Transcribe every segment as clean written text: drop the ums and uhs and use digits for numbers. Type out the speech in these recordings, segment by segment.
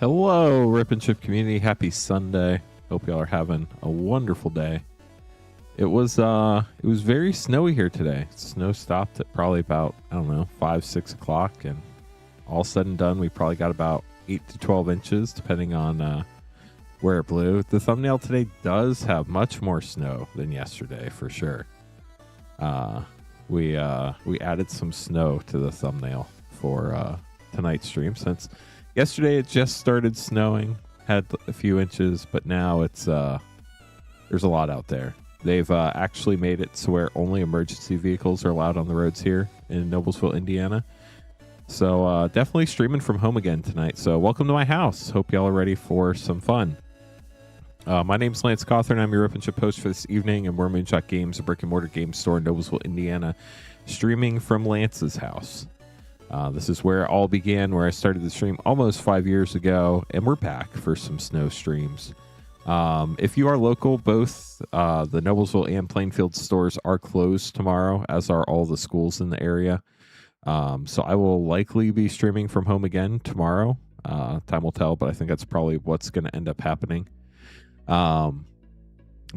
Hello, Rip and Chip community. Happy Sunday. Hope y'all are having a wonderful day. It was very snowy here today. Snow stopped at probably about, I don't know, 5-6 o'clock, and all said and done, we probably got about 8 to 12 inches, depending on where it blew. The thumbnail today does have much more snow than yesterday, for sure. We added some snow to the thumbnail for tonight's stream, since yesterday it just started snowing, had a few inches, but now it's there's a lot out there. They've actually made it so where only emergency vehicles are allowed on the roads here in Noblesville, Indiana. So definitely streaming from home again tonight. So welcome to my house. Hope y'all are ready for some fun. My name's Lance Cawthorn. I'm your Rip and Chip host for this evening, and we're Moonshot Games, a brick-and-mortar game store in Noblesville, Indiana, streaming from Lance's house. This is where it all began, where I started the stream almost 5 years ago, and we're back for some snow streams. If you are local, both the Noblesville and Plainfield stores are closed tomorrow, as are all the schools in the area. So I will likely be streaming from home again tomorrow. Time will tell, but I think that's probably what's going to end up happening.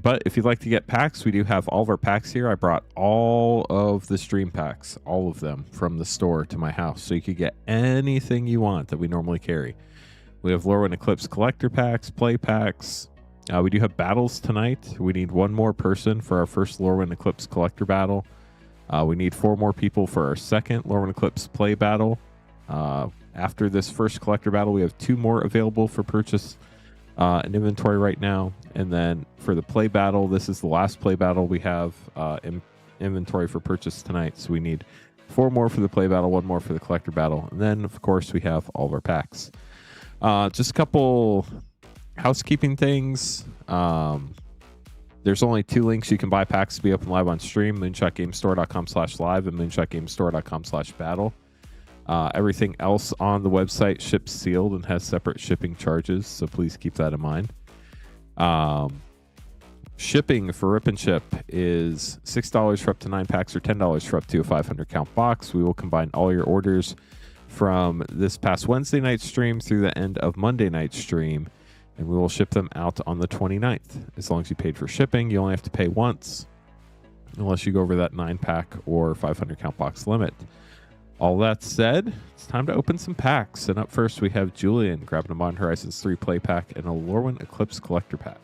But if you'd like to get packs, we do have all of our packs here. I brought all of the stream packs, all of them, from the store to my house, so you could get anything you want that we normally carry. We have Lorwyn Eclipse collector packs, play packs. We do have battles tonight. We need one more person for our first Lorwyn Eclipse collector battle. We need 4 more people for our second Lorwyn Eclipse play battle. After this first collector battle, we have 2 more available for purchase in inventory right now. And then for the play battle, this is the last play battle we have in inventory for purchase tonight. So we need 4 more for the play battle, 1 more for the collector battle. And then, of course, we have all of our packs. Just a couple housekeeping things. There's only 2 links you can buy packs to be open live on stream: moonshotgamestore.com/live and moonshotgamestore.com/battle. Everything else on the website ships sealed and has separate shipping charges, so please keep that in mind. Shipping for Rip and Chip is $6 for up to 9 packs or $10 for up to a 500 count box. We will combine all your orders from this past Wednesday night stream through the end of Monday night stream, and we will ship them out on the 29th. As long as you paid for shipping, you only have to pay once, unless you go over that 9-pack or 500 count box limit. All that said, it's time to open some packs. And up first, we have Julian grabbing a Modern Horizons 3 play pack and a Lorwyn Eclipse collector pack.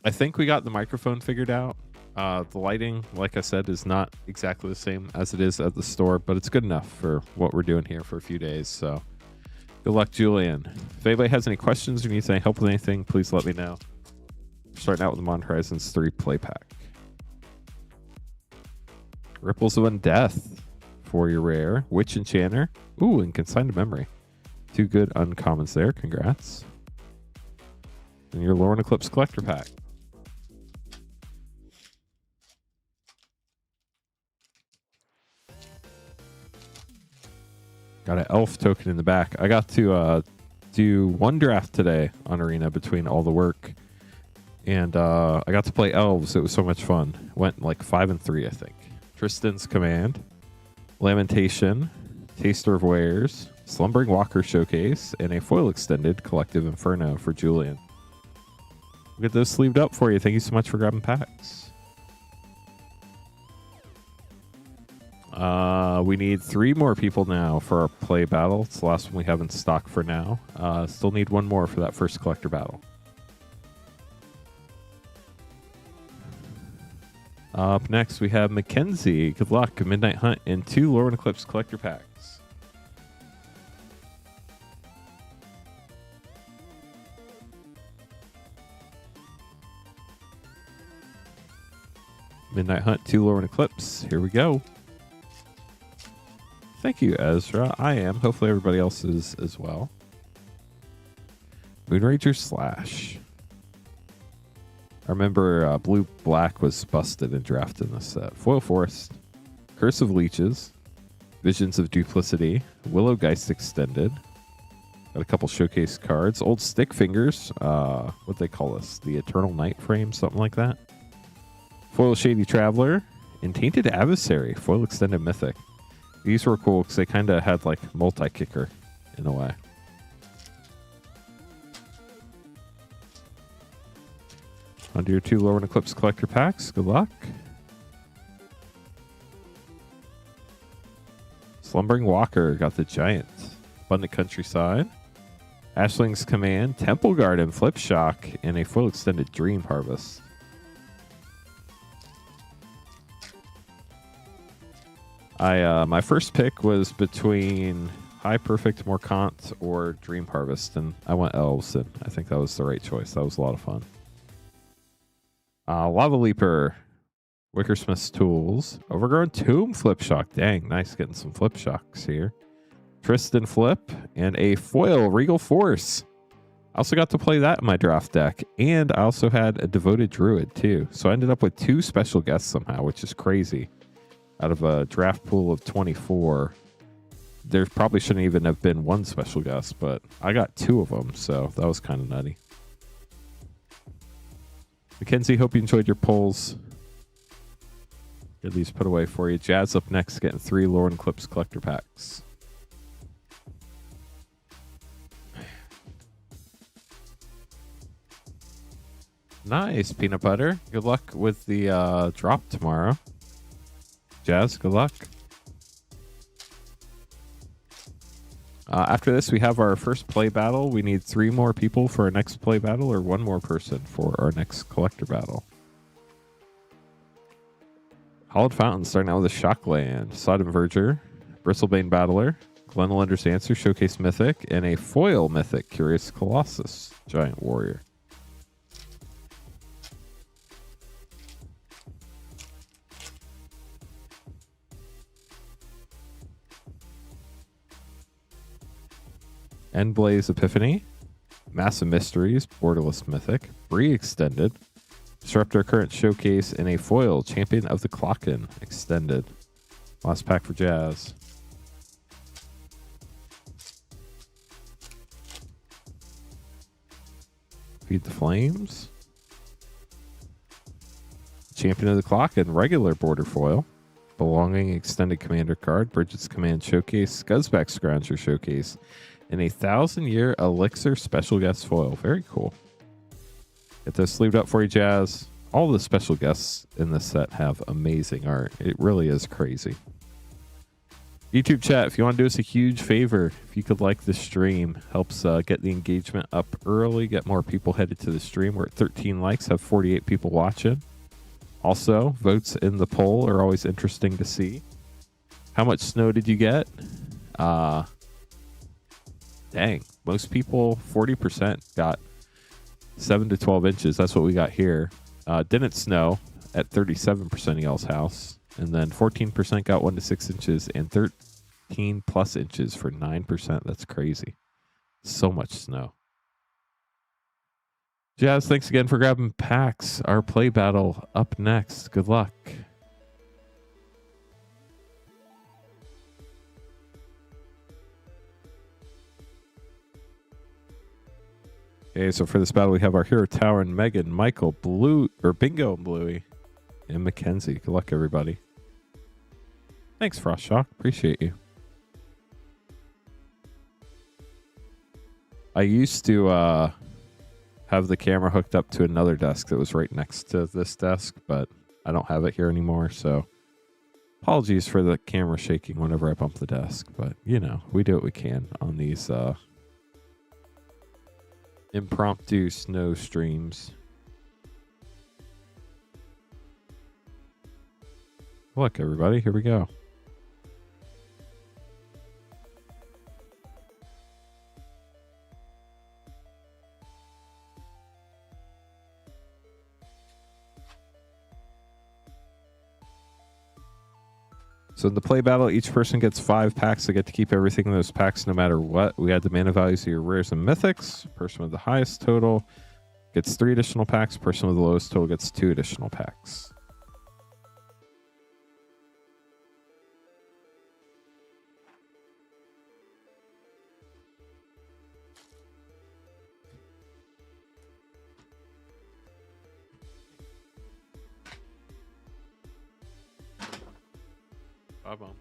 I think we got the microphone figured out. The lighting, like I said, is not exactly the same as it is at the store, but it's good enough for what we're doing here for a few days. So good luck, Julian. If anybody has any questions or needs any help with anything, please let me know. Starting out with the Modern Horizons 3 play pack. Ripples of Undeath for your rare. Witch Enchanter. Ooh, and Consigned to Memory. 2 good uncommons there. Congrats. And your Lorwyn Eclipse collector pack. Got an elf token in the back. I got to do 1 draft today on Arena between all the work. And I got to play elves. It was so much fun. Went like 5-3, I think. Tristan's Command, Lamentation, Taster of Wares, Slumbering Walker Showcase, and a foil extended Collective Inferno for Julian. We'll get those sleeved up for you. Thank you so much for grabbing packs. We need 3 more people now for our play battle. It's the last one we have in stock for now. Still need 1 more for that first collector battle. Up next, we have Mackenzie. Good luck. Midnight Hunt and 2 Lorwyn Eclipse collector packs. Midnight Hunt, 2 Lorwyn Eclipse. Here we go. Thank you, Ezra. I am. Hopefully everybody else is as well. Moonrager Slash. I remember Blue-Black was busted and drafted in this set. Foil Forest, Curse of Leeches, Visions of Duplicity, Willow Geist Extended. Got a couple showcase cards. Old Stick Fingers, what they call this? The Eternal Night Frame, something like that. Foil Shady Traveler, and Tainted Adversary, Foil Extended Mythic. These were cool because they kind of had like multi-kicker in a way. On to your 2 Lorwyn Eclipse collector packs. Good luck. Slumbering Walker got the Giant. Abundant Countryside. Ashling's Command. Temple Garden Flip Shock. And a full extended Dream Harvest. My first pick was between High Perfect Morkant or Dream Harvest, and I went Elves, and I think that was the right choice. That was a lot of fun. Lava Leaper, Wickersmith's Tools, Overgrown Tomb Flip Shock. Dang, nice getting some Flip Shocks here. Tristan Flip, and a foil Regal Force. I also got to play that in my draft deck, and I also had a Devoted Druid too. So I ended up with 2 special guests somehow, which is crazy. Out of a draft pool of 24, there probably shouldn't even have been 1 special guest, but I got 2 of them, so that was kind of nutty. Mackenzie, hope you enjoyed your polls. Get these put away for you. Jazz up next, getting 3 Lorwyn Eclipse collector packs. Nice, Peanut Butter. Good luck with the drop tomorrow. Jazz, good luck. After this, we have our first play battle. We need 3 more people for our next play battle, or 1 more person for our next collector battle. Hollowed Fountain starting out with a Shockland, Sodden Verger, Bristlebane Battler, Glenlender's Answer, Showcase Mythic, and a foil Mythic, Curious Colossus, Giant Warrior. Endblaze Epiphany, Massive Mysteries, Borderless Mythic, Bree Extended, Disruptor Current Showcase, and a foil Champion of the Clocken Extended. Last pack for Jazz. Feed the Flames, Champion of the Clocken, regular border foil, Belonging Extended Commander card, Bridget's Command Showcase, Scuzzback Scrounger Showcase, and a 1000-year Elixir special guest foil. Very cool. Get those sleeved up for you, Jazz. All the special guests in this set have amazing art. It really is crazy. YouTube chat, if you want to do us a huge favor, if you could like the stream, helps get the engagement up early, get more people headed to the stream. We're at 13 likes, have 48 people watching. Also, votes in the poll are always interesting to see. How much snow did you get? Dang, most people, 40% got 7 to 12 inches. That's what we got here. Didn't snow at 37% of y'all's house. And then 14% got 1 to 6 inches and 13 plus inches for 9%. That's crazy. So much snow. Jazz, thanks again for grabbing packs. Our play battle up next. Good luck. Okay, so for this battle, we have our Hero Tower and Megan, Michael, Bingo and Bluey, and Mackenzie. Good luck, everybody. Thanks, Frostshock. Appreciate you. I used to have the camera hooked up to another desk that was right next to this desk, but I don't have it here anymore, so apologies for the camera shaking whenever I bump the desk, but, you know, we do what we can on these impromptu snow streams. Look, everybody, here we go. So in the play battle, each person gets 5 packs. They get to keep everything in those packs no matter what. We add the mana values of your rares and mythics. Person with the highest total gets 3 additional packs. Person with the lowest total gets 2 additional packs. Bye, Mom.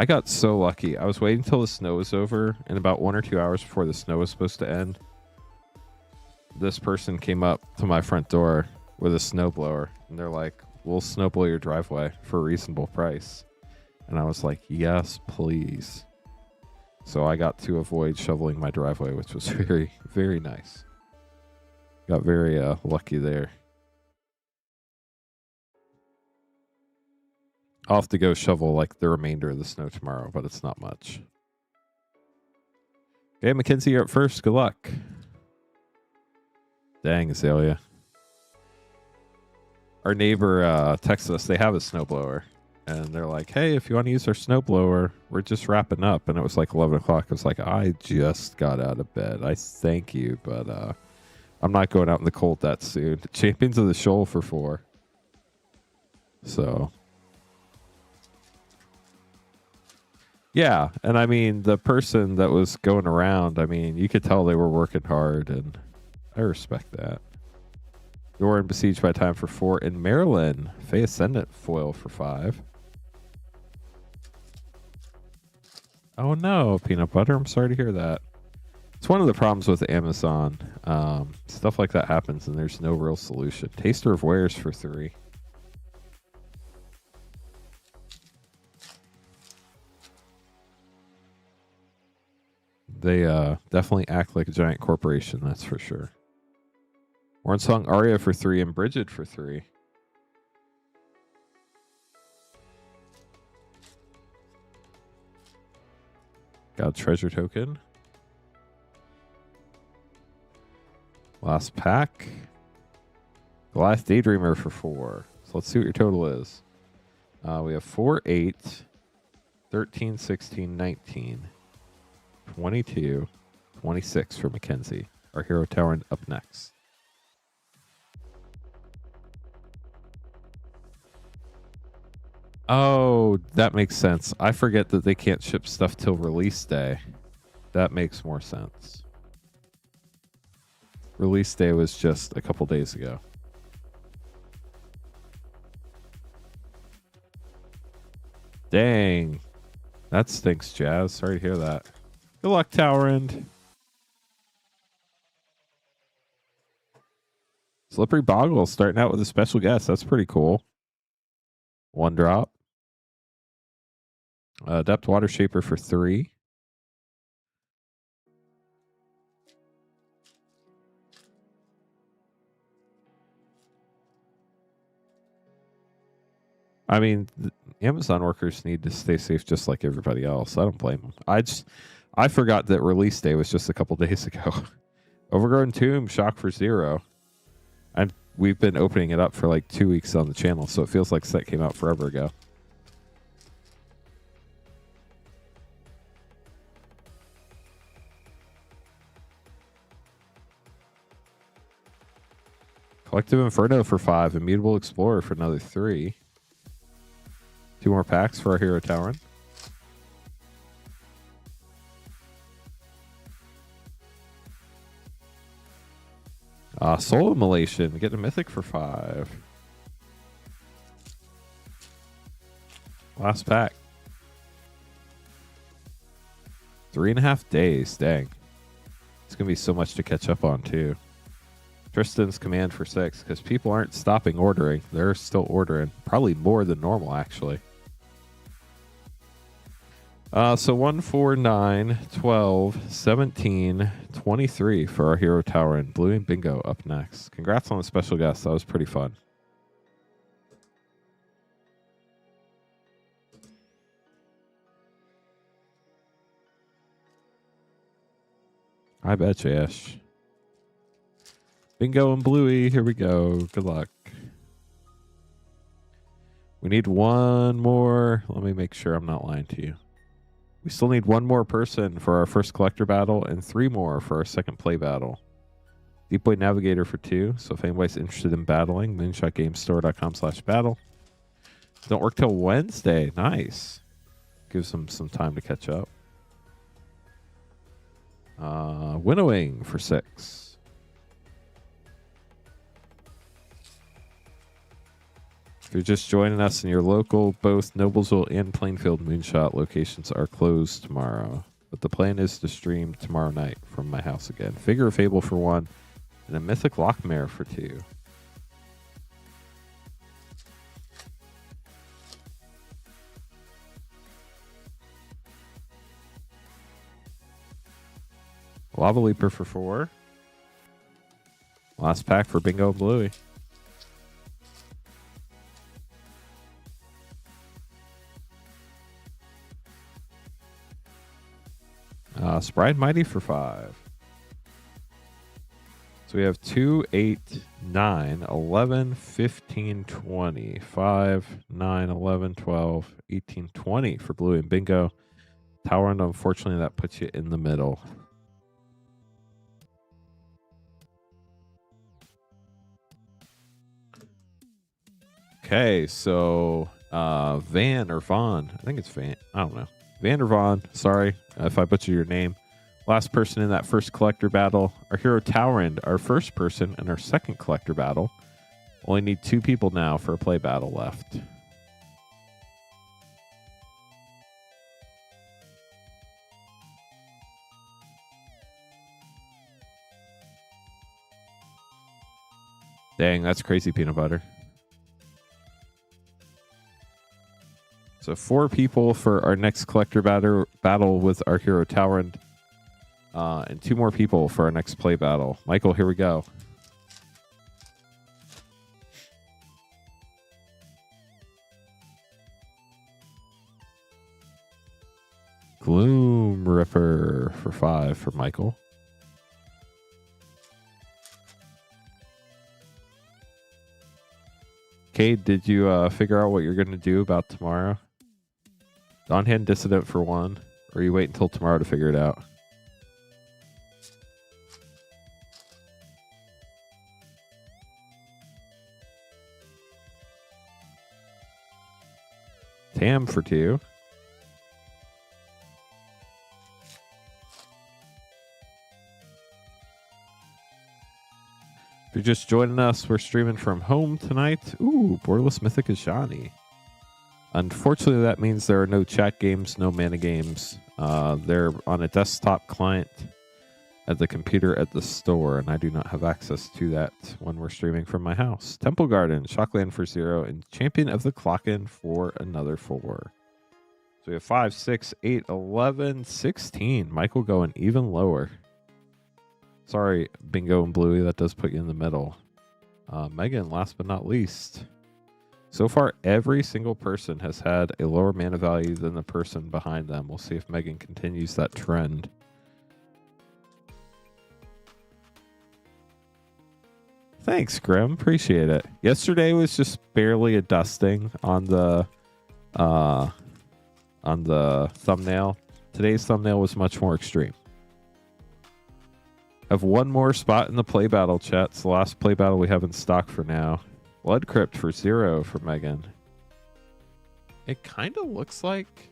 I got so lucky. I was waiting till the snow was over, and about 1 or 2 hours before the snow was supposed to end, this person came up to my front door with a snowblower, and they're like, we'll snowblow your driveway for a reasonable price. And I was like, yes, please. So I got to avoid shoveling my driveway, which was very, very nice. Got very lucky there. I'll have to go shovel like the remainder of the snow tomorrow, but it's not much. Okay, Mackenzie, you're up first. Good luck. Dang, Azalea. Our neighbor texted us. They have a snowblower. And they're like, hey, if you want to use our snowblower, we're just wrapping up. And it was like 11 o'clock. I was like, I just got out of bed. I thank you, but I'm not going out in the cold that soon. Champions of the Shoal for 4. So... yeah, and I mean, the person that was going around, I mean, you could tell they were working hard, and I respect that. You're in Besieged by Time for 4. In Maryland, Fae Ascendant foil for 5. Oh no, Peanut Butter, I'm sorry to hear that. It's one of the problems with Amazon. Stuff like that happens, and there's no real solution. Taster of Wares for 3. They definitely act like a giant corporation, that's for sure. Warnsong Aria for 3 and Bridget for 3. Got a treasure token. Last pack. Goliath Daydreamer for 4. So let's see what your total is. We have 4, 8, 13, 16, 19. 22, 26 for Mackenzie. Our Hero Tower up next. Oh, that makes sense. I forget that they can't ship stuff till release day. That makes more sense. Release day was just a couple days ago. Dang. That stinks, Jazz. Sorry to hear that. Good luck, Tower End. Slippery Boggle starting out with a special guest. That's pretty cool. 1 drop. Adept Water Shaper for 3. I mean, Amazon workers need to stay safe just like everybody else. I don't blame them. I forgot that release day was just a couple days ago. Overgrown Tomb, Shock for 0. And we've been opening it up for like 2 weeks on the channel, so it feels like set came out forever ago. Collective Inferno for 5. Immutable Explorer for another 3. 2 more packs for our Hero Tower. Soul Immolation. Get a Mythic for 5. Last pack. 3.5 days. Dang. It's going to be so much to catch up on, too. Tristan's Command for 6, because people aren't stopping ordering. They're still ordering. Probably more than normal, actually. So 1, 4, 9, 12, 17, 23 for our Hero Tower, and Blue and Bingo up next. Congrats on the special guest. That was pretty fun. I bet you, Ash. Bingo and Bluey. Here we go. Good luck. We need 1 more. Let me make sure I'm not lying to you. We still need 1 more person for our first collector battle and 3 more for our second play battle. Deep Boy Navigator for 2. So if anybody's interested in battling, moonshotgamestore.com/battle. Don't work till Wednesday. Nice. Gives them some time to catch up. Winnowing for 6. If you're just joining us in your local, both Noblesville and Plainfield Moonshot locations are closed tomorrow. But the plan is to stream tomorrow night from my house again. Figure of Fable for 1 and a Mythic Lockmare for 2. Lava Leaper for 4. Last pack for Bingo and Bluey. Sprite Mighty for 5. So we have 2, 8, 9, 11, 15, 20, 5, 9, 11, 12, 18, 20 for Bluey and Bingo. Tower End, unfortunately, that puts you in the middle. Okay, so Van or Vaughn. I think it's Van. I don't know. Van or Vaughn. Sorry if I butcher your name. Last person in that first collector battle. Our hero Towerend, our first person in our second collector battle. Only need 2 people now for a play battle left. Dang, that's crazy, peanut butter. So 4 people for our next collector battle with our hero Towerend. And 2 more people for our next play battle. Michael, here we go. Gloom Ripper for 5 for Michael. Cade, did you figure out what you're going to do about tomorrow? Dawnhand Dissident for 1, or you wait until tomorrow to figure it out? Tam for 2. If you're just joining us, we're streaming from home tonight. Ooh, Borderless Mythic Ajani. Unfortunately, that means there are no chat games, no mana games. They're on a desktop client at the computer at the store, and I do not have access to that when we're streaming from my house. Temple Garden, Shockland for 0, and Champion of the Clocken for another 4. So we have 5, 6, 8, 11, 16. Michael going even lower. Sorry, Bingo and Bluey, that does put you in the middle. Megan, last but not least. So far, every single person has had a lower mana value than the person behind them. We'll see if Megan continues that trend. Thanks, Grim. Appreciate it. Yesterday was just barely a dusting on the thumbnail. Today's thumbnail was much more extreme. I have 1 more spot in the play battle, chat. It's the last play battle we have in stock for now. Blood Crypt for 0 for Megan. It kind of looks like...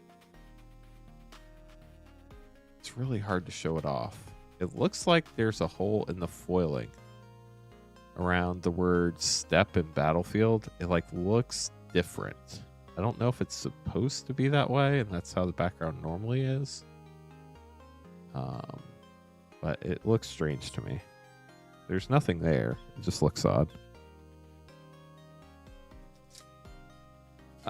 It's really hard to show it off. It looks like there's a hole in the foiling around the word step in Battlefield. It like looks different. I don't know if it's supposed to be that way and that's how the background normally is. But it looks strange to me. There's nothing there. It just looks odd.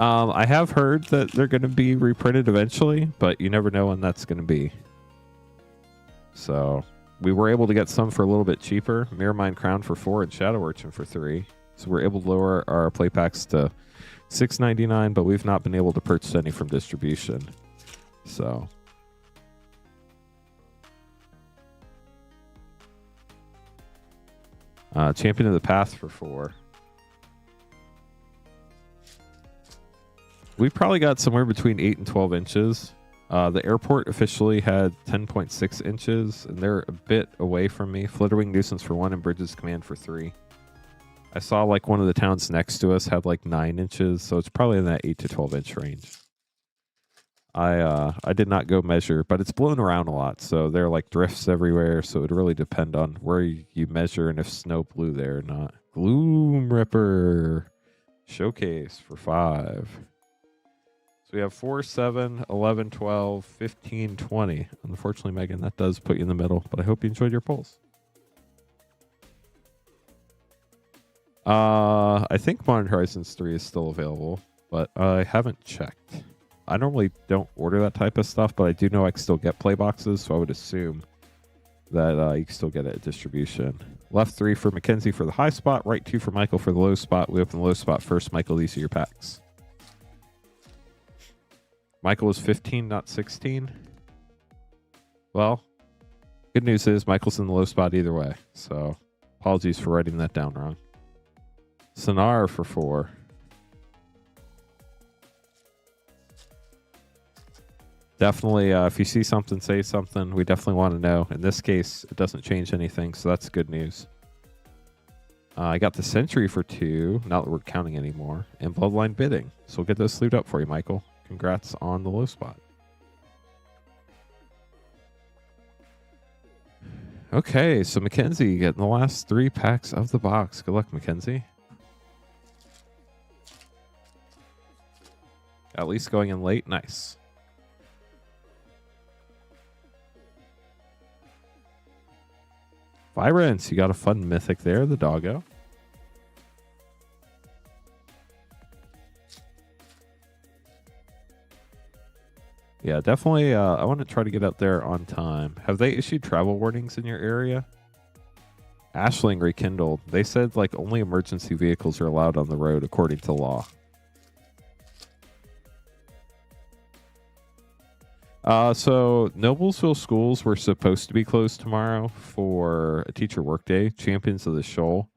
I have heard that they're going to be reprinted eventually, but you never know when that's going to be. So we were able to get some for a little bit cheaper. Mirrormine Crown for 4 and Shadow Urchin for 3. So we're able to lower our play packs to $6.99, but we've not been able to purchase any from distribution. So... Champion of the Path for 4. We probably got somewhere between 8 and 12 inches. The airport officially had 10.6 inches, and they're a bit away from me. Flitterwing Nuisance for 1 and Bridges Command for 3. I saw like one of the towns next to us had like 9 inches, so it's probably in that 8 to 12 inch range. I did not go measure, but it's blown around a lot, so there are like drifts everywhere, so it would really depend on where you measure and if snow blew there or not. Gloom Ripper. Showcase for 5. So we have 4, 7, 11, 12, 15, 20. Unfortunately, Megan, that does put you in the middle, but I hope you enjoyed your polls. I think Modern Horizons 3 is still available, but I haven't checked. I normally don't order that type of stuff, but I do know I can still get play boxes, so I would assume that you can still get it at distribution. Left 3 for Mackenzie for the high spot, right 2 for Michael for the low spot. We open the low spot first. Michael, these are your packs. Michael was 15, not 16. Well, good news is Michael's in the low spot either way, so apologies for writing that down wrong. Sonar for 4. Definitely, if you see something, say something. We definitely want to know. In this case, it doesn't change anything, so that's good news. I got the Sentry for 2, not that we're counting anymore, and Bloodline Bidding. So we'll get those sleeved up for you, Michael. Congrats on the low spot. Okay, so Mackenzie getting the last 3 packs of the box. Good luck, Mackenzie. At least going in late. Nice. Virence, you got a fun mythic there, the doggo. Yeah, definitely. I want to try to get out there on time. Have they issued travel warnings in your area? Ashling rekindled. They said like only emergency vehicles are allowed on the road according to law. So Noblesville schools were supposed to be closed tomorrow for a teacher workday, Champions of the Shoal.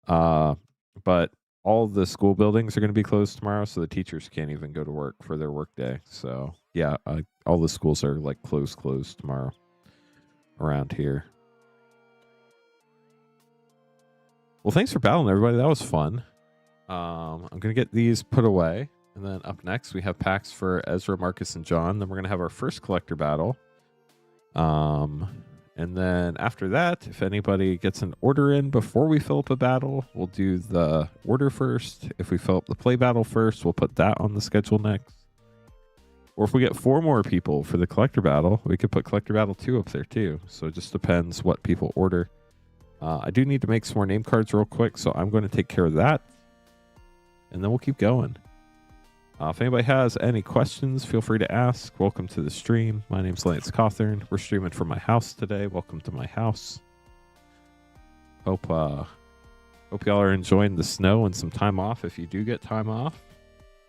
But all the school buildings are going to be closed tomorrow, so the teachers can't even go to work for their workday. So yeah, all the schools are like closed tomorrow around here. Well, thanks for battling, everybody. That was fun. I'm going to get these put away. And then up next, we have packs for Ezra, Marcus, and John. Then we're going to have our first collector battle. And then after that, if anybody gets an order in before we fill up a battle, we'll do the order first. If we fill up the play battle first, we'll put that on the schedule next. Or if we get 4 more people for the collector battle, we could put collector battle 2 up there too. So it just depends what people order. I do need to make some more name cards real quick, so I'm going to take care of that. And then we'll keep going. If anybody has any questions, feel free to ask. Welcome to the stream. My name's Lance Cawthorn. We're streaming from my house today. Welcome to my house. Hope y'all are enjoying the snow and some time off if you do get time off.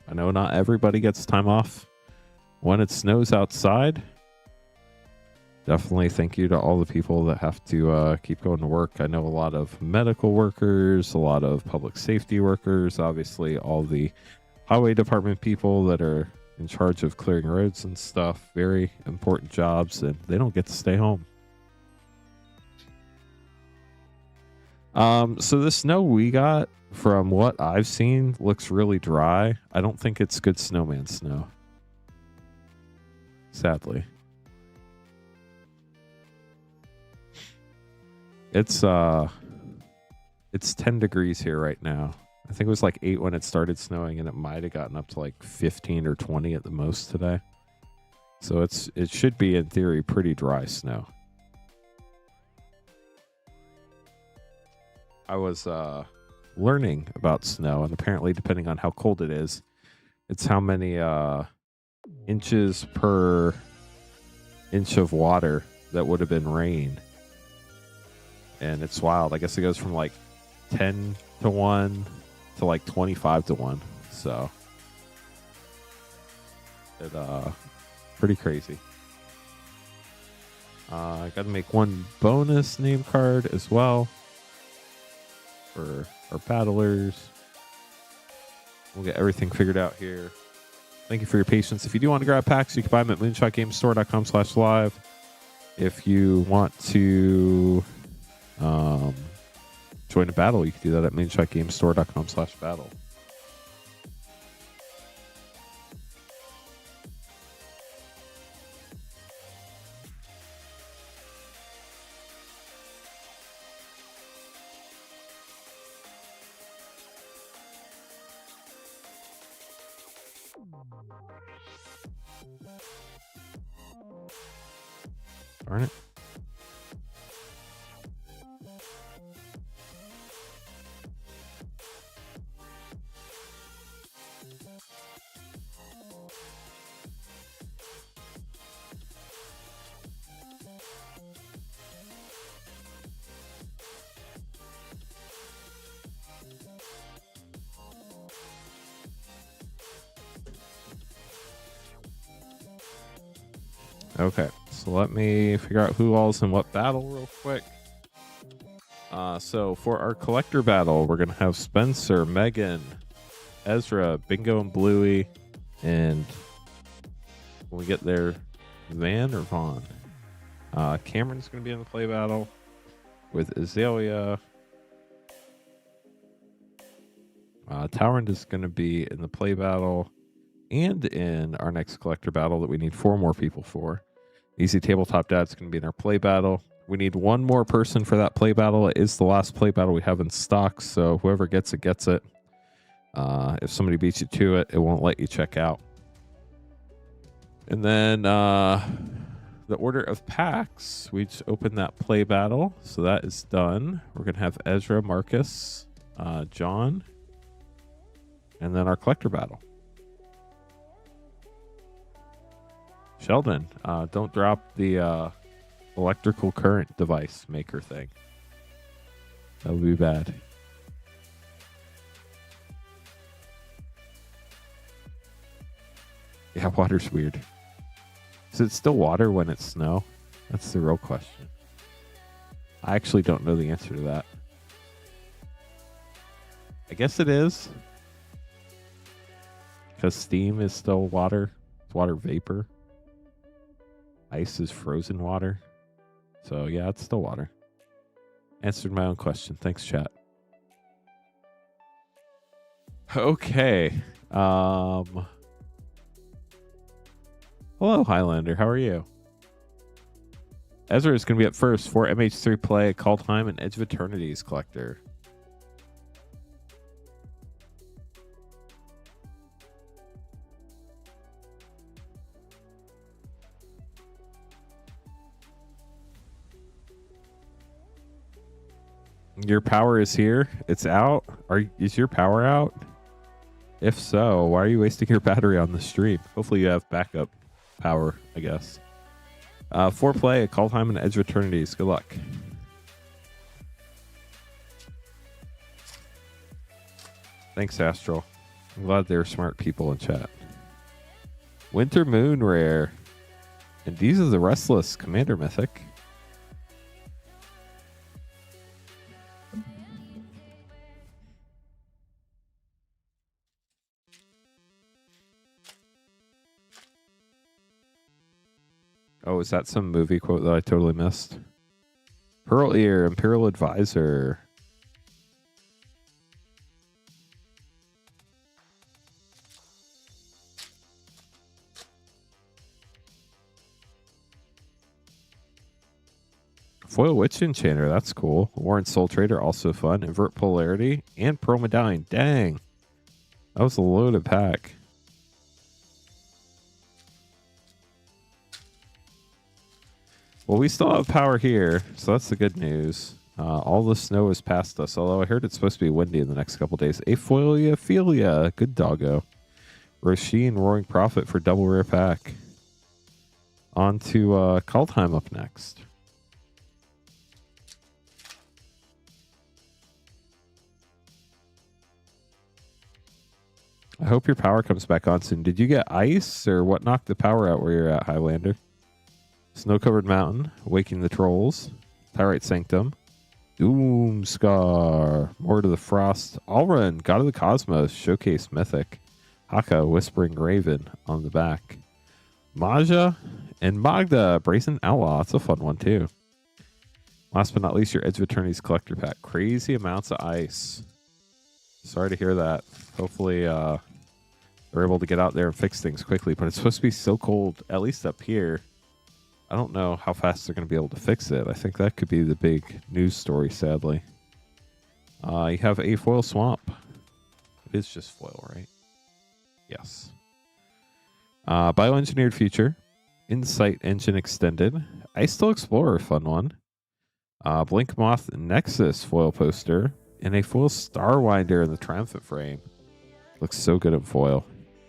I know not everybody gets time off when it snows outside. Definitely thank you to all the people that have to keep going to work. I know a lot of medical workers, a lot of public safety workers, obviously all the highway department people that are in charge of clearing roads and stuff. Very important jobs, and they don't get to stay home. So the snow we got, from what I've seen, looks really dry. I don't think it's good snowman snow, sadly. It's 10 degrees here right now. I think it was like 8 when it started snowing, and it might have gotten up to like 15 or 20 at the most today. So it should be, in theory, pretty dry snow. I was learning about snow, and apparently, depending on how cold it is, it's how many inches per inch of water that would have been rain. And it's wild. I guess it goes from like 10 to 1 to like 25 to 1. So it pretty crazy. I got to make one bonus name card as well for our battlers. We'll get everything figured out here. Thank you for your patience. If you do want to grab packs, you can buy them at moonshotgamestore.com/live. If you want to join a battle, you can do that at moonshotgamestore.com/battle. Darn it. Okay, so let me figure out who all's in what battle real quick. So for our collector battle, we're going to have Spencer, Megan, Ezra, Bingo and Bluey, and when we get there, Van or Vaughn. Cameron's going to be in the play battle with Azalea. Towrend is going to be in the play battle and in our next collector battle that we need 4 more people for. Easy Tabletop Dad's going to be in our play battle. We need 1 more person for that play battle. It is the last play battle we have in stock, so whoever gets it, gets it. If somebody beats you to it, it won't let you check out. And then the order of packs, we just opened that play battle, so that is done. We're going to have Ezra, Marcus, John, and then our collector battle. Sheldon, don't drop the electrical current device maker thing. That would be bad. Yeah, water's weird. Is it still water when it's snow? That's the real question. I actually don't know the answer to that. I guess it is. Because steam is still water. It's water vapor. Ice is frozen water. So yeah, it's still water. Answered my own question. Thanks, chat. Okay. Hello, Highlander. How are you? Ezra is going to be up first for MH3 play, Call Time, and Edge of Eternities collector. Your power is here. It's out. Is your power out? If so, why are you wasting your battery on the stream? Hopefully you have backup power, I guess. 4 play, Call Time, and Edge of Eternities. Good luck. Thanks, Astral. I'm glad they're smart people in chat. Winter Moon rare. And these are the Restless Commander Mythic. Oh, is that some movie quote that I totally missed? Pearl Ear, Imperial Advisor. Foil Witch Enchanter, that's cool. Warren Soul Trader, also fun. Invert Polarity and Pearl Medallion. Dang. That was a loaded pack. Well, we still have power here, so that's the good news. All the snow is past us, although I heard it's supposed to be windy in the next couple days. Aphilia, good doggo. Roisin, Roaring Prophet for double rare pack. On to Call Time up next. I hope your power comes back on soon. Did you get ice, or what knocked the power out where you're at, Highlander? Snow-Covered Mountain, Waking the Trolls, Tyrite Sanctum, Doomscar, More to the Frost, Alrun, God of the Cosmos, Showcase Mythic, Haka, Whispering Raven on the back, Maja, and Magda, Brazen Outlaw. That's a fun one, too. Last but not least, your Edge of Eternities Collector Pack. Crazy amounts of ice. Sorry to hear that. Hopefully, they're able to get out there and fix things quickly, but it's supposed to be so cold, at least up here. I don't know how fast they're going to be able to fix it. I think that could be the big news story, sadly. You have a foil swamp. It is just foil, right? Yes. Bioengineered Future. Insight Engine Extended. Ice-Still Explorer, fun one. Blink Moth Nexus foil poster. And a foil Starwinder in the Triumphant frame. Looks so good at foil.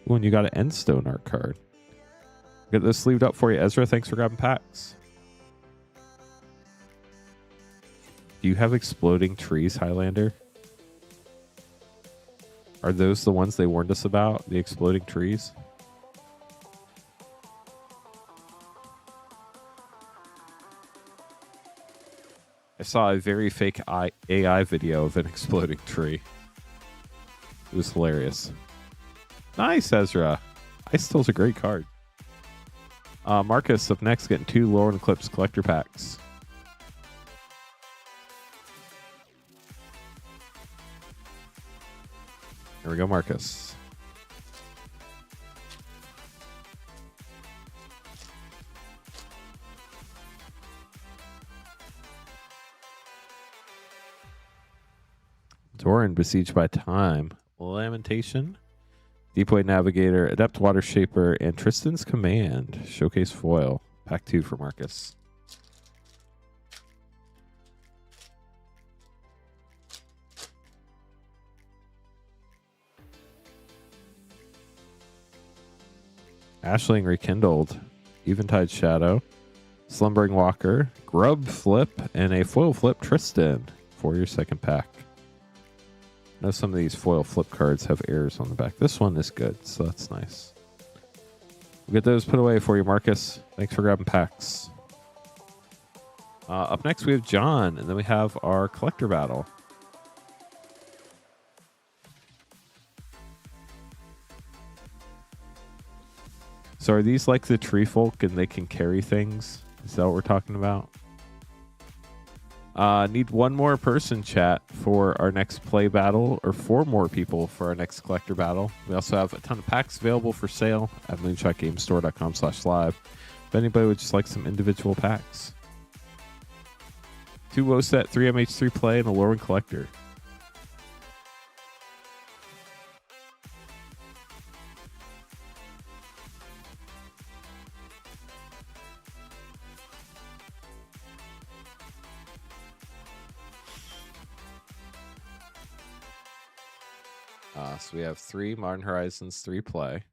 Ooh, and you got an Endstone art card. Get this sleeved up for you, Ezra. Thanks for grabbing packs. Do you have Exploding Trees, Highlander? Are those the ones they warned us about? The exploding trees? I saw a very fake AI video of an exploding tree. It was hilarious. Nice, Ezra. Ice-Still's a great card. Marcus up next, getting 2 Lorwyn Eclipse collector packs. There we go, Marcus. Doran, Besieged by Time. Lamentation. Deepway Navigator, Adept Water Shaper, and Tristan's Command. Showcase foil. Pack 2 for Marcus. Ashling Rekindled. Eventide Shadow. Slumbering Walker. Grub Flip, and a foil flip Tristan for your second pack. I know some of these foil flip cards have errors on the back. This one is good, so that's nice. We'll get those put away for you, Marcus. Thanks for grabbing packs. Up next, we have John, and then we have our collector battle. So are these like the tree folk and they can carry things? Is that what we're talking about? Need one more person, chat, for our next play battle, or 4 more people for our next collector battle. We also have a ton of packs available for sale at moonshotgamestore.com/live. If anybody would just like some individual packs. 2 WOSET, 3 MH3 play, and a Lorwyn collector. So we have 3 Modern Horizons 3 play,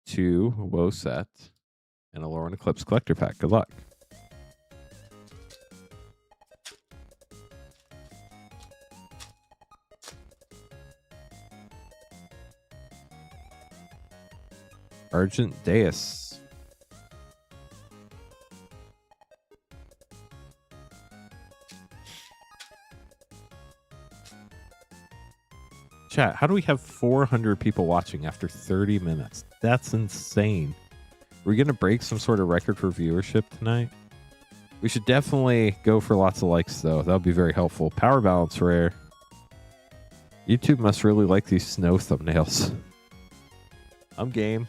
2 WOSET, and a Lorwyn Eclipse collector pack. Good luck. Argent Deus. Chat, how do we have 400 people watching after 30 minutes? That's insane. Are we going to break some sort of record for viewership tonight? We should definitely go for lots of likes, though. That would be very helpful. Power balance rare. YouTube must really like these snow thumbnails. I'm game.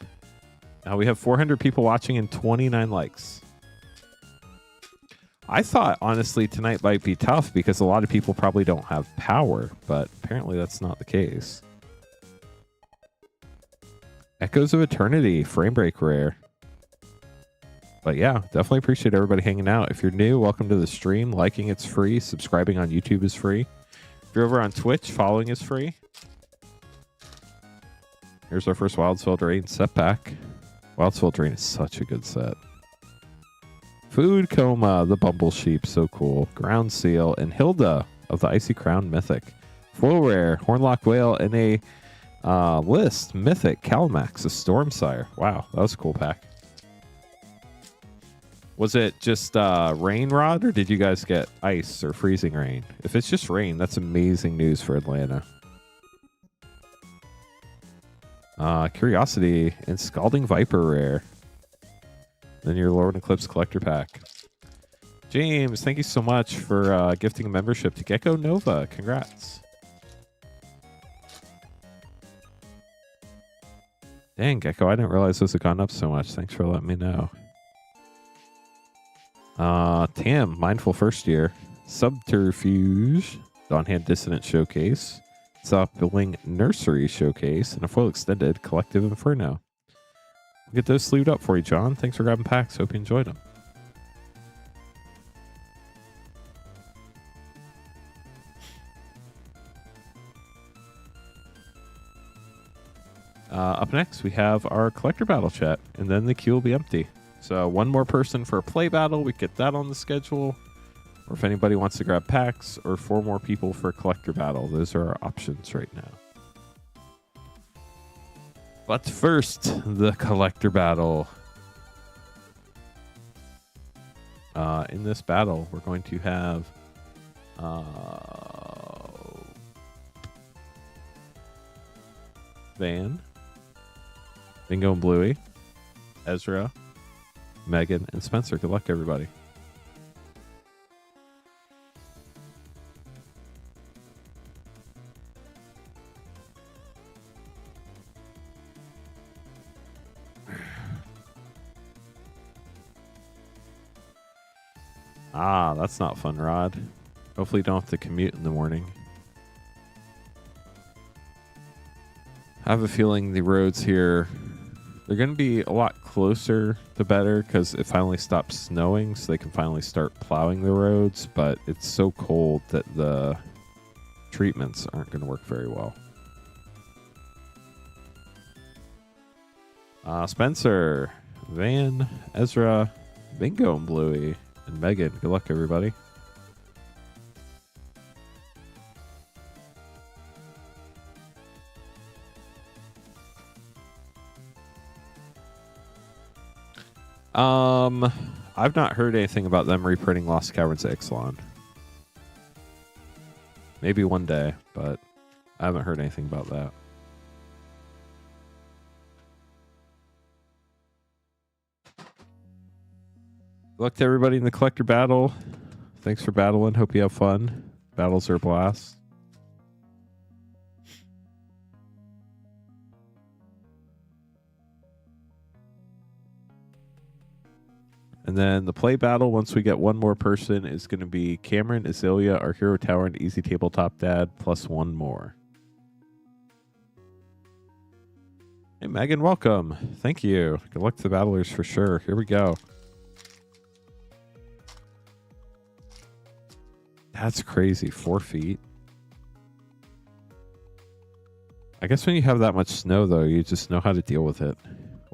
Now we have 400 people watching and 29 likes. I thought, honestly, tonight might be tough because a lot of people probably don't have power, but apparently that's not the case. Echoes of Eternity, frame break rare. But yeah, definitely appreciate everybody hanging out. If you're new, welcome to the stream. Liking it's free. Subscribing on YouTube is free. If you're over on Twitch, following is free. Here's our first Wildsfell Drain set pack. Wildsfell Drain is such a good set. Food Coma, the Bumble Sheep, so cool. Ground Seal, and Hilda of the Icy Crown Mythic. Foil rare, Hornlock Whale, and a list Mythic Calmax, a Stormsire. Wow, that was a cool pack. Was it just rain rod, or did you guys get ice or freezing rain? If it's just rain, that's amazing news for Atlanta. Curiosity and Scalding Viper rare. Then your Lorwyn Eclipse collector pack. James, thank you so much for gifting a membership to Gecko Nova. Congrats. Dang, Gecko, I didn't realize those had gone up so much. Thanks for letting me know. Tam, Mindful First Year. Subterfuge. Dawnhand Dissonant Showcase. Soft Billing Nursery Showcase. And a foil extended Collective Inferno. Get those sleeved up for you, John. Thanks for grabbing packs. Hope you enjoyed them. Up next, we have our collector battle chat, and then the queue will be empty. So one more person for a play battle, we get that on the schedule. Or if anybody wants to grab packs, or 4 more people for a collector battle. Those are our options right now. But first, the collector battle. In this battle, we're going to have Van, Bingo and Bluey, Ezra, Megan, and Spencer. Good luck, everybody. Ah, that's not fun, Rod. Hopefully you don't have to commute in the morning. I have a feeling the roads here, they're going to be a lot closer to better because it finally stops snowing, so they can finally start plowing the roads, but it's so cold that the treatments aren't going to work very well. Spencer, Van, Ezra, Bingo and Bluey, and Megan. Good luck, everybody. I've not heard anything about them reprinting Lost Caverns of Ixalan. Maybe one day, but I haven't heard anything about that. Good luck to everybody in the collector battle. Thanks for battling. Hope you have fun. Battles are a blast. And then the play battle, once we get one more person, is going to be Cameron, Azalea, our Hero Tower, and Easy Tabletop Dad, plus 1 more. Hey, Megan, welcome. Thank you. Good luck to the battlers for sure. Here we go. That's crazy. 4 feet. I guess when you have that much snow, though, you just know how to deal with it.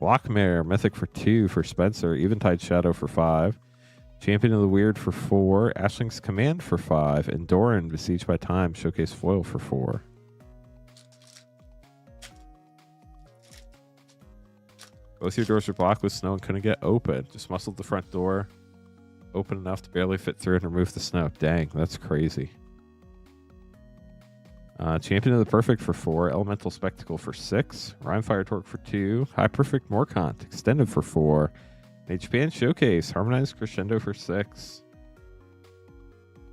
Lockmare, Mythic for 2 for Spencer. Eventide Shadow for 5. Champion of the Weird for 4. Ashling's Command for 5. And Doran, Besieged by Time, Showcase Foil for 4. Both your doors are blocked with snow and couldn't get open. Just muscled the front door open enough to barely fit through and remove the snow. Dang, that's crazy. Champion of the Perfect for 4. Elemental Spectacle for 6. Rhymefire Torque for 2. High Perfect Morkant Extended for 4. Japan Showcase Harmonized Crescendo for 6.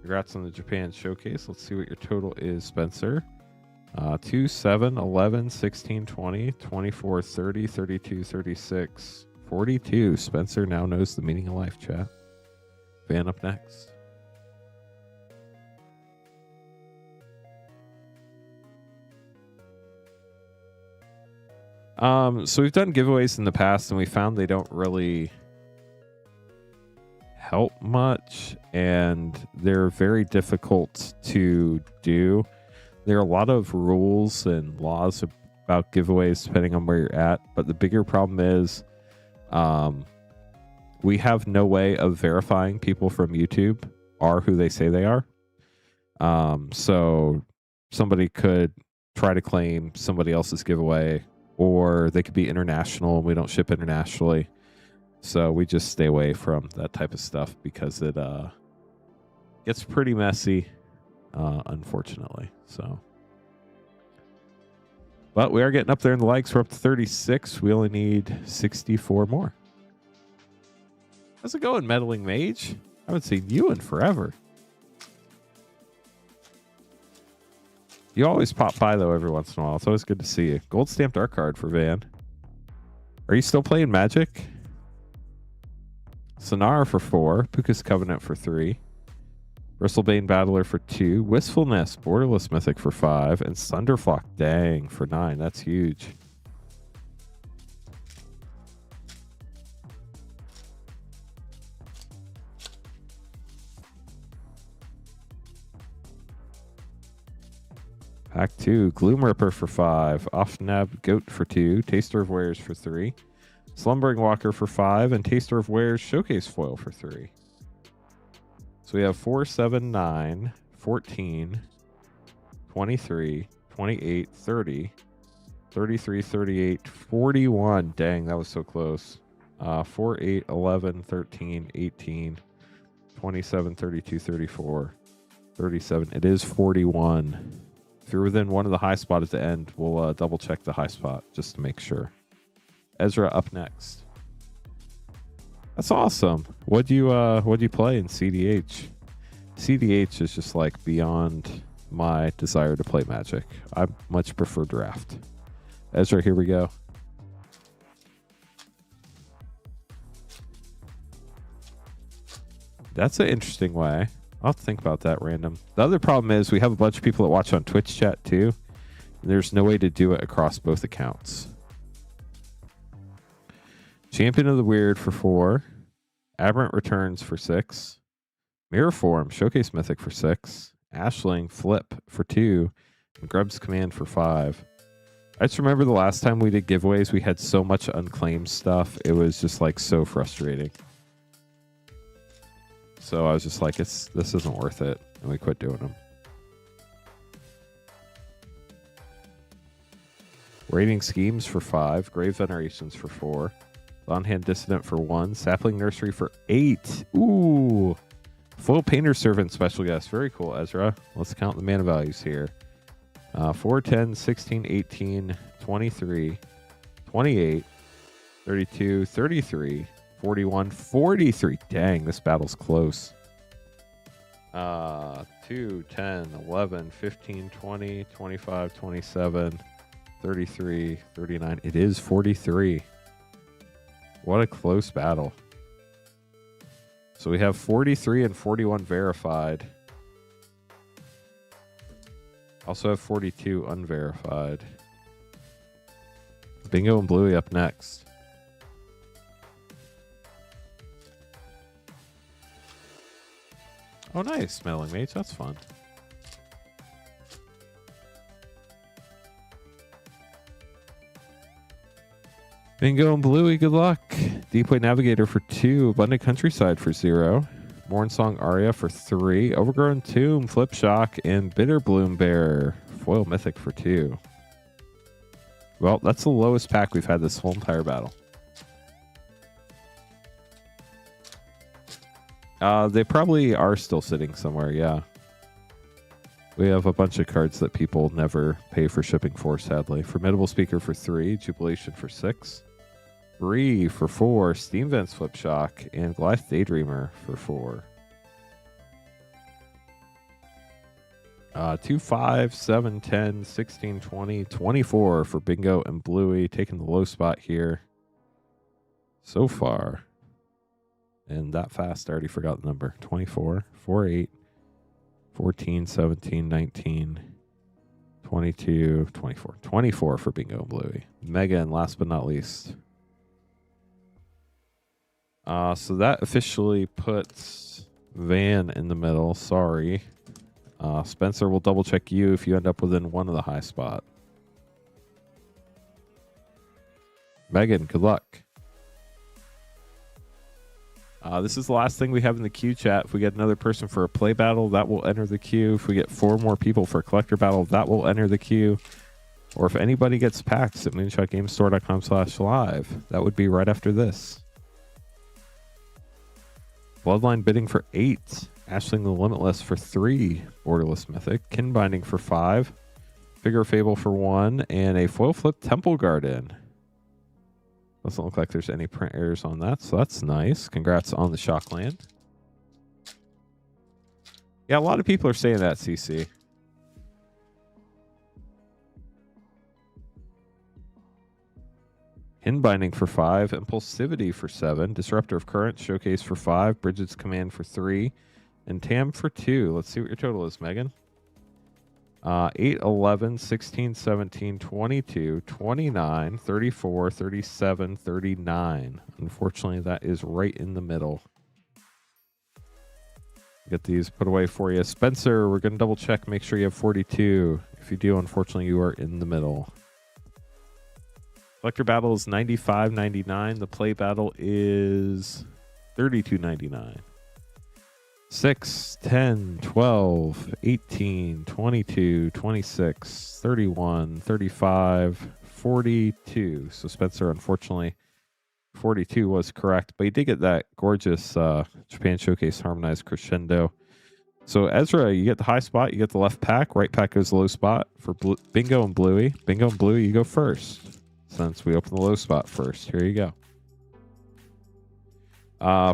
Congrats on the Japan Showcase. Let's see what your total is, Spencer. 2, 7, 11, 16, 20, 24, 30, 32, 36, 42. Spencer now knows the meaning of life, chat. Van up next. So we've done giveaways in the past, and we found they don't really help much, and they're very difficult to do. There are a lot of rules and laws about giveaways depending on where you're at, but the bigger problem is we have no way of verifying people from YouTube are who they say they are. So somebody could try to claim somebody else's giveaway, or they could be international and we don't ship internationally. So we just stay away from that type of stuff because it gets pretty messy, unfortunately. So, but we are getting up there in the likes. We're up to 36. We only need 64 more. How's it going, Meddling Mage? I haven't seen you in forever. You always pop by, though, every once in a while. It's always good to see you. Gold stamped art card for Van. Are you still playing Magic? Sonar for 4. Puka's Covenant for 3. Bristlebane Battler for 2. Wistfulness, Borderless Mythic for 5. And Thunderflock, dang, for 9. That's huge. Pack 2, Gloom Ripper for 5, Offnab Goat for 2, Taster of Wares for 3, Slumbering Walker for 5, and Taster of Wares Showcase Foil for 3. So we have 4, 7, 9, 14, 23, 28, 30, 33, 38, 41. Dang, that was so close. 4, 8, 11, 13, 18, 27, 32, 34, 37. It is 41. If you're within one of the high spot at the end, we'll double check the high spot just to make sure. Ezra up next. That's awesome. What'd you play in CDH? CDH is just like beyond my desire to play Magic. I much prefer Draft. Ezra, here we go. That's an interesting way. I'll think about that random. The other problem is we have a bunch of people that watch on Twitch chat too. And there's no way to do it across both accounts. Champion of the Weird for 4. Aberrant Returns for 6. Mirror Form, Showcase Mythic for 6. Ashling Flip for 2. And Grub's Command for 5. I just remember the last time we did giveaways, we had so much unclaimed stuff. It was just like so frustrating. So I was just like, this isn't worth it. And we quit doing them. Raiding Schemes for 5. Grave Venerations for 4. On-Hand Dissident for 1. Sapling Nursery for 8. Ooh. Full Painter Servant Special Guest. Very cool, Ezra. Let's count the mana values here. 4, 10, 16, 18, 23, 28, 32, 33, 41, 43. Dang, this battle's close. 2, 10, 11, 15, 20, 25, 27, 33, 39. It is 43. What a close battle. So we have 43 and 41 verified. Also have 42 unverified. Bingo and Bluey up next. Oh, nice. Smelling Mage. That's fun. Bingo and Bluey, good luck. Deepway Navigator for 2. Abundant Countryside for 0. Mornsong Aria for 3. Overgrown Tomb, Flip Shock, and Bitter Bloom Bear. Foil Mythic for 2. Well, that's the lowest pack we've had this whole entire battle. They probably are still sitting somewhere, yeah. We have a bunch of cards that people never pay for shipping for, sadly. Formidable Speaker for 3. Jubilation for 6. Bree for 4. Steam Vents Flip Shock, and Goliath Daydreamer for 4. 2, 5, 7, 10, 16, 20, 24 for Bingo and Bluey, taking the low spot here so far. And that fast, I already forgot the number. 24, 4, 8, 14, 17, 19, 22, 24. 24 for Bingo and Bluey. Mega, and last but not least. So that officially puts Van in the middle. Sorry. Spencer will double check you if you end up within one of the high spot. Megan, good luck. This is the last thing we have in the queue chat. If we get another person for a play battle, that will enter the queue. If we get 4 more people for a collector battle, that will enter the queue. Or if anybody gets packs at moonshotgamestore.com/live, that would be right after this. Bloodline Bidding for 8. Ashling the Limitless for 3. Borderless Mythic. Kinbinding for 5. Figure of Fable for 1. And a Foil Flip Temple Garden. Doesn't look like there's any print errors on that, so that's nice. Congrats on the Shockland. Yeah, a lot of people are saying that, CC. Hinbinding for 5. Impulsivity for 7. Disruptor of Current Showcase for 5. Bridget's Command for 3. And Tam for 2. Let's see what your total is, Megan. 8, 11, 16, 17, 22, 29, 34, 37, 39. Unfortunately, that is right in the middle. Get these put away for you. Spencer, we're going to double check, make sure you have 42. If you do, unfortunately, you are in the middle. Collector battle is $95.99. The play battle is $32.99. 6, 10, 12, 18, 22, 26, 31, 35, 42. So Spencer, unfortunately, 42 was correct, but he did get that gorgeous Japan Showcase Harmonized Crescendo. So Ezra, you get the high spot, you get the left pack, right pack goes the low spot for Bingo and Bluey. Bingo and Bluey, you go first, since we opened the low spot first. Here you go.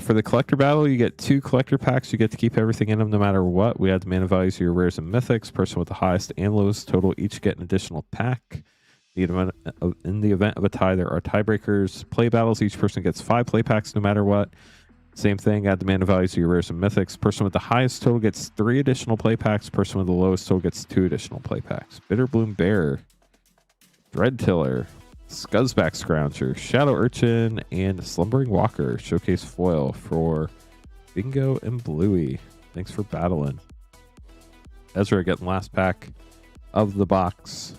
For the collector battle, you get 2 collector packs. You get to keep everything in them no matter what. We add the mana values of your rares and mythics. Person with the highest and lowest total each get an additional pack. In the event of a tie, there are tiebreakers. Play battles, each person gets 5 play packs no matter what. Same thing, add the mana values of your rares and mythics. Person with the highest total gets 3 additional play packs. Person with the lowest total gets 2 additional play packs. Bitterbloom Bear, Dreadtiller, Scuzzback Scrounger, Shadow Urchin, and Slumbering Walker showcase foil for Bingo and Bluey. Thanks for battling. Ezra getting last pack of the box.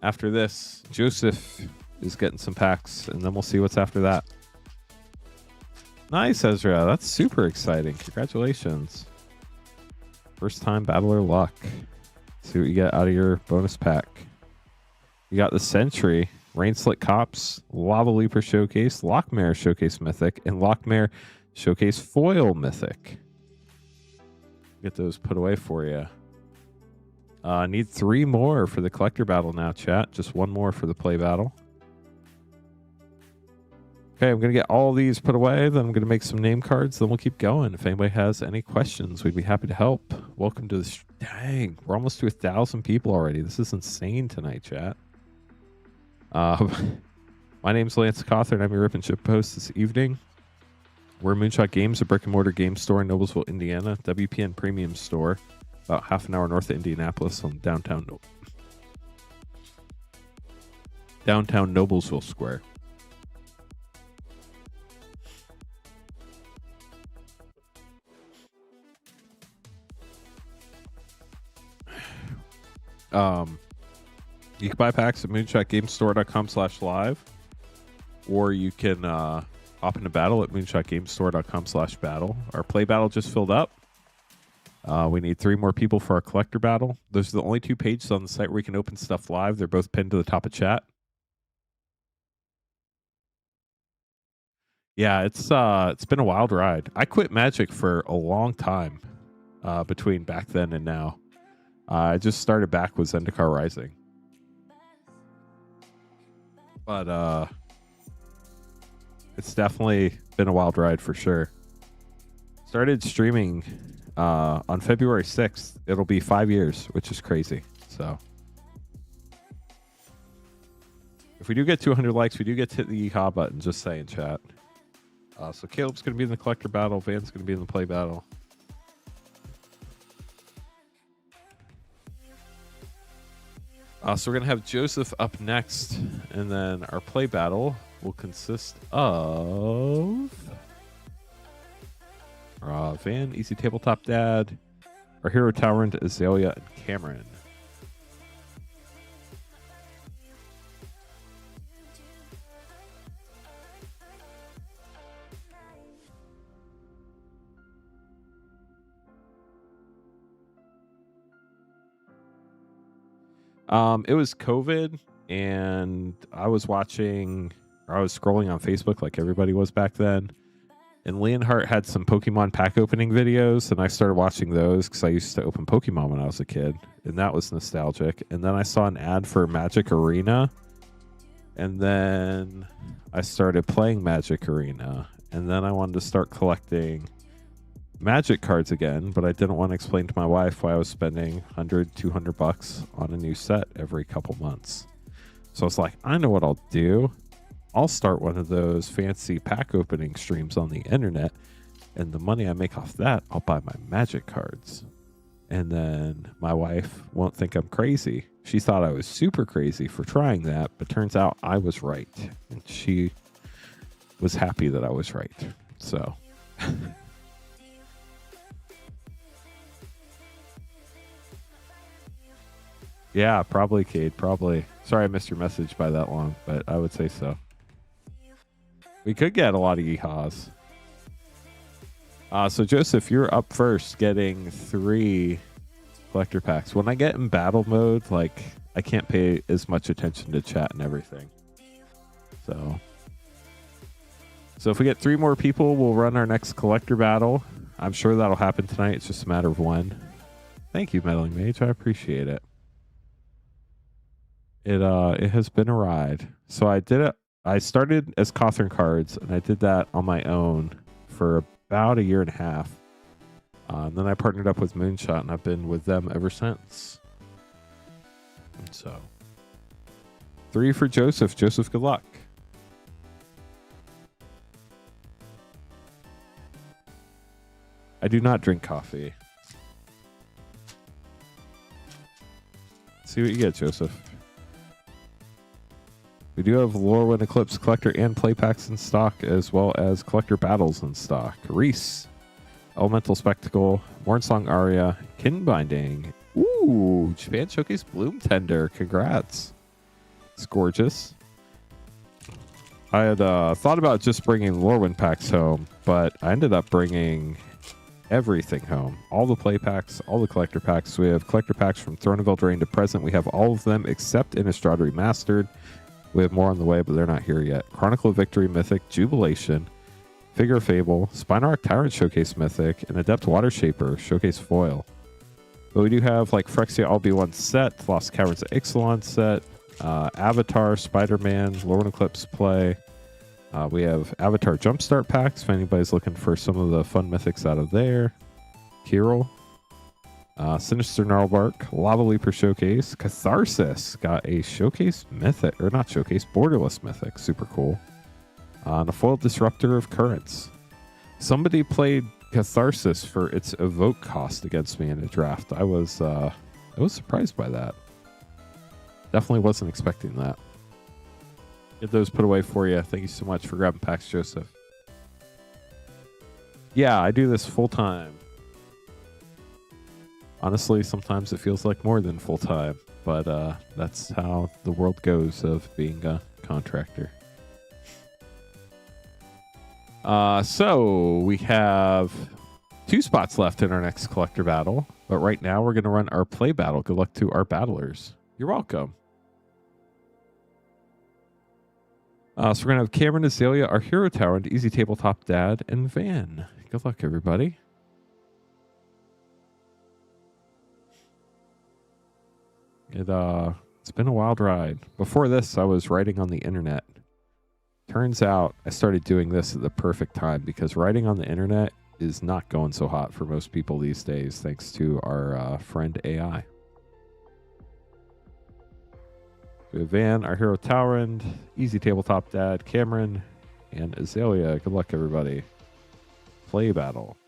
After this, Joseph is getting some packs, and then we'll see what's after that. Nice, Ezra. That's super exciting. Congratulations. First time battler luck. See what you get out of your bonus pack. You got the Sentry, Rainslick Cops, Lava Leaper Showcase, Lockmare Showcase Mythic, and Lockmare Showcase Foil Mythic. Get those put away for you. Need 3 more for the collector battle now, chat. Just 1 more for the play battle. Okay, I'm going to get all these put away. Then I'm going to make some name cards. Then we'll keep going. If anybody has any questions, we'd be happy to help. Welcome to the... Dang, we're almost to 1,000 people already. This is insane tonight, chat. My name's Lance Cawthorn. I'm your Rip and Ship host this evening. We're Moonshot Games, a brick-and-mortar game store in Noblesville, Indiana. WPN Premium Store, about half an hour north of Indianapolis on downtown Noblesville Square. You can buy packs at moonshotgamestore.com/live, or you can hop into battle at moonshotgamestore.com/battle. Our play battle just filled up. We need 3 more people for our collector battle. Those are the only 2 pages on the site where we can open stuff live. They're both pinned to the top of chat. Yeah, it's been a wild ride. I quit Magic for a long time between back then and now. I just started back with Zendikar Rising. But it's definitely been a wild ride for sure. Started streaming on February 6th. It'll be 5 years, which is crazy. So if we do get 200 likes, we do get to hit the yeehaw button, just saying, chat. So Caleb's going to be in the collector battle. Van's going to be in the play battle. So we're going to have Joseph up next, and then our play battle will consist of Van, Easy Tabletop Dad, our Hero Tyrant, Azalea, and Cameron. It was COVID, and I was scrolling on Facebook like everybody was back then. And Leonhardt had some Pokemon pack opening videos, and I started watching those because I used to open Pokemon when I was a kid, and that was nostalgic. And then I saw an ad for Magic Arena, and then I started playing Magic Arena, and then I wanted to start collecting Magic cards again, but I didn't want to explain to my wife why I was spending $100-$200 on a new set every couple months. So I was like, I know what I'll do. I'll start one of those fancy pack opening streams on the internet, and the money I make off that, I'll buy my Magic cards. And then my wife won't think I'm crazy. She thought I was super crazy for trying that, but turns out I was right, and she was happy that I was right. So Yeah, probably, Cade. Probably. Sorry I missed your message by that long, but I would say so. We could get a lot of yeehaws. So, Joseph, you're up first getting 3 collector packs. When I get in battle mode, like, I can't pay as much attention to chat and everything. So if we get 3 more people, we'll run our next collector battle. I'm sure that'll happen tonight. It's just a matter of when. Thank you, Meddling Mage. I appreciate it. It has been a ride. So I did it. I started as Cawthorn Cards, and I did that on my own for about 1.5 years. And then I partnered up with Moonshot, and I've been with them ever since. And so 3 for Joseph. Joseph, good luck. I do not drink coffee. See what you get, Joseph. We do have Lorwyn Eclipse Collector and Play Packs in stock, as well as Collector Battles in stock. Reese, Elemental Spectacle, Mornsong Aria, Kin Binding. Ooh, Japan Showcase Bloom Tender. Congrats. It's gorgeous. I had thought about just bringing Lorwyn packs home, but I ended up bringing everything home. All the play packs, all the collector packs. We have collector packs from Throne of Eldraine to present. We have all of them except Innistrad Remastered. We have more on the way, but they're not here yet. Chronicle of Victory Mythic, Jubilation, Figure of Fable, Spinarch Tyrant Showcase Mythic, and Adept Water Shaper Showcase Foil. But we do have like Phyrexia All-Be-One set, Lost Caverns of Ixalan set, Avatar, Spider-Man, Lorwyn Eclipse play. We have Avatar Jumpstart packs if anybody's looking for some of the fun mythics out of there. Kirill, Sinister Gnarlbark, Lava Leaper Showcase, Catharsis got a Showcase Mythic, or not Showcase, Borderless Mythic, super cool. And a Foiled Disruptor of Currents. Somebody played Catharsis for its evoke cost against me in a draft. I was surprised by that. Definitely wasn't expecting that. Get those put away for you. Thank you so much for grabbing packs, Joseph. Yeah, I do this full time. Honestly, sometimes it feels like more than full time, but that's how the world goes of being a contractor. So we have 2 spots left in our next collector battle, but right now we're going to run our play battle. Good luck to our battlers. You're welcome. So we're going to have Cameron, Azalea, our Hero Tower, and Easy Tabletop Dad, and Van. Good luck, everybody. It's been a wild ride. Before this, I was writing on the internet. Turns out I started doing this at the perfect time because writing on the internet is not going so hot for most people these days, thanks to our friend AI. We have Van, our Hero Towrend, Easy Tabletop Dad, Cameron, and Azalea. Good luck, everybody. Play battle.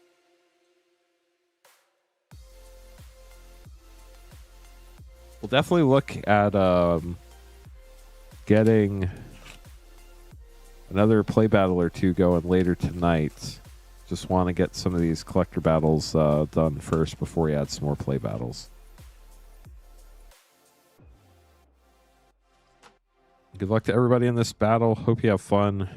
We'll definitely look at getting another play battle or 2 going later tonight. Just want to get some of these collector battles done first before we add some more play battles. Good luck to everybody in this battle. Hope you have fun.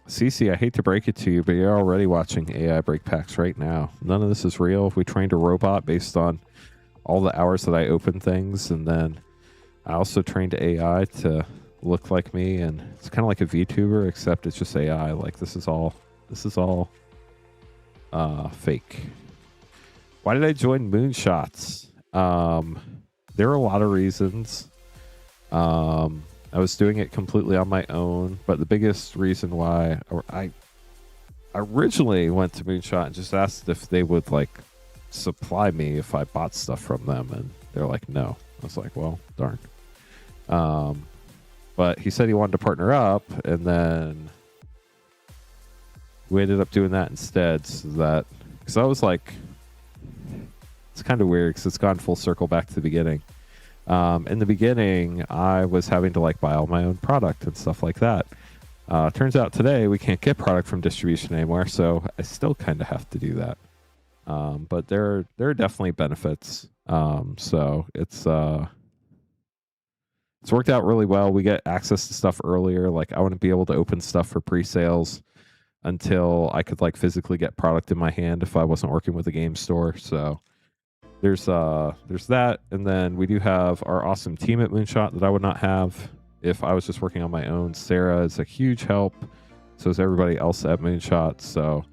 Cece, I hate to break it to you, but you're already watching AI break packs right now. None of this is real. We trained a robot based on all the hours that I open things, and then I also trained AI to look like me, and it's kind of like a VTuber, except it's just AI. Like this is all fake. Why did I join Moonshots? There are a lot of reasons. I was doing it completely on my own, but the biggest reason why I originally went to Moonshot and just asked if they would like supply me if I bought stuff from them, and they're like, no. I was like, well, darn. But he said he wanted to partner up, and then we ended up doing that instead. So that, because I was like, It's kind of weird because it's gone full circle back to the beginning. In the beginning, I was having to like buy all my own product and stuff like that. Turns out today we can't get product from distribution anymore, so I still kind of have to do that. But there are definitely benefits. So it's worked out really well. We get access to stuff earlier. Like I wouldn't be able to open stuff for pre-sales until I could like physically get product in my hand if I wasn't working with a game store. So there's that, and then we do have our awesome team at Moonshot that I would not have if I was just working on my own. Sarah is a huge help. So is everybody else at Moonshot. So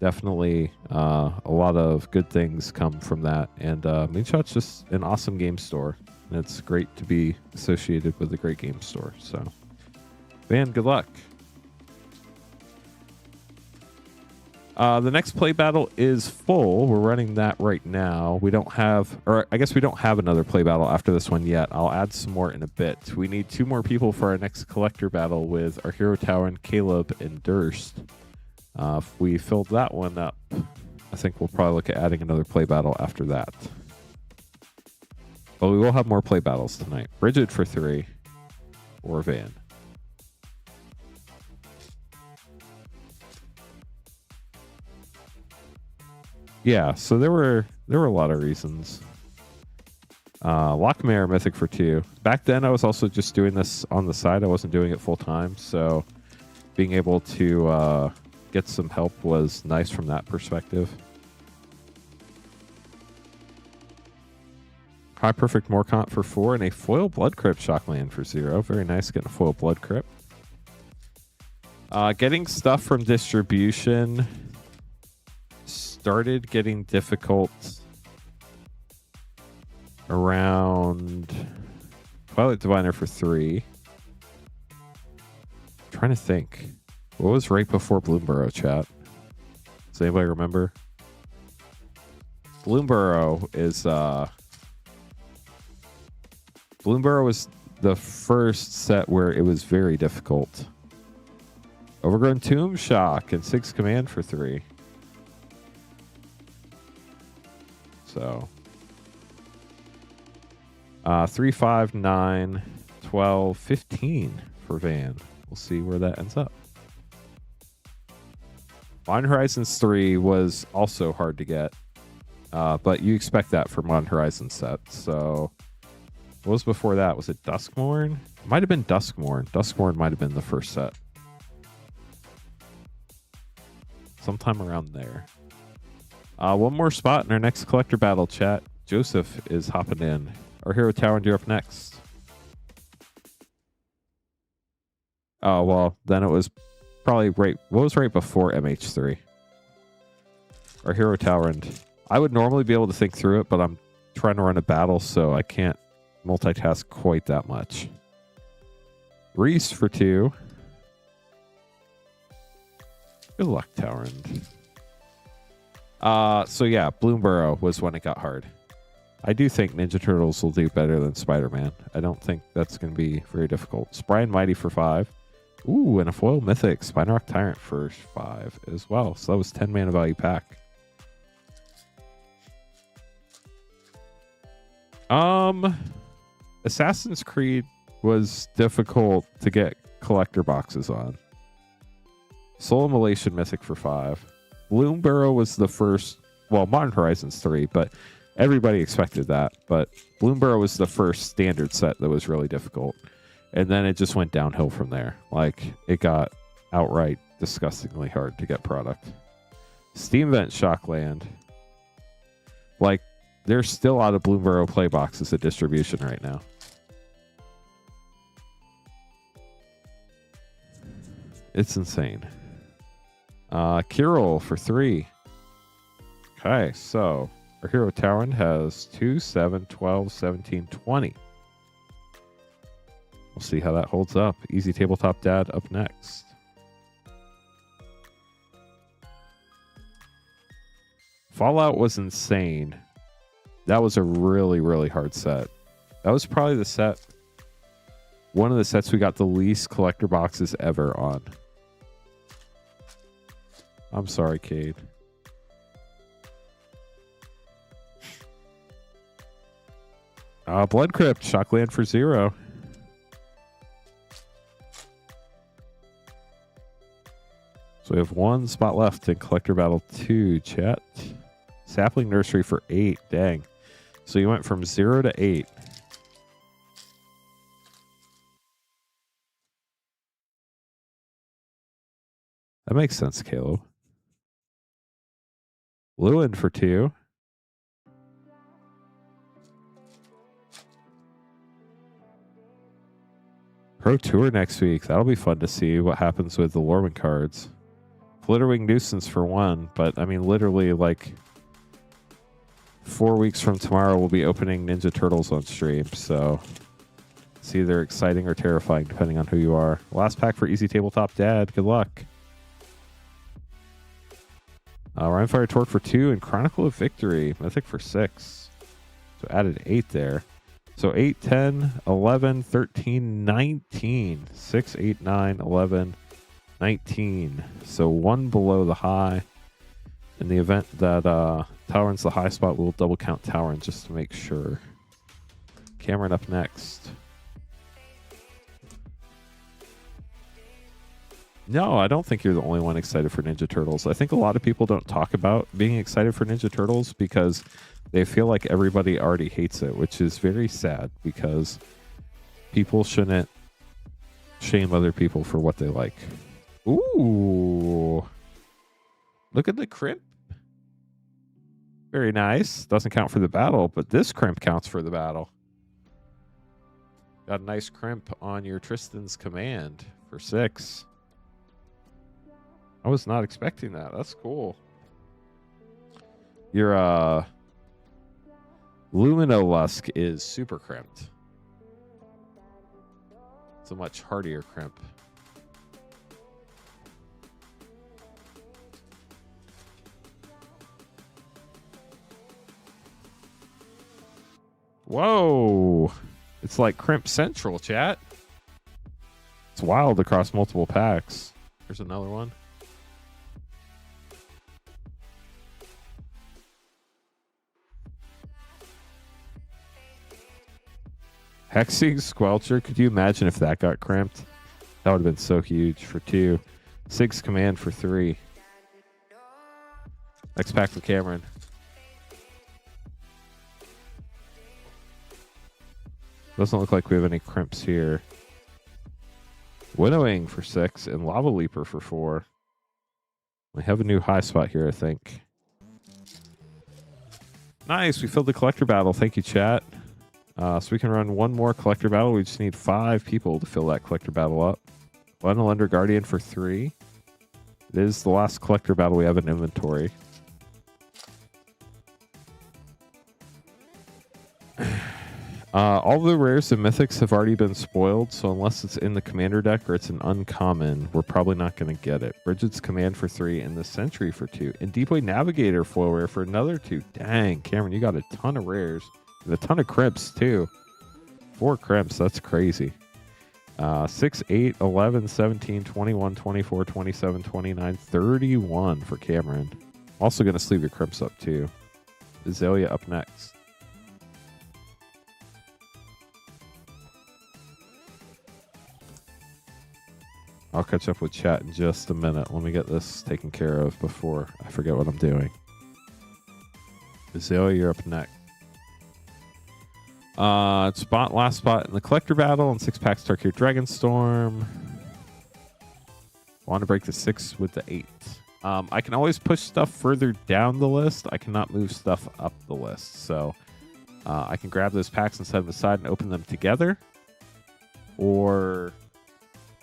definitely a lot of good things come from that. And Moonshot's just an awesome game store. And it's great to be associated with a great game store. So, Van, good luck. The next play battle is full. We're running that right now. We don't have, or I guess we don't have another play battle after this one yet. I'll add some more in a bit. We need 2 more people for our next collector battle with our hero Tower, Caleb, and Durst. If we filled that one up, I think we'll probably look at adding another play battle after that. But we will have more play battles tonight. Bridget for 3 or Van. Yeah, so there were a lot of reasons. Lockmare Mythic for 2. Back then, I was also just doing this on the side. I wasn't doing it full time, so being able to get some help was nice from that perspective. High Perfect Morcant for 4 and a foil Blood Crypt Shockland for 0. Very nice getting a foil Blood Crypt. Getting stuff from distribution started getting difficult around Twilight Diviner for 3. Trying to think. What was right before Bloomburrow, chat? Does anybody remember? Bloomburrow is Bloomburrow was the first set where it was very difficult. Overgrown Tomb Shock and 6 command for 3. So 3, 5, 9, 12, 15 for Van. We'll see where that ends up. Modern Horizons 3 was also hard to get, but you expect that for Modern Horizons set. So what was before that? Was it Duskmourn? It might have been Duskmourn. Duskmourn might have been the first set. Sometime around there. One more spot in our next collector battle, chat. Joseph is hopping in. Our hero Tower, you're up next. Oh, well, then it was probably right. What was right before MH3? Our hero Tower, and I would normally be able to think through it, but I'm trying to run a battle, so I can't multitask quite that much. Reese for 2. Good luck, Towerend. So yeah, Bloomburrow was when it got hard. I do think Ninja Turtles will do better than Spider-Man. I don't think that's going to be very difficult. Spry and Mighty for 5. Ooh, and a foil Mythic Spinerock Tyrant for 5 as well. So that was 10 mana value pack. Assassin's Creed was difficult to get collector boxes on. Soul Immolation Mythic for 5. Bloomburrow was the first, well, Modern Horizons 3, but everybody expected that. But Bloomburrow was the first standard set that was really difficult. And then it just went downhill from there. Like, it got outright disgustingly hard to get product. Steam Vent Shockland. Like, there's still out of Bloomburrow play boxes at distribution right now. It's insane. Kirill for 3. Okay, so our hero Towerend has 2, 7, 12, 17, 20. We'll see how that holds up. Easy Tabletop Dad up next. Fallout was insane. That was a really, really hard set. That was probably the set, one of the sets we got the least collector boxes ever on. I'm sorry, Cade. Blood Crypt, Shockland for 0. So we have 1 spot left in Collector Battle 2, chat. Sapling Nursery for 8, dang. So you went from 0 to 8. That makes sense, Caleb. Lorwyn for 2. Pro Tour next week. That'll be fun to see what happens with the Lorwyn cards. Flitterwing Nuisance for 1, but I mean, literally, like 4 weeks from tomorrow, we'll be opening Ninja Turtles on stream. So it's either exciting or terrifying, depending on who you are. Last pack for Easy Tabletop Dad. Good luck. Rhinefire Torque for 2 and Chronicle of Victory, Mythic for 6. So added 8 there. So 8, 10, 11, 13, 19. 6, 8, 9, 11, 19. So 1 below the high. In the event that Towerin's the high spot, we'll double count Towerin just to make sure. Cameron up next. No, I don't think you're the only one excited for Ninja Turtles. I think a lot of people don't talk about being excited for Ninja Turtles because they feel like everybody already hates it, which is very sad because people shouldn't shame other people for what they like. Ooh. Look at the crimp. Very nice. Doesn't count for the battle, but this crimp counts for the battle. Got a nice crimp on your Tristan's Command for 6. I was not expecting that. That's cool. Your Luminolusk is super crimped. It's a much hardier crimp. Whoa. It's like Crimp Central, chat. It's wild across multiple packs. Here's another one. Hexing Squelcher. Could you imagine if that got crimped? That would have been so huge for 2. 6 Command for 3. Next pack for Cameron. Doesn't look like we have any crimps here. Winnowing for 6 and Lava Leaper for 4. We have a new high spot here, I think. Nice. We filled the collector battle. Thank you, chat. So we can run 1 more collector battle. We just need 5 people to fill that collector battle up. Bundle Under Guardian for 3. It is the last collector battle we have in inventory. All the rares and mythics have already been spoiled, so unless it's in the commander deck or it's an uncommon, we're probably not going to get it. Bridget's Command for 3 and the Sentry for 2. And Deepway Navigator foil rare for another 2. Dang, Cameron, you got a ton of rares. And a ton of crimps, too. 4 crimps, that's crazy. 6, 8, 11, 17, 21, 24, 27, 29, 31 for Cameron. Also going to sleeve your crimps up, too. Azalea up next. I'll catch up with chat in just a minute. Let me get this taken care of before I forget what I'm doing. Azalea, you're up next. Last spot in the collector battle and 6 packs Tarkir Dragonstorm. Want to break the 6 with the 8. I can always push stuff further down the list. I cannot move stuff up the list. So I can grab those packs and set them aside and open them together. Or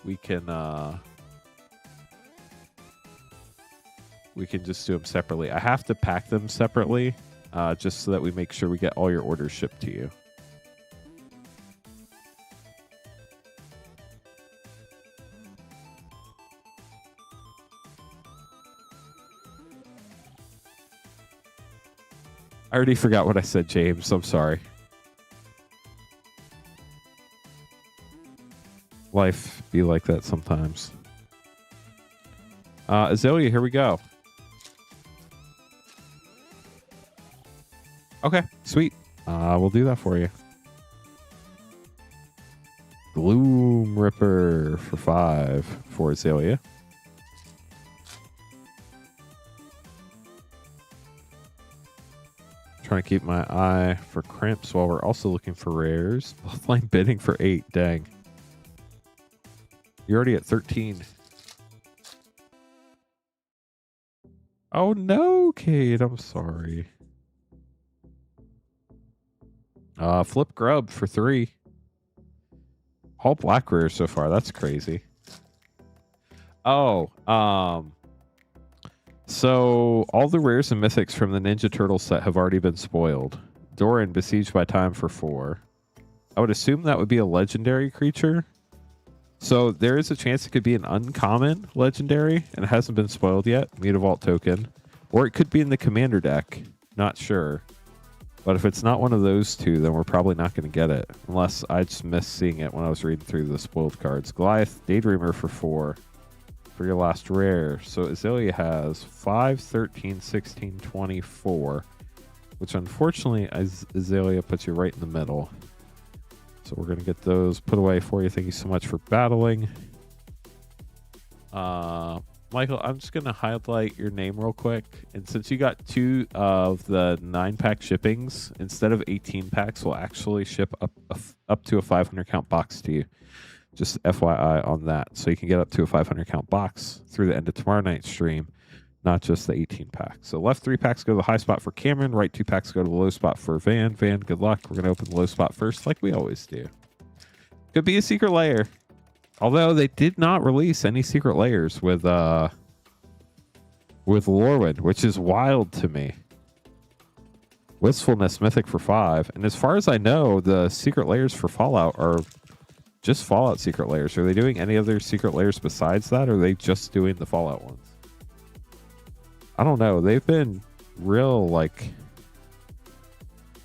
we can just do them separately. I have to pack them separately just so that we make sure we get all your orders shipped to you. I already forgot what I said, James. I'm sorry. Life be like that sometimes. Azalea, here we go. Okay, sweet. We'll do that for you. Ripper for 5 for Azalea. Trying to keep my eye for crimps while we're also looking for rares. Offline bidding for 8. Dang. You're already at 13. Oh no, Kate. I'm sorry. Flip Grub for 3. All black rares so far. That's crazy. Oh, so all the rares and mythics from the Ninja Turtle set have already been spoiled. Doran, Besieged by Time for 4. I would assume that would be a legendary creature. So there is a chance it could be an uncommon legendary, and it hasn't been spoiled yet. Mutavault token. Or it could be in the commander deck. Not sure. But if it's not one of those two, then we're probably not going to get it. Unless I just missed seeing it when I was reading through the spoiled cards. Goliath, Daydreamer for 4. For your last rare. So Azalea has 5, 13, 16, 24. Which unfortunately, Azalea puts you right in the middle. So we're going to get those put away for you. Thank you so much for battling. Michael, I'm just going to highlight your name real quick. And since you got 2 of the 9-pack shippings, instead of 18 packs, we'll actually ship up to a 500 count box to you. Just FYI on that. So you can get up to a 500 count box through the end of tomorrow night's stream, not just the 18 pack. So left 3 packs go to the high spot for Cameron. Right 2 packs go to the low spot for Van. Van, good luck. We're going to open the low spot first like we always do. Could be a secret layer. Although they did not release any secret layers with Lorwyn, which is wild to me. Wistfulness Mythic for 5. And as far as I know, the secret layers for Fallout are just Fallout secret layers. Are they doing any other secret layers besides that, or are they just doing the Fallout ones? I don't know. They've been real, like,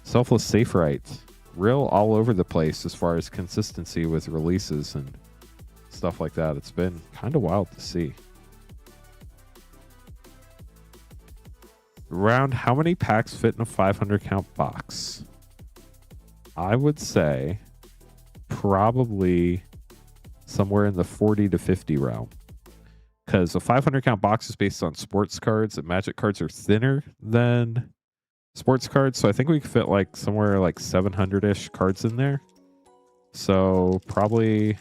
selfless safe rights. Real all over the place as far as consistency with releases and stuff like that. It's been kind of wild to see. Around how many packs fit in a 500 count box? I would say probably somewhere in the 40 to 50 realm. Because a 500 count box is based on sports cards, and Magic cards are thinner than sports cards. So I think we could fit like somewhere like 700-ish cards in there. So probably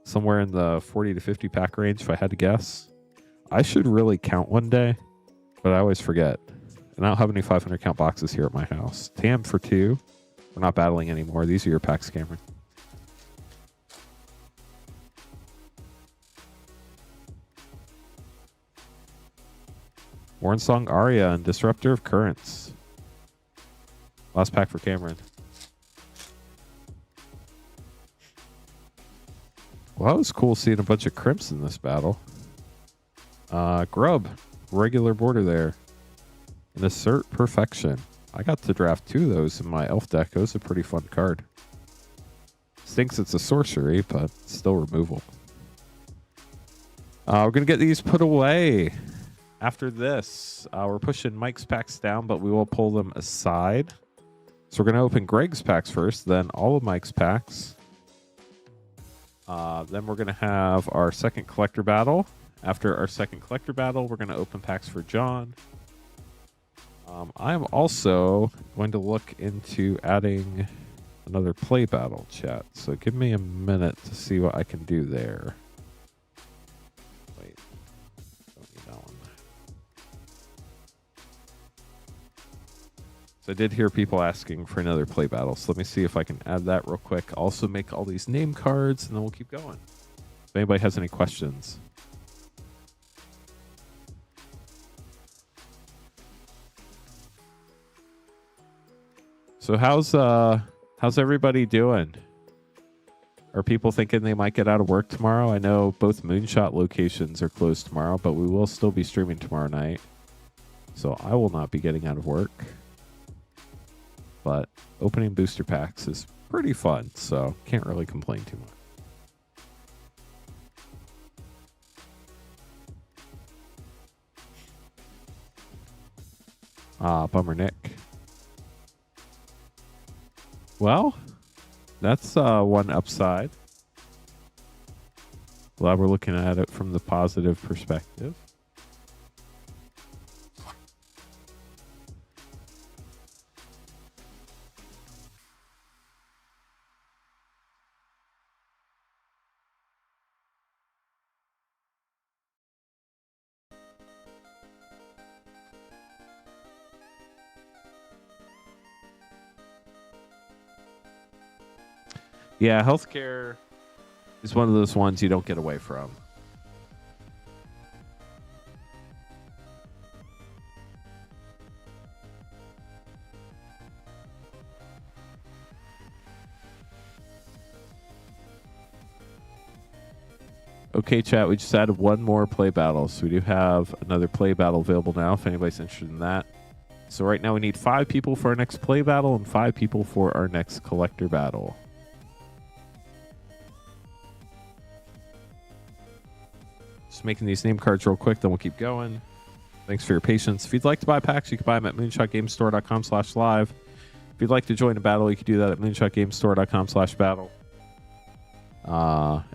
somewhere in the 40 to 50 pack range if I had to guess. I should really count one day, but I always forget. And I don't have any 500 count boxes here at my house. Tam for 2. We're not battling anymore. These are your packs, Cameron. Warnsong Aria and Disruptor of Currents. Last pack for Cameron. Well, that was cool seeing a bunch of crimps in this battle. Grub. Regular border there. And Assert Perfection. I got to draft 2 of those in my elf deck. It was a pretty fun card. Stinks it's a sorcery, but still removal. We're going to get these put away. After this, we're pushing Mike's packs down, but we will pull them aside. So we're going to open Greg's packs first, then all of Mike's packs. Then we're going to have our second collector battle. After our second collector battle, we're going to open packs for John. I'm also going to look into adding another play battle chat. So give me a minute to see what I can do there. Wait, don't need that one. So I did hear people asking for another play battle. So let me see if I can add that real quick. Also make all these name cards, and then we'll keep going. If anybody has any questions. So how's everybody doing? Are people thinking they might get out of work tomorrow? I know both Moonshot locations are closed tomorrow, but we will still be streaming tomorrow night. So I will not be getting out of work. But opening booster packs is pretty fun, so can't really complain too much. Bummer Nick. Well, That's one upside. Glad we're looking at it from the positive perspective. Yeah, healthcare is one of those ones you don't get away from. Okay, chat, we just added one more play battle. So we do have another play battle available now if anybody's interested in that. So right now we need 5 people for our next play battle and 5 people for our next collector battle. Just making these name cards real quick, then we'll keep going. Thanks for your patience. If you'd like to buy packs, you can buy them at moonshotgamestore.com/live. If you'd like to join a battle, you can do that at moonshotgamestore.com/battle.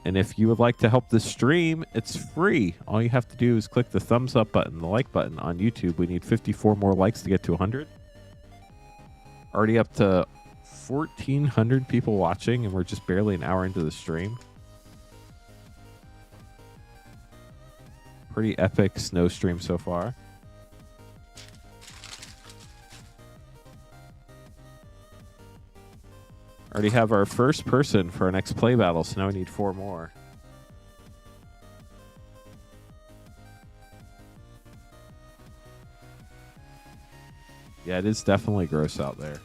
And if you would like to help the stream, it's free. All you have to do is click the thumbs up button, the like button on YouTube. We need 54 more likes to get to 100. Already up to 1,400 people watching, and we're just barely an hour into the stream. Pretty epic snow stream so far. Already have our first person for our next play battle, so now we need 4 more. Yeah, it is definitely gross out there.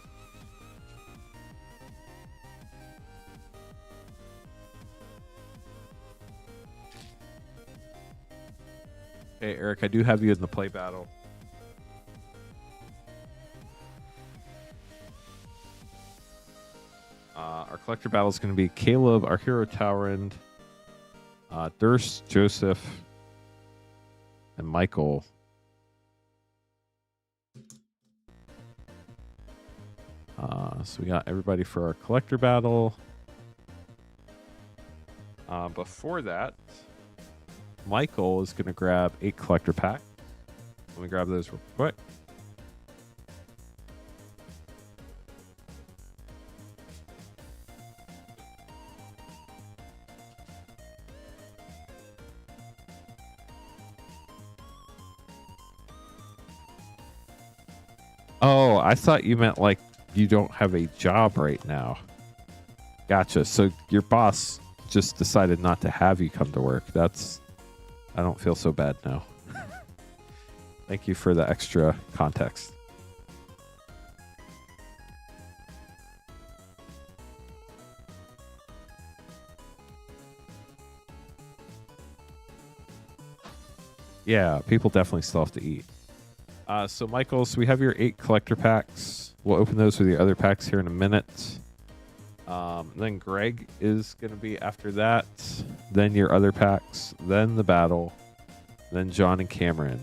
Okay, Eric, I do have you in the play battle. Our collector battle is going to be Caleb, our hero Tauren, Durst, Joseph, and Michael. So we got everybody for our collector battle. Before that, Michael is going to grab 8 collector packs. Let me grab those real quick. Oh, I thought you meant like you don't have a job right now. Gotcha. So your boss just decided not to have you come to work. I don't feel so bad now. Thank you for the extra context. Yeah, people definitely still have to eat. So Michael, so we have your 8 collector packs. We'll open those with your other packs here in a minute. Then Greg is going to be after that. Then your other packs. Then the battle. Then John and Cameron.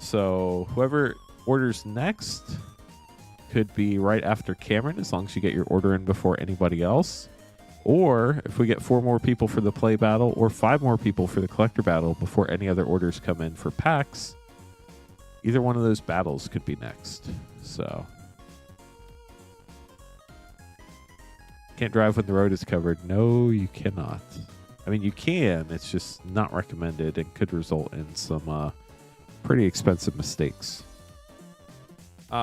So whoever orders next could be right after Cameron, as long as you get your order in before anybody else. Or if we get 4 more people for the play battle or 5 more people for the collector battle before any other orders come in for packs, either one of those battles could be next. So can't drive when the road is covered. No, you cannot. I mean, you can. It's just not recommended and could result in some pretty expensive mistakes.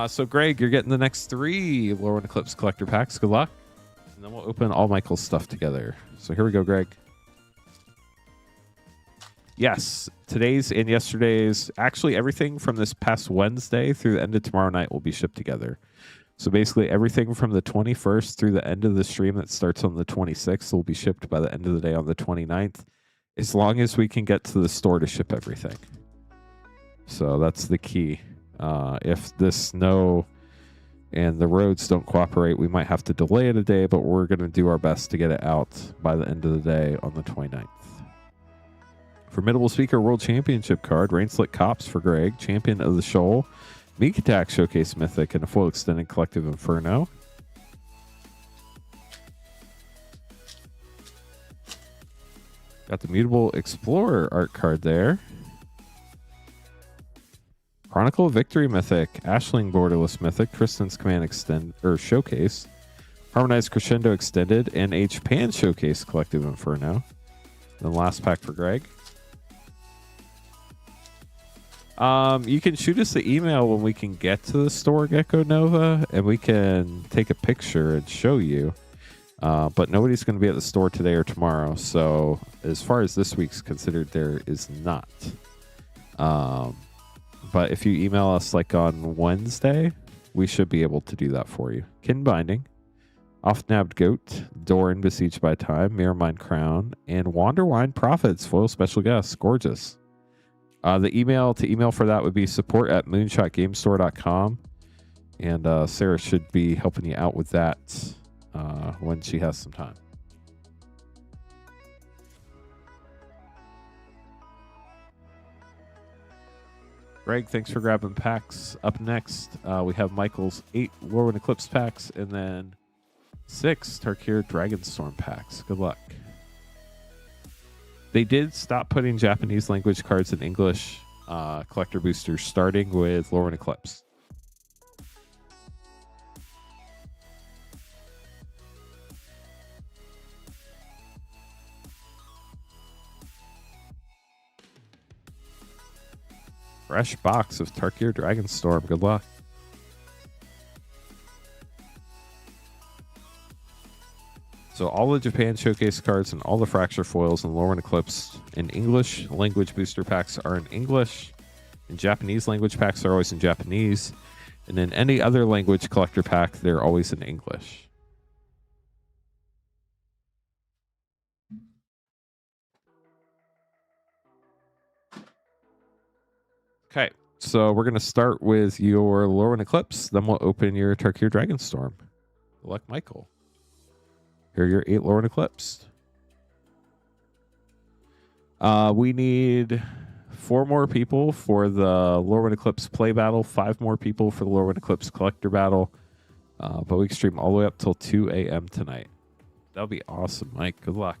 So Greg, you're getting the next 3 Lorwyn Eclipse collector packs. Good luck. And then we'll open all Michael's stuff together. So here we go, Greg. Yes, today's and yesterday's, actually everything from this past Wednesday through the end of tomorrow night will be shipped together. So basically everything from the 21st through the end of the stream that starts on the 26th will be shipped by the end of the day on the 29th, as long as we can get to the store to ship everything. So that's the key. If the snow and the roads don't cooperate, we might have to delay it a day, but we're going to do our best to get it out by the end of the day on the 29th. Formidable Speaker World Championship card, Rainslick Cops for Greg, Champion of the Shoal, Meek Attack Showcase Mythic, and a full extended Collective Inferno. Got the Mutable Explorer art card there. Chronicle of Victory Mythic, Ashling Borderless Mythic, Kristen's Command Extend or Showcase, Harmonized Crescendo Extended, and H Pan Showcase Collective Inferno. Then last pack for Greg. You can shoot us the email when we can get to the store, Gecko Nova, and we can take a picture and show you. But nobody's going to be at the store today or tomorrow. So as far as this week's considered, there is not. But if you email us like on Wednesday, we should be able to do that for you. Kin Binding, Off-Nabbed Goat, Doran Besieged by Time, Mirrormine Crown, and Wanderwine Prophets, foil special guest. Gorgeous. The email for that would be support@moonshotgamestore.com. And Sarah should be helping you out with that when she has some time. Greg, thanks for grabbing packs. Up next, we have Michael's 8 Lorwyn Eclipse packs and then 6 Tarkir Dragonstorm packs. Good luck. They did stop putting Japanese language cards in English collector boosters, starting with Lorwyn Eclipse. Fresh box of Tarkir Dragonstorm. Good luck. So all the Japan Showcase cards and all the Fracture foils and Lorwyn Eclipse in English language booster packs are in English. And Japanese language packs are always in Japanese. And in any other language collector pack, they're always in English. Okay, so we're going to start with your Lorwyn Eclipse. Then we'll open your Tarkir Dragonstorm. Good luck, Michael. Here are your 8 Lorwyn Eclipse. We need 4 more people for the Lorwyn Eclipse play battle, 5 more people for the Lorwyn Eclipse collector battle. But we can stream all the way up till 2 a.m. tonight. That'll be awesome, Mike. Good luck.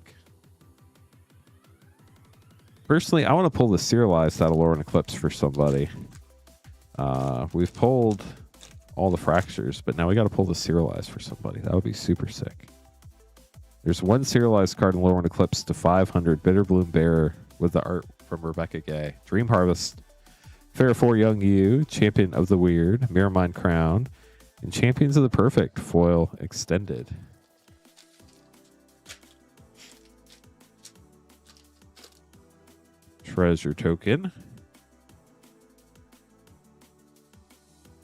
Personally, I want to pull the serialized out of Lorwyn Eclipse for somebody. We've pulled all the fractures, but now we got to pull the serialized for somebody. That would be super sick. There's 1 serialized card in Lorwyn Eclipse to 500. Bitterbloom Bearer with the art from Rebecca Gay. Dream Harvest. Fair 4 Young Yu. Champion of the Weird. Mirrormine Crown. And Champions of the Perfect. Foil Extended. Treasure Token.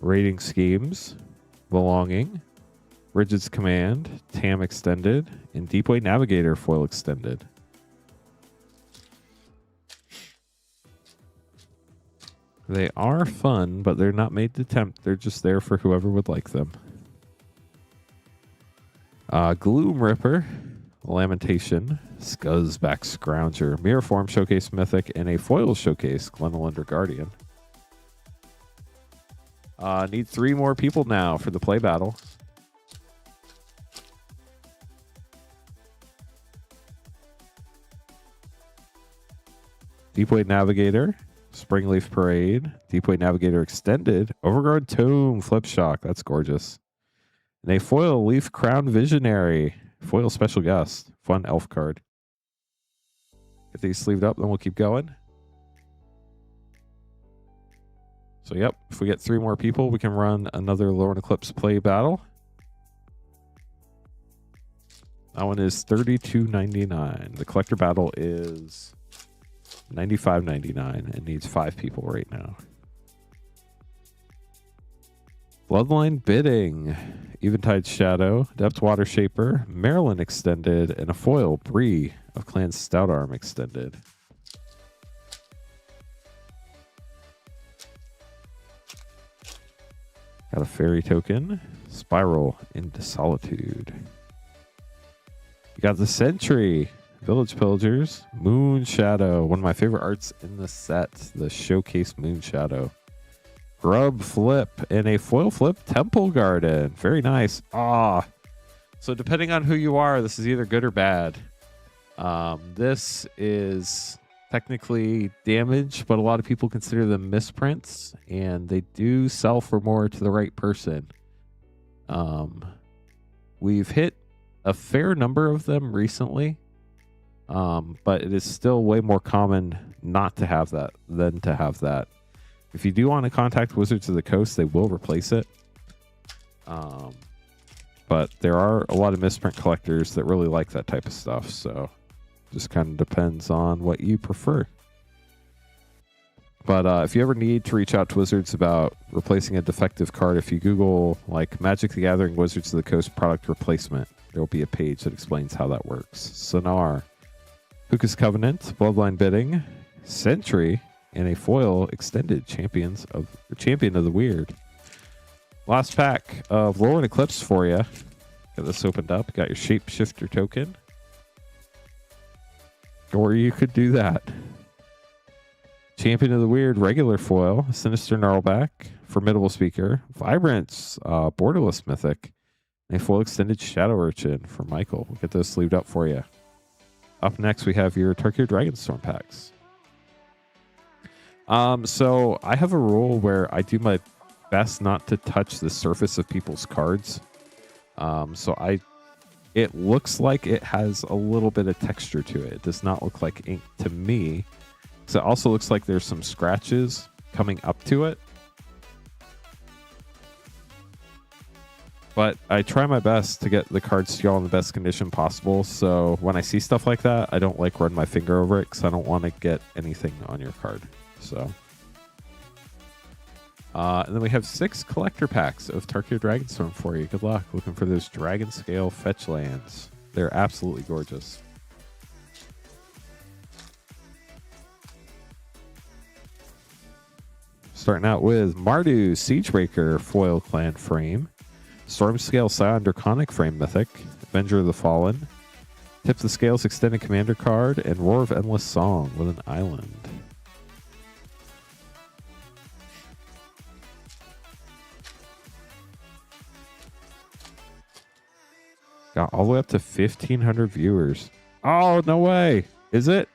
Rating Schemes. Belonging. Rigid's Command. TAM Extended. And Deepway Navigator Foil Extended. They are fun, but they're not made to tempt. They're just there for whoever would like them. Gloom Ripper. Lamentation, Scuzzback Scrounger, Mirror Form Showcase Mythic, and a Foil Showcase Glenelander Guardian. Need 3 more people now for the play battle. Deepway Navigator, Springleaf Parade, Deepway Navigator Extended, Overgrown Tome, Flip Shock, that's gorgeous. And a Foil Leaf Crown Visionary. Foil Special Guest. Fun elf card. Get these sleeved up, then we'll keep going. So, yep. If we get 3 more people, we can run another Lorwyn Eclipse play battle. That one is $32.99. The collector battle is $95.99 and needs 5 people right now. Bloodline Bidding, Eventide Shadow, Depth Water Shaper, Maryland Extended, and a foil Bree of Clan Stoutarm Extended. Got a fairy token, Spiral into Solitude. You got the Sentry, Village Pillagers, Moon Shadow, one of my favorite arts in the set, the Showcase Moon Shadow. Grub Flip and a foil flip Temple Garden. Very nice. So depending on who you are, this is either good or bad. This is technically damage, but a lot of people consider them misprints, and they do sell for more to the right person. We've hit a fair number of them recently, but it is still way more common not to have that than to have that. If you do want to contact Wizards of the Coast, they will replace it. But there are a lot of misprint collectors that really like that type of stuff, so just kind of depends on what you prefer. But if you ever need to reach out to Wizards about replacing a defective card, if you Google like Magic the Gathering Wizards of the Coast product replacement, there will be a page that explains how that works. Sonar, Hookah's Covenant, Bloodline Bidding, Sentry, and a foil extended Champion of the Weird. Last pack of Lorwyn Eclipse for you. Got this opened up. Got your Shapeshifter token. Or you could do that. Champion of the Weird, regular foil, Sinister Gnarlback, Formidable Speaker, Vibrance, Borderless Mythic, and a foil extended Shadow Urchin for Michael. We'll get those sleeved up for you. Up next, we have your Turkey Dragonstorm packs. So I have a rule where I do my best not to touch the surface of people's cards. It looks like it has a little bit of texture to it. It does not look like ink to me. So it also looks like there's some scratches coming up to it. But I try my best to get the cards to y'all in the best condition possible. So when I see stuff like that, I don't like run my finger over it because I don't want to get anything on your card. So, and then we have 6 collector packs of Tarkir Dragonstorm for you. Good luck looking for those dragon scale fetch lands. They're absolutely gorgeous. Starting out with Mardu Siegebreaker foil clan frame, Stormscale Scion Draconic frame mythic, Avenger of the Fallen, Tip the Scales extended commander card, and Roar of Endless Song with an island. Got all the way up to 1,500 viewers. Oh, no way. Is it?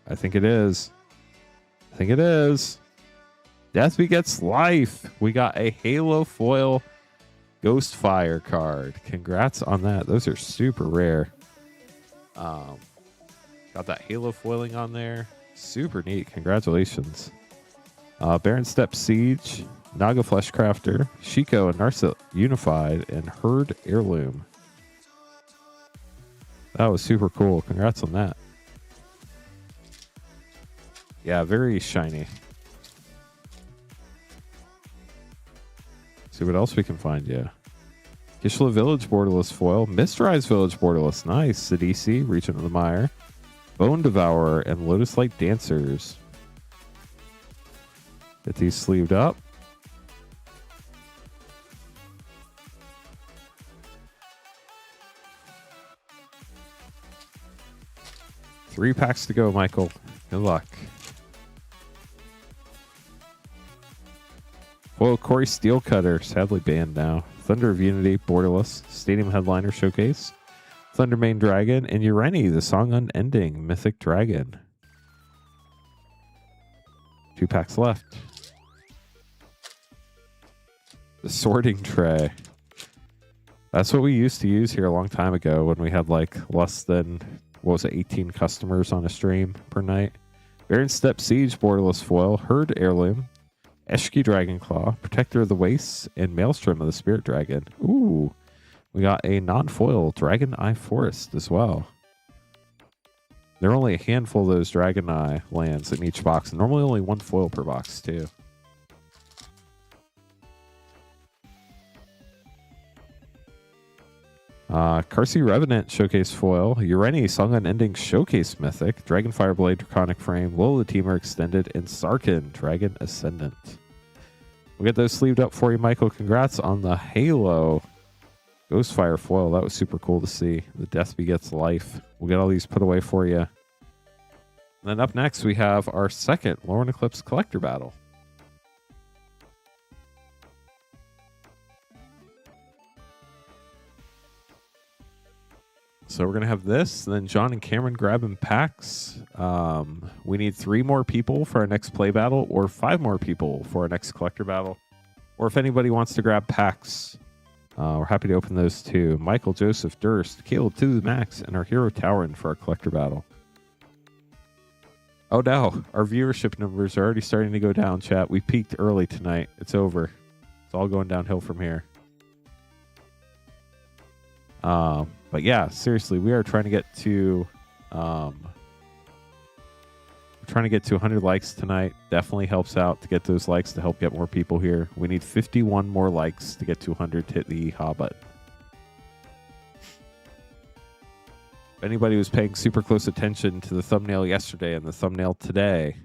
I think it is. Death Begets Life. We got a Halo foil Ghostfire card. Congrats on that. Those are super rare. Got that Halo foiling on there. Super neat. Congratulations. Baron Step Siege, Naga Fleshcrafter, Shiko and Narset Unified, and Herd Heirloom. That was super cool. Congrats on that. Yeah, very shiny. See what else we can find. Yeah. Kishla Village Borderless foil, Mistrise Village Borderless. Nice. Sidisi, Regent of the Mire, Bone Devourer, and Lotus Light Dancers. Get these sleeved up. Three packs to go, Michael. Good luck. Well, Corey Steelcutter, sadly banned now. Thunder of Unity, Borderless, Stadium Headliner Showcase, Thundermane Dragon, and Ureni, the Song Unending, Mythic Dragon. 2 packs left. The Sorting Tray. That's what we used to use here a long time ago when we had like less than, 18 customers on a stream per night. Baron Step Siege, Borderless foil, Herd Heirloom, Eshki Dragonclaw, Protector of the Wastes, and Maelstrom of the Spirit Dragon. Ooh, we got a non-foil Dragon Eye Forest as well. There are only a handful of those Dragon Eye lands in each box, and normally only 1 foil per box too. Karsi Revenant Showcase foil, Ureni Song Unending Showcase Mythic, Dragonfire Blade Draconic Frame, Will of the Teamer Extended, and Sarkin Dragon Ascendant. We'll get those sleeved up for you, Michael. Congrats on the Halo Ghostfire foil. That was super cool to see. The Death Begets Life. We'll get all these put away for you. And then up next, we have our second Lorwyn Eclipse Collector Battle. So we're going to have this, and then John and Cameron grabbing packs. We need 3 more people for our next play battle, or 5 more people for our next collector battle. Or if anybody wants to grab packs, we're happy to open those too. Michael, Joseph, Durst, Caleb to the max, and our hero Tauren for our collector battle. Oh no, our viewership numbers are already starting to go down, chat. We peaked early tonight. It's over. It's all going downhill from here. But yeah, seriously, we are trying to get to we're trying to get to 100 likes tonight. Definitely helps out to get those likes to help get more people here. We need 51 more likes to get to 100 to hit the yeehaw button. If anybody was paying super close attention to the thumbnail yesterday and the thumbnail today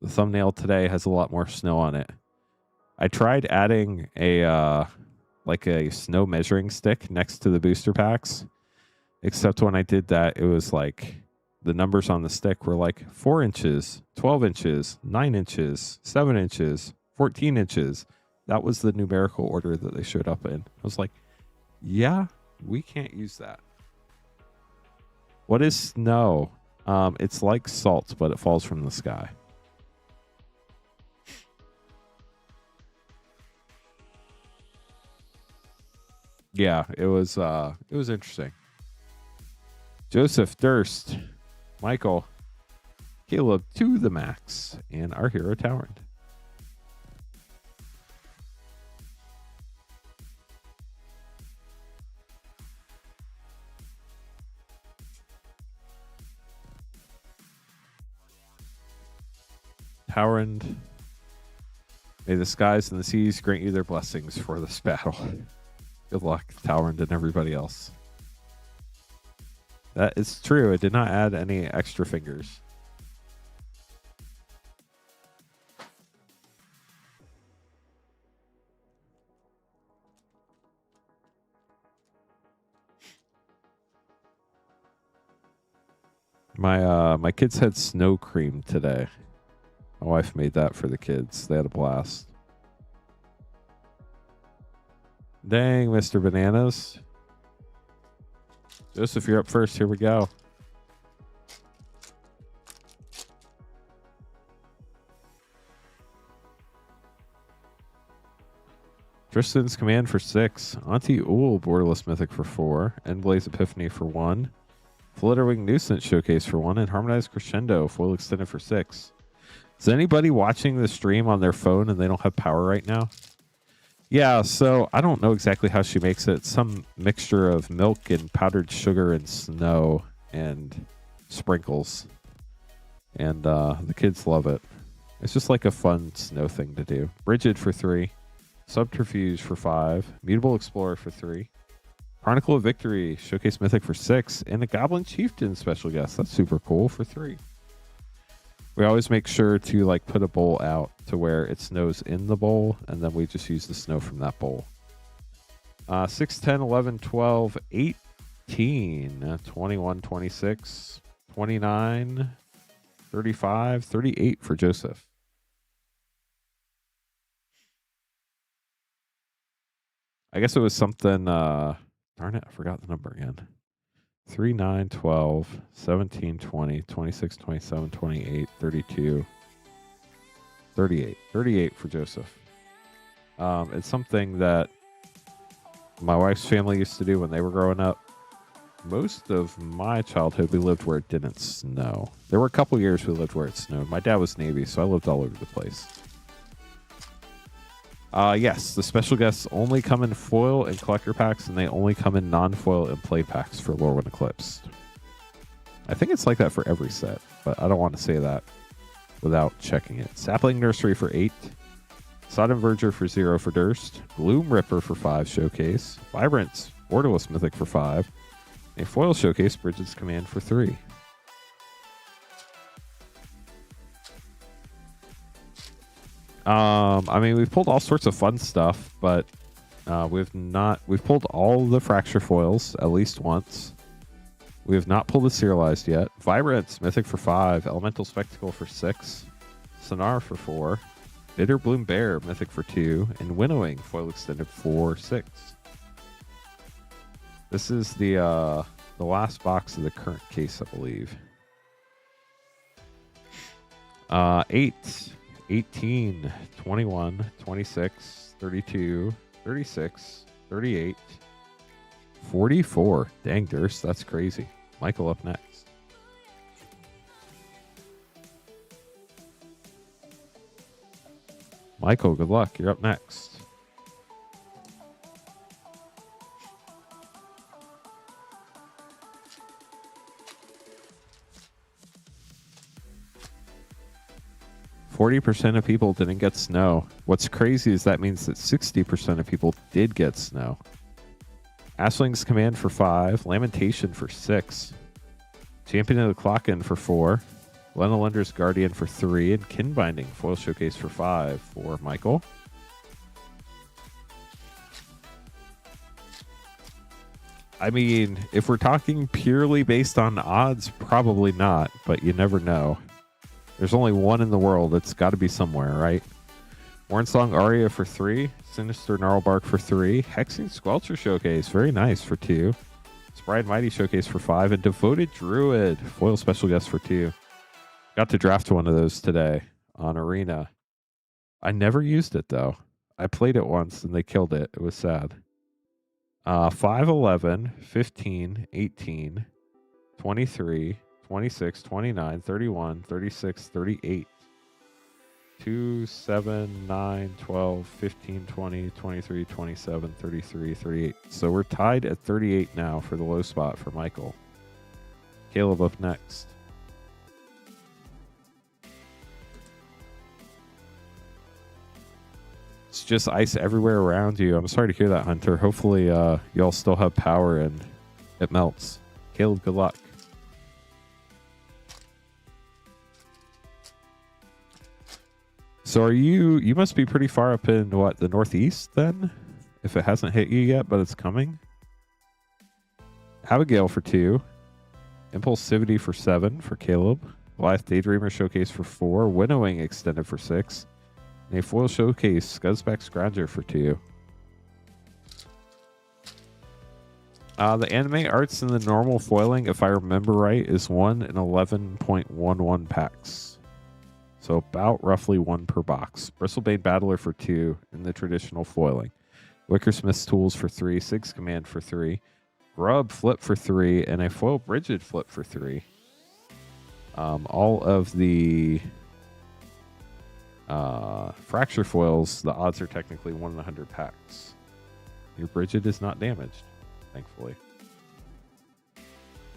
has a lot more snow on it. I tried adding a like a snow measuring stick next to the booster packs. Except when I did that, it was like the numbers on the stick were like 4 inches, 12 inches, 9 inches, 7 inches, 14 inches. That was the numerical order that they showed up in. I was like, yeah, we can't use that. What is snow? It's like salt, but it falls from the sky. Yeah, it was interesting. Joseph, Durst, Michael, Caleb to the max, and our hero Tauren. Tauren, may the skies and the seas grant you their blessings for this battle. Good luck, Tauren, and everybody else. That is true. It did not add any extra fingers. My kids had snow cream today. My wife made that for the kids. They had a blast. Dang, Mr. Bananas. Joseph, you're up first. Here we go. Tristan's Command for 6. Auntie Ool Borderless Mythic for 4. Endblaze Epiphany for 1. Flitterwing Nuisance Showcase for 1. And Harmonized Crescendo Foil Extended for 6. Is anybody watching the stream on their phone and they don't have power right now? Yeah, so I don't know exactly how she makes it. Some mixture of milk and powdered sugar and snow and sprinkles. And the kids love it. It's just like a fun snow thing to do. Brigid for 3. Subterfuge for 5. Mutable Explorer for 3. Chronicle of Victory, Showcase Mythic for 6. And a Goblin Chieftain special guest. That's super cool for 3. We always make sure to like put a bowl out to where it snows in the bowl, and then we just use the snow from that bowl. 6, 10, 11, 12, 18, 21, 26, 29, 35, 38 for Joseph. I guess it was something, darn it, I forgot the number again. 3, 9, 12, 17, 20, 26, 27, 28, 32, 38. 38 for Joseph. It's something that my wife's family used to do when they were growing up. Most of my childhood, we lived where it didn't snow. There were a couple years we lived where it snowed. My dad was Navy, so I lived all over the place. Yes, the special guests only come in foil and collector packs, and they only come in non-foil and play packs for Lorwyn Eclipse. I think it's like that for every set, but I don't want to say that without checking it. Sapling Nursery for 8. Sodden Verger for 0 for Durst. Gloom Ripper for 5 Showcase. Vibrance Borderless Mythic for 5. A foil Showcase Brigid's Command for 3. I mean, we've pulled all sorts of fun stuff, but we've pulled all the Fracture foils at least once. We have not pulled the Serialized yet. Vibrance Mythic for 5. Elemental Spectacle for 6. Sonar for 4. Bitter Bloom Bear Mythic for 2. And Winnowing Foil Extended for 6. This is the The last box of the current case, I believe. 8, 18, 21, 26, 32, 36, 38, 44. Dang, Durst, that's crazy. Michael up next. Michael, good luck. You're up next. %40 of people didn't get snow. What's crazy is that means that 60% of people did get snow. Ashling's Command for 5, Lamentation for 6, Champion of the Clock-In for 4, Lena Lender's Guardian for 3, and Kinbinding Foil Showcase for 5 for Michael. I mean, if we're talking purely based on odds, probably not, but you never know. There's only one in the world. It's got to be somewhere, right? Warnsong Aria for 3. Sinister Gnarlbark for 3. Hexing Squelcher Showcase. Very nice for 2. Sprite Mighty Showcase for 5. And Devoted Druid. Foil Special Guest for 2. Got to draft one of those today on Arena. I never used it, though. I played it once, and they killed it. It was sad. 5, 11, 15, 18, 23... 26, 29, 31, 36, 38, 2, 7, 9, 12, 15, 20, 23, 27, 33, 38. So we're tied at 38 now for the low spot for Michael. Caleb up next. It's just ice everywhere around you. I'm sorry to hear that, Hunter. Hopefully y'all still have power and it melts. Caleb, good luck. So are you must be pretty far up in what, the Northeast then? If it hasn't hit you yet, but it's coming. Abigail for 2. Impulsivity for 7 for Caleb. Goliath Daydreamer Showcase for 4. Winnowing Extended for 6. And a Foil Showcase Scuzzback Scrounger for 2. The anime arts in the normal foiling, if I remember right, is 1 in 11.11 packs. So about roughly 1 per box. Bristlebane Battler for 2 in the traditional foiling. Wickersmith's Tools for 3. Sig's Command for 3. Grub Flip for 3. And a Foil Bridget Flip for 3. All of the Fracture foils, the odds are technically 1 in 100 packs. Your Bridget is not damaged, thankfully.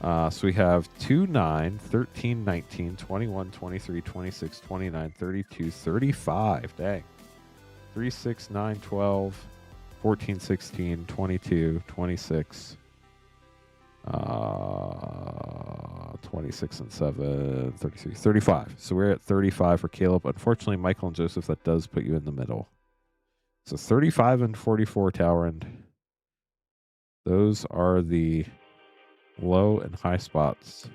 So we have 2, 9, 13, 19, 21, 23, 26, 29, 32, 35. Dang. 3, 6, 9, 12, 14, 16, 22, 26, 26 and 7, 33, 35. So we're at 35 for Caleb. Unfortunately, Michael and Joseph, that does put you in the middle. So 35 and 44, Towrend. Those are the low and high spots.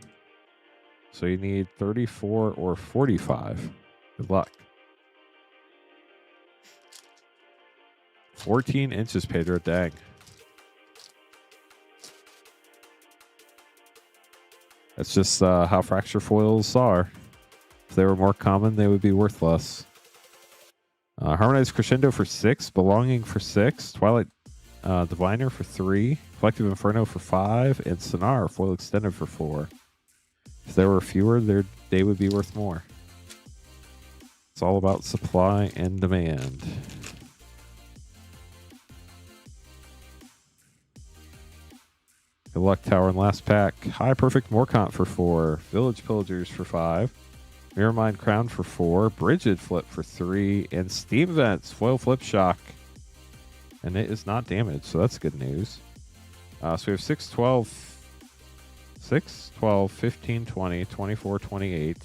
So you need 34 or 45. Good luck. 14 inches, Pedro. Dang. That's just how fracture foils are. If they were more common, they would be worth less. Harmonized Crescendo for 6. Belonging for 6. Twilight Diviner for 3. Collective Inferno for 5. And Sonar Foil Extended for 4. If there were fewer, they would be worth more. It's all about supply and demand. Good luck, Tower, in last pack. High Perfect Morkant for 4. Village Pillagers for 5. Mirrormind Crown for 4. Bridget Flip for 3. And Steam Vents Foil Flip Shock. And it is not damaged, so that's good news. So we have 6, 12, 15, 20, 24, 28,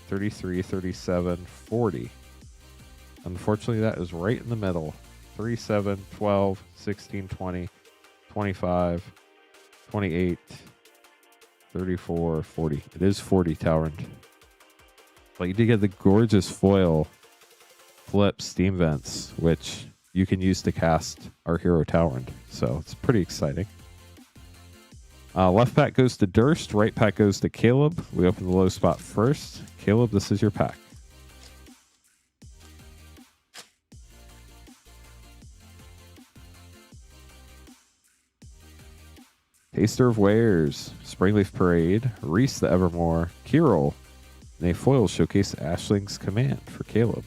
33, 37, 40. Unfortunately, that is right in the middle. 3, 7, 12, 16, 20, 25, 28, 34, 40. It is 40, Towrend. But you did get the gorgeous foil flip Steam Vents, which you can use to cast our hero Towrend. So it's pretty exciting. Left pack goes to Durst. Right pack goes to Caleb. We open the low spot first. Caleb, this is your pack. Taster of Wares, Springleaf Parade, Reese the Evermore, Kirill, and a foil showcase Ashling's Command for Caleb.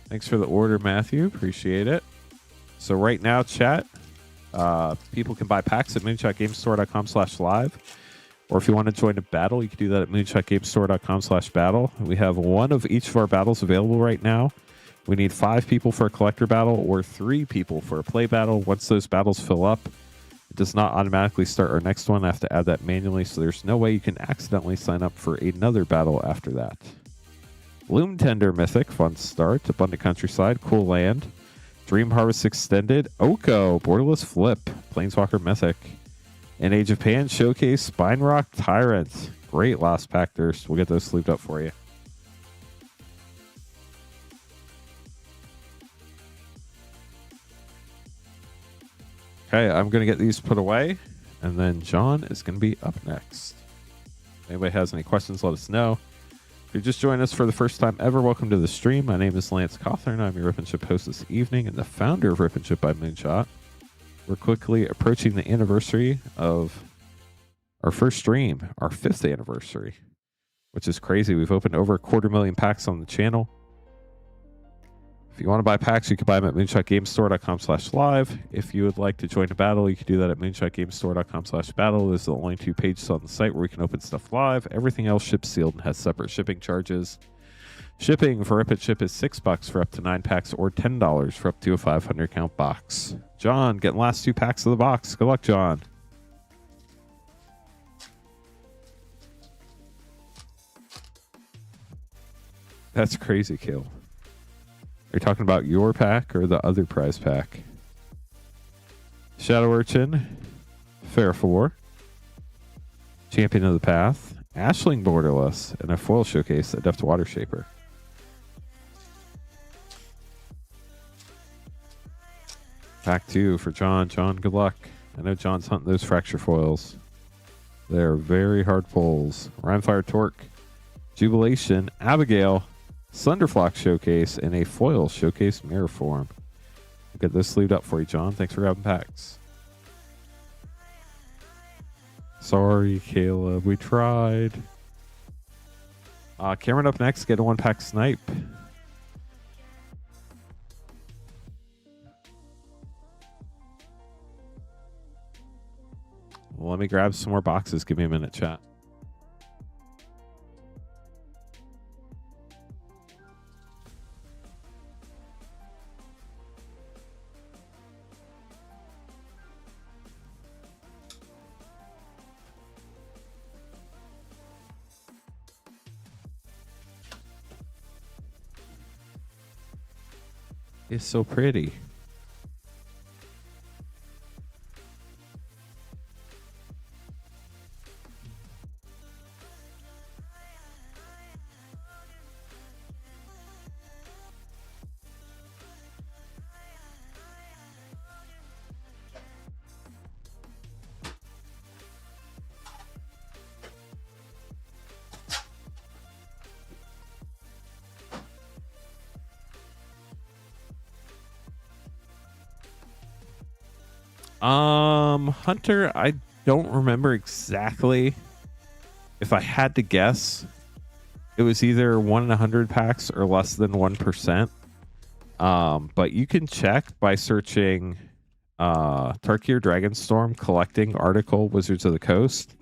Thanks for the order, Matthew. Appreciate it. So right now, chat, people can buy packs at moonshotgamestore.com/live. Or if you want to join a battle, you can do that at moonshotgamestore.com/battle. We have one of each of our battles available right now. We need 5 people for a collector battle or 3 people for a play battle. Once those battles fill up, it does not automatically start our next one. I have to add that manually, so there's no way you can accidentally sign up for another battle after that. Loom Tender Mythic, fun start. Abundant Countryside, Cool Land. Dream Harvest Extended, Oko, Borderless Flip, Planeswalker Mythic. And Age of Pan Showcase, Spine Rock Tyrant. Great last pack, Durst. We'll get those sleeved up for you. Okay, I'm going to get these put away, and then John is going to be up next. If anybody has any questions, let us know. If you're just joining us for the first time ever, welcome to the stream. My name is Lance Cawthorn. I'm your Rip and Ship host this evening and the founder of Rip and Ship by Moonshot. We're quickly approaching the anniversary of our first stream, our 5th anniversary, which is crazy. We've opened over 250,000 packs on the channel. If you want to buy packs, you can buy them at moonshotgamestore.com/live. If you would like to join a battle, you can do that at moonshotgamestore.com/battle. Those are the only 2 pages on the site where we can open stuff live. Everything else ships sealed and has separate shipping charges. Shipping for Rip and Ship is $6 for up to 9 packs or $10 for up to a 500 count box. John, getting last 2 packs of the box. Good luck, John. That's crazy, Kill. Are you talking about your pack or the other prize pack? Shadow Urchin, Fairfor, Champion of the Path, Ashling Borderless, and a foil showcase, Adept Water Shaper. Pack 2 for John. John, good luck. I know John's hunting those fracture foils. They're very hard pulls. Rhymefire Torque, Jubilation, Abigail, Thunderflock Showcase, and a foil showcase mirror form. We'll get those sleeved up for you, John. Thanks for grabbing packs. Sorry, Caleb. We tried. Cameron up next. Get a 1-pack snipe. Well, let me grab some more boxes. Give me a minute, chat. It's so pretty. Hunter, I don't remember exactly. If I had to guess, it was either 1 in 100 packs or less than 1%. But you can check by searching Tarkir Dragonstorm collecting article Wizards of the Coast.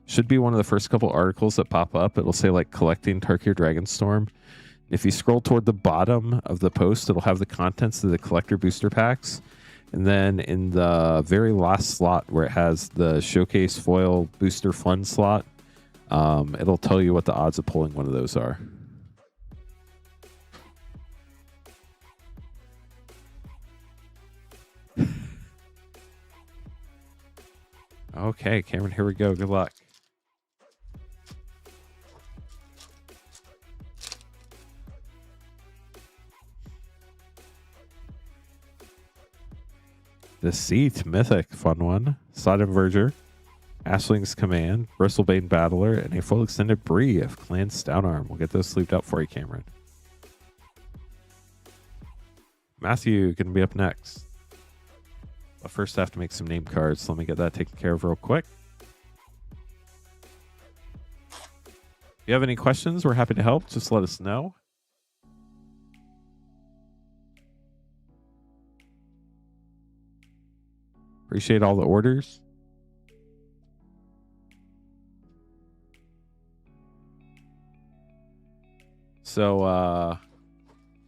Should be one of the first couple articles that pop up. It'll say like collecting Tarkir Dragonstorm. If you scroll toward the bottom of the post, it'll have the contents of the collector booster packs. And then in the very last slot where it has the showcase foil booster fun slot, it'll tell you what the odds of pulling one of those are. Okay, Cameron, here we go. Good luck. Deceit, mythic, fun one. Sodden Verger, Ashling's Command, Bristlebane Battler, and a full extended Bree of Clan Stoutarm. We'll get those sleeved up for you, Cameron. Matthew, going to be up next. But first, I have to make some name cards. So let me get that taken care of real quick. If you have any questions, we're happy to help. Just let us know. Appreciate all the orders. So,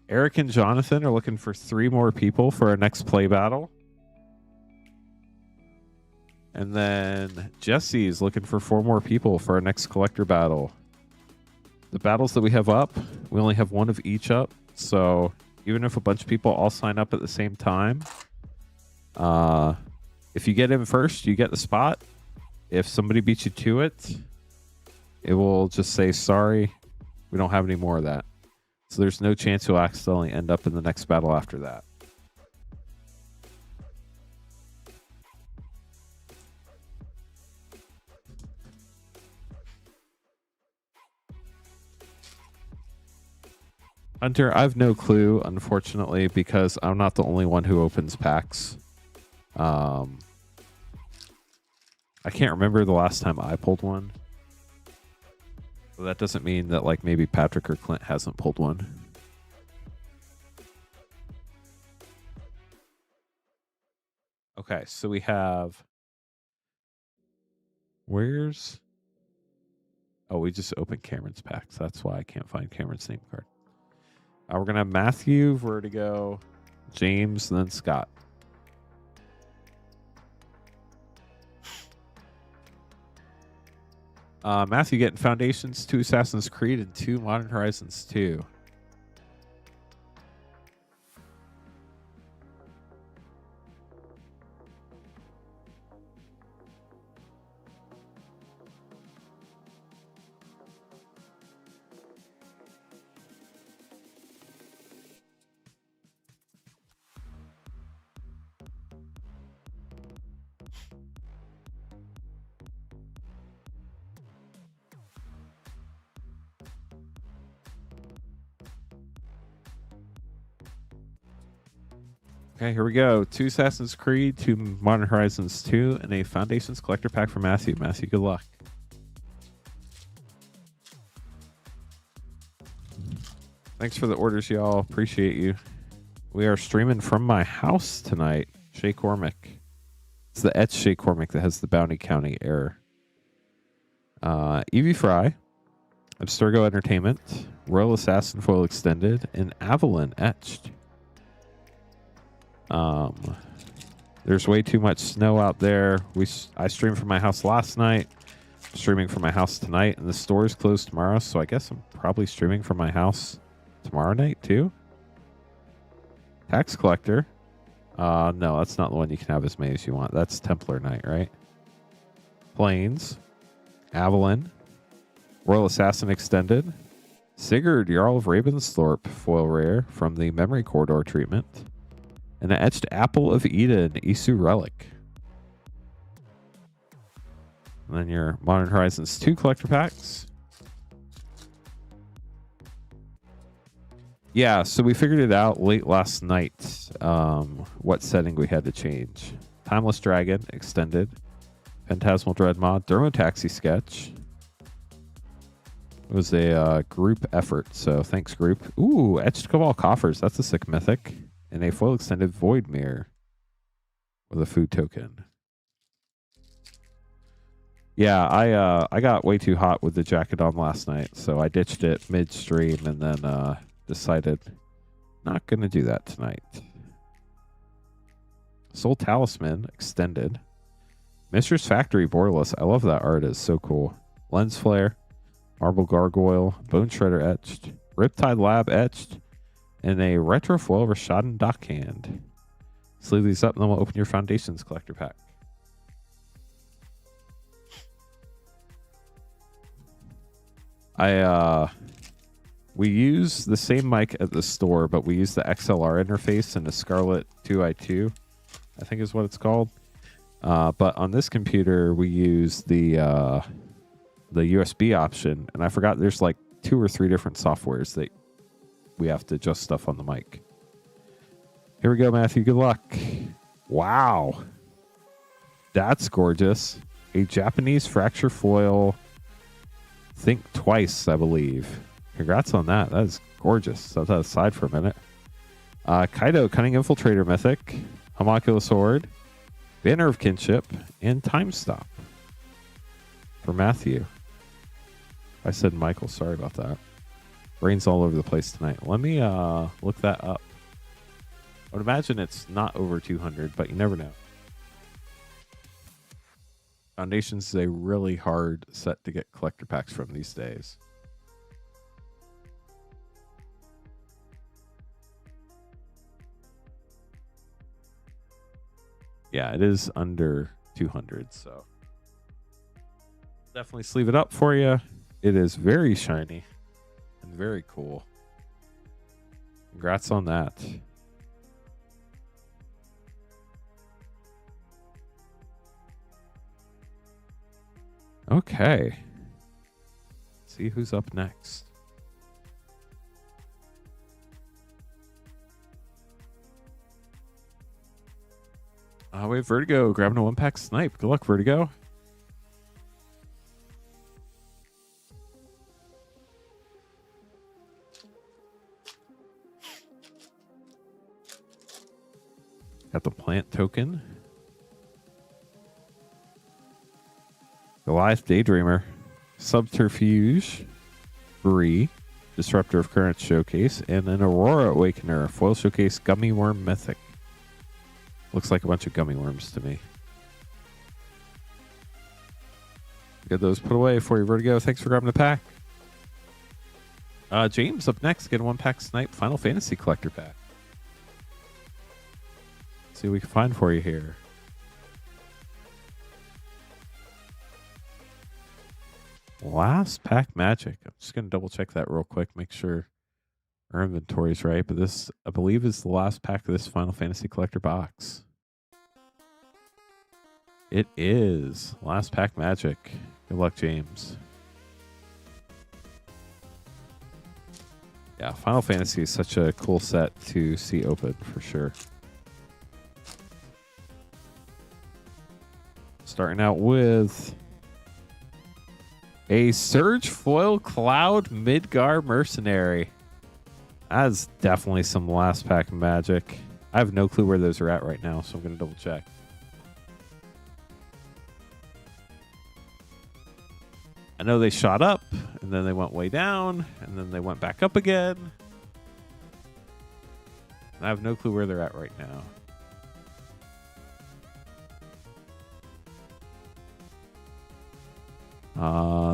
Eric and Jonathan are looking for 3 more people for our next play battle. And then Jesse is looking for 4 more people for our next collector battle. The battles that we have up, we only have 1 of each up. So even if a bunch of people all sign up at the same time, if you get in first, you get the spot. If somebody beats you to it, it will just say, sorry, we don't have any more of that. So there's no chance you'll accidentally end up in the next battle after that. Hunter, I have no clue, unfortunately, because I'm not the only one who opens packs. I can't remember the last time I pulled one. But that doesn't mean that, like, maybe Patrick or Clint hasn't pulled one. Okay, so we have... Where's... Oh, we just opened Cameron's packs. That's why I can't find Cameron's name card. We're going to have Matthew, Vertigo, James, and then Scott. Matthew getting Foundations, 2 Assassin's Creed, and 2 Modern Horizons 2. Okay, here we go. 2 Assassin's Creed, 2 Modern Horizons 2, and a Foundations Collector Pack for Matthew. Matthew, good luck. Thanks for the orders, y'all. Appreciate you. We are streaming from my house tonight. Shay Cormac. It's the Etch Shay Cormac that has the Bounty County error. Evie Fry, Abstergo Entertainment, Royal Assassin Foil Extended, and Avalon Etched. There's way too much snow out there. I streamed from my house last night. I'm streaming from my house tonight, and the store is closed tomorrow, so I guess I'm probably streaming from my house tomorrow night too. Tax Collector. No, that's not the one you can have as many as you want. That's Templar Night, right? Plains. Avalon. Royal Assassin Extended. Sigurd, Jarl of Ravensthorpe foil rare from the Memory Corridor treatment. And an Etched Apple of Eden, Isu Relic. And then your Modern Horizons 2 collector packs. Yeah, so we figured it out late last night, what setting we had to change. Timeless Dragon, Extended. Phantasmal Dreadmaw, Dermotaxi Sketch. It was a group effort, so thanks, group. Ooh, Etched Cabal Coffers, that's a sick mythic. And a foil extended Void Mirror with a food token. Yeah, I got way too hot with the jacket on last night, so I ditched it midstream and then decided not going to do that tonight. Soul Talisman Extended. Mistress Factory Borderless. I love that art. It's so cool. Lens Flare. Marble Gargoyle. Bone Shredder Etched. Riptide Lab Etched. And a Retro Foil Rashadan Dockhand. Sleeve these up and then we'll open your Foundations collector pack. We use the same mic at the store, but we use the XLR interface in the Scarlett 2i2. I think is what it's called. But on this computer, we use the USB option, and I forgot there's like 2 or 3 different softwares that we have to adjust stuff on the mic. Here we go, Matthew. Good luck. Wow. That's gorgeous. A Japanese fracture foil. Think twice, I believe. Congrats on that. That is gorgeous. Set that aside for a minute. Kaido, Cunning Infiltrator Mythic. Homunculus Sword. Banner of Kinship. And Time Stop. For Matthew. I said Michael. Sorry about that. Brain's all over the place tonight. Let me look that up. I would imagine it's not over 200, but you never know. Foundations is a really hard set to get collector packs from these days. Yeah, it is under 200, so definitely sleeve it up for you. It is very shiny and very cool. Congrats on that. Okay. Let's see who's up next. We have Vertigo grabbing a 1-pack snipe. Good luck, Vertigo. Got the plant token. Goliath Daydreamer. Subterfuge. Bree. Disruptor of Current Showcase. And an Aurora Awakener. Foil Showcase Gummy Worm Mythic. Looks like a bunch of gummy worms to me. Get those put away for you, Vertigo. Thanks for grabbing the pack. James up next. Get a 1-pack snipe Final Fantasy collector pack. Let's see what we can find for you here. Last pack magic. I'm just going to double check that real quick. Make sure our inventory is right. But this, I believe, is the last pack of this Final Fantasy collector box. It is. Last pack magic. Good luck, James. Yeah, Final Fantasy is such a cool set to see open for sure. Starting out with a Surge Foil Cloud Midgar Mercenary. That's definitely some last pack magic. I have no clue where those are at right now, so I'm going to double check. I know they shot up, and then they went way down, and then they went back up again. And I have no clue where they're at right now.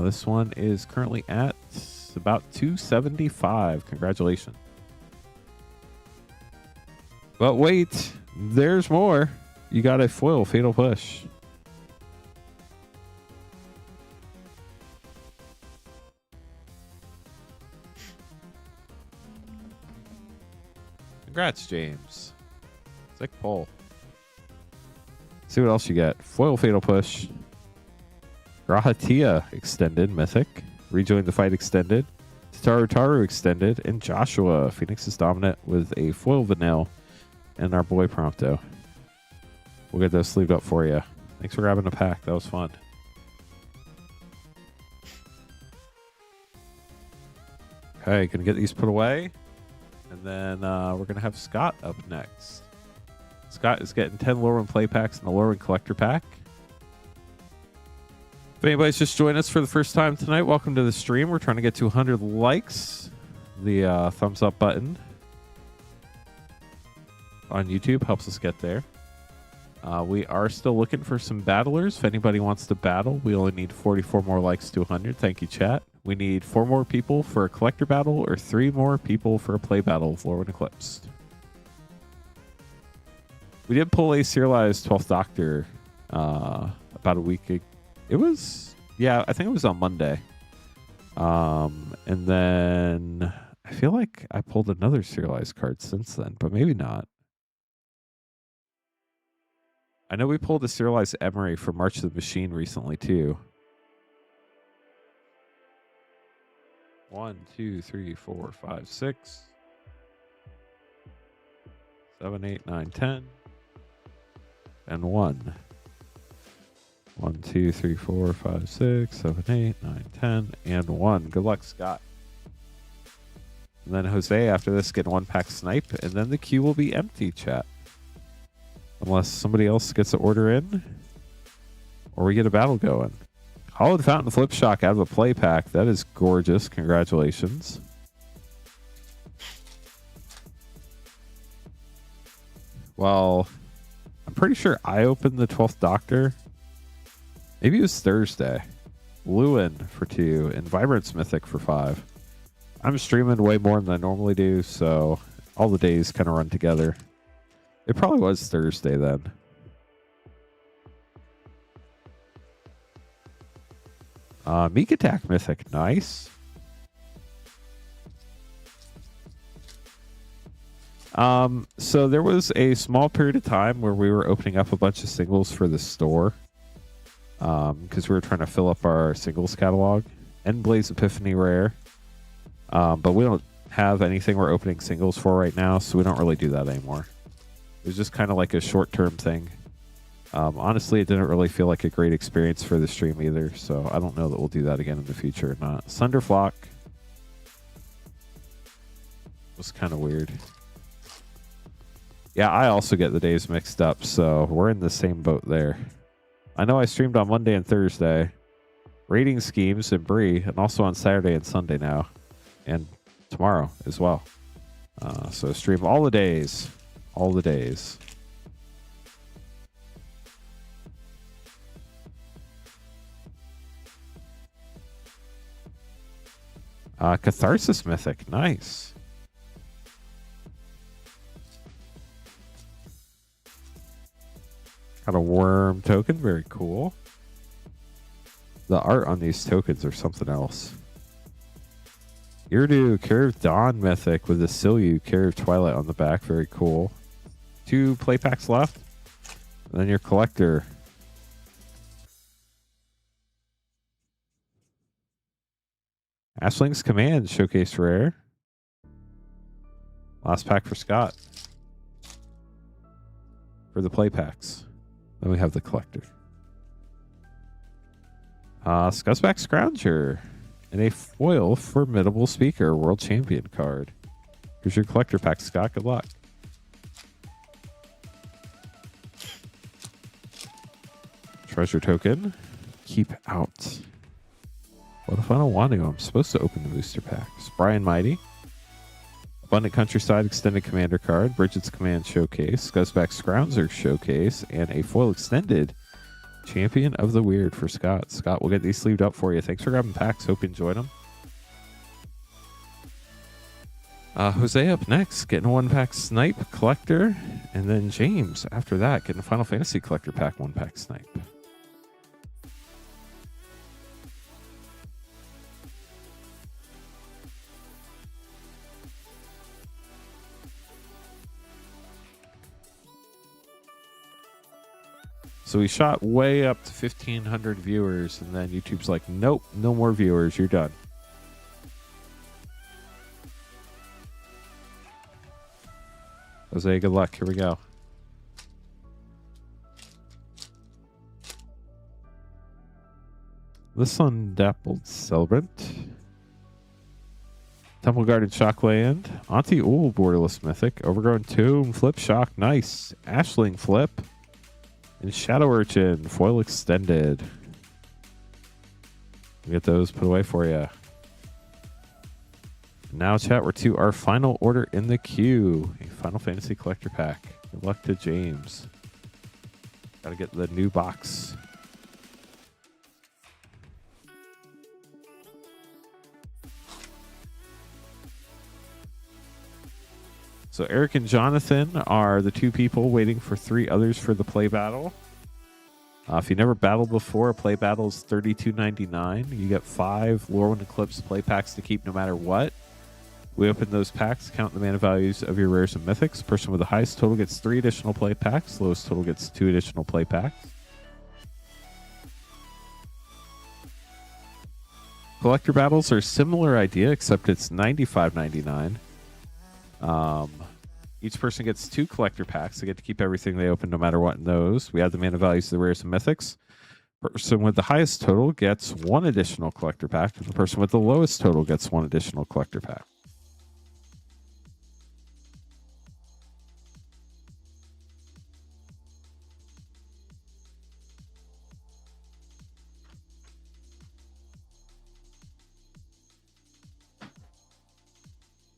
This one is currently at about 275. Congratulations. But wait, there's more. You got a foil Fatal Push. Congrats, James. Sick pull. See what else you get. Foil Fatal Push. Grahatia Extended Mythic. Rejoin the Fight Extended. Taru Extended. And Joshua. Phoenix is dominant with a foil Vanille. And our boy Prompto. We'll get those sleeved up for you. Thanks for grabbing the pack. That was fun. Okay, gonna get these put away. And then we're going to have Scott up next. Scott is getting 10 Lorwyn play packs and the Lorwyn collector pack. If anybody's just joined us for the first time tonight, welcome to the stream. We're trying to get to 100 likes. The thumbs up button on YouTube helps us get there. We are still looking for some battlers. If anybody wants to battle, we only need 44 more likes to 100. Thank you, chat. We need 4 more people for a collector battle or 3 more people for a play battle of Lorwyn Eclipsed. We did pull a serialized 12th Doctor about a week ago. It was, yeah, I think it was on Monday. And then I feel like I pulled another serialized card since then, but maybe not. I know we pulled a serialized Emery for March of the Machine recently too. 1, 2, 3, 4, 5, 6, 7, 8, 9, 10, and 1. 1, 2, 3, 4, 5, 6, 7, 8, 9, 10, and 1. Good luck, Scott. And then Jose, after this, getting 1-pack snipe, and then the queue will be empty, chat. Unless somebody else gets an order in, or we get a battle going. Hollowed Fountain Flip Shock out of a play pack. That is gorgeous. Congratulations. Well, I'm pretty sure I opened the 12th Doctor. Maybe it was Thursday. Lorwyn for 2 and Vibrance Mythic for 5. I'm streaming way more than I normally do, so all the days kind of run together. It probably was Thursday then. Meek Attack Mythic, nice. So there was a small period of time where we were opening up a bunch of singles for the store. Because we were trying to fill up our singles catalog. Endblaze Epiphany Rare. But we don't have anything we're opening singles for right now, so we don't really do that anymore. It was just kind of like a short-term thing. Honestly, it didn't really feel like a great experience for the stream either, so I don't know that we'll do that again in the future or not. Sunderflock was kind of weird. Yeah, I also get the days mixed up, so we're in the same boat there. I know I streamed on Monday and Thursday, rating schemes and Bree, and also on Saturday and Sunday now, and tomorrow as well. So stream all the days. All the days. Catharsis Mythic, nice. Got a worm token, very cool. The art on these tokens are something else. Irdu, Carrier of Dawn Mythic with the Silyu, Carrier of Twilight on the back, very cool. 2 play packs left. And then your collector. Ashling's Command, showcase rare. Last pack for Scott. For the play packs. Then we have the collector. Scuzzback Scrounger. And a foil Formidable Speaker World Champion card. Here's your collector pack, Scott. Good luck. Treasure token. Keep out. What if I don't want to? I'm supposed to open the booster packs. Brian Mighty. Abundant Countryside Extended Commander card. Bridget's Command Showcase. Scuzzback Scrounger Showcase. And a foil extended Champion of the Weird for Scott. Scott, we'll get these sleeved up for you. Thanks for grabbing packs. Hope you enjoyed them. Jose up next, getting a 1-pack Snipe Collector. And then James, after that, getting a Final Fantasy Collector pack 1-pack Snipe. So we shot way up to 1,500 viewers, and then YouTube's like, nope, no more viewers, you're done. Jose, good luck. Here we go. This one, Dappled Celebrant. Temple Guarded Shockland. Auntie Ool Borderless Mythic. Overgrown Tomb. Flip Shock. Nice. Ashling Flip. And Shadow Urchin, foil extended. We'll get those put away for you. Now, chat, we're to our final order in the queue. A Final Fantasy Collector Pack. Good luck to James. Gotta get the new box. So Eric and Jonathan are the 2 people waiting for 3 others for the play battle. If you never battled before, a play battle is $32.99. You get 5 Lorwyn Eclipse play packs to keep no matter what. We open those packs, count the mana values of your rares and mythics. Person with the highest total gets 3 additional play packs. Lowest total gets 2 additional play packs. Collector battles are a similar idea, except it's $95.99. Each person gets 2 collector packs. They get to keep everything they open no matter what in those. We add the mana values to the rares and mythics. Person with the highest total gets 1 additional collector pack, and the person with the lowest total gets 1 additional collector pack.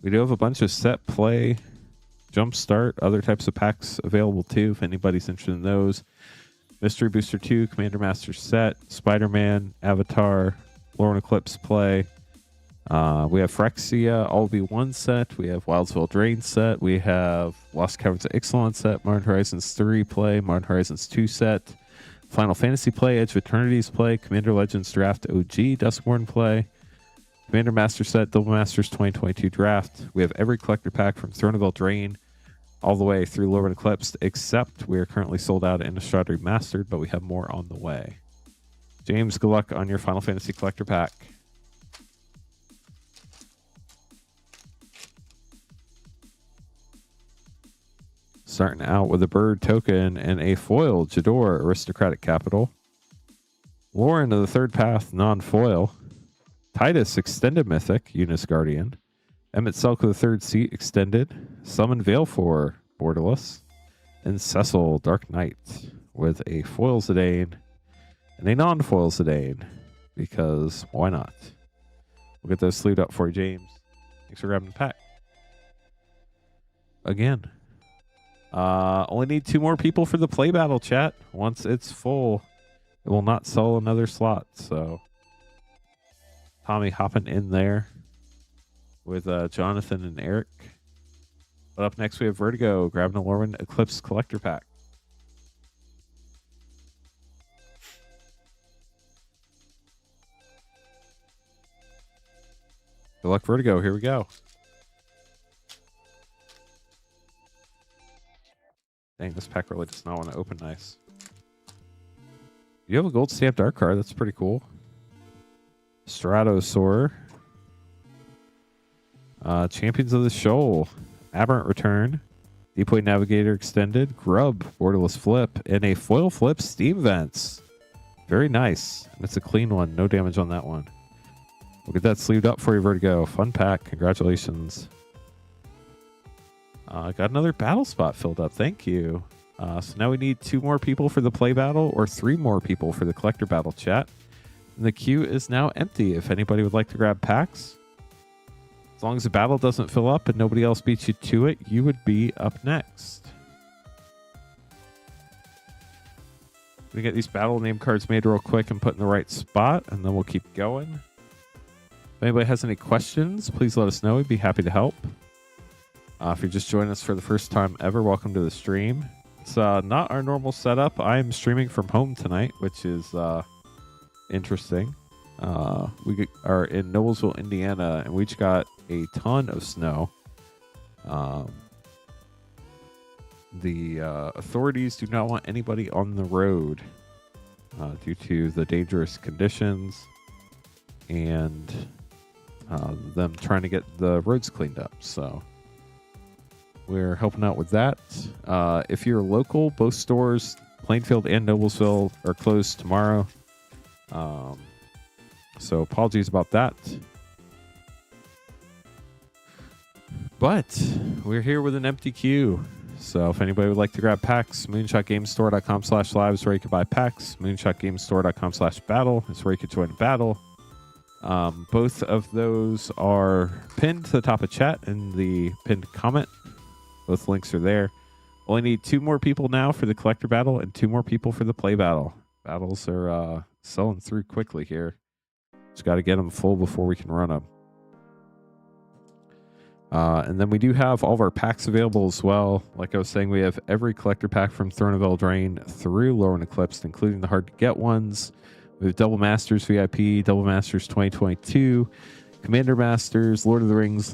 We do have a bunch of set, play, jumpstart, other types of packs available too, if anybody's interested in those. Mystery Booster 2, Commander Master set, Spider-Man, Avatar, Lorwyn Eclipse play. We have Phyrexia, All Be One set. We have Wildsville Drain set. We have Lost Caverns of Ixalan set, Modern Horizons 3 play, Modern Horizons 2 set, Final Fantasy play, Edge of Eternity's play, Commander Legends Draft OG, Duskborn play, Commander Master set, Double Masters 2022 draft. We have every collector pack from Throne of Eldraine all the way through Lorwyn Eclipse, except we are currently sold out in Innistrad Remastered, but we have more on the way. James, good luck on your Final Fantasy collector pack. Starting out with a bird token and a foil, Jador, Aristocratic Capital. Lauren of the Third Path, non-foil. Titus, Extended Mythic, Eunice Guardian. Emmett Selk of the Third Seat, Extended. Summon Veilfor, Borderless. And Cecil, Dark Knight, with a foil Zidane and a non-foil Zidane, because why not? We'll get those sleeved up for you, James. Thanks for grabbing the pack. Again. Only need 2 more people for the play battle, chat. Once it's full, it will not sell another slot, so... Tommy hopping in there with Jonathan and Eric. But up next, we have Vertigo grabbing a Lorwyn Eclipse collector pack. Good luck, Vertigo. Here we go. Dang, this pack really does not want to open nice. You have a gold stamped art card. That's pretty cool. Stratosaur. Champions of the Shoal. Aberrant Return. Deepway Navigator Extended. Grub. Borderless Flip. And a foil flip Steam Vents. Very nice. And it's a clean one. No damage on that one. We'll get that sleeved up for you, Vertigo. Fun pack. Congratulations. Got another battle spot filled up. Thank you. So now we need 2 more people for the play battle or 3 more people for the collector battle, chat. And the queue is now empty. If anybody would like to grab packs, as long as the battle doesn't fill up and nobody else beats you to it, you would be up next. We get these battle name cards made real quick and put in the right spot, and then we'll keep going. If anybody has any questions, please let us know. We'd be happy to help. If you're just joining us for the first time ever, welcome to the stream. It's not our normal setup. I'm streaming from home tonight, which is interesting. We are in Noblesville, Indiana, and we each got a ton of snow. The authorities do not want anybody on the road due to the dangerous conditions and them trying to get the roads cleaned up. So we're helping out with that. If you're local, both stores, Plainfield and Noblesville, are closed tomorrow. So apologies about that. But we're here with an empty queue. So if anybody would like to grab packs, moonshotgamestore.com/live is where you can buy packs. moonshotgamestore.com/battle is where you can join a battle. Both of those are pinned to the top of chat in the pinned comment. Both links are there. Only need 2 more people now for the collector battle and 2 more people for the play battle. Battles are selling through quickly here. Just got to get them full before we can run them. And then we do have all of our packs available as well. Like I was saying, we have every collector pack from Throne of Eldraine through Lorwyn Eclipse, including the hard-to-get ones. We have Double Masters VIP, Double Masters 2022, Commander Masters, Lord of the Rings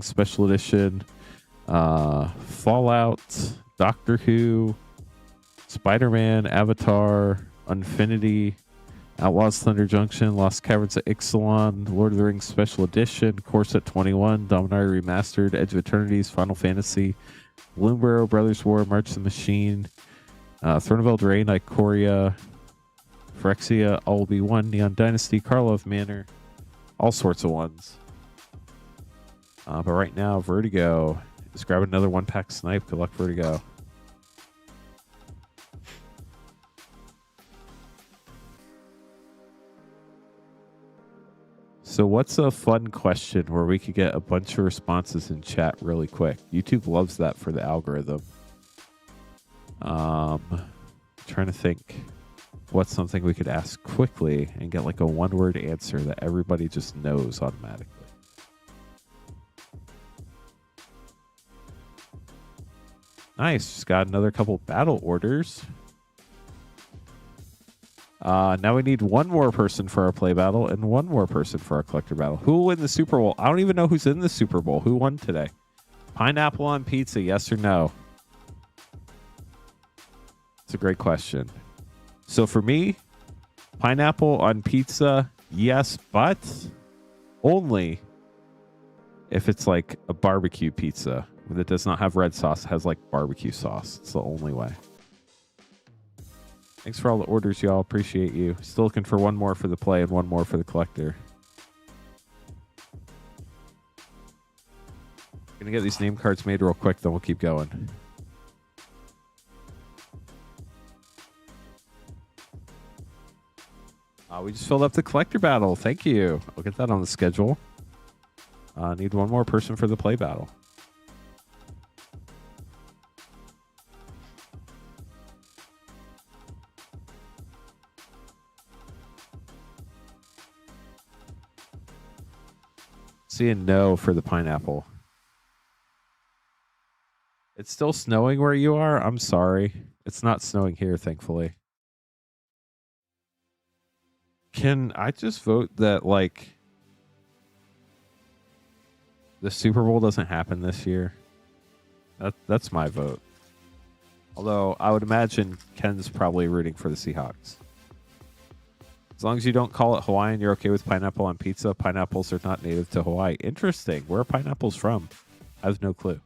Special Edition, Fallout, Doctor Who, Spider-Man, Avatar, Infinity, Outlaws Thunder Junction, Lost Caverns of Ixalan, Lord of the Rings Special Edition, Corset 21, Dominaria Remastered, Edge of Eternities, Final Fantasy, Bloomburrow, Brothers War, March of the Machine, Throne of Eldraine, Ikoria, Phyrexia, All Will Be One, Neon Dynasty, Karlov Manor, all sorts of ones. But right now, Vertigo. Just grab another one-pack snipe. Good luck, Vertigo. So what's a fun question where we could get a bunch of responses in chat really quick? YouTube loves that for the algorithm. Trying to think what's something we could ask quickly and get like a one-word answer that everybody just knows automatically. Nice. Just got another couple battle orders. Now we need one more person for our play battle and one more person for our collector battle. Who will win the Super Bowl? I don't even know who's in the Super Bowl. Who won today? Pineapple on pizza, yes or no? It's a great question. So for me, pineapple on pizza, yes, but only if it's like a barbecue pizza that does not have red sauce. It has like barbecue sauce. It's the only way. Thanks for all the orders, y'all. Appreciate you. Still looking for one more for the play and one more for the collector. Gonna get these name cards made real quick, then we'll keep going. We just filled up the collector battle. Thank you. I'll get that on the schedule. Need one more person for the play battle. Seeing no for the pineapple. It's still snowing where you are? I'm sorry. It's not snowing here, thankfully. Can I just vote that, like, the Super Bowl doesn't happen this year? That's my vote. Although, I would imagine Ken's probably rooting for the Seahawks. As long as you don't call it Hawaiian, you're okay with pineapple on pizza. Pineapples are not native to Hawaii. Interesting. Where are pineapples from? I have no clue.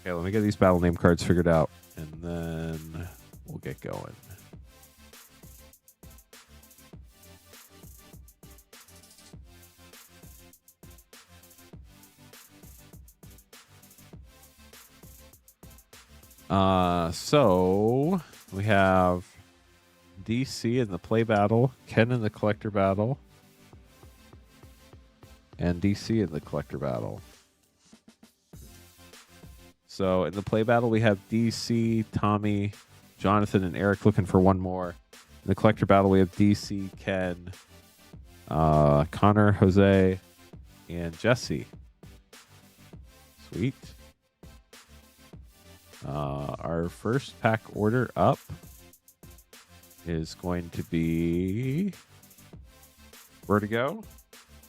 Okay, let me get these battle name cards figured out, and then we'll get going. So we have DC in the play battle, Ken in the collector battle, and DC in the collector battle. So in the play battle, we have DC, Tommy, Jonathan, and Eric looking for one more. In the collector battle, we have DC, Ken, Connor, Jose, and Jesse. Sweet. Our first pack order up is going to be Vertigo.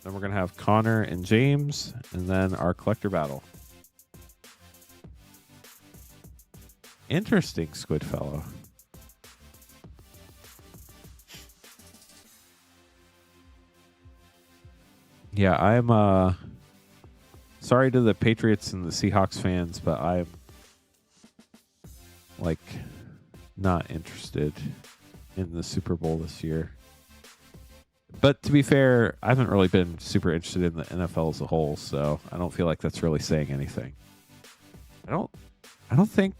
Then we're going to have Connor and James, and then our collector battle. Interesting, Squidfellow. Yeah, I'm sorry to the Patriots and the Seahawks fans, but I'm like not interested in the Super Bowl this year. But to be fair, I haven't really been super interested in the NFL as a whole, so I don't feel like that's really saying anything. I don't think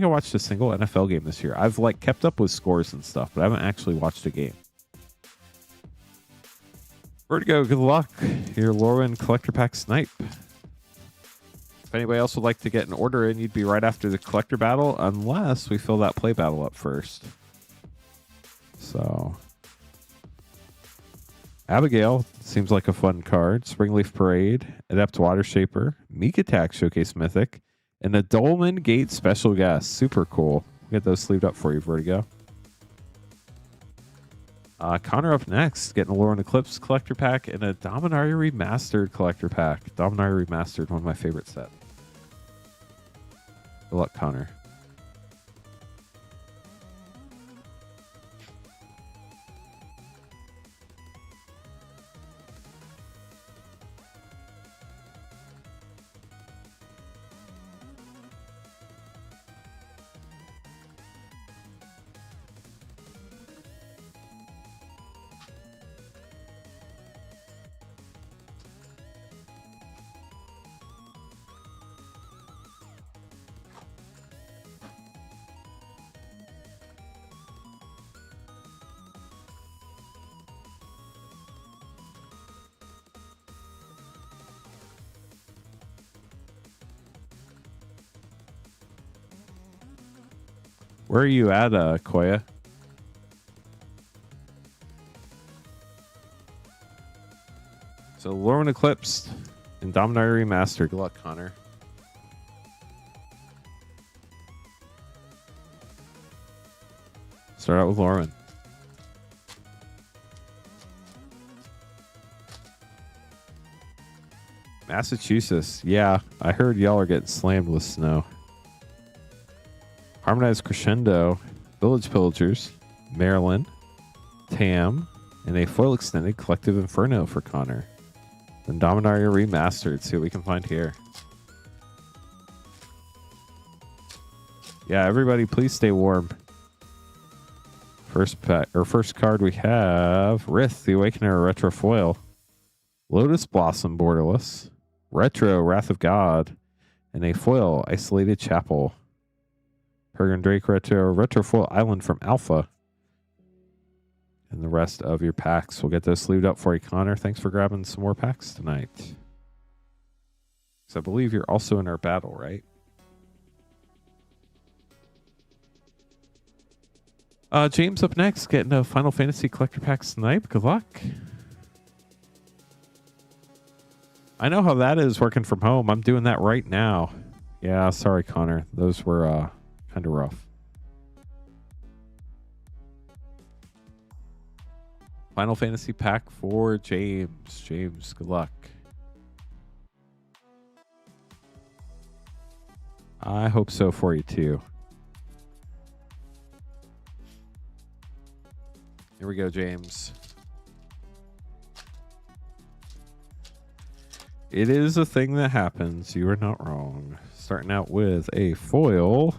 I watched a single NFL game this year. I've like kept up with scores and stuff, but I haven't actually watched a game. Vertigo, good luck. Your Lorwyn collector pack snipe. If anybody else would like to get an order in, you'd be right after the collector battle, unless we fill that play battle up first. So Abigail seems like a fun card. Springleaf Parade, Adept Water Shaper, Meek Attack Showcase Mythic, and a Dolmen Gate Special Guest. Super cool. We'll get those sleeved up for you, Vertigo. Connor up next, getting a Lorwyn Eclipse collector pack and a Dominaria Remastered collector pack. Dominaria Remastered, one of my favorite sets. Good luck, Connor. Where are you at, Koya? So Lorwyn Eclipse and Dominaria Remastered. Good luck, Connor. Start out with Lorwyn. Massachusetts. Yeah, I heard y'all are getting slammed with snow. Harmonized Crescendo, Village Pillagers, Maryland, Tam, and a foil extended Collective Inferno for Connor. Then Dominaria Remastered. See what we can find here. Yeah, everybody, please stay warm. First card we have Rith, the Awakener Retro Foil, Lotus Blossom Borderless, Retro Wrath of God, and a foil Isolated Chapel. Peregrine Drake Retro Foil Island from Alpha. And the rest of your packs. We'll get those sleeved up for you, Connor. Thanks for grabbing some more packs tonight. So I believe you're also in our battle, right? James up next, getting a Final Fantasy collector packs tonight. Good luck. I know how that is working from home. I'm doing that right now. Yeah, sorry, Connor. Those were kind of rough. Final Fantasy pack for James. James, good luck. I hope so for you too. Here we go, James. It is a thing that happens. You are not wrong. Starting out with a foil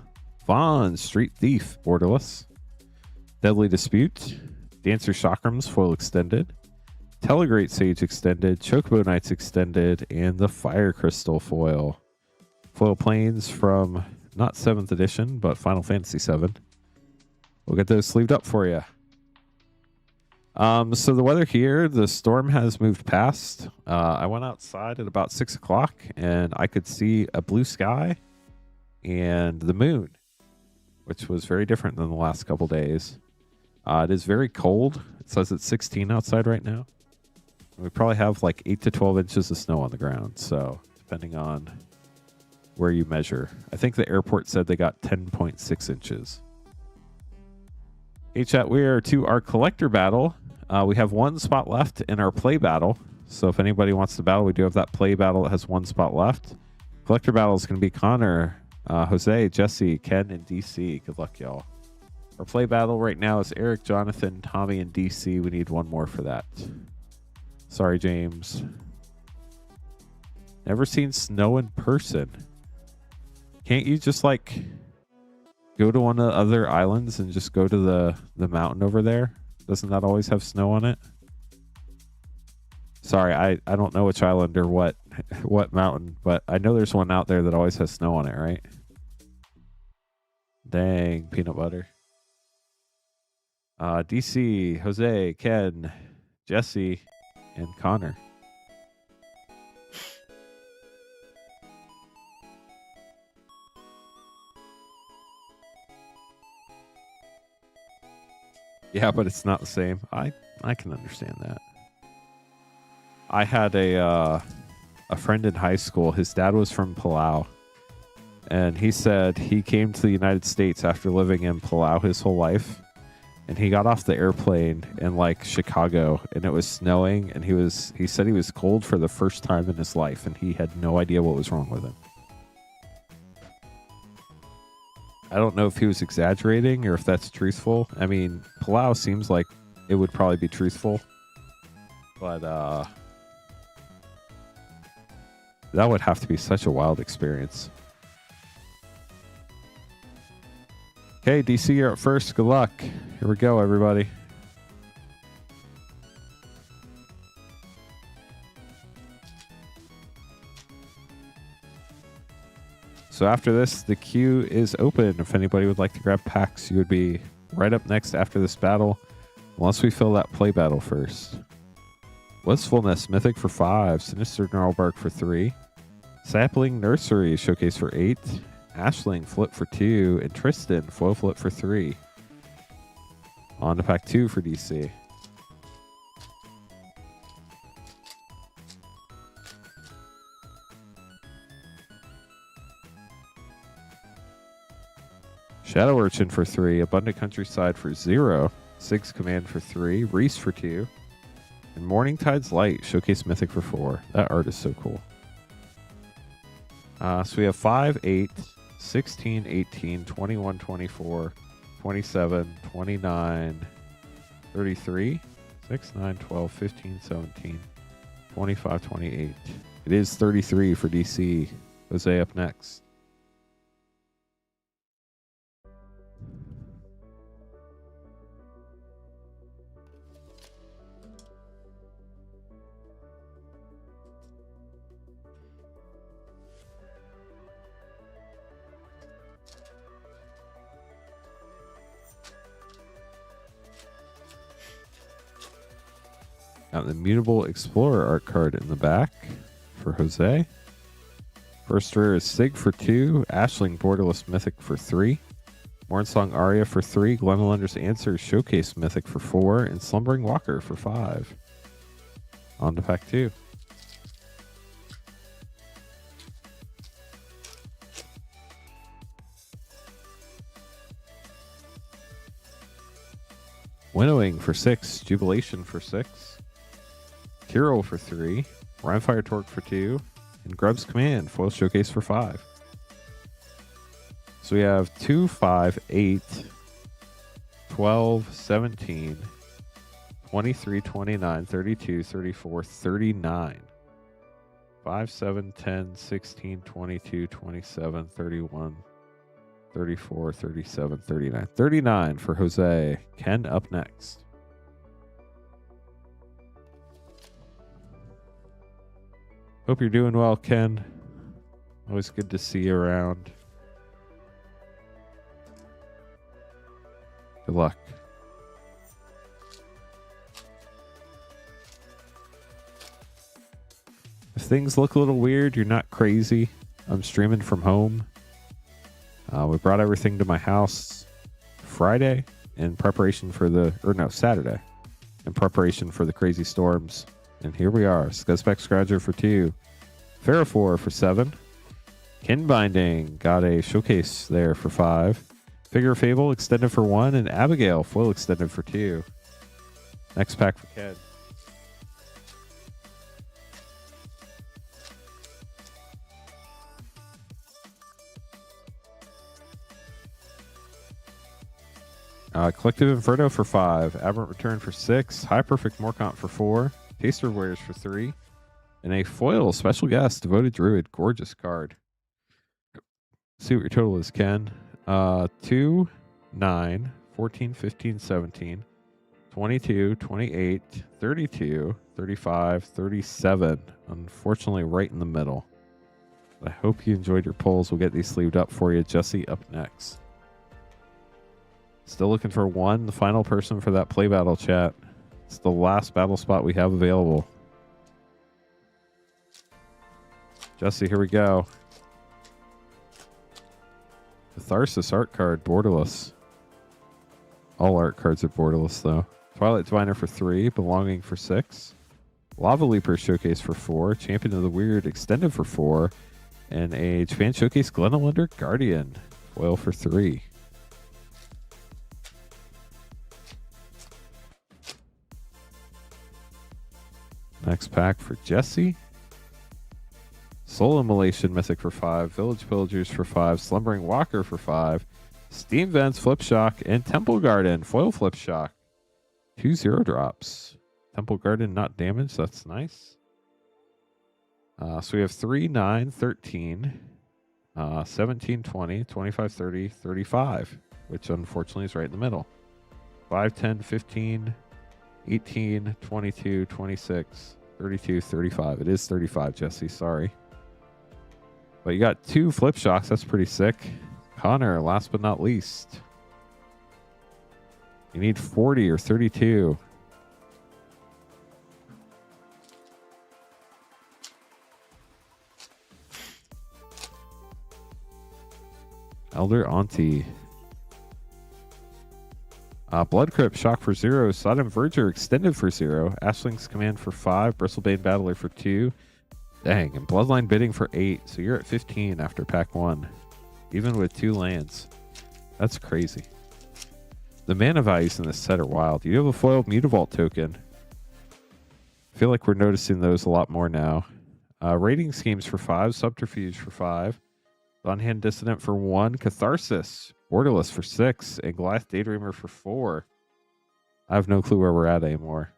Vaughn Street Thief Borderless, Deadly Dispute, Dancer Chakrams foil extended, Telegreat Sage extended, Chocobo Knights extended, and the Fire Crystal foil. Foil Planes from not 7th edition, but Final Fantasy 7. We'll get those sleeved up for you. So the weather here, the storm has moved past. I went outside at about 6 o'clock and I could see a blue sky and the moon, which was very different than the last couple days. It is very cold. It says it's 16 outside right now. We probably have like 8 to 12 inches of snow on the ground. So depending on where you measure, I think the airport said they got 10.6 inches. Hey chat, we are to our collector battle. We have one spot left in our play battle. So if anybody wants to battle, we do have that play battle that has one spot left. Collector battle is going to be Connor, Jose, Jesse, Ken, and DC. Good luck, y'all. Our play battle right now is Eric, Jonathan, Tommy, and DC. We need one more for that. Sorry, James. Never seen snow in person. Can't you just like go to one of the other islands and just go to the mountain over there? Doesn't that always have snow on it? Sorry, I don't know which island or what mountain, but I know there's one out there that always has snow on it, right? Dang, peanut butter. DC, Jose, Ken, Jesse, and Connor. Yeah, but it's not the same. I can understand that. I had a friend in high school. His dad was from Palau, and he said he came to the United States after living in Palau his whole life. And he got off the airplane in like Chicago, and it was snowing, and he said he was cold for the first time in his life, and he had no idea what was wrong with him. I don't know if he was exaggerating or if that's truthful. I mean, Palau seems like it would probably be truthful, but that would have to be such a wild experience. Okay, DC, you're up first. Good luck. Here we go, everybody. So after this, the queue is open. If anybody would like to grab packs, you would be right up next after this battle, unless we fill that play battle first. Blissfulness, Mythic for 5. Sinister Gnarlbark for 3. Sapling Nursery, Showcase for 8. Ashling, Flip for 2. And Tristan, Foil Flip for 3. On to pack 2 for DC. Shadow Urchin for 3. Abundant Countryside for 0. Sig's Command for 3. Reese for 2. And Morningtide's Light, Showcase Mythic for 4. That art is so cool. So we have 5, 8, 16, 18, 21, 24, 27, 29, 33, 6, 9, 12, 15, 17, 25, 28. It is 33 for DC. Jose up next. Got the Mutable Explorer art card in the back for Jose. First rare is Sig for 2, Ashling Borderless Mythic for 3, Mornsong Aria for 3, Glenelunder's Answer Showcase Mythic for 4, and Slumbering Walker for 5. On to pack 2. Winnowing for 6, Jubilation for 6, Hero for 3, Rhymefire Torque for 2, and Grub's Command, Foil Showcase for 5. So we have 2, 5, 8, 12, 17, 23, 29, 32, 34, 39. 5, 7, 10, 16, 22, 27, 31, 34, 37, 39. 39 for Jose. Ken up next. Hope you're doing well, Ken. Always good to see you around. Good luck. If things look a little weird, you're not crazy. I'm streaming from home. We brought everything to my house Friday in preparation for Saturday in preparation for the crazy storms. And here we are. Scuzzback Scrounger for 2. Ferrophore for 7. Kin Binding got a showcase there for 5. Figure of Fable extended for 1. And Abigail foil extended for 2. Next pack for Ken. Collective Inferno for 5. Aberrant Return for 6. High Perfect Morkant for 4. Taster Warriors for 3. And a foil special guest, Devoted Druid. Gorgeous card. See what your total is, Ken. 2, 9, 14, 15, 17, 22, 28, 32, 35, 37. Unfortunately, right in the middle. I hope you enjoyed your pulls. We'll get these sleeved up for you. Jesse up next. Still looking for the final person for that play battle, chat. It's the last battle spot we have available. Jesse, here we go. Catharsis art card, borderless. All art cards are borderless, though. Twilight Diviner for 3, Belonging for 6. Lava Leaper Showcase for 4, Champion of the Weird Extended for 4, and a Japan Showcase Glenelander Guardian foil for 3. Next pack for Jesse. Soul Immolation Mythic for 5, Village Pillagers for 5, Slumbering Walker for 5, Steam Vents Flip Shock, and Temple Garden foil Flip Shock. 2 0-drops. Temple Garden not damaged, that's nice. So we have 3, 9, 13, 17, 20, 25, 30, 35, which unfortunately is right in the middle. 5, 10, 15, 18, 22, 26, 32, 35. It is 35, Jesse, sorry. But you got 2 Flip Shocks, that's pretty sick. Connor, last but not least. You need 40 or 32. Elder Auntie. Blood Crypt, Shock for 0. Sodden Verger, Extended for 0. Ashling's Command for 5. Bristlebane Battler for 2. Dang, and Bloodline Bidding for 8. So you're at 15 after pack 1. Even with 2 lands. That's crazy. The mana values in this set are wild. You have a foiled Mutavault token. I feel like we're noticing those a lot more now. Rating Schemes for 5. Subterfuge for 5. On-Hand Dissident for 1. Catharsis. Borderless for 6. And Goliath Daydreamer for 4. I have no clue where we're at anymore.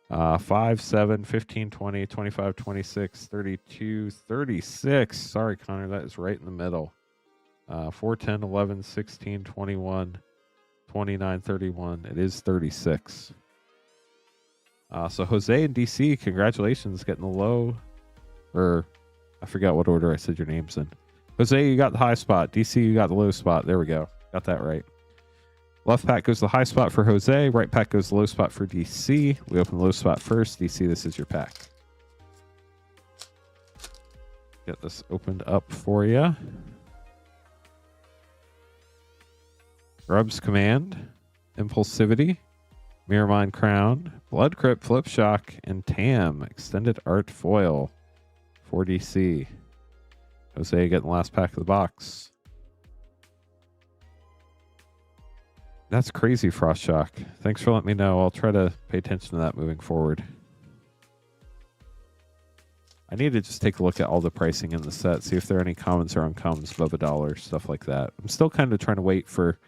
5, 7, 15, 20, 25, 26, 32, 36. Sorry, Connor, that is right in the middle. 4, 10, 11, 16, 21, 29, 31. It is 36. So Jose and DC, congratulations, getting the low, or I forgot what order I said your names in. Jose, you got the high spot. DC, you got the low spot. There we go. Got that right. Left pack goes the high spot for Jose. Right pack goes the low spot for DC. We open the low spot first. DC, this is your pack. Get this opened up for you. Grub's Command, Impulsivity, Mirrormind Crown, Blood Crypt Flip Shock, and TAM Extended Art Foil for DC. Jose getting the last pack of the box. That's crazy, Frost Shock. Thanks for letting me know. I'll try to pay attention to that moving forward. I need to just take a look at all the pricing in the set, see if there are any commons or uncommons above $1, stuff like that. I'm still kind of trying to wait for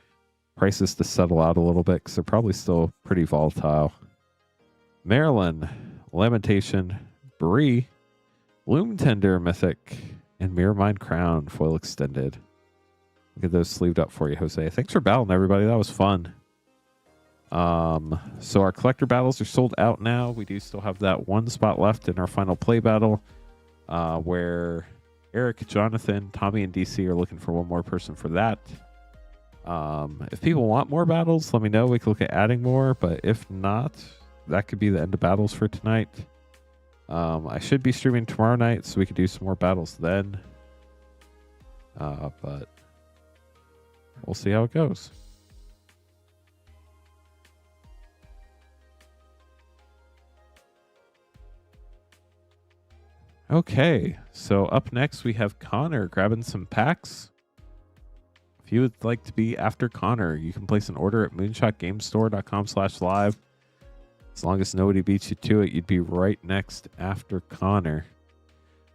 prices to settle out a little bit because they're probably still pretty volatile. Maryland, Lamentation, Bree, Loom Tender Mythic, and Mirrormind Crown foil extended. Get those sleeved up for you, Jose. Thanks for battling, everybody. That was fun. So our collector battles are sold out now. We do still have that 1 spot left in our final play battle, where Eric, Jonathan, Tommy, and DC are looking for one more person for that. If people want more battles, let me know. We can look at adding more, but if not, that could be the end of battles for tonight. I should be streaming tomorrow night, so we could do some more battles then. But we'll see how it goes. Okay, so up next we have Connor grabbing some packs. If you would like to be after Connor, you can place an order at moonshotgamestore.com/live. As long as nobody beats you to it, you'd be right next after Connor.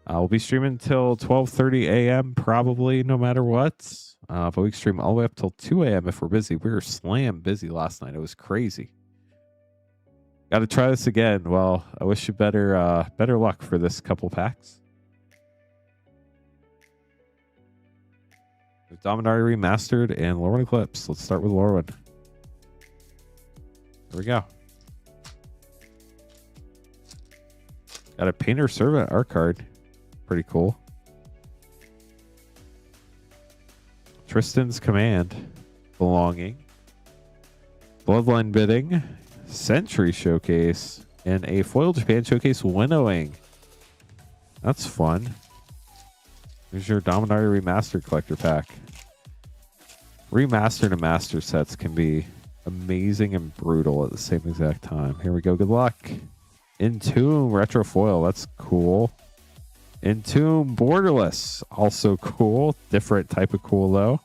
We'll be streaming till 12:30 a.m. probably, no matter what. But we can stream all the way up till 2 a.m. if we're busy. We were slam busy last night. It was crazy. Got to try this again. Well, I wish you better luck for this couple packs. Dominaria Remastered and Lorwyn Eclipse. Let's start with Lorwyn. Here we go. Got a Painter Servant art card. Pretty cool. Tristan's Command. Belonging. Bloodline Bidding. Century Showcase. And a Foil Japan Showcase Winnowing. That's fun. Here's your Dominaria Remastered collector pack. Remastered and master sets can be amazing and brutal at the same exact time. Here we go. Good luck. Entomb retro foil. That's cool. Entomb borderless. Also cool. Different type of cool though.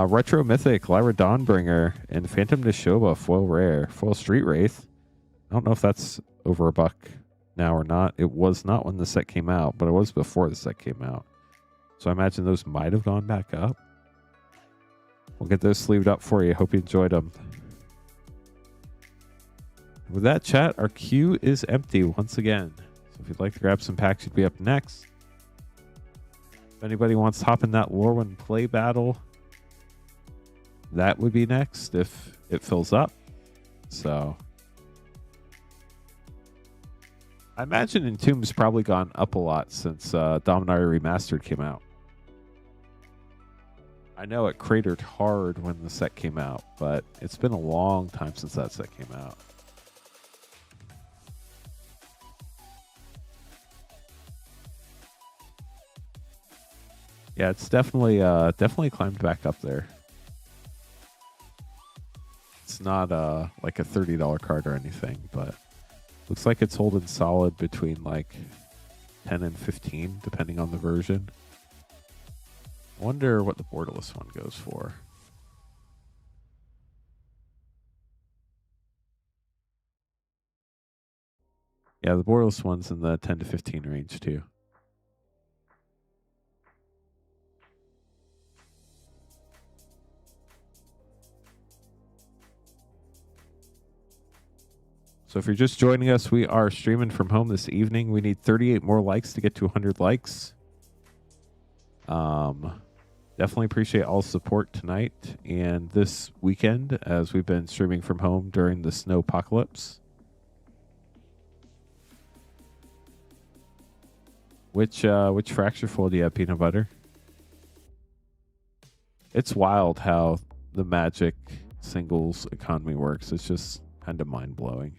Retro Mythic, Lyra Dawnbringer, and Phantom Neshoba, foil rare. Foil Street Wraith. I don't know if that's over $1 now or not. It was not when the set came out, but it was before the set came out. So I imagine those might have gone back up. We'll get those sleeved up for you. Hope you enjoyed them. With that, chat, our queue is empty once again. So if you'd like to grab some packs, you'd be up next. If anybody wants to hop in that Lorwyn play battle, that would be next if it fills up. So I imagine Entomb's probably gone up a lot since Dominaria Remastered came out. I know it cratered hard when the set came out, but it's been a long time since that set came out. Yeah, it's definitely climbed back up there. It's not like a $30 card or anything, but looks like it's holding solid between like 10 and 15, depending on the version. I wonder what the borderless one goes for. Yeah, the borderless one's in the 10 to 15 range too. So if you're just joining us, we are streaming from home this evening. We need 38 more likes to get to 100 likes. Definitely appreciate all the support tonight and this weekend as we've been streaming from home during the Snowpocalypse. Which fracture foil do you have, Peanut Butter? It's wild how the Magic singles economy works. It's just kind of mind-blowing.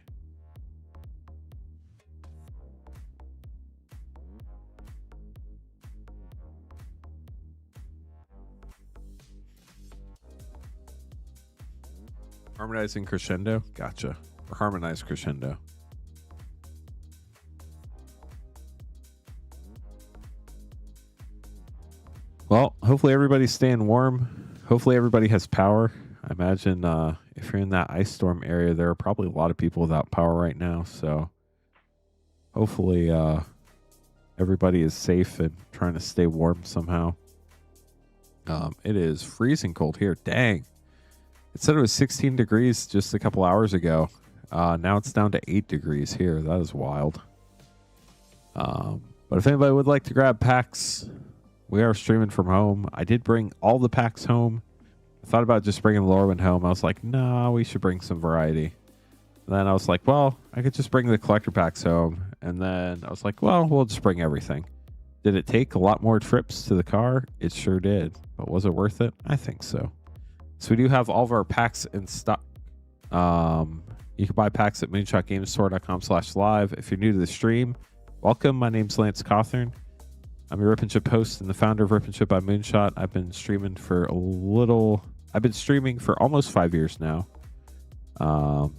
Harmonizing crescendo? Gotcha. Or harmonized crescendo. Well, hopefully everybody's staying warm. Hopefully everybody has power. I imagine if you're in that ice storm area, there are probably a lot of people without power right now. So hopefully everybody is safe and trying to stay warm somehow. It is freezing cold here. Dang. It said it was 16 degrees just a couple hours ago. Now it's down to 8 degrees here. That is wild. But if anybody would like to grab packs, we are streaming from home. I did bring all the packs home. I thought about just bringing Lorwyn home. I was like, nah, we should bring some variety. And then I was like, well, I could just bring the collector packs home. And then I was like, well, we'll just bring everything. Did it take a lot more trips to the car? It sure did. But was it worth it? I think so. So we do have all of our packs in stock. You can buy packs at moonshotgamestore.com/live. If you're new to the stream, welcome. My name's Lance Cawthorn. I'm your Rip and Chip host and the founder of Rip and Chip by Moonshot. I've been streaming for almost 5 years now. On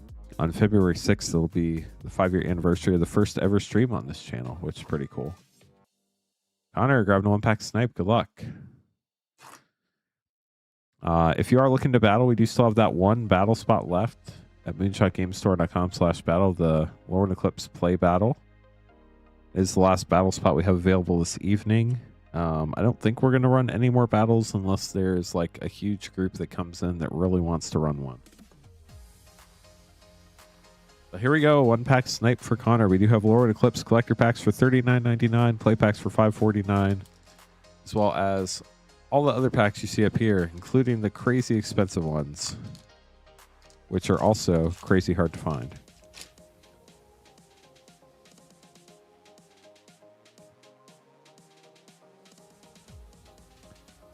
February 6th, it'll be the 5-year anniversary of the first ever stream on this channel, which is pretty cool. Connor, grabbing one pack snipe. Good luck. If you are looking to battle, we do still have that one battle spot left at moonshotgamestore.com/battle. The Lorwyn Eclipse play battle is the last battle spot we have available this evening. I don't think we're going to run any more battles unless there's like a huge group that comes in that really wants to run one. But here we go. One pack snipe for Connor. We do have Lorwyn Eclipse collector packs for $39.99, play packs for $5.49, as well as all the other packs you see up here, including the crazy expensive ones, which are also crazy hard to find.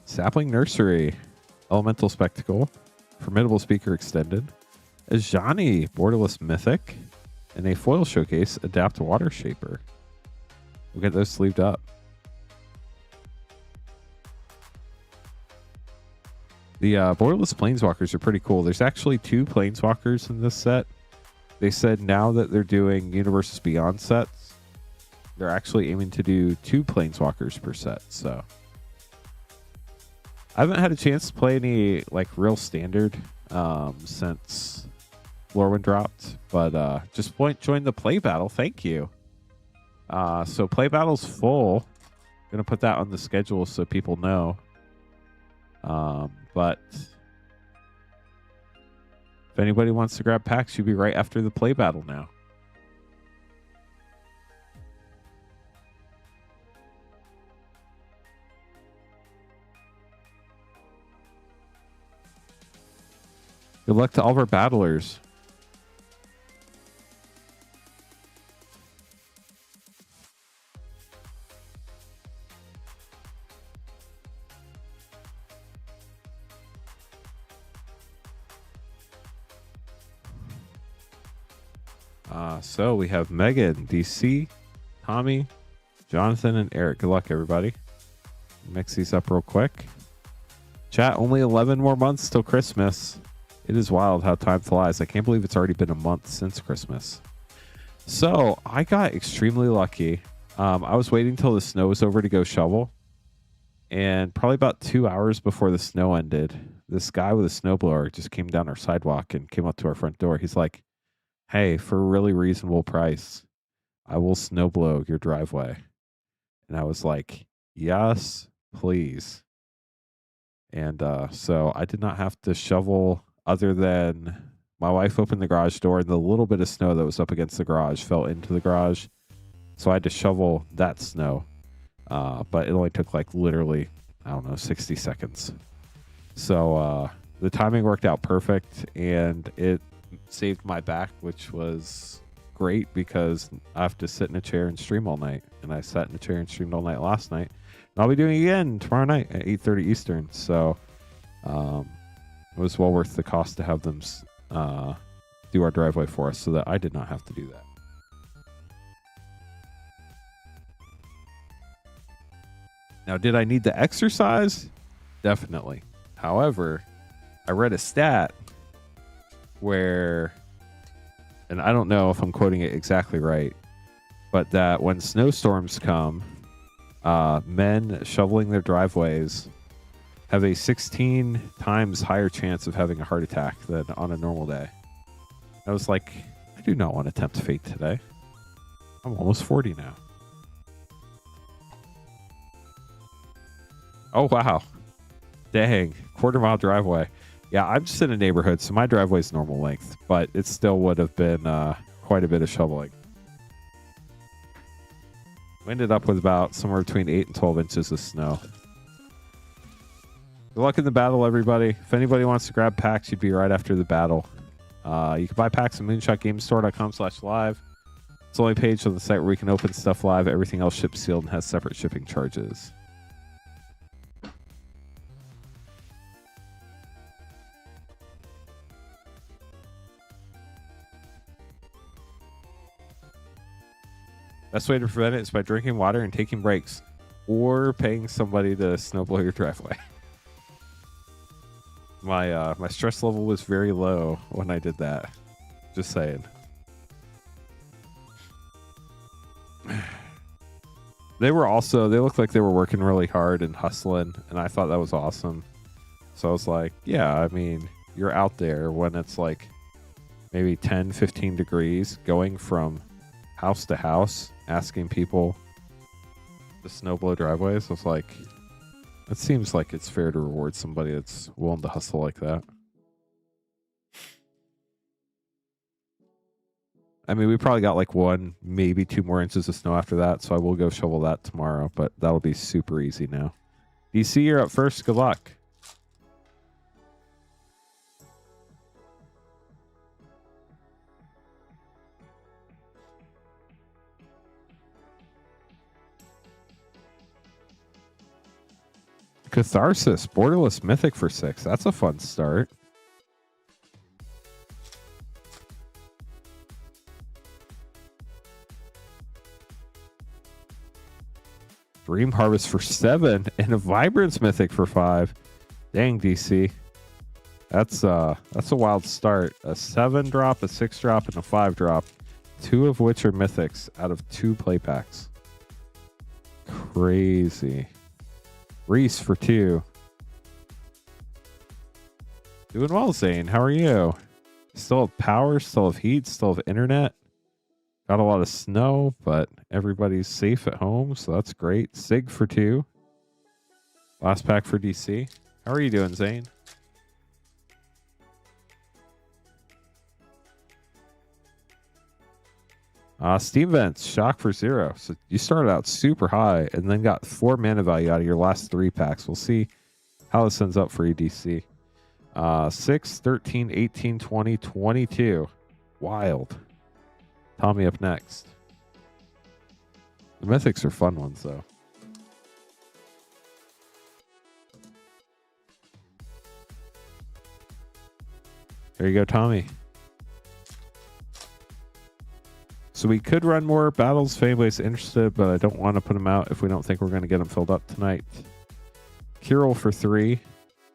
Sapling Nursery, Elemental Spectacle, Formidable Speaker Extended, a Ajani Borderless Mythic, and a Foil Showcase Adapt Water Shaper. We'll get those sleeved up. The borderless planeswalkers are pretty cool. There's actually 2 planeswalkers in this set. they said now that they're doing Universes Beyond sets, they're actually aiming to do 2 Planeswalkers per set. So I haven't had a chance to play any like real standard since Lorwyn dropped, but just join the play battle. Thank you. So play battle's full. Gonna put that on the schedule so people know. But if anybody wants to grab packs, you'll be right after the play battle now. Good luck to all of our battlers. So we have Megan, DC, Tommy, Jonathan, and Eric. Good luck, everybody. Mix these up real quick. Chat, only 11 more months till Christmas. It is wild how time flies. I can't believe it's already been a month since Christmas. So I got extremely lucky. I was waiting till the snow was over to go shovel. And probably about 2 hours before the snow ended, this guy with a snowblower just came down our sidewalk and came up to our front door. He's like, hey, for a really reasonable price, I will snowblow your driveway. And I was like, yes, please. And so I did not have to shovel, other than my wife opened the garage door and the little bit of snow that was up against the garage fell into the garage. So I had to shovel that snow. But it only took like literally, I don't know, 60 seconds. So the timing worked out perfect, and it saved my back, which was great because I have to sit in a chair and stream all night. And I sat in a chair and streamed all night last night. And I'll be doing it again tomorrow night at 8:30 Eastern. So it was well worth the cost to have them do our driveway for us so that I did not have to do that. Now, did I need the exercise? Definitely. However, I read a stat where, and I don't know if I'm quoting it exactly right, but that when snowstorms come, men shoveling their driveways have a 16 times higher chance of having a heart attack than on a normal day. I was like, I do not want to tempt fate today. I'm almost 40 now. Oh, wow. Dang. Quarter-mile driveway. Yeah, I'm just in a neighborhood, so my driveway's normal length, but it still would have been quite a bit of shoveling. We ended up with about somewhere between 8 and 12 inches of snow. Good luck in the battle, everybody. If anybody wants to grab packs, you'd be right after the battle. You can buy packs at moonshotgamestore.com/live. It's the only page on the site where we can open stuff live. Everything else ships sealed and has separate shipping charges. Best way to prevent it is by drinking water and taking breaks, or paying somebody to snowblow your driveway. My stress level was very low when I did that. Just saying. They looked like they were working really hard and hustling, and I thought that was awesome. So I was like, yeah, I mean, you're out there when it's like maybe 10, 15 degrees, going from house to house, asking people to snowblow driveways. I was like, it seems like it's fair to reward somebody that's willing to hustle like that. I mean, we probably got like 1, maybe 2 more inches of snow after that, so I will go shovel that tomorrow, but that'll be super easy now. DC, you're up first. Good luck. Catharsis, Borderless Mythic for 6. That's a fun start. Dream Harvest for 7 and a Vibrance Mythic for 5. Dang, DC. That's a wild start. A 7-drop, a 6-drop, and a 5-drop. 2 of which are mythics out of 2 play packs. Crazy. Reese for 2. Doing well, Zane. How are you? Still have power, still have heat, still have internet. Got a lot of snow, but everybody's safe at home, so that's great. Sig for 2. Last pack for DC. How are you doing, Zane? Steam Vents, shock for 0. So you started out super high and then got 4 mana value out of your last 3 packs. We'll see how this ends up for EDC. 6, 13, 18, 20, 22. Wild. Tommy up next. The mythics are fun ones, though. There you go, Tommy. So we could run more battles if anybody's interested, but I don't want to put them out if we don't think we're going to get them filled up tonight. Kirill for 3.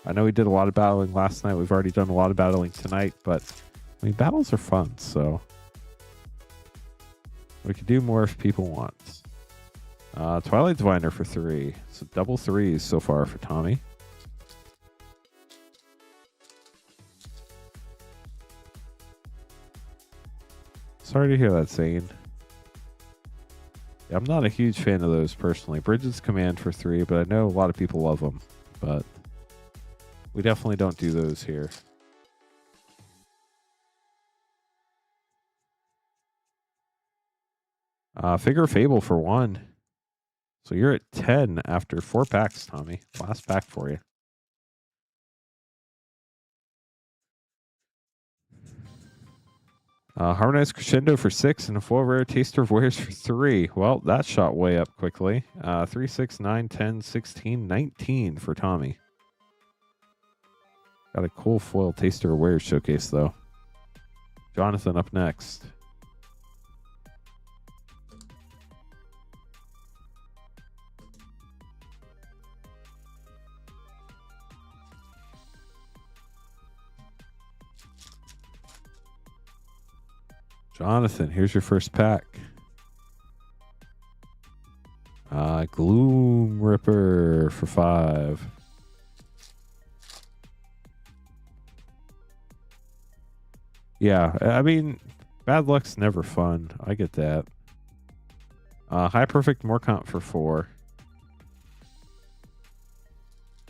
I know we did a lot of battling last night. We've already done a lot of battling tonight, but I mean, battles are fun, so we could do more if people want. Twilight Diviner for 3. So double 3s so far for Tommy. Sorry to hear that, Zane. Yeah, I'm not a huge fan of those personally. Bridget's Command for 3, but I know a lot of people love them. But we definitely don't do those here. Figure of Fable for 1. So you're at 10 after 4 packs, Tommy. Last pack for you. Harmonized Crescendo for 6 and a full rare Taster of Wares for 3. Well, that shot way up quickly. 3, 6, 9, 10, 16, 19 for Tommy. Got a cool foil Taster of Wares showcase, though. Jonathan up next. Jonathan, here's your first pack. Gloom Ripper for 5. Yeah, I mean, bad luck's never fun. I get that. High Perfect Morcant for 4.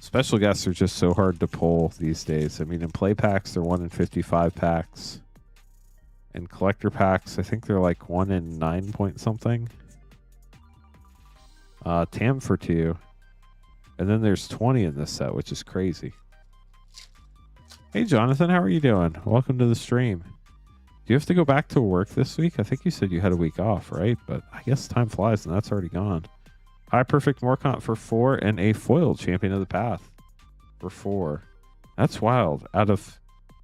Special guests are just so hard to pull these days. I mean, in play packs, they're 1 in 55 packs. In collector packs, I think they're like 1 in 9 point something. Tam for 2. And then there's 20 in this set, which is crazy. Hey, Jonathan, how are you doing? Welcome to the stream. Do you have to go back to work this week? I think you said you had a week off, right? But I guess time flies and that's already gone. High Perfect Morcant for 4 and a foil Champion of the Path for 4. That's wild. Out of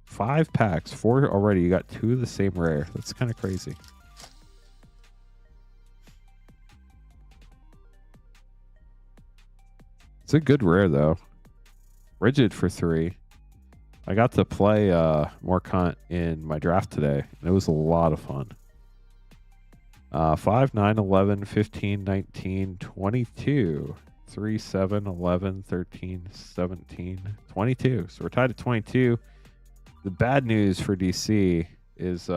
5 packs, 4 already. You got 2 of the same rare. That's kind of crazy. It's a good rare, though. Rigid for 3. I got to play Morcant in my draft today, and it was a lot of fun. 5, 9, 11, 15, 19, 22. 3, 7, 11, 13, 17, 22. So we're tied at 22. The bad news for DC is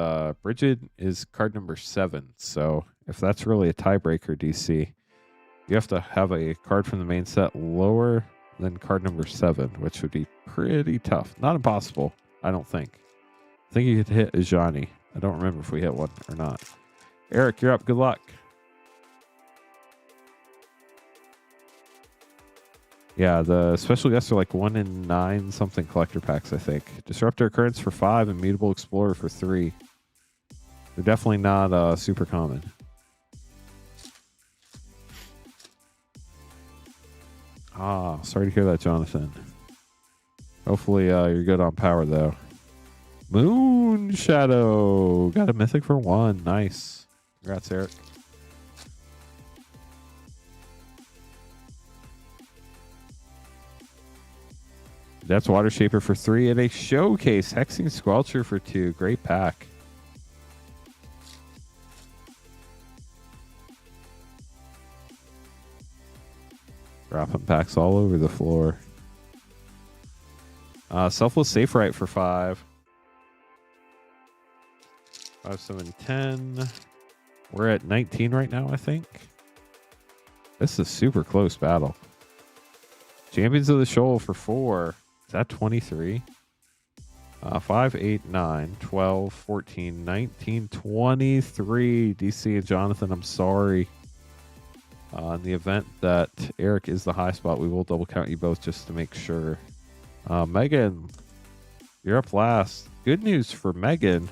Bridget is card number 7. So if that's really a tiebreaker, DC, you have to have a card from the main set lower than card number 7, which would be pretty tough. Not impossible, I don't think. I think you could hit Ajani. I don't remember if we hit one or not. Eric, you're up. Good luck. Yeah, the special guests are like 1 in 9 something collector packs, I think. Disruptor Occurrence for 5 and Mutable Explorer for 3. They're definitely not super common. Sorry to hear that, Jonathan. Hopefully you're good on power, though. Moon Shadow. Got a mythic for 1. Nice. Congrats, Eric. That's Water Shaper for 3 and a Showcase Hexing Squelcher for 2. Great pack. Dropping packs all over the floor. Selfless Safe Right for 5. 5, 7, 10. We're at 19 right now, I think. This is a super close battle. Champions of the Shoal for 4. Is that 23? 5, 8, 9, 12, 14, 19, 23. DC and Jonathan, I'm sorry. In the event that Eric is the high spot, we will double count you both just to make sure. Megan, you're up last. Good news for Megan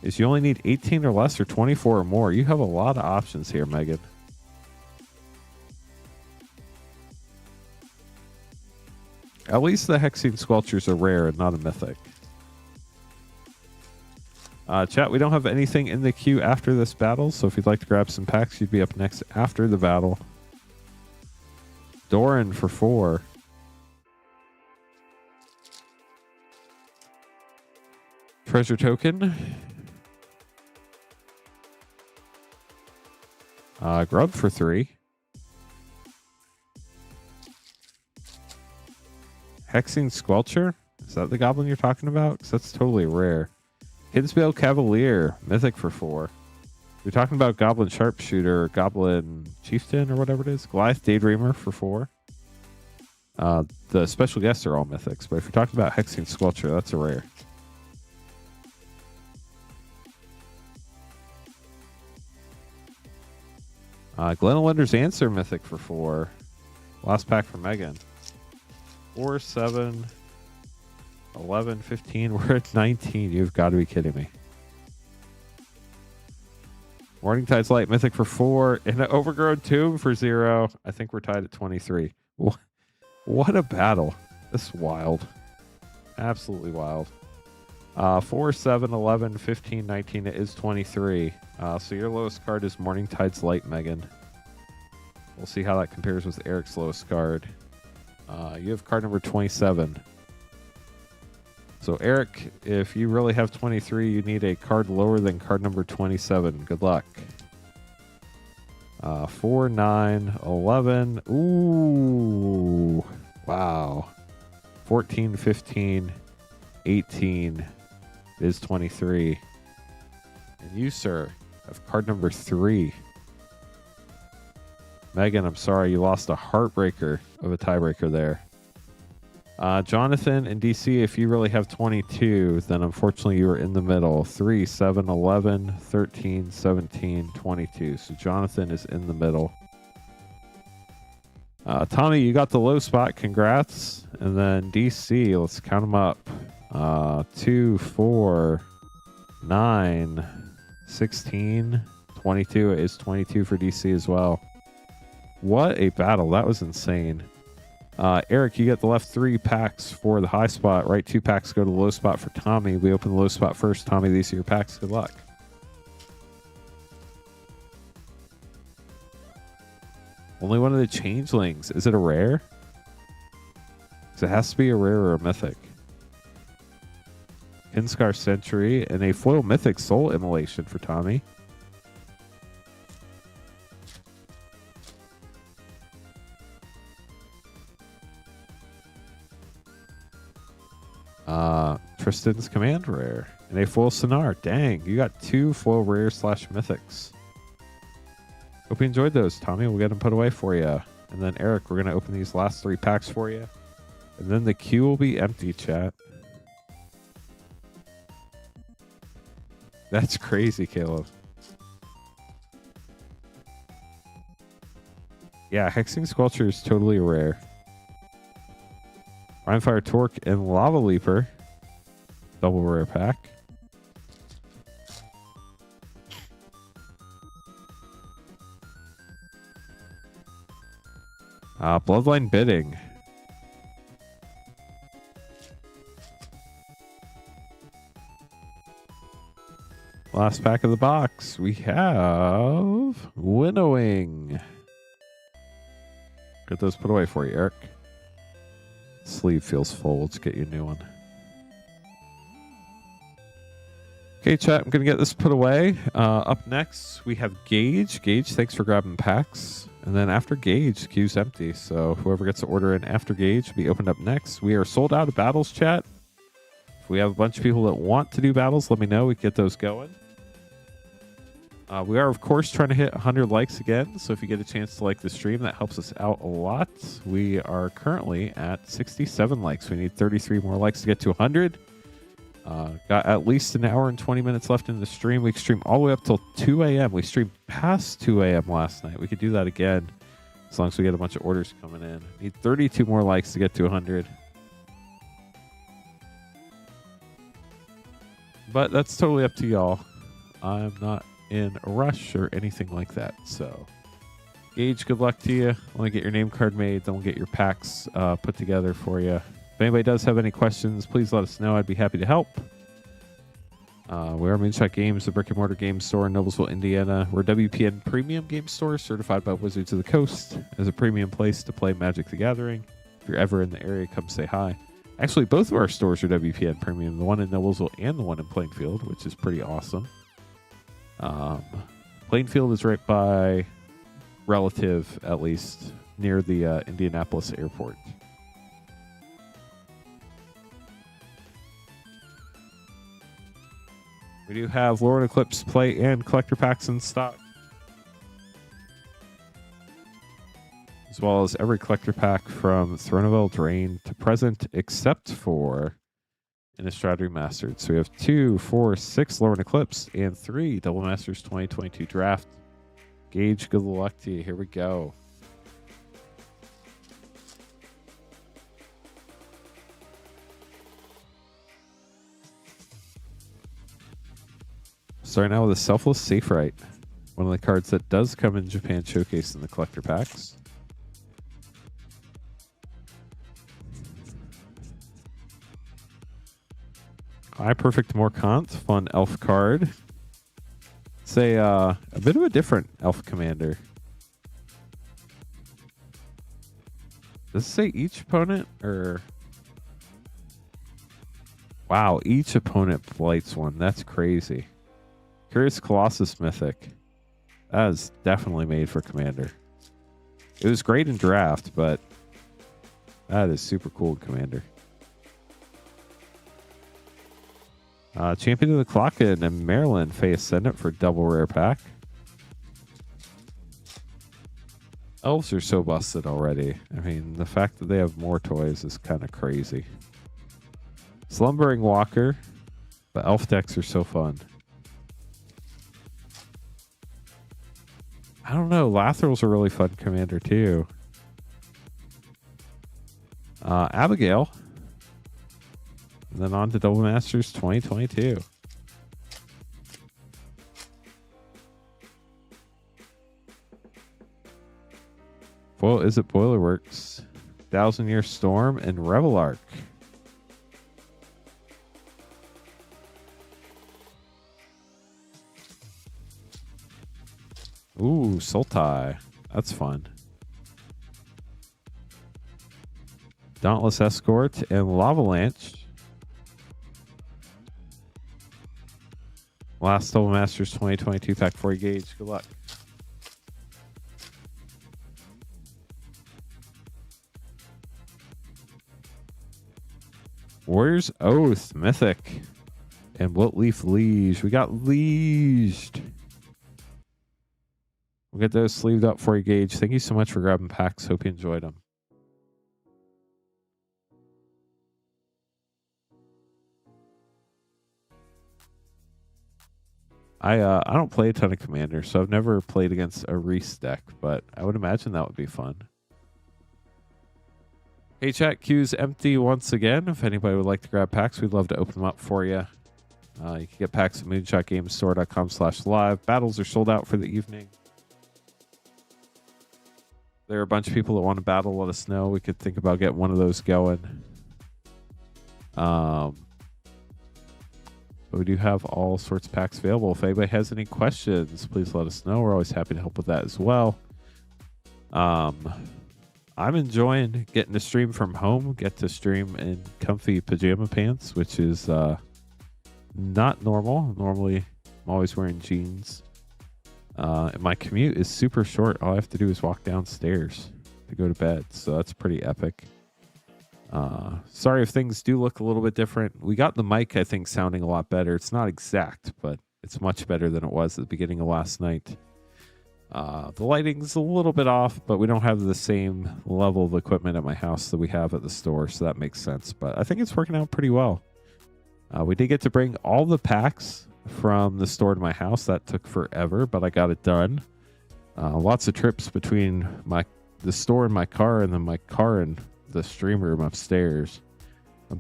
is you only need 18 or less or 24 or more. You have a lot of options here, Megan. At least the Hexing Squelchers are rare and not a mythic. Chat, we don't have anything in the queue after this battle, so if you'd like to grab some packs, you'd be up next after the battle. Doran for 4. Treasure Token. Grub for 3. Hexing Squelcher? Is that the goblin you're talking about? Because that's totally rare. Kinsbale Cavalier, Mythic for 4. You're talking about Goblin Sharpshooter, Goblin Chieftain, or whatever it is. Goliath Daydreamer for 4. The special guests are all Mythics, but if you're talking about Hexing Squelcher, that's a rare. Glenellender's Answer, Mythic for 4. Last pack for Megan. 4, 7, 11, 15. We're at 19. You've got to be kidding me. Morning Tide's Light, Mythic for 4. And an Overgrown Tomb for 0. I think we're tied at 23. What a battle. This is wild. Absolutely wild. 4, 7, 11, 15, 19. It is 23. So your lowest card is Morning Tide's Light, Megan. We'll see how that compares with Eric's lowest card. You have card number 27. So Eric, if you really have 23, you need a card lower than card number 27. Good luck. 4, 9, 11. Ooh. Wow. 14, 15, 18 is 23. And you, sir, have card number 3. Megan, I'm sorry, you lost a heartbreaker of a tiebreaker there. Jonathan and DC, if you really have 22, then unfortunately you are in the middle. 3, 7, 11, 13, 17, 22. So Jonathan is in the middle. Tommy, you got the low spot. Congrats. And then DC, let's count them up. 2, 4, 9, 16, 22. It is 22 for DC as well. What a battle. That was insane. Eric, you get the left 3 packs for the high spot. Right 2 packs go to the low spot for Tommy. We open the low spot first. Tommy, these are your packs. Good luck. Only one of the changelings. Is it a rare? Because it has to be a rare or a mythic. Kinscar Sentry and a foil mythic Soul Immolation for Tommy. Tristan's Command Rare and a foil Sonar. Dang, you got 2 foil rare / mythics. Hope you enjoyed those, Tommy. We'll get them put away for you. And then Eric, we're going to open these last 3 packs for you. And then the queue will be empty, chat. That's crazy, Caleb. Yeah, Hexing Squelcher is totally a rare. Rhinefire Torque and Lava Leaper. Double rare pack. Bloodline Bidding. Last pack of the box. We have Winnowing. Get those put away for you, Eric. Sleeve feels full. Let's get you a new one. Okay, chat, I'm going to get this put away. Up next, we have Gage. Gage, thanks for grabbing packs. And then after Gage, the queue's empty. So whoever gets the order in after Gage will be opened up next. We are sold out of battles, chat. If we have a bunch of people that want to do battles, let me know. We can get those going. We are, of course, trying to hit 100 likes again. So if you get a chance to like the stream, that helps us out a lot. We are currently at 67 likes. We need 33 more likes to get to 100. Got at least an hour and 20 minutes left in the stream. We stream all the way up till 2 a.m. We streamed past 2 a.m. last night. We could do that again as long as we get a bunch of orders coming in. Need 32 more likes to get to 100. But that's totally up to y'all. I'm not in a rush or anything like that. So, Gage, good luck to you. I want to get your name card made. Then we'll get your packs put together for you. If anybody does have any questions, please let us know. I'd be happy to help. We are Moonshot Games, the brick-and-mortar game store in Noblesville, Indiana. We're a WPN premium game store certified by Wizards of the Coast as a premium place to play Magic the Gathering. If you're ever in the area, come say hi. Actually, both of our stores are WPN premium, the one in Noblesville and the one in Plainfield, which is pretty awesome. Plainfield is right by Relative, at least, near the Indianapolis airport. We do have Lorwyn Eclipse play and collector packs in stock, as well as every collector pack from Throne of Eldraine to present, except for Innistrad Remastered. So we have 2, 4, 6 Lorwyn Eclipse and 3 Double Masters 2022 Draft. Gage, good luck to you. Here we go. Starting out with a Selfless Safe Right, one of the cards that does come in Japan Showcase in the collector packs. High Perfect Morkant, fun elf card. It's a bit of a different elf commander. Does it say each opponent or? Wow, each opponent blights one. That's crazy. Curious Colossus Mythic. That is definitely made for Commander. It was great in Draft, but that is super cool in Commander. Champion of the Clocken and Maryland Fae Ascendant for double rare pack. Elves are so busted already. I mean, the fact that they have more toys is kind of crazy. Slumbering Walker, but elf decks are so fun. I don't know. Lathrel's a really fun commander too. Abigail. And then on to Double Masters 2022. Well, is it Boilerworks? 1,000-Year Storm and Revelark. Ooh, Sultai. That's fun. Dauntless Escort and Lavalanche. Last Double Masters 2022 pack for you, Gage. Good luck. Warrior's Oath, Mythic. And Wiltleaf Liege. We got Lieged. We'll get those sleeved up for you, Gage. Thank you so much for grabbing packs. Hope you enjoyed them. I don't play a ton of Commander, so I've never played against a Reese deck, but I would imagine that would be fun. Hey, chat, queue's empty once again. If anybody would like to grab packs, we'd love to open them up for you. You can get packs at moonshotgamestore.com/live. Battles are sold out for the evening. There are a bunch of people that want to battle. Let us know. We could think about getting one of those going. But we do have all sorts of packs available. If anybody has any questions, please let us know. We're always happy to help with that as well. I'm I'm enjoying getting to stream from home, get to stream in comfy pajama pants, which is not normal. Normally, I'm always wearing jeans. And my commute is super short. All I have to do is walk downstairs to go to bed. So that's pretty epic. Sorry if things do look a little bit different. We got the mic, I think, sounding a lot better. It's not exact, but it's much better than it was at the beginning of last night. The lighting's a little bit off, but we don't have the same level of equipment at my house that we have at the store, so that makes sense. But I think it's working out pretty well. We did get to bring all the packs from the store to my house. That took forever, but I got it done. Lots of trips between the store and my car, and then my car and the stream room upstairs.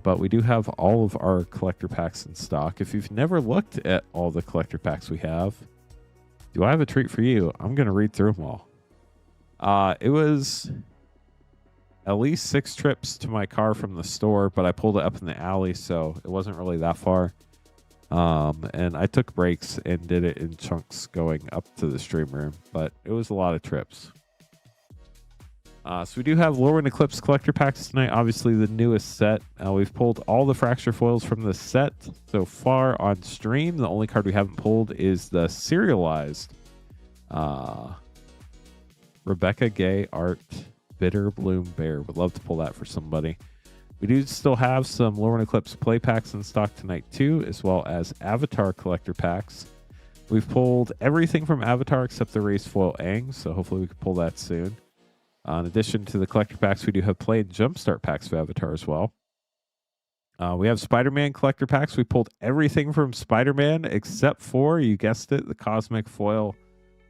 But we do have all of our collector packs in stock. If you've never looked at all the collector packs we have, do I have a treat for you? I'm going to read through them all. It was at least 6 trips to my car from the store, but I pulled it up in the alley, so it wasn't really that far. And I took breaks and did it in chunks going up to the stream room, but it was a lot of trips. So we do have Lorwyn Eclipse collector packs tonight. Obviously, the newest set. We've pulled all the fracture foils from the set so far on stream. The only card we haven't pulled is the serialized Rebecca Gay Art Bitter Bloom Bear. Would love to pull that for somebody. We do still have some Lorwyn Eclipse play packs in stock tonight too, as well as Avatar collector packs. We've pulled everything from Avatar except the race foil Aang, so hopefully we can pull that soon. In addition to the collector packs, we do have play and jumpstart packs for Avatar as well. We have Spider-Man collector packs. We pulled everything from Spider-Man except for, you guessed it, the Cosmic Foil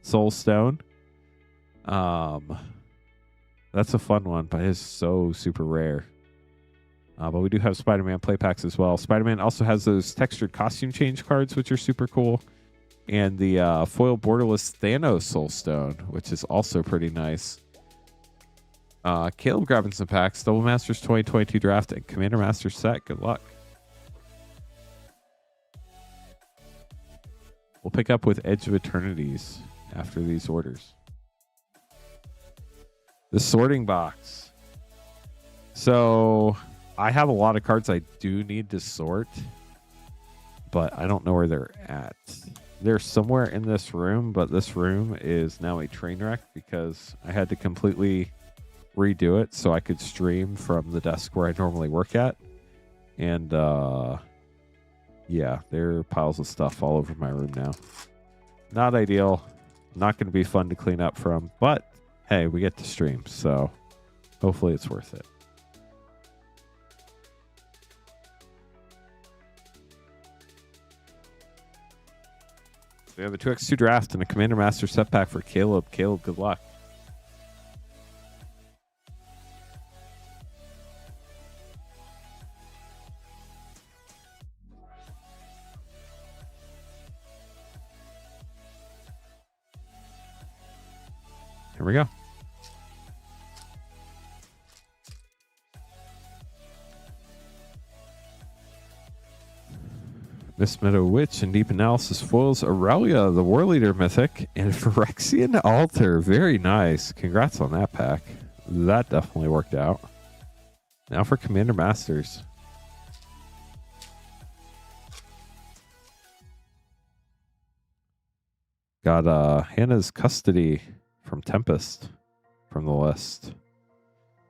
Soul Stone. That's a fun one, but it's so super rare. But we do have Spider-Man play packs as well. Spider-Man also has those textured costume change cards, which are super cool. And the foil borderless Thanos Soul Stone, which is also pretty nice. Caleb grabbing some packs. Double Masters 2022 draft and Commander Master set. Good luck. We'll pick up with Edge of Eternities after these orders. The sorting box. So I have a lot of cards I do need to sort, but I don't know where they're at. They're somewhere in this room, but this room is now a train wreck because I had to completely redo it so I could stream from the desk where I normally work at. And yeah, there are piles of stuff all over my room now. Not ideal. Not going to be fun to clean up from, but hey, we get to stream, so hopefully it's worth it. So we have a 2x2 draft and a Commander Master set pack for Caleb. Caleb, good luck. Here we go. Miss Meadow Witch and Deep Analysis foils Aurelia, the War Leader Mythic, and Phyrexian Altar. Very nice. Congrats on that pack. That definitely worked out. Now for Commander Masters. Got Hannah's Custody from Tempest from the list.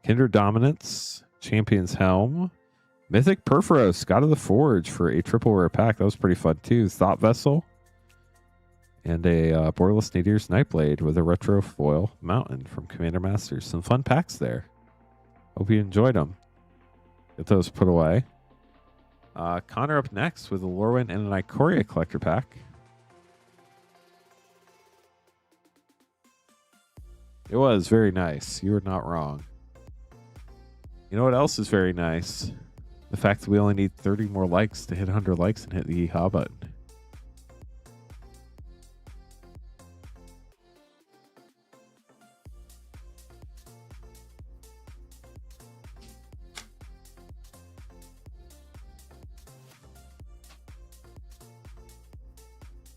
Kindred Dominance, Champion's Helm, Mythic Perforos, God of the Forge for a triple rare pack. That was pretty fun too. Thought Vessel, and a Borderless Nadir's Nightblade with a retro foil Mountain from Commander Masters. Some fun packs there. Hope you enjoyed them. Get those put away. Connor up next with a Lorwyn and an Ikoria collector pack. It was very nice. You were not wrong. You know what else is very nice? The fact that we only need 30 more likes to hit 100 likes and hit the yeehaw button.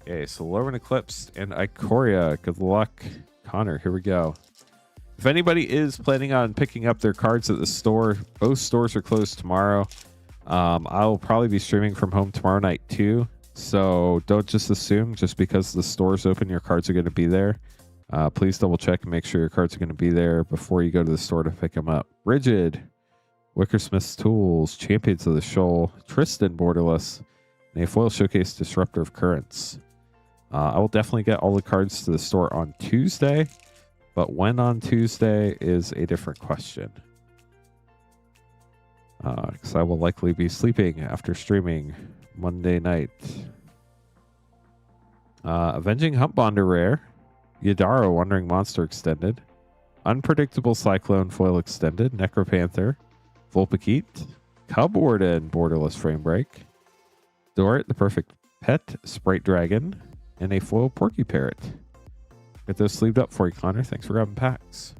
Okay, so Lorwyn Eclipse and Ikoria. Good luck, Connor. Here we go. If anybody is planning on picking up their cards at the store, both stores are closed tomorrow. I'll probably be streaming from home tomorrow night too. So don't just assume just because the store's open, your cards are going to be there. Please double check and make sure your cards are going to be there before you go to the store to pick them up. Rigid, Wickersmith's Tools, Champions of the Shoal, Tristan Borderless, and a foil showcase Disruptor of Currents. I will definitely get all the cards to the store on Tuesday, but when on Tuesday is a different question. Because I will likely be sleeping after streaming Monday night. Avenging Humpbonder rare. Yadaro Wandering Monster extended. Unpredictable Cyclone foil extended. Necropanther. Vulpikeet. Cub Warden Borderless Frame Break. Dorit the Perfect Pet Sprite Dragon. And a foil Porky Parrot. Get those sleeved up for you, Connor. Thanks for grabbing packs.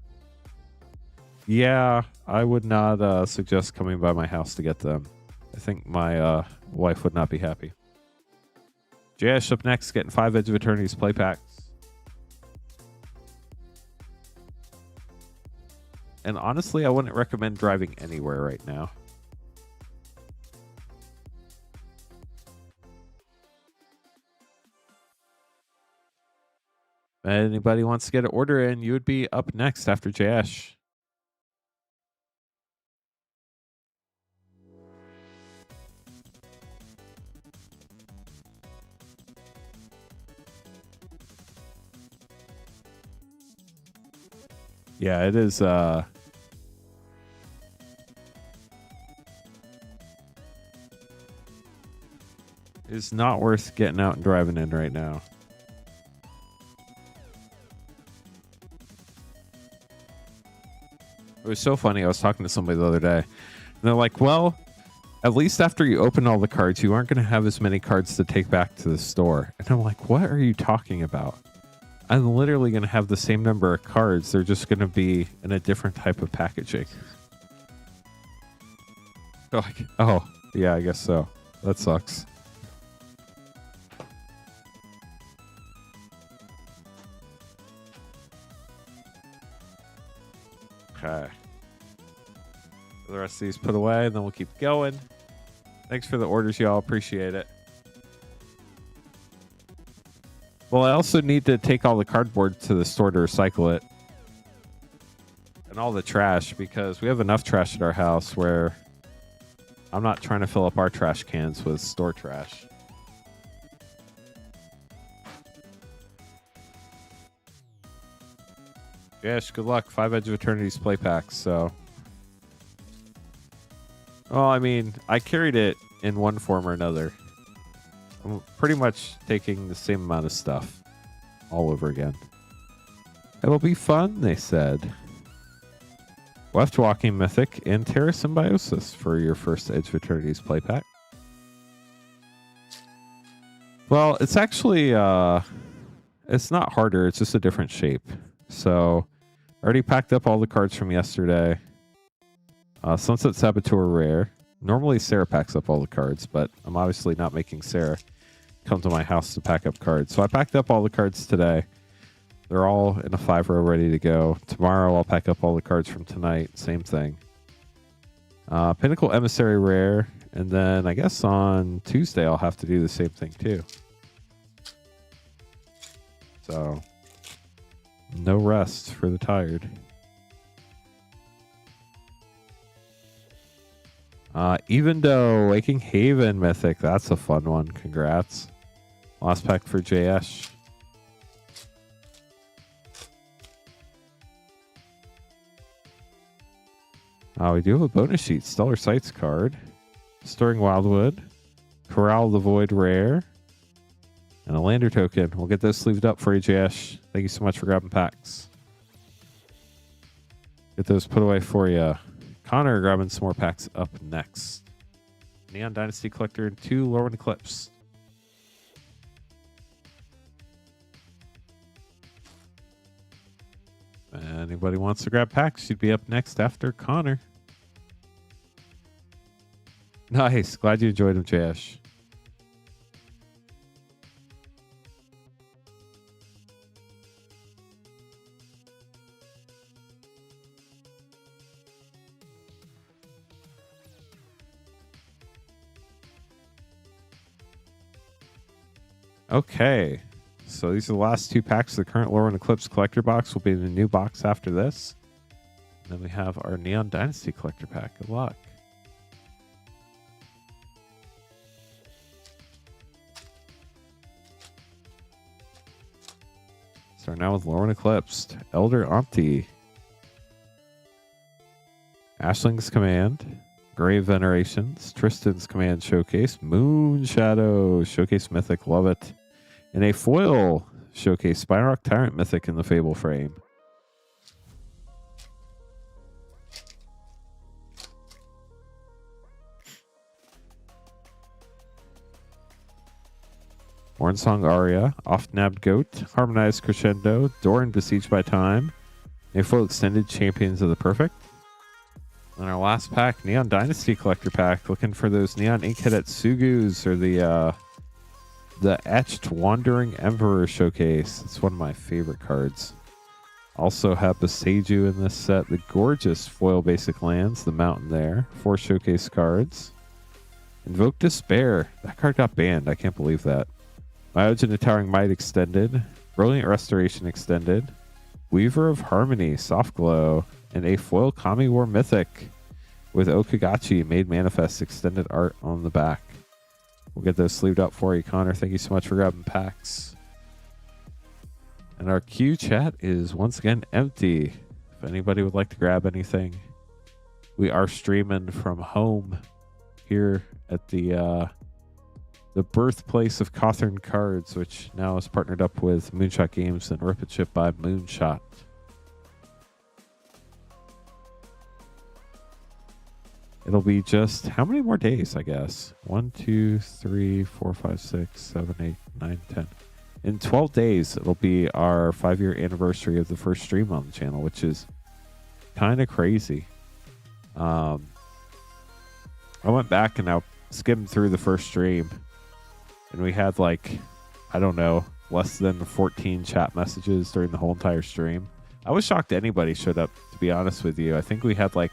Yeah, I would not suggest coming by my house to get them. I think my wife would not be happy. JS up next, getting 5 Edge of Eternity's play packs. And honestly, I wouldn't recommend driving anywhere right now. Anybody wants to get an order in, you would be up next after JS. Yeah, it is it's not worth getting out and driving in right now. It was so funny. I was talking to somebody the other day, and they're like, well, at least after you open all the cards, you aren't going to have as many cards to take back to the store. And I'm like, what are you talking about? I'm literally going to have the same number of cards. They're just going to be in a different type of packaging. Like, oh, yeah, I guess so. That sucks. Okay. The rest of these put away, and then we'll keep going. Thanks for the orders, y'all. Appreciate it. Well, I also need to take all the cardboard to the store to recycle it. And all the trash, because we have enough trash at our house where I'm not trying to fill up our trash cans with store trash. Yes, good luck. 5 Edge of Eternity's play packs, so. Well, I mean, I carried it in one form or another. I'm pretty much taking the same amount of stuff all over again. It'll be fun, they said. Left Walking Mythic and Terra Symbiosis for your first Edge of Eternity's play pack. Well, it's actually, it's not harder. It's just a different shape. So, I already packed up all the cards from yesterday. Sunset Saboteur rare. Normally Sarah packs up all the cards, but I'm obviously not making Sarah come to my house to pack up cards. So I packed up all the cards today. They're all in a 5-row ready to go. Tomorrow I'll pack up all the cards from tonight. Same thing. Pinnacle Emissary rare. And then I guess on Tuesday I'll have to do the same thing too. So no rest for the tired. Even though Waking Haven Mythic, that's a fun one. Congrats. Last pack for JS. We do have a bonus sheet. Stellar Sights card. Stirring Wildwood. Corral the Void rare. And a Lander token. We'll get those sleeved up for you, JS. Thank you so much for grabbing packs. Get those put away for you. Connor grabbing some more packs up next. Neon Dynasty Collector and 2 Lorwyn Eclipse. Anybody wants to grab packs, you'd be up next after Connor. Nice. Glad you enjoyed them, JS. Okay. So these are the last 2 packs of the current Lorwyn Eclipse collector box. Will be in the new box after this. And then we have our Neon Dynasty collector pack. Good luck. Start now with Lorwyn Eclipsed, Elder Auntie, Ashling's Command, Grave Venerations, Tristan's Command Showcase, Moon Shadow Showcase Mythic, love it, and a foil Showcase Spyrock Tyrant Mythic in the Fable frame. Hornsong Aria, Oft-Nabbed Goat, Harmonized Crescendo, Doran Besieged by Time, a full extended Champions of the Perfect. And our last pack, Neon Dynasty Collector Pack, looking for those Neon Inkhead Tsugus or the Etched Wandering Emperor Showcase. It's one of my favorite cards. Also have Beseiju in this set, the gorgeous foil basic lands, the mountain there, 4 showcase cards. Invoke Despair, that card got banned, I can't believe that. Myojin the Towering Might Extended, Brilliant Restoration Extended, Weaver of Harmony, Soft Glow, and a foil Kami War Mythic with Okagachi Made Manifest extended art on the back. We'll get those sleeved up for you, Connor. Thank you so much for grabbing packs. And our queue chat is once again empty. If anybody would like to grab anything, we are streaming from home here at the birthplace of Cawthorn Cards, which now is partnered up with Moonshot Games and Rip It Ship by Moonshot. It'll be just how many more days, I guess? 1, 2, 3, 4, 5, 6, 7, 8, 9, 10. In 12 days, it'll be our 5-year anniversary of the first stream on the channel, which is kind of crazy. I went back and I skimmed through the first stream, and we had like, I don't know, less than 14 chat messages during the whole entire stream. I was shocked anybody showed up, to be honest with you. I think we had like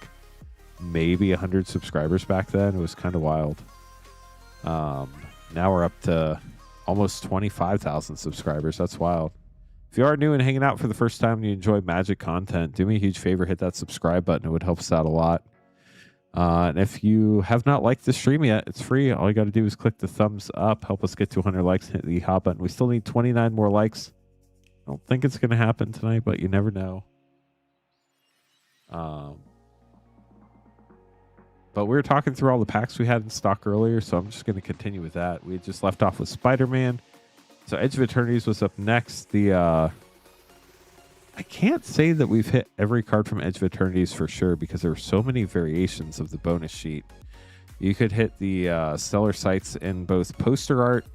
maybe 100 subscribers back then. It was kind of wild. Now we're up to almost 25,000 subscribers. That's wild. If you are new and hanging out for the first time and you enjoy Magic content, do me a huge favor, hit that subscribe button. It would help us out a lot. And if you have not liked the stream yet, it's free. All you got to do is click the thumbs up, help us get to 100 likes, and hit the hot button. We still need 29 more likes. I don't think it's going to happen tonight, but you never know. But we were talking through all the packs we had in stock earlier, so I'm just going to continue with that. We had just left off with Spider-Man. So Edge of Eternities was up next. I can't say that we've hit every card from Edge of Eternities for sure, because there are so many variations of the bonus sheet. You could hit the Stellar Sights in both poster art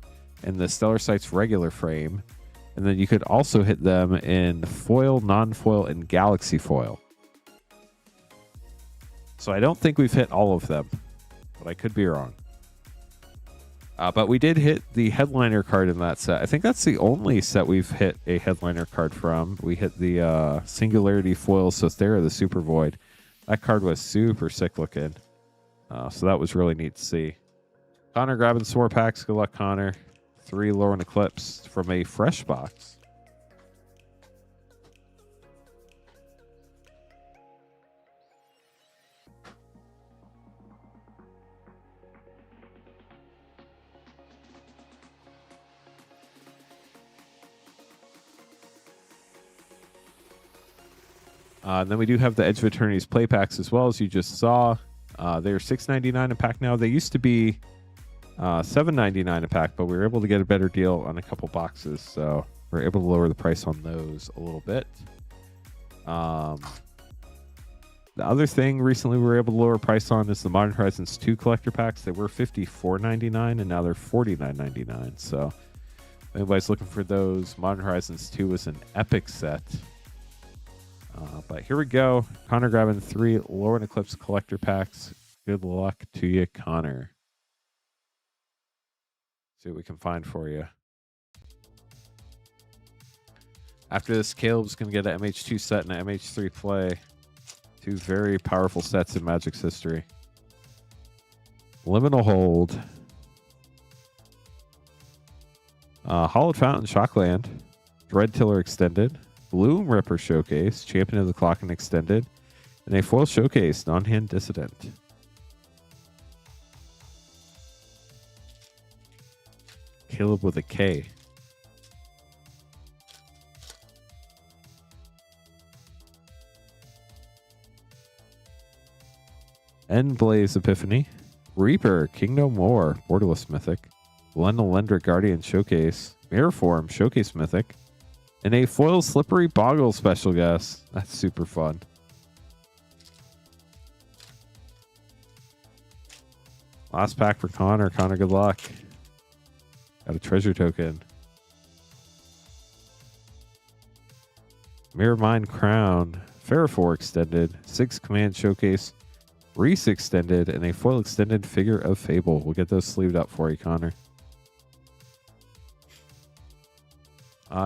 and the Stellar Sights regular frame. And then you could also hit them in foil, non-foil, and galaxy foil. So I don't think we've hit all of them, but I could be wrong. But we did hit the headliner card in that set. I think that's the only set we've hit a headliner card from. We hit the Singularity Foil Sothera, the Super Void. That card was super sick looking. So that was really neat to see. Connor grabbing some more packs. Good luck, Connor. 3 Lorwyn Eclipse from a fresh box. And then we do have the Edge of Eternities play packs as well, as you just saw. They're $6.99 a pack now. They used to be $7.99 a pack, but we were able to get a better deal on a couple boxes, so we're able to lower the price on those a little bit. The other thing recently we were able to lower price on is the Modern Horizons 2 collector packs. They were $54.99 and now they're $49.99. So if anybody's looking for those, Modern Horizons 2 was an epic set. But here we go. Connor grabbing 3 Lorwyn Eclipse collector packs. Good luck to you, Connor. See what we can find for you. After this, Caleb's going to get an MH2 set and an MH3 play. 2 very powerful sets in Magic's history. Liminal Hold. Hollowed Fountain Shockland, Dread Tiller Extended, Bloom Ripper Showcase, Champion of the Clocken Extended, and a foil showcase, Non-Hand Dissident. Caleb with a K. Endblaze Epiphany, Reaper, Kingdom War, Borderless Mythic, Lendl Lendrick Guardian Showcase, Mirror Form Showcase Mythic, and a foil Slippery Boggle special guest. That's super fun. Last pack for Connor. Connor, good luck. Got a treasure token. Mirror Mind Crown, Ferrophore Extended, 6 Command Showcase, Reese Extended, and a foil extended Figure of Fable. We'll get those sleeved up for you, Connor.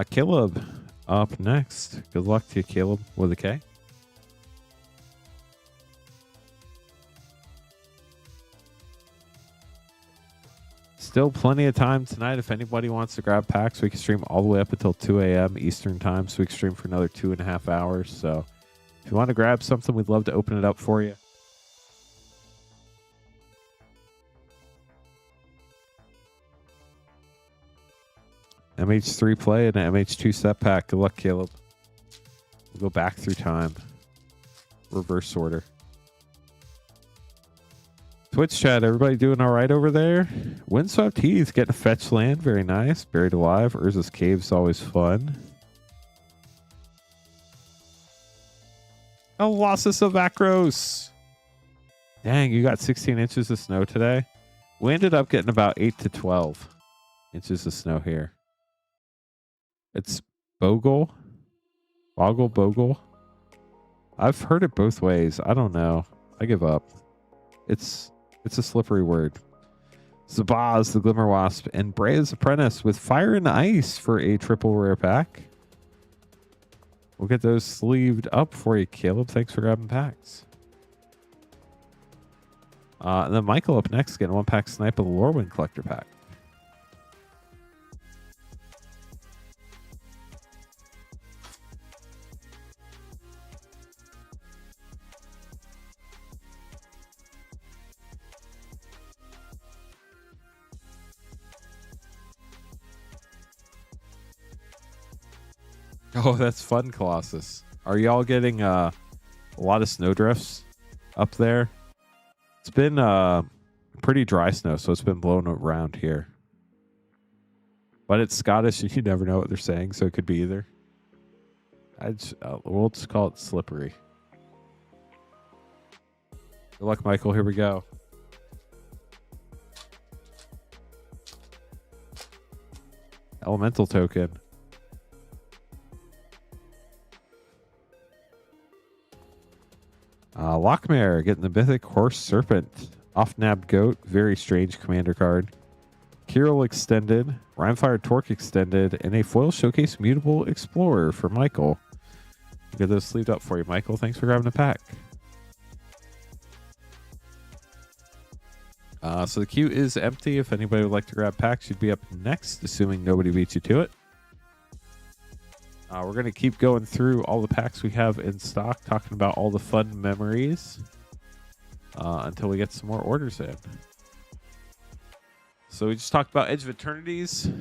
Caleb up next. Good luck to you, Caleb, with a K. Still plenty of time tonight. If anybody wants to grab packs, we can stream all the way up until 2 a.m. Eastern time, so we can stream for another 2.5 hours. So if you want to grab something, we'd love to open it up for you. MH3 play and an MH2 set pack. Good luck, Caleb. We'll go back through time. Reverse order. Twitch chat, everybody doing all right over there? Windswept Heath getting a fetch land. Very nice. Buried Alive. Urza's Cave's always fun. Colossus of Akros. Dang, you got 16 inches of snow today. We ended up getting about 8 to 12 inches of snow here. It's Bogle. Bogle. I've heard it both ways. I don't know. I give up. It's a slippery word. Zabaz, the Glimmer Wasp, and Brea's Apprentice with Fire and Ice for a triple rare pack. We'll get those sleeved up for you, Caleb. Thanks for grabbing packs. And then Michael up next, getting 1-pack Snipe of the Lorwyn collector pack. Oh, that's fun, Colossus. Are y'all getting a lot of snow drifts up there? It's been pretty dry snow, so it's been blown around here. But it's Scottish, and you never know what they're saying, so it could be either. We'll just call it slippery. Good luck, Michael. Here we go. Elemental token. Lockmare getting the Mythic Horse Serpent. Off-nabbed Goat, very strange commander card. Kirill Extended, Rhymefire Torque Extended, and a foil showcase Mutable Explorer for Michael. We'll get those sleeved up for you, Michael. Thanks for grabbing a pack. So the queue is empty. If anybody would like to grab packs, you'd be up next, assuming nobody beats you to it. We're going to keep going through all the packs we have in stock, talking about all the fun memories until we get some more orders in. So we just talked about Edge of Eternities.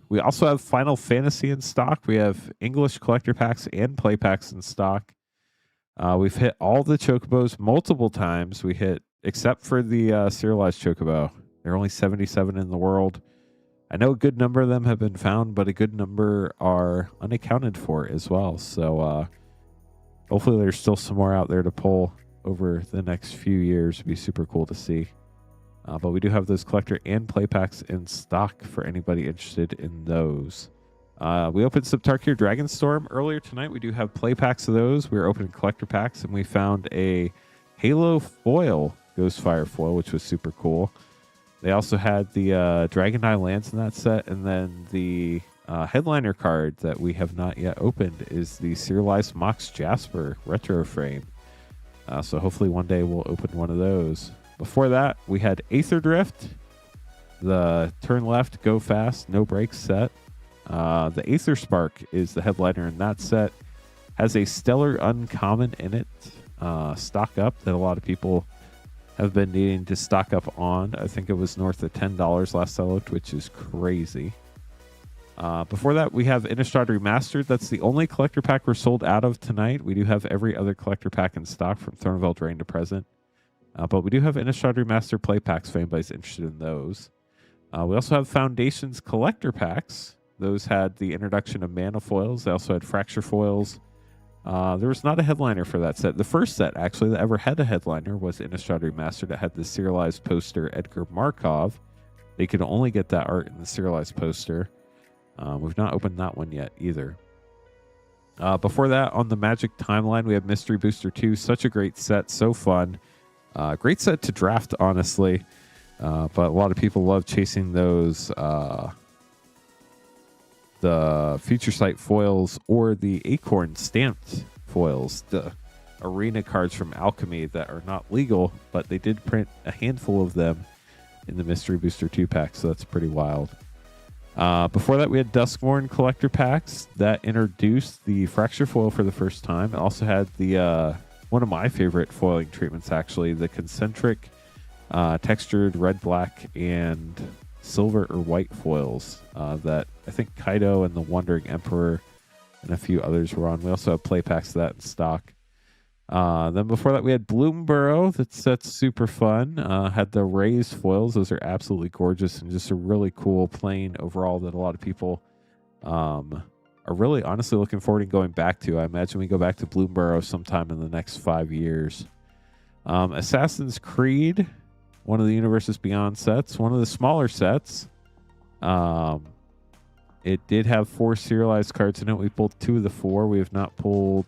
We also have Final Fantasy in stock. We have English collector packs and play packs in stock. We've hit all the Chocobos multiple times. We hit, except for the serialized Chocobo. There are only 77 in the world. I know a good number of them have been found, but a good number are unaccounted for as well. So hopefully there's still some more out there to pull over the next few years. It'd be super cool to see. But we do have those collector and play packs in stock for anybody interested in those. We opened some Tarkir Dragonstorm earlier tonight. We do have play packs of those. We were opening collector packs, and we found a Halo foil, Ghostfire foil, which was super cool. They also had the Dragon Eye lands in that set, and then the headliner card that we have not yet opened is the serialized Mox Jasper retro frame. So hopefully one day we'll open one of those. Before that, we had Aether Drift, the turn left, go fast, no brakes set. The Aether Spark is the headliner in that set. Has a Stellar Uncommon in it. Stock up that a lot of people have been needing to stock up on. I think it was north of $10 last I looked, which is crazy. Before that, we have Innistrad Remastered. That's the only collector pack we're sold out of tonight. We do have every other collector pack in stock from Throne of Eldraine to present. But we do have Innistrad Remastered play packs if anybody's interested in those. We also have Foundations collector packs. Those had the introduction of mana foils. They also had fracture foils. There was not a headliner for that set. The first set, actually, that ever had a headliner was Innistrad Remastered. That had the serialized poster Edgar Markov. They could only get that art in the serialized poster. We've not opened that one yet either. Before that, on the Magic timeline, we have Mystery Booster 2. Such a great set. So fun. Great set to draft, honestly. But a lot of people love chasing those the Future Sight foils or the Acorn stamped foils, the arena cards from Alchemy that are not legal, but they did print a handful of them in the Mystery Booster 2 pack, so that's pretty wild. Before that, we had Duskmourn collector packs that introduced the Fracture foil for the first time. It also had the one of my favorite foiling treatments, actually, the concentric textured red, black, and silver or white foils that I think Kaido and the Wandering Emperor and a few others were on. We also have play packs of that in stock. Then before that, we had Bloomburrow. That set's super fun. Had the raised foils. Those are absolutely gorgeous and just a really cool plane overall that a lot of people are really honestly looking forward to going back to. I imagine we go back to Bloomburrow sometime in the next 5 years. Assassin's Creed, one of the Universes Beyond sets, one of the smaller sets. It did have 4 serialized cards in it. We pulled 2 of the 4. We have not pulled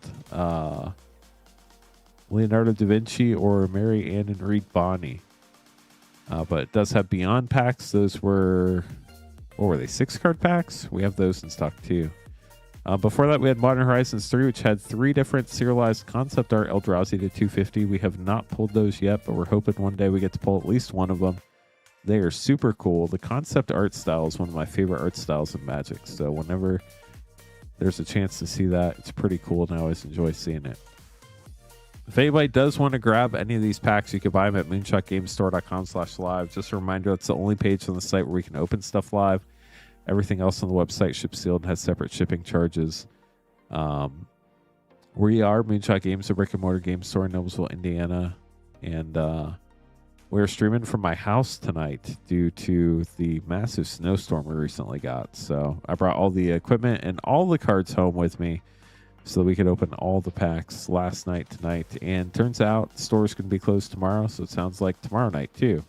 Leonardo da Vinci or Mary Ann and Reed Bonney. But it does have Beyond packs. Those were, what were they, 6-card packs? We have those in stock too. Before that, we had Modern Horizons 3, which had 3 different serialized concept art Eldrazi to 250. We have not pulled those yet, but we're hoping one day we get to pull at least one of them. They are super cool. The concept art style is one of my favorite art styles in Magic, so whenever there's a chance to see that, it's pretty cool, and I always enjoy seeing it. If anybody does want to grab any of these packs, you can buy them at moonshotgamestore.com/live. Just a reminder, that's the only page on the site where we can open stuff live. Everything else on the website ships sealed and has separate shipping charges. We are Moonshot Games, a brick-and-mortar game store in Noblesville, Indiana. And we're streaming from my house tonight due to the massive snowstorm we recently got. So I brought all the equipment and all the cards home with me so that we could open all the packs last night, tonight. And turns out stores can be closed tomorrow, so it sounds like tomorrow night too.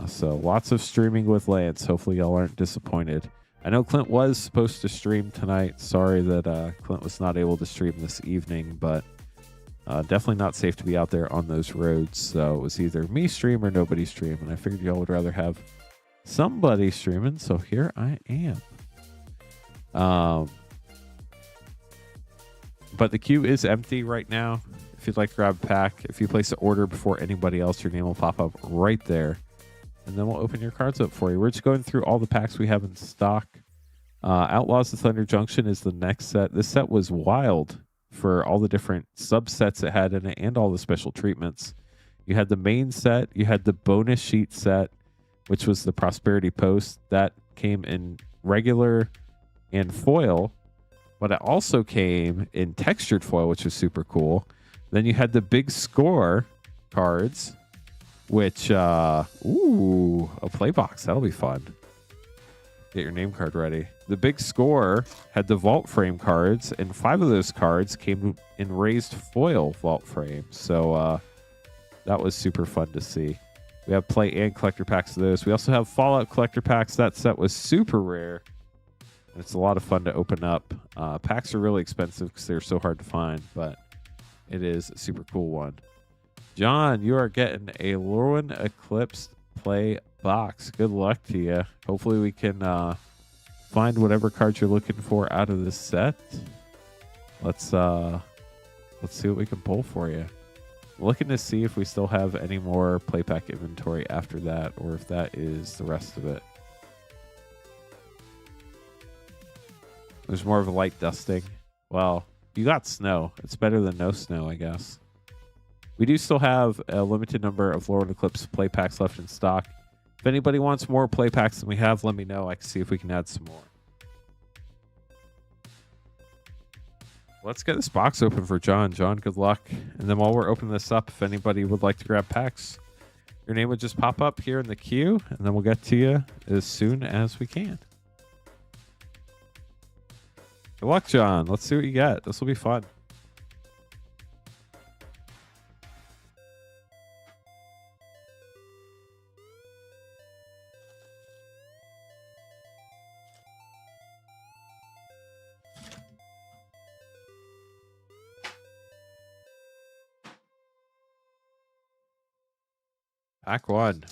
So lots of streaming with Lance. Hopefully y'all aren't disappointed. I know Clint was supposed to stream tonight. Sorry that Clint was not able to stream this evening, but definitely not safe to be out there on those roads. So it was either me stream or nobody stream, and I figured y'all would rather have somebody streaming, so here I am. But the queue is empty right now. If you'd like to grab a pack, if you place an order before anybody else, your name will pop up right there. And then we'll open your cards up for you. We're just going through all the packs we have in stock. Outlaws of Thunder Junction is the next set. This set was wild for all the different subsets it had in it and all the special treatments. You had the main set. You had the bonus sheet set, which was the Prosperity Post. That came in regular and foil, but it also came in textured foil, which was super cool. Then you had the Big Score cards, which, a play box. That'll be fun. Get your name card ready. The Big Score had the Vault Frame cards, and 5 of those cards came in raised foil Vault Frame. So that was super fun to see. We have play and collector packs of those. We also have Fallout collector packs. That set was super rare. It's a lot of fun to open up. Packs are really expensive because they're so hard to find, but it is a super cool one. John, you are getting a Lorwyn Eclipse play box. Good luck to you. Hopefully we can find whatever cards you're looking for out of this set. Let's see what we can pull for you. Looking to see if we still have any more play pack inventory after that, or if that is the rest of it. There's more of a light dusting. Well, you got snow. It's better than no snow, I guess. We do still have a limited number of Lorwyn Eclipse play packs left in stock. If anybody wants more play packs than we have, let me know. I can see if we can add some more. Let's get this box open for John. John, good luck. And then while we're opening this up, if anybody would like to grab packs, your name would just pop up here in the queue, and then we'll get to you as soon as we can. Good luck, John. Let's see what you get. This will be fun. Pack 1.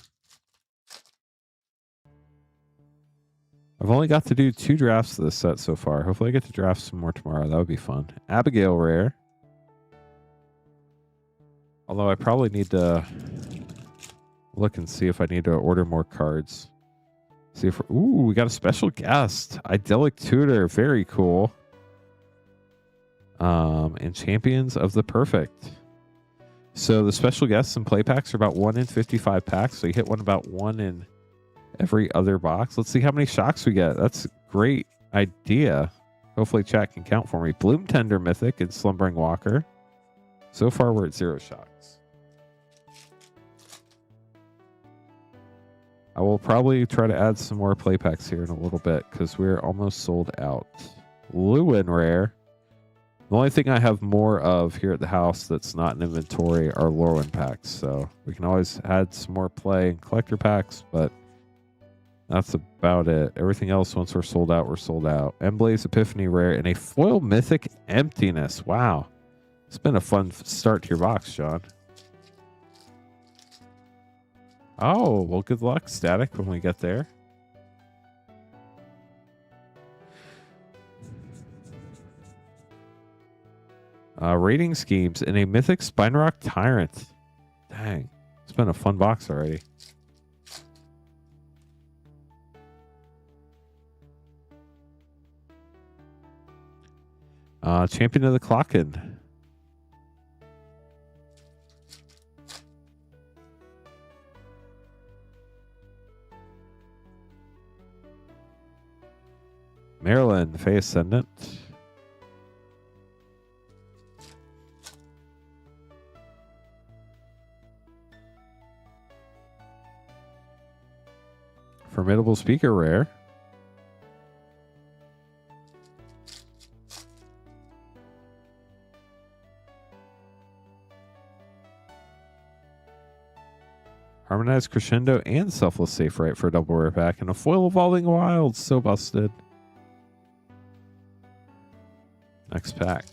I've only got to do 2 drafts of this set so far. Hopefully I get to draft some more tomorrow. That would be fun. Abigail rare. Although I probably need to look and see if I need to order more cards. See if we're, ooh, we got a special guest. Idyllic Tutor. Very cool. And Champions of the Perfect. So the special guests and play packs are about 1 in 55 packs. So you hit one about 1 in every other box. Let's see how many shocks we get. That's a great idea. Hopefully chat can count for me. Bloom Tender Mythic and Slumbering Walker. So far we're at 0 shocks. I will probably try to add some more play packs here in a little bit because we're almost sold out. Lorwyn rare. The only thing I have more of here at the house that's not in inventory are Lorwyn packs. So we can always add some more play and collector packs, but that's about it. Everything else, once we're sold out, we're sold out. Emblaze Epiphany rare and a foil mythic Emptiness. Wow. It's been a fun start to your box, John. Oh, well, good luck, Static, when we get there. Rating schemes and a mythic Spinerock Tyrant. Dang, it's been a fun box already. Champion of the Clocken. Maryland, Fey Ascendant. Formidable Speaker rare. Harmonized Crescendo and Selfless Safe Right for a double rare pack. And a foil Evolving Wilds. So busted. Next pack.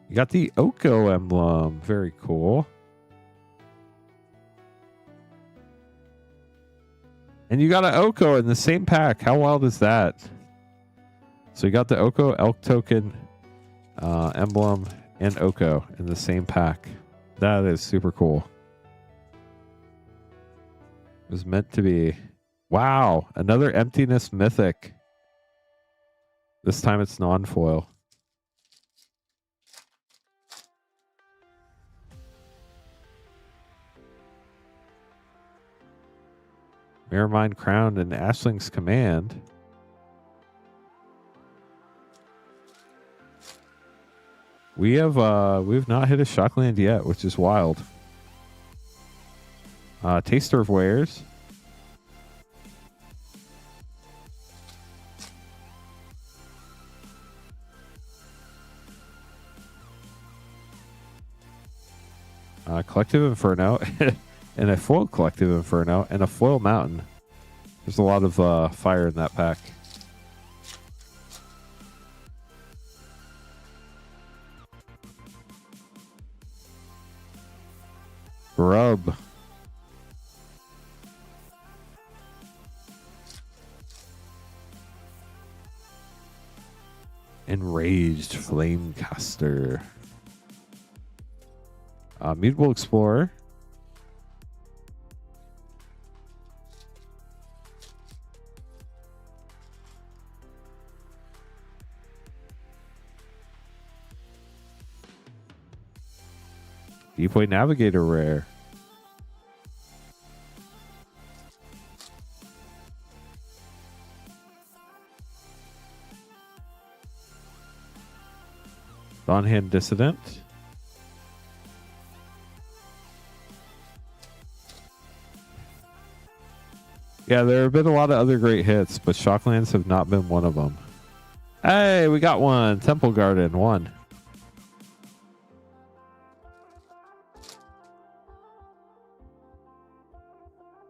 You got the Oko emblem. Very cool. And you got an Oko in the same pack. How wild is that? So you got the Oko Elk Token emblem and Oko in the same pack. That is super cool. It was meant to be. Wow. Another Emptiness Mythic. This time it's non-foil. Mirrormind Crowned and Ashling's Command. We've not hit a Shockland yet, which is wild. Taster of Wares. Collective Inferno. And a foil Collective Inferno and a foil Mountain. There's a lot of fire in that pack. Grub. Enraged Flamecaster. Mutable Explorer. Deepway Navigator rare. Dawnhand Dissident. Yeah, there have been a lot of other great hits, but Shocklands have not been one of them. Hey, we got one. Temple Garden, one.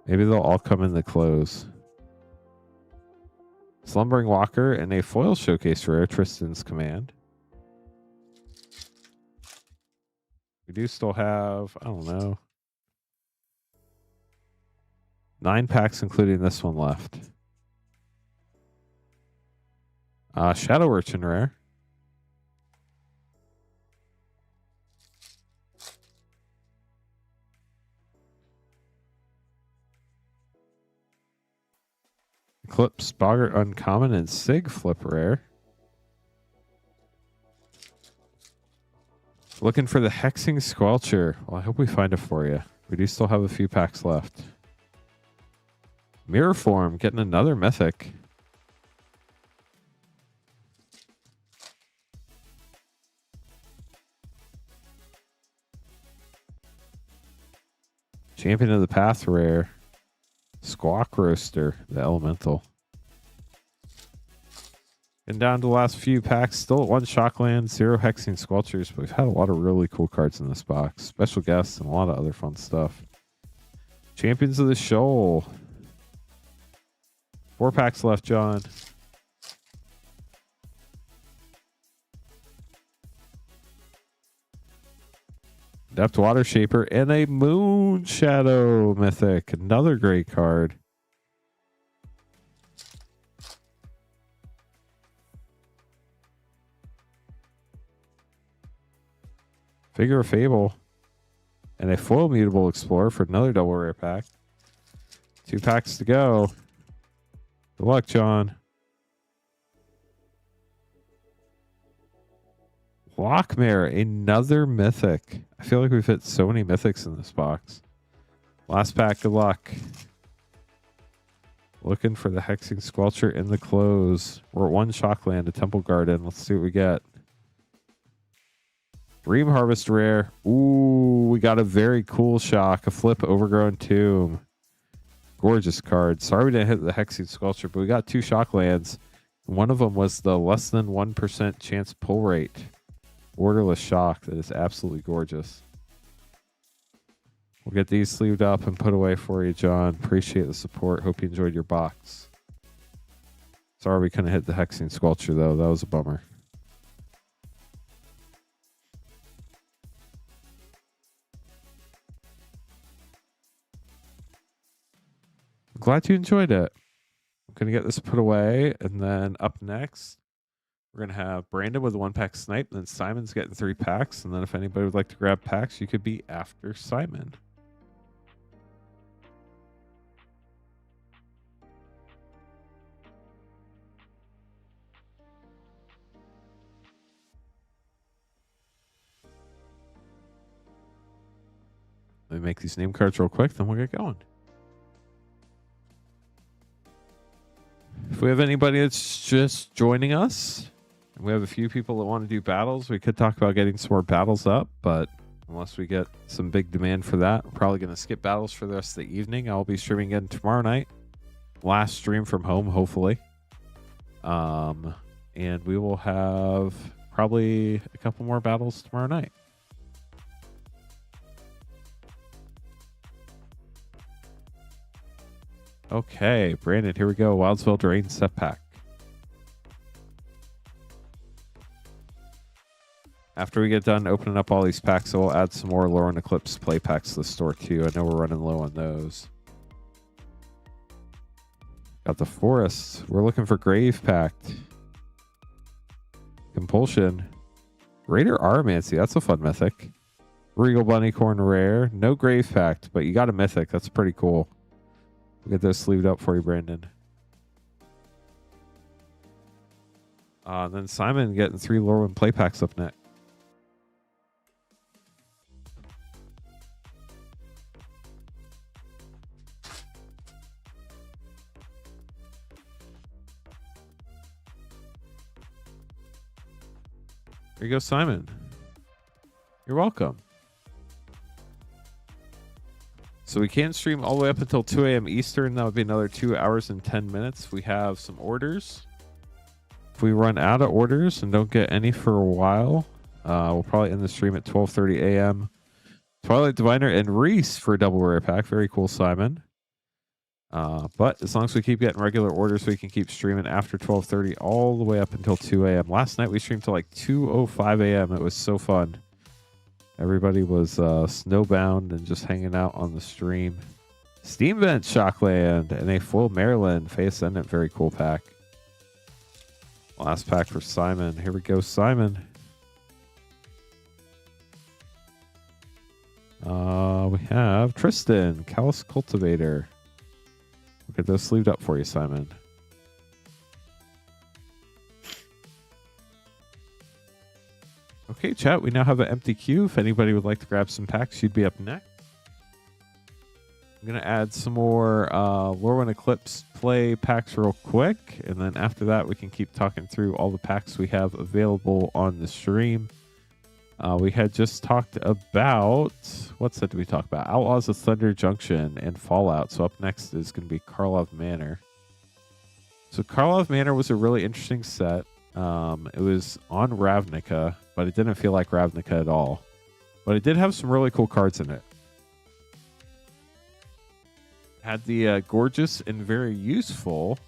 Maybe they'll all come in the close. Slumbering Walker and a foil showcase rare, Tristan's Command. We do still have, I don't know, 9 packs, including this one left. Shadow Urchin rare. Eclipse Boggart Uncommon and Sig Flip rare. Looking for the Hexing Squelcher. Well, I hope we find it for you. We do still have a few packs left. Mirror Form, getting another mythic. Champion of the Path rare. Squawk Roaster, the Elemental. And down to the last few packs. Still at 1 Shockland, 0 Hexing Squelchers. But we've had a lot of really cool cards in this box. Special guests and a lot of other fun stuff. Champions of the Shoal. 4 packs left, John. Depth Water Shaper and a Moon Shadow mythic. Another great card. Figure of Fable. And a foil Mutable Explorer for another double rare pack. 2 packs to go. Good luck, John. Lockmare, another mythic. I feel like we've hit so many mythics in this box. Last pack, good luck. Looking for the Hexing Squelcher in the close. We're at 1 Shockland, a Temple Garden. Let's see what we get. Dream Harvest rare. Ooh, we got a very cool shock. A Flip Overgrown Tomb. Gorgeous card. Sorry we didn't hit the Hexing Squelcher, but we got 2 Shocklands. One of them was the less than 1% chance pull rate. Borderless Shock. That is absolutely gorgeous. We'll get these sleeved up and put away for you, John. Appreciate the support. Hope you enjoyed your box. Sorry we couldn't hit the Hexing Squelcher, though. That was a bummer. Glad you enjoyed it. I'm going to get this put away, and then up next, we're going to have Brandon with a 1-pack snipe, and then Simon's getting 3 packs, and then if anybody would like to grab packs, you could be after Simon. Let me make these name cards real quick, then we'll get going. If we have anybody that's just joining us, and we have a few people that want to do battles, we could talk about getting some more battles up, but unless we get some big demand for that, we're probably going to skip battles for the rest of the evening. I'll be streaming again tomorrow night. Last stream from home, hopefully. And we will have probably a couple more battles tomorrow night. Okay, Brandon, here we go. Wildsville Drain Set Pack. After we get done opening up all these packs, we'll add some more Lorwyn Eclipse play packs to the store too. I know we're running low on those. Got the Forest. We're looking for Grave Pact. Compulsion. Raider Aramancy. That's a fun mythic. Regal Bunnycorn rare. No Grave Pact, but you got a mythic. That's pretty cool. We'll get those sleeved up for you, Brandon. And then Simon getting 3 Lorwyn play packs up next. There you go, Simon. You're welcome. So we can stream all the way up until 2 a.m. Eastern. That would be another 2 hours and 10 minutes. We have some orders. If we run out of orders and don't get any for a while, we'll probably end the stream at 12:30 a.m. Twilight Diviner and Reese for a double rare pack. Very cool, Simon. But as long as we keep getting regular orders, we can keep streaming after 12:30 all the way up until 2 a.m. Last night we streamed till like 2:05 a.m. It was so fun. Everybody was snowbound and just hanging out on the stream. Steam Vent Shockland and a full Maryland Fey Ascendant. Very cool pack. Last pack for Simon. Here we go, Simon. We have Tristan, Callous Cultivator. We'll get those sleeved up for you, Simon. Okay, chat, we now have an empty queue. If anybody would like to grab some packs, you'd be up next. I'm going to add some more Lorwyn Eclipse play packs real quick. And then after that, we can keep talking through all the packs we have available on the stream. We had just talked about, what set did we talk about? Outlaws of Thunder Junction and Fallout. So up next is going to be Karlov Manor. So Karlov Manor was a really interesting set. It was on Ravnica, but it didn't feel like Ravnica at all. But it did have some really cool cards in it. Had the gorgeous and very useful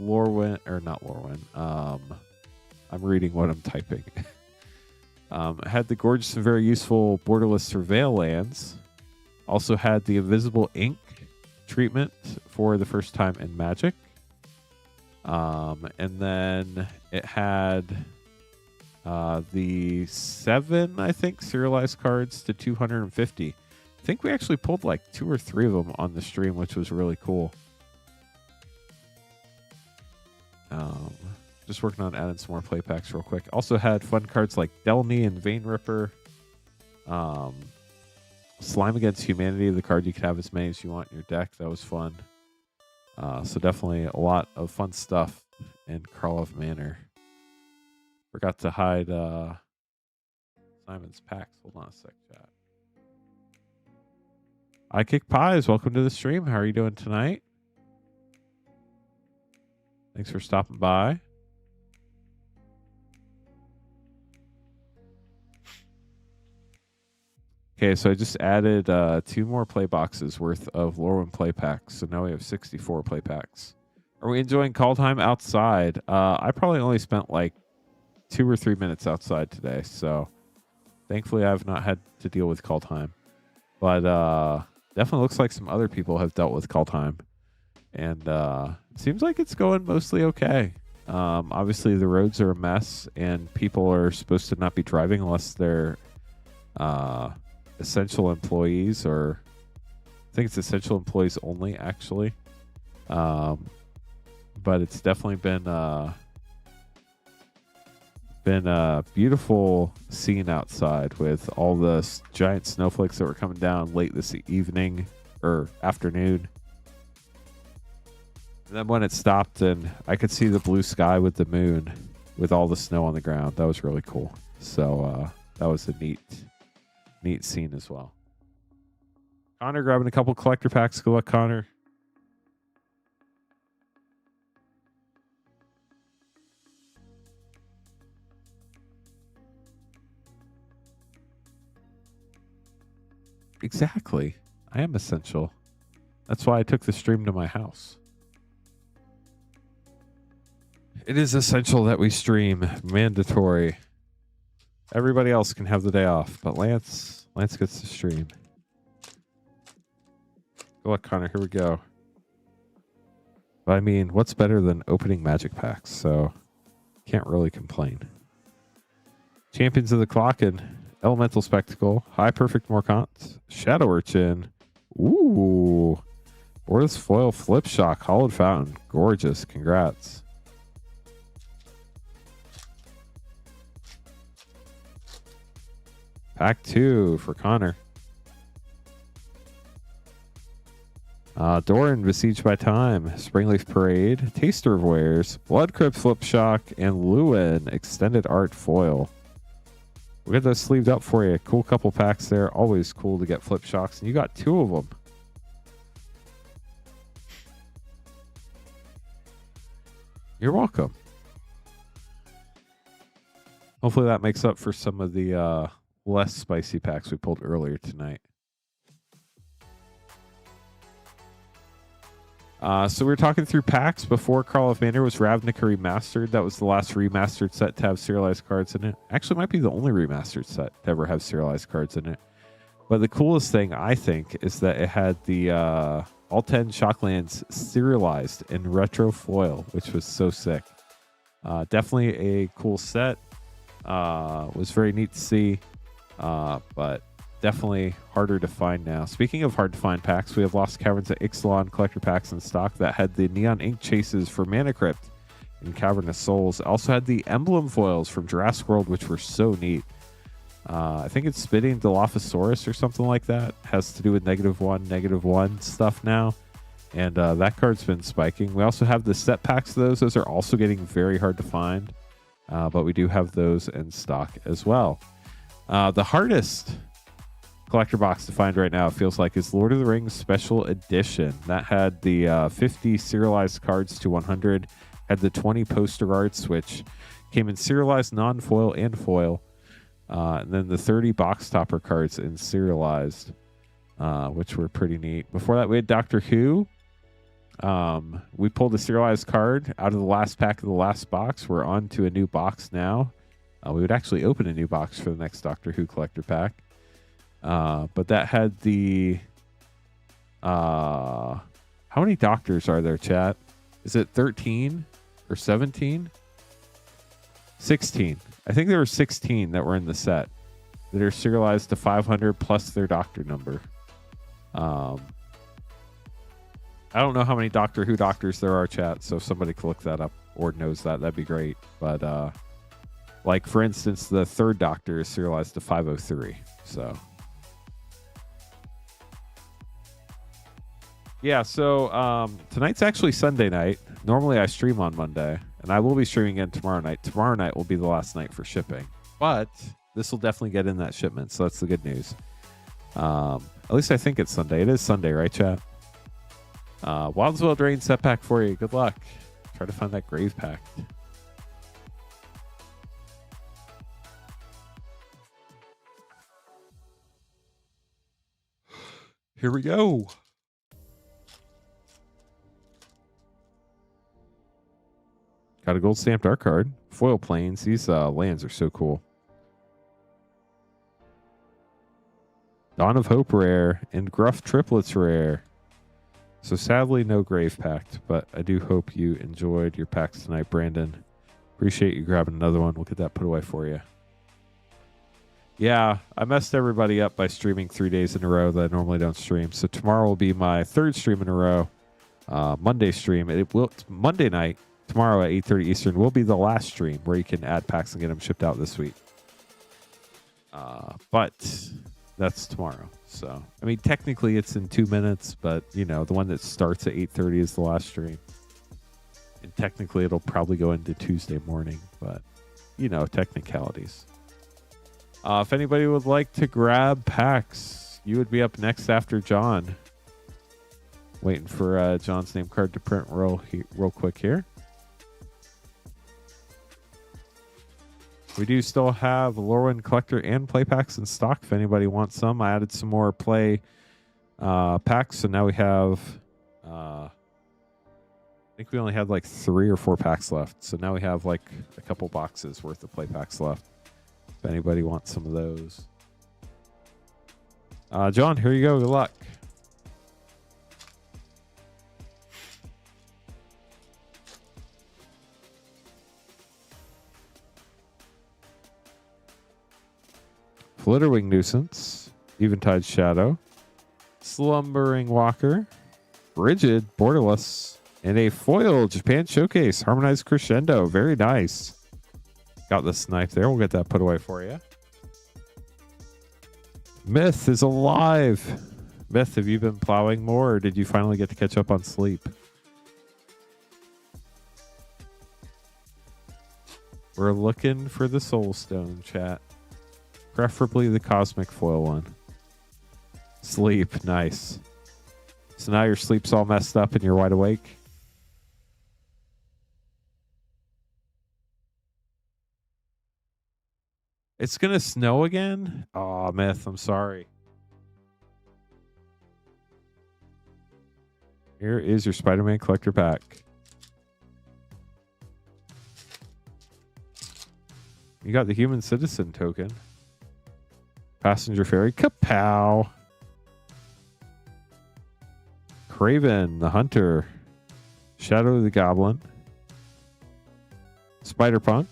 Lorwyn, or not Lorwyn. I'm reading what I'm typing. Had the gorgeous and very useful Borderless Surveil lands. Also had the Invisible Ink treatment for the first time in Magic. And then it had the 7, I think, serialized cards to 250. I think we actually pulled like 2 or 3 of them on the stream, which was really cool. Just working on adding some more play packs real quick. Also had fun cards like Delny and Vein Ripper. Slime Against Humanity, the card you can have as many as you want in your deck. That was fun. So definitely a lot of fun stuff in Karlov Manor. Forgot to hide Simon's packs. Hold on a sec, chat. I Kick Pies, welcome to the stream. How are you doing tonight? Thanks for stopping by. Okay, so I just added 2 more play boxes worth of Lorwyn play packs. So now we have 64 play packs. Are we enjoying call time outside? I probably only spent like 2 or 3 minutes outside today. So thankfully I've not had to deal with call time. But definitely looks like some other people have dealt with call time. And it seems like it's going mostly okay. Obviously the roads are a mess and people are supposed to not be driving unless they're essential employees, or I think it's essential employees only, actually. But it's definitely been a beautiful scene outside with all the giant snowflakes that were coming down late this evening or afternoon. And then when it stopped and I could see the blue sky with the moon with all the snow on the ground, that was really cool. So that was a neat scene as well. Connor grabbing a couple collector packs. Good luck, Connor. Exactly. I am essential. That's why I took the stream to my house. It is essential that we stream. Mandatory. Everybody else can have the day off, but Lance gets to stream. Good luck, Connor. Here we go. But I mean, what's better than opening Magic packs? So can't really complain. Champions of the Clocken, Elemental Spectacle, High Perfect Morkant, Shadow Urchin. Ooh. Borderless Foil Flip Shock, Hollowed Fountain. Gorgeous. Congrats. Pack 2 for Connor. Doran, Besieged by Time, Springleaf Parade, Taster of Wares, Blood Crypt Flip Shock, and Lewin Extended Art Foil. We'll get those sleeved up for you. Cool couple packs there. Always cool to get flip shocks. And you got 2 of them. You're welcome. Hopefully that makes up for some of the less spicy packs we pulled earlier tonight. So we were talking through packs before Call of Manor was Ravnica Remastered. That was the last remastered set to have serialized cards in it. Actually, it might be the only remastered set to ever have serialized cards in it. But the coolest thing, I think, is that it had the all 10 Shocklands serialized in retro foil, which was so sick. Definitely a cool set. Was very neat to see, but definitely harder to find now. Speaking of hard to find packs, we have Lost Caverns at Ixalan collector packs in stock that had the Neon Ink chases for Mana Crypt and Cavernous Souls. Also had the emblem foils from Jurassic World, which were so neat. I think it's Spitting Dilophosaurus or something like that. Has to do with -1 stuff now. And that card's been spiking. We also have the set packs of those. Those are also getting very hard to find. But we do have those in stock as well. The hardest collector box to find right now, it feels like, is Lord of the Rings Special Edition. That had the 50 serialized cards to 100, had the 20 poster arts, which came in serialized, non-foil, and foil. And then the 30 box topper cards in serialized, which were pretty neat. Before that, we had Doctor Who. We pulled a serialized card out of the last pack of the last box. We're on to a new box now. We would actually open a new box for the next Doctor Who collector pack. But that had the how many doctors are there, chat? Is it 13 or 17? 16. I think there were 16 that were in the set that are serialized to 500 plus their doctor number. I don't know how many Doctor Who doctors there are, chat, so if somebody could look that up or knows that, that'd be great. But like, for instance, the 3rd Doctor is serialized to 503. So yeah, so tonight's actually Sunday night. Normally I stream on Monday, and I will be streaming again tomorrow night. Tomorrow night will be the last night for shipping, but this will definitely get in that shipment, so that's the good news. At least I think it's Sunday. It is Sunday, right, chat? Wildsville Drain set pack for you. Good luck. Try to find that Grave Pact. Here we go. Got a gold stamped art card. Foil planes. These lands are so cool. Dawn of Hope rare and Gruff Triplets rare. So sadly, no Grave Pact, but I do hope you enjoyed your packs tonight, Brandon. Appreciate you grabbing another one. We'll get that put away for you. Yeah, I messed everybody up by streaming 3 days in a row that I normally don't stream. So tomorrow will be my 3rd stream in a row. Monday stream. Monday night, tomorrow at 8:30 Eastern, will be the last stream where you can add packs and get them shipped out this week. But that's tomorrow. So, I mean, technically it's in 2 minutes, but, you know, the one that starts at 8:30 is the last stream. And technically it'll probably go into Tuesday morning, but, you know, technicalities. If anybody would like to grab packs, you would be up next after John. Waiting for John's name card to print real quick here. We do still have Lorwyn collector and play packs in stock if anybody wants some. I added some more play packs, so now we have I think we only had like 3 or 4 packs left. So now we have like a couple boxes worth of play packs left. If anybody wants some of those. John, here you go. Good luck. Flitterwing Nuisance, Eventide Shadow, Slumbering Walker, Rigid, Borderless, and a foil Japan Showcase, Harmonized Crescendo. Very nice. Got the snipe there. We'll get that put away for you. Myth is alive. Myth, have you been plowing more, or did you finally get to catch up on sleep? We're looking for the Soul Stone, chat. Preferably the cosmic foil one. Sleep. Nice. So now your sleep's all messed up and you're wide awake. It's going to snow again? Oh, Myth, I'm sorry. Here is your Spider-Man collector pack. You got the human citizen token. Passenger ferry. Kapow. Craven, the hunter. Shadow the goblin. Spider-Punk.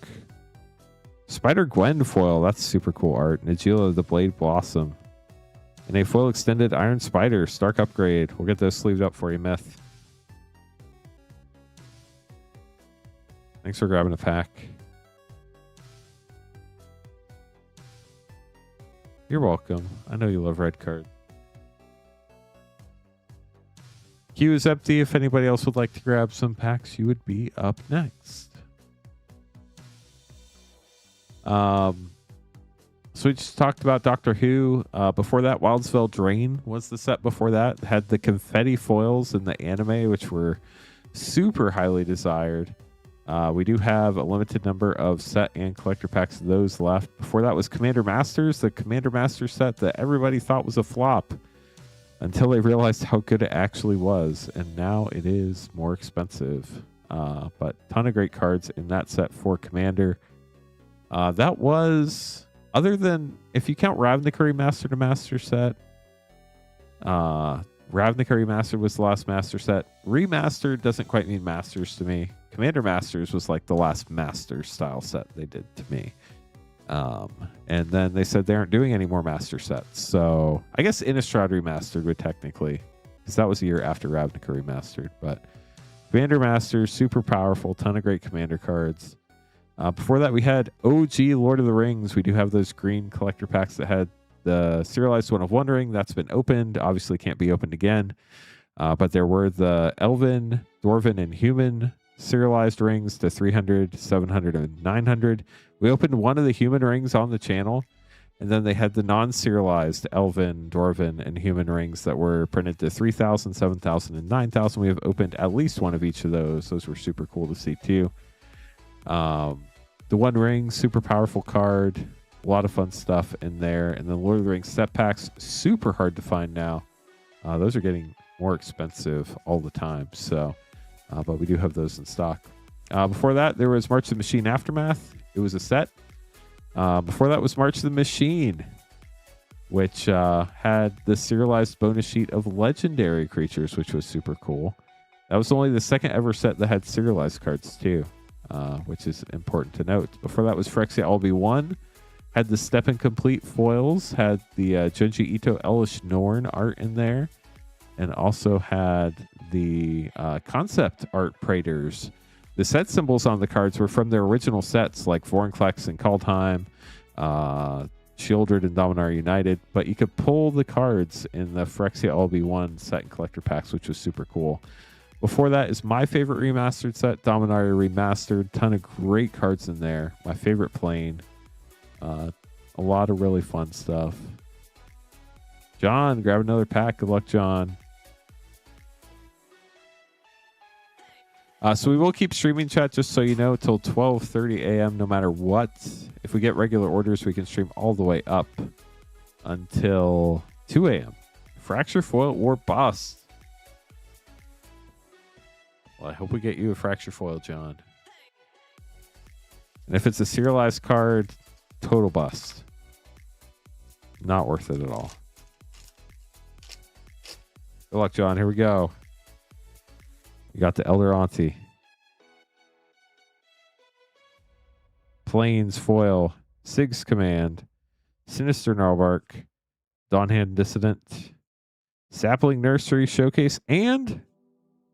Spider-Gwen foil. That's super cool art. Nagila, the Blade Blossom. And a foil extended Iron Spider. Stark upgrade. We'll get those sleeved up for you, Myth. Thanks for grabbing a pack. You're welcome. I know you love red card. Queue is empty. If anybody else would like to grab some packs, you would be up next. So we just talked about Doctor Who. Before that, Wildsville Drain was the set before that. It had the confetti foils in the anime, which were super highly desired. We do have a limited number of set and collector packs of those left. Before that was Commander Masters, the Commander Masters set that everybody thought was a flop until they realized how good it actually was. And now it is more expensive. But ton of great cards in that set for Commander. That was, other than, if you count Ravnica Master to Master set, Ravnica Remastered was the last Master set. Remastered doesn't quite mean Masters to me. Commander Masters was like the last Master style set they did to me. And then they said they aren't doing any more Master sets. So I guess Innistrad Remastered would technically, because that was a year after Ravnica Remastered. But Commander Masters, super powerful, ton of great Commander cards. Before that, we had OG Lord of the Rings. We do have those green collector packs that had the serialized one of Wondering. That's been opened. Obviously can't be opened again. But there were the Elven, Dwarven, and Human serialized rings to 300, 700, and 900. We opened one of the Human rings on the channel. And then they had the non-serialized Elven, Dwarven, and Human rings that were printed to 3,000, 7,000, and 9,000. We have opened at least one of each of those. Those were super cool to see too. The One Ring, super powerful card. A lot of fun stuff in there. And then Lord of the Rings set packs, super hard to find now. Those are getting more expensive all the time. So, but we do have those in stock. Before that, there was March of the Machine Aftermath. It was a set. Before that was March of the Machine, which had the serialized bonus sheet of legendary creatures, which was super cool. That was only the second ever set that had serialized cards too. Which is important to note. Before that was Phyrexia Albi 1. Had the Step Incomplete foils. Had the Junji Ito Elish Norn art in there. And also had the concept art Praetors. The set symbols on the cards were from their original sets like Vorinclex and Kaldheim, Shieldred and Dominar United. But you could pull the cards in the Phyrexia Albi 1 set and collector packs, which was super cool. Before that is my favorite remastered set, Dominaria Remastered. Ton of great cards in there. My favorite plane. A lot of really fun stuff. John, grab another pack. Good luck, John. So we will keep streaming chat, just so you know, till 12:30 a.m. no matter what. If we get regular orders, we can stream all the way up until 2 a.m. Fracture Foil or Bust. Well, I hope we get you a Fracture Foil, John. And if it's a serialized card, total bust. Not worth it at all. Good luck, John. Here we go. You got the Elder Auntie. Plains Foil. Sig's Command. Sinister Gnarlbark. Dawnhand Dissident. Sapling Nursery Showcase. And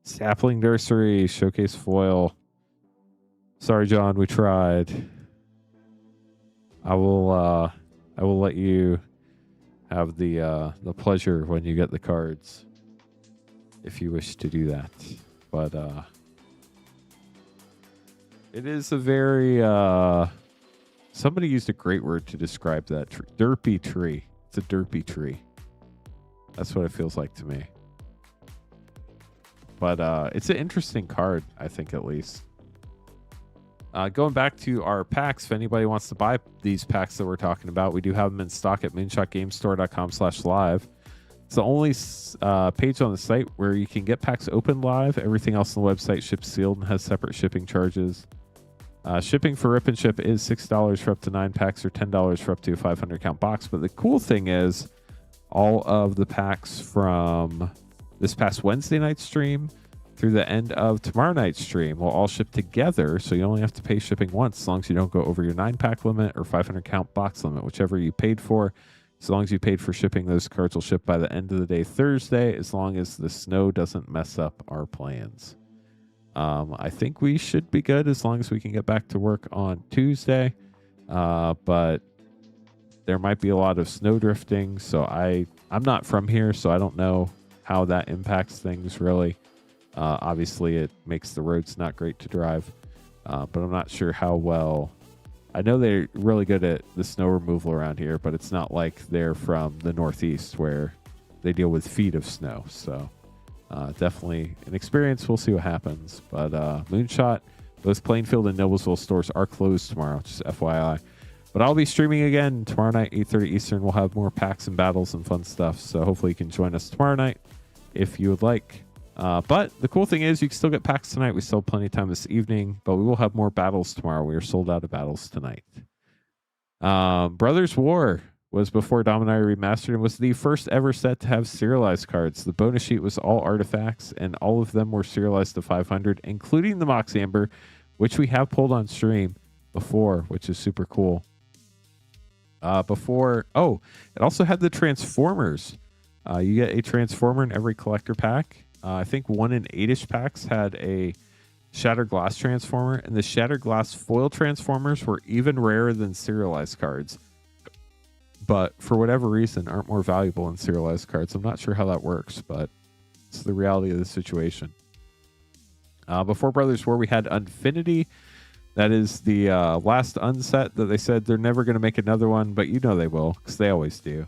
Sapling Nursery Showcase Foil. Sorry, John, we tried. I will let you have the pleasure when you get the cards, if you wish to do that. But it is a very Somebody used a great word to describe that. Derpy tree. It's a derpy tree. That's what it feels like to me. But it's an interesting card, I think, at least. Going back to our packs, if anybody wants to buy these packs that we're talking about, we do have them in stock at moonshotgamestore.com/live. It's the only page on the site where you can get packs open live. Everything else on the website ships sealed and has separate shipping charges. Shipping for Rip and Ship is $6 for up to 9 packs or $10 for up to a 500 count box. But the cool thing is all of the packs from this past Wednesday night stream through the end of tomorrow night's stream will all ship together. So you only have to pay shipping once as long as you don't go over your 9-pack limit or 500 count box limit, whichever you paid for. As long as you paid for shipping, those cards will ship by the end of the day Thursday, as long as the snow doesn't mess up our plans. I think we should be good as long as we can get back to work on Tuesday. But there might be a lot of snow drifting. So I'm not from here, so I don't know how that impacts things really. Obviously, it makes the roads not great to drive. But I'm not sure how well. I know they're really good at the snow removal around here, but it's not like they're from the Northeast where they deal with feet of snow. So definitely an experience. We'll see what happens. But Moonshot, both Plainfield and Noblesville stores are closed tomorrow, just FYI. But I'll be streaming again tomorrow night, 8:30 Eastern. We'll have more packs and battles and fun stuff. So hopefully you can join us tomorrow night if you would like. But the cool thing is you can still get packs tonight. We still have plenty of time this evening, but we will have more battles tomorrow. We are sold out of battles tonight. Brothers War was before Dominaria Remastered and was the first ever set to have serialized cards. The bonus sheet was all artifacts, and all of them were serialized to 500, including the Mox Amber, which we have pulled on stream before, which is super cool. It also had the Transformers. You get a Transformer in every collector pack. I think 1 in 8-ish packs had a Shattered Glass Transformer, and the Shattered Glass foil Transformers were even rarer than serialized cards, but for whatever reason aren't more valuable than serialized cards. I'm not sure how that works, but it's the reality of the situation. Before Brothers War, we had Unfinity. That is the last unset that they said they're never going to make another one, but you know they will, because they always do.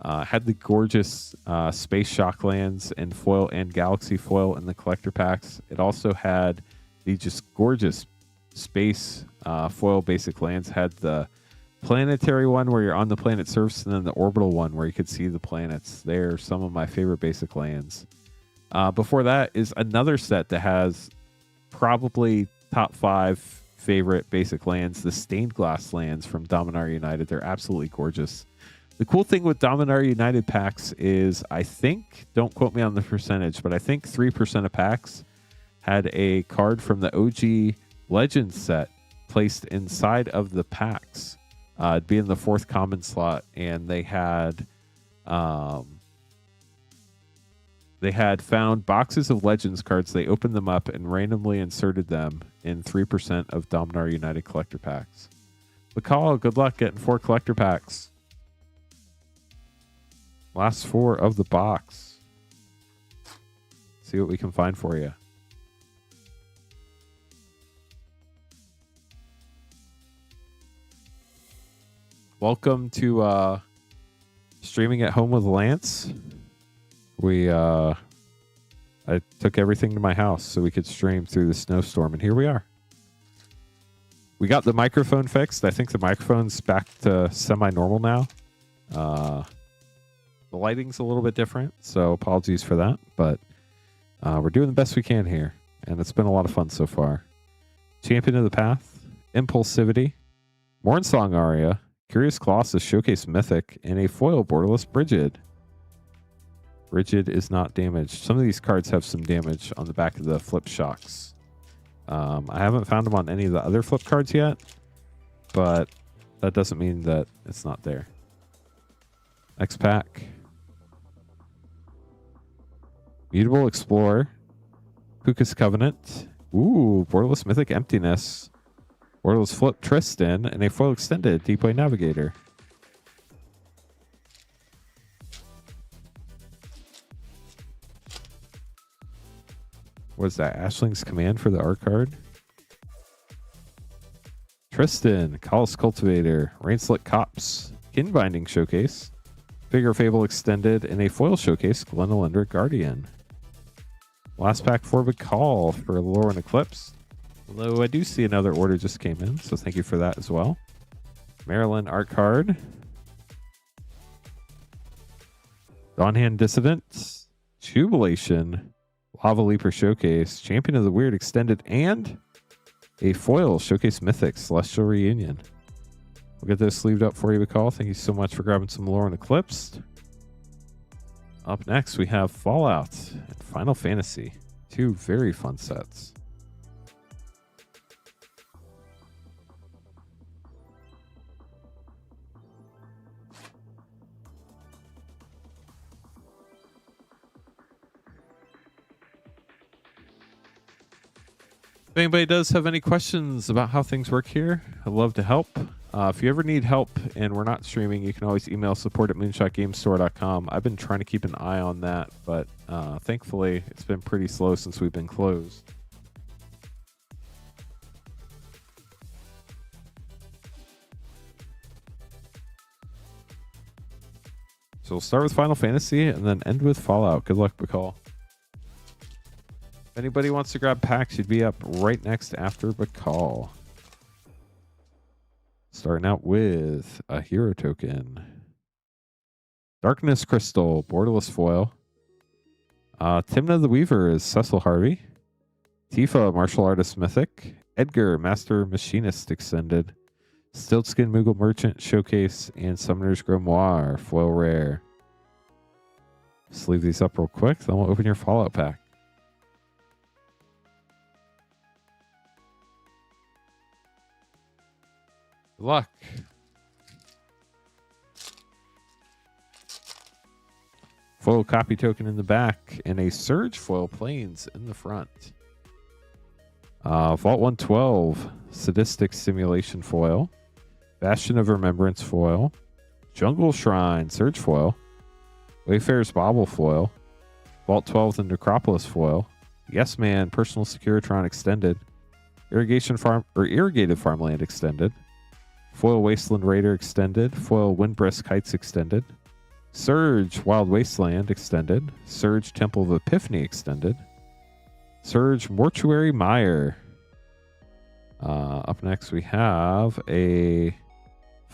Had the gorgeous Space Shocklands and foil and Galaxy foil in the collector packs. It also had the just gorgeous space foil basic lands. Had the planetary one where you're on the planet surface, and then the orbital one where you could see the planets. They're some of my favorite basic lands. Before that is another set that has probably top 5 favorite basic lands, the Stained Glass lands from Dominaria United. They're absolutely gorgeous. The cool thing with Dominaria United packs is, I think, don't quote me on the percentage, but I think 3% of packs had a card from the OG Legends set placed inside of the packs. It'd be in the 4th common slot, and they had found boxes of Legends cards. They opened them up and randomly inserted them in 3% of Dominaria United collector packs. Bacall, good luck getting 4 collector packs. Last 4 of the box. See what we can find for you. Welcome to streaming at home with Lance. I took everything to my house so we could stream through the snowstorm, and here we are. We got the microphone fixed. I think the microphone's back to semi-normal now. The lighting's a little bit different, so apologies for that. But we're doing the best we can here, and it's been a lot of fun so far. Champion of the Path, Impulsivity, Mornsong Aria, Curious Colossus Showcase Mythic, and a foil Borderless Brigid. Brigid is not damaged. Some of these cards have some damage on the back of the flip shocks. I haven't found them on any of the other flip cards yet, but that doesn't mean that it's not there. Next pack. Mutable Explorer, Puka's Covenant, Borderless Mythic Emptiness, Borderless Flip Tristan, and a foil extended Deepway Navigator. What is that? Ashling's Command for the art card? Tristan, Collis Cultivator, Rainslit Cops, Kin Binding Showcase, Figure Fable Extended, and a foil showcase, Glenelender Guardian. Last pack for Bacall for Lorwyn Eclipse. Although I do see another order just came in, so thank you for that as well. Maryland Art Card. Dawnhand Dissident, Jubilation, Lava Leaper Showcase, Champion of the Weird Extended, and a foil Showcase Mythic Celestial Reunion. We'll get those sleeved up for you, Bacall. Thank you so much for grabbing some Lorwyn Eclipsed. Up next, we have Fallout and Final Fantasy. Two very fun sets. If anybody does have any questions about how things work here, I'd love to help. If you ever need help and we're not streaming, you can always email support@moonshotgamestore.com. I've been trying to keep an eye on that, but thankfully it's been pretty slow since we've been closed. So we'll start with Final Fantasy and then end with Fallout. Good luck, Bacall. If anybody wants to grab packs, you'd be up right next after Bacall. Starting out with a hero token. Darkness Crystal, borderless foil. Timna the Weaver is Cecil Harvey. Tifa, Martial Artist Mythic. Edgar, Master Machinist Extended. Stiltskin Moogle Merchant Showcase and Summoner's Grimoire, foil rare. Sleeve these up real quick, then we'll open your Fallout pack. Good luck. Foil copy token in the back and a Surge foil planes in the front. Vault 112, Sadistic Simulation foil. Bastion of Remembrance foil. Jungle Shrine Surge foil. Wayfarer's Bauble foil. Vault 12, the Necropolis foil. Yes Man Personal Securitron Extended. Irrigated Farmland Extended. Foil Wasteland Raider Extended. Foil Windbrisk Heights Extended. Surge Wild Wasteland Extended. Surge Temple of Epiphany Extended. Surge Mortuary Mire. Up next we have a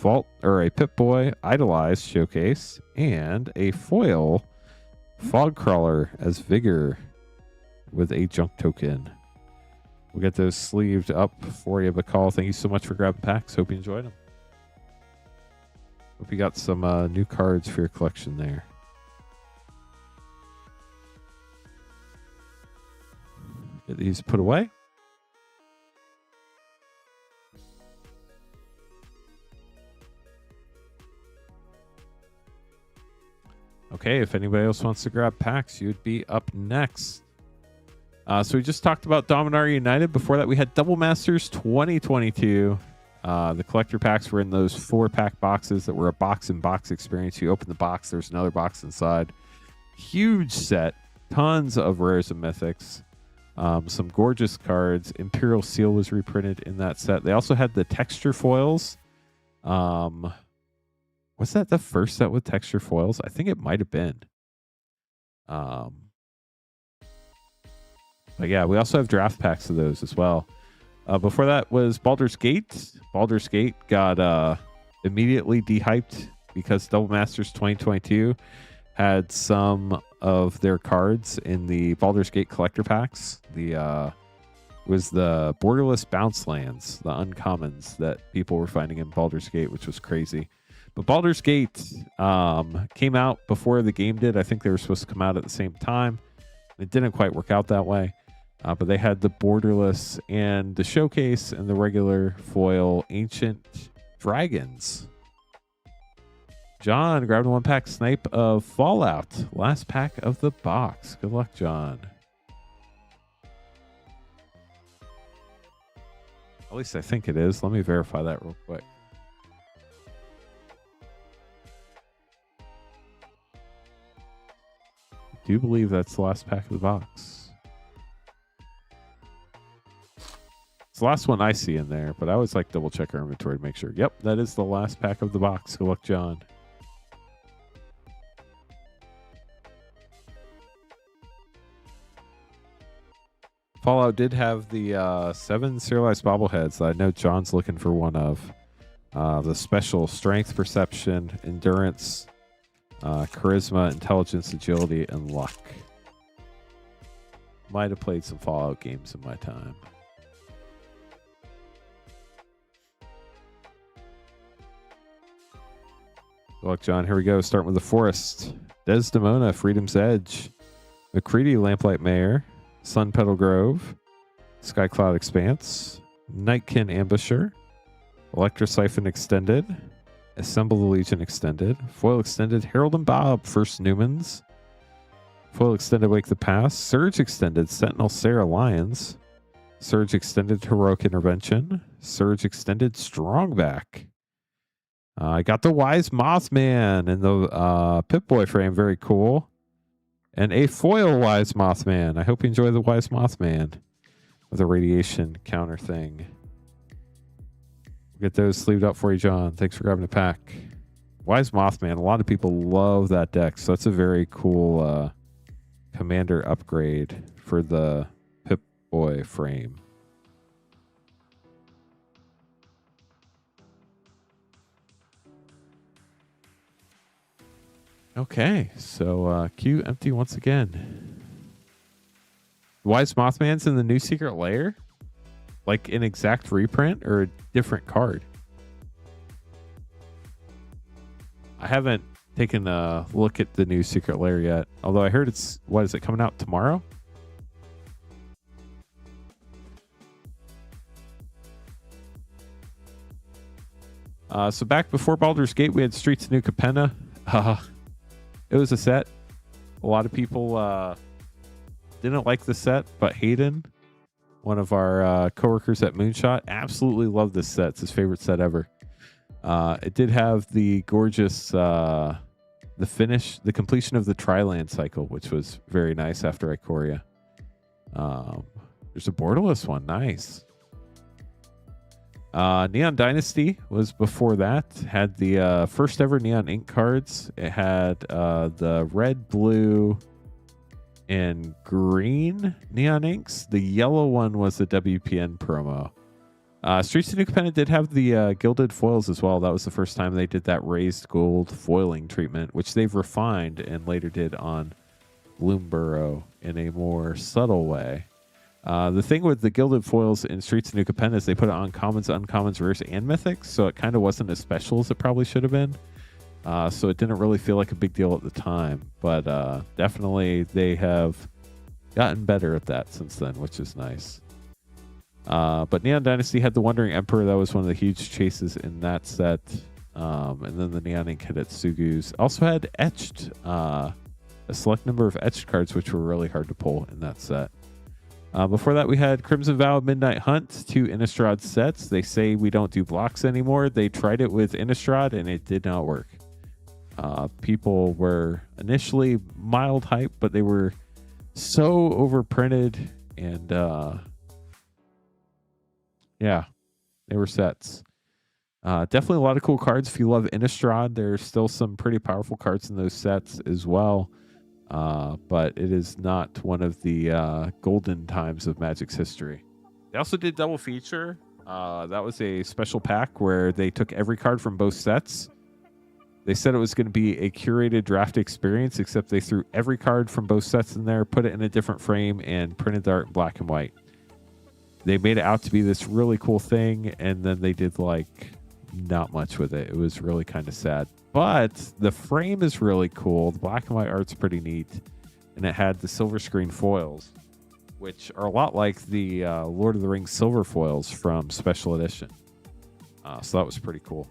Pip-Boy Idolized Showcase and a foil Fogcrawler as Vigor with a junk token. We'll get those sleeved up for you, Bacall. Thank you so much for grabbing packs. Hope you enjoyed them. Hope you got some new cards for your collection there. Get these put away. Okay, if anybody else wants to grab packs, you'd be up next. So we just talked about Dominaria United. Before that, we had Double Masters 2022. The collector packs were in those 4-pack boxes that were a box-in-box experience. You open the box, there's another box inside. Huge set. Tons of rares and mythics. Some gorgeous cards. Imperial Seal was reprinted in that set. They also had the texture foils. Was that the first set with texture foils? I think it might have been. But yeah, we also have draft packs of those as well. Before that was Baldur's Gate. Baldur's Gate got immediately dehyped because Double Masters 2022 had some of their cards in the Baldur's Gate collector packs. Was the borderless bounce lands, the uncommons that people were finding in Baldur's Gate, which was crazy. But Baldur's Gate came out before the game did. I think they were supposed to come out at the same time. It didn't quite work out that way. But they had the borderless and the showcase and the regular foil ancient dragons. John grabbed a 1-pack snipe of Fallout. Last pack of the box. Good luck, John. At least I think it is. Let me verify that real quick. I do believe that's the last pack of the box. It's the last one I see in there, but I always like double check our inventory to make sure. Yep, that is the last pack of the box. Good luck, John. Fallout did have the 7 serialized bobbleheads that I know John's looking for one of. The special strength, perception, endurance, charisma, intelligence, agility, and luck. Might have played some Fallout games in my time. Good luck, John. Here we go. Starting with the Forest. Desdemona, Freedom's Edge. McCready, Lamplight Mayor. Sun Petal Grove. Skycloud Expanse. Nightkin Ambusher. Electrosiphon Extended. Assemble the Legion Extended. Foil Extended, Harold and Bob, First Newmans. Foil Extended, Wake the Past. Surge Extended, Sentinel Sarah Lions. Surge Extended, Heroic Intervention. Surge Extended, Strongback. I got the Wise Mothman in the Pip-Boy frame. Very cool. And a foil Wise Mothman. I hope you enjoy the Wise Mothman with a radiation counter thing. We'll get those sleeved up for you, John. Thanks for grabbing a pack. Wise Mothman. A lot of people love that deck, so that's a very cool commander upgrade for the Pip-Boy frame. Okay, so Q empty once again. Wise Mothman's in the new secret lair? Like an exact reprint or a different card? I haven't taken a look at the new secret lair yet. Although I heard it's, what is it, coming out tomorrow? So back before Baldur's Gate, we had Streets of New Capenna. It was a set. A lot of people didn't like the set, but Hayden, one of our coworkers at Moonshot, absolutely loved this set. It's his favorite set ever. It did have the gorgeous, the completion of the Tri-Land cycle, which was very nice after Ikoria. There's a borderless one. Nice. Neon Dynasty was before that. Had the first ever Neon Ink cards. It had the red, blue, and green Neon Inks. The yellow one was the WPN promo. Streets of New Capenna did have the gilded foils as well. That was the first time they did that raised gold foiling treatment, which they've refined and later did on Bloomburrow in a more subtle way. The thing with the gilded foils in Streets of New Capenna is they put it on commons, uncommons, rares, and mythics, so it kind of wasn't as special as it probably should have been. So it didn't really feel like a big deal at the time, but definitely they have gotten better at that since then, which is nice. But Neon Dynasty had the Wandering Emperor. That was one of the huge chases in that set. And then the Neon Ink had Sugus. Also had etched, a select number of etched cards, which were really hard to pull in that set. Before that, we had Crimson Vow, Midnight Hunt, 2 Innistrad sets. They say we don't do blocks anymore. They tried it with Innistrad, and it did not work. People were initially mild hype, but they were so overprinted, and yeah, they were sets. Definitely a lot of cool cards. If you love Innistrad, there's still some pretty powerful cards in those sets as well. But it is not one of the golden times of Magic's history. They also did double feature. That was a special pack where they took every card from both sets. They said it was going to be a curated draft experience, except they threw every card from both sets in there, put it in a different frame, and printed the art in black and white. They made it out to be this really cool thing, and then they did like not much with it. It was really kind of sad. But the frame is really cool. The black and white art's pretty neat. And it had the silver screen foils, which are a lot like the Lord of the Rings silver foils from Special Edition. So that was pretty cool.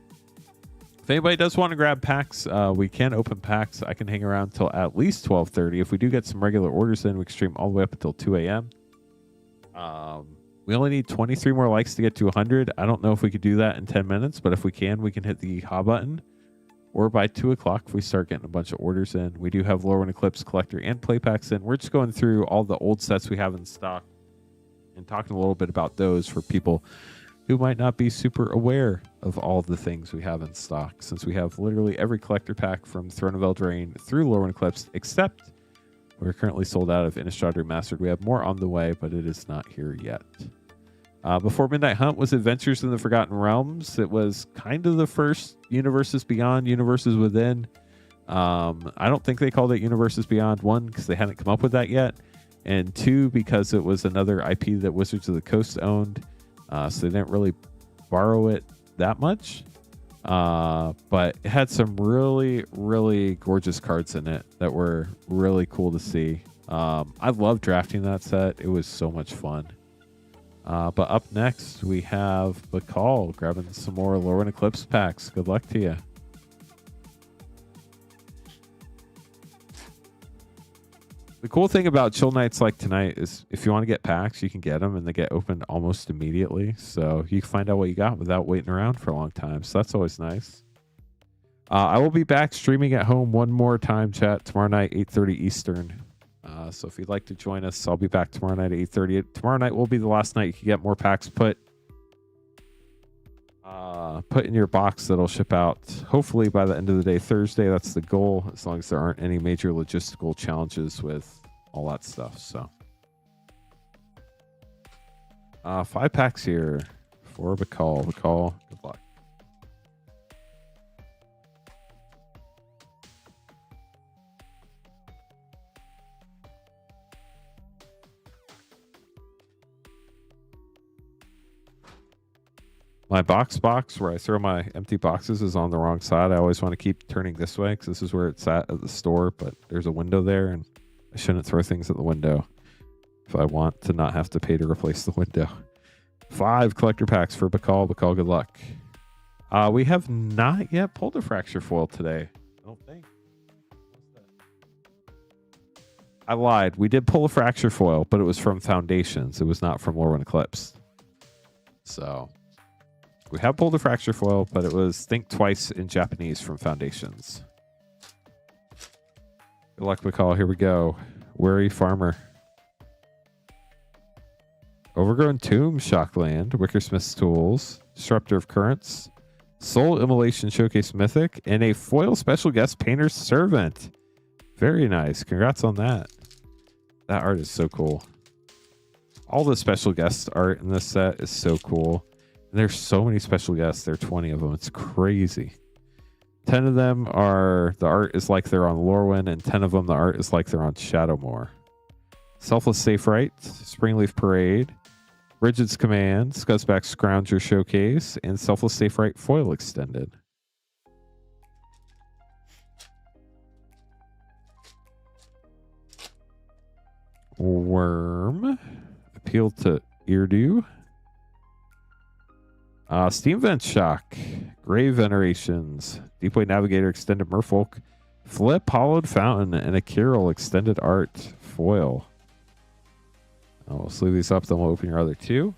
If anybody does want to grab packs, we can open packs. I can hang around till at least 12:30. If we do get some regular orders in, we can stream all the way up until 2 a.m. We only need 23 more likes to get to 100. I don't know if we could do that in 10 minutes, but if we can hit the ha button. Or by 2 o'clock, if we start getting a bunch of orders in. We do have Lorwyn Eclipse Collector and Play Packs in. We're just going through all the old sets we have in stock. and talking a little bit about those for people who might not be super aware of all the things we have in stock, since we have literally every collector pack from Throne of Eldraine through Lorwyn Eclipse, except we're currently sold out of Innistrad Remastered. We have more on the way, but it is not here yet. Before Midnight Hunt was Adventures in the Forgotten Realms. It was kind of the first Universes Beyond, Universes Within. I don't think they called it Universes Beyond, one, because they hadn't come up with that yet, and two, because it was another IP that Wizards of the Coast owned, so they didn't really borrow it that much. But it had some really, really gorgeous cards in it that were really cool to see. I love drafting that set. It was so much fun. But up next, we have Bakal grabbing some more Lorwyn Eclipse packs. Good luck to you. The cool thing about chill nights like tonight is if you want to get packs, you can get them, and they get opened almost immediately. So you can find out what you got without waiting around for a long time. So that's always nice. I will be back streaming at home one more time, chat, tomorrow night, 8:30 Eastern. So if you'd like to join us, I'll be back tomorrow night at 8:30. Tomorrow night will be the last night you can get more packs put in your box that'll ship out hopefully by the end of the day Thursday. That's the goal, as long as there aren't any major logistical challenges with all that stuff. So 5 packs here for Bakal. Good luck. My box where I throw my empty boxes is on the wrong side. I always want to keep turning this way because this is where it's at the store, but there's a window there, and I shouldn't throw things at the window if I want to not have to pay to replace the window. 5 collector packs for Bakal. Bakal, good luck. We have not yet pulled a Fracture foil today. I don't think. I lied. We did pull a Fracture foil, but it was from Foundations. It was not from Lorwyn Eclipse. So we have pulled a Fracture foil, but it was Think Twice in Japanese from Foundations. Good luck, Bakal. Here we go. Wary Farmer. Overgrown Tomb, Shockland, Wickersmith's Tools, Disruptor of Currents, Soul Immolation Showcase Mythic, and a foil special guest Painter's Servant. Very nice. Congrats on that. That art is so cool. All the special guest art in this set is so cool. And there's so many special guests. There are 20 of them. It's crazy. 10 of them are, the art is like they're on Lorwyn, and 10 of them, the art is like they're on Shadowmoor. Selfless Safe Right, Springleaf Parade, Rigid's Command, Scuzzback Scrounger Showcase, and Selfless Safe Right Foil Extended. Worm, Appeal to Eardew, Steam Vent Shock, Grave Venerations, Deepway Navigator Extended Merfolk, Flip Hollowed Fountain, and a Carol Extended Art Foil. We'll sleeve these up, then we'll open your other 2.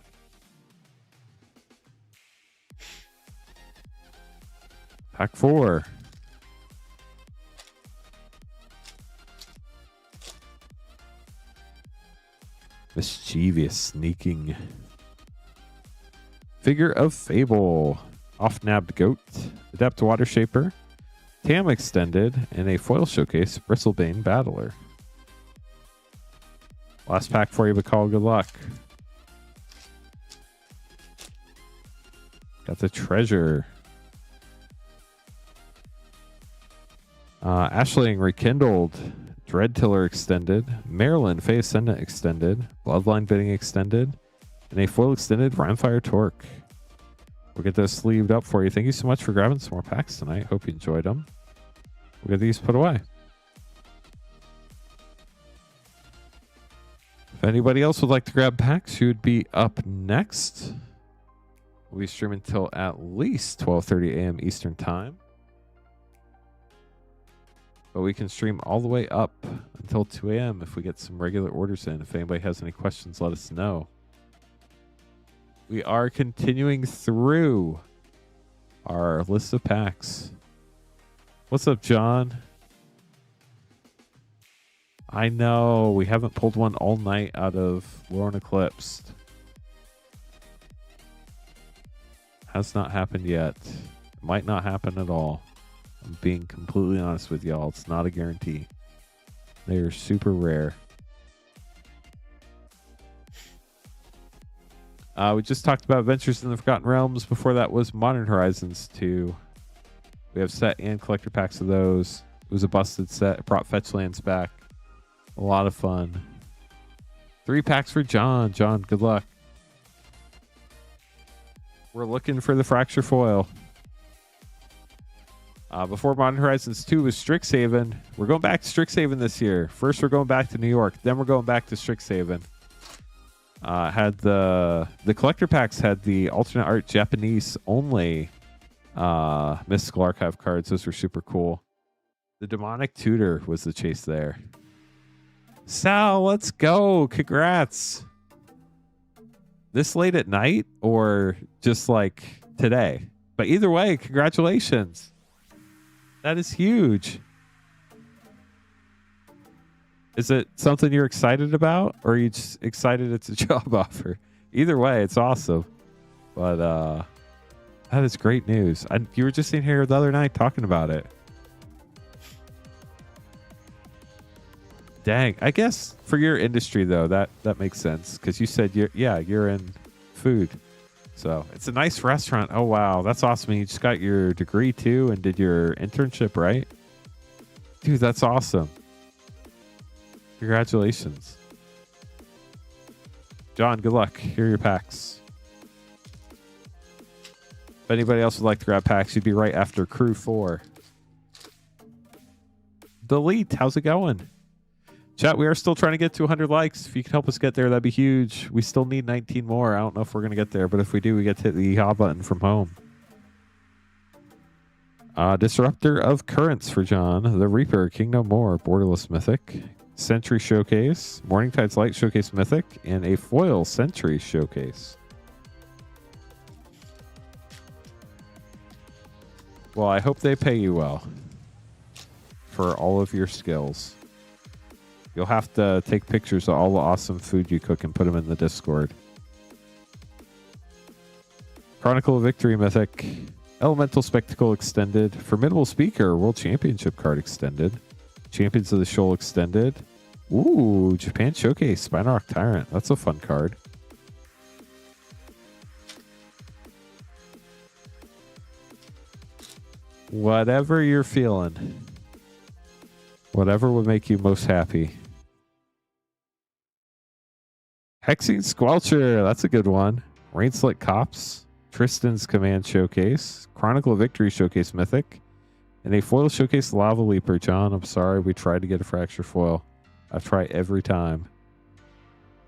Pack 4. Mischievous Sneaking. Figure of Fable. Off-nabbed Goat. Adept Water Shaper. Tam Extended. And a foil showcase, Bristlebane Battler. Last pack for you, Bakal. Good luck. Got the Treasure. Ashling Rekindled. Dreadtiller Extended. Maryland Fey Ascendant Extended. Bloodline Bidding Extended. And a foil extended Rimefire Torque. We'll get those sleeved up for you. Thank you so much for grabbing some more packs tonight. Hope you enjoyed them. We'll get these put away. If anybody else would like to grab packs, you would be up next. We'll be streaming until at least 12:30 a.m. Eastern Time. But we can stream all the way up until 2 a.m. if we get some regular orders in. If anybody has any questions, let us know. We are continuing through our list of packs. What's up, John? I know we haven't pulled one all night out of Lorwyn Eclipse. Has not happened yet. Might not happen at all. I'm being completely honest with y'all. It's not a guarantee. They are super rare. We just talked about Adventures in the Forgotten Realms. Before that was Modern Horizons 2. We have set and collector packs of those. It was a busted set. It brought Fetch Lands back. A lot of fun. 3 packs for John. John, good luck. We're looking for the Fracture Foil. Before Modern Horizons 2 was Strixhaven. We're going back to Strixhaven this year. First, we're going back to New York. Then we're going back to Strixhaven. Had the collector packs had the alternate art Japanese only Mystical Archive cards. Those were super cool. The Demonic Tutor was the chase there. Sal, let's go. Congrats. This late at night or just like today? But either way, congratulations. That is huge. Is it something you're excited about, or are you just excited it's a job offer? Either way, it's awesome. But that is great news. You were just in here the other night talking about it. Dang. I guess for your industry, though, that makes sense. Because you said you're in food. So it's a nice restaurant. Oh, wow. That's awesome. You just got your degree, too, and did your internship, right? Dude, that's awesome. Congratulations. John, good luck. Here are your packs. If anybody else would like to grab packs, you'd be right after Crew 4. Delete, how's it going? Chat, we are still trying to get to 100 likes. If you can help us get there, that'd be huge. We still need 19 more. I don't know if we're going to get there, but if we do, we get to hit the yeehaw button from home. Disruptor of Currents for John. The Reaper, King No More, Borderless Mythic. Sentry Showcase, Morningtide's Light Showcase Mythic, and a foil Sentry Showcase. Well, I hope they pay you well for all of your skills. You'll have to take pictures of all the awesome food you cook and put them in the Discord. Chronicle of Victory Mythic, Elemental Spectacle Extended, Formidable Speaker, World Championship card extended. Champions of the Shoal extended. Ooh, Japan Showcase, Spinerock Tyrant. That's a fun card. Whatever you're feeling. Whatever would make you most happy. Hexing Squelcher. That's a good one. Rainslick Cops. Tristan's Command Showcase. Chronicle of Victory Showcase Mythic. And a foil showcase Lava Leaper. John, I'm sorry. We tried to get a Fracture foil. I try every time.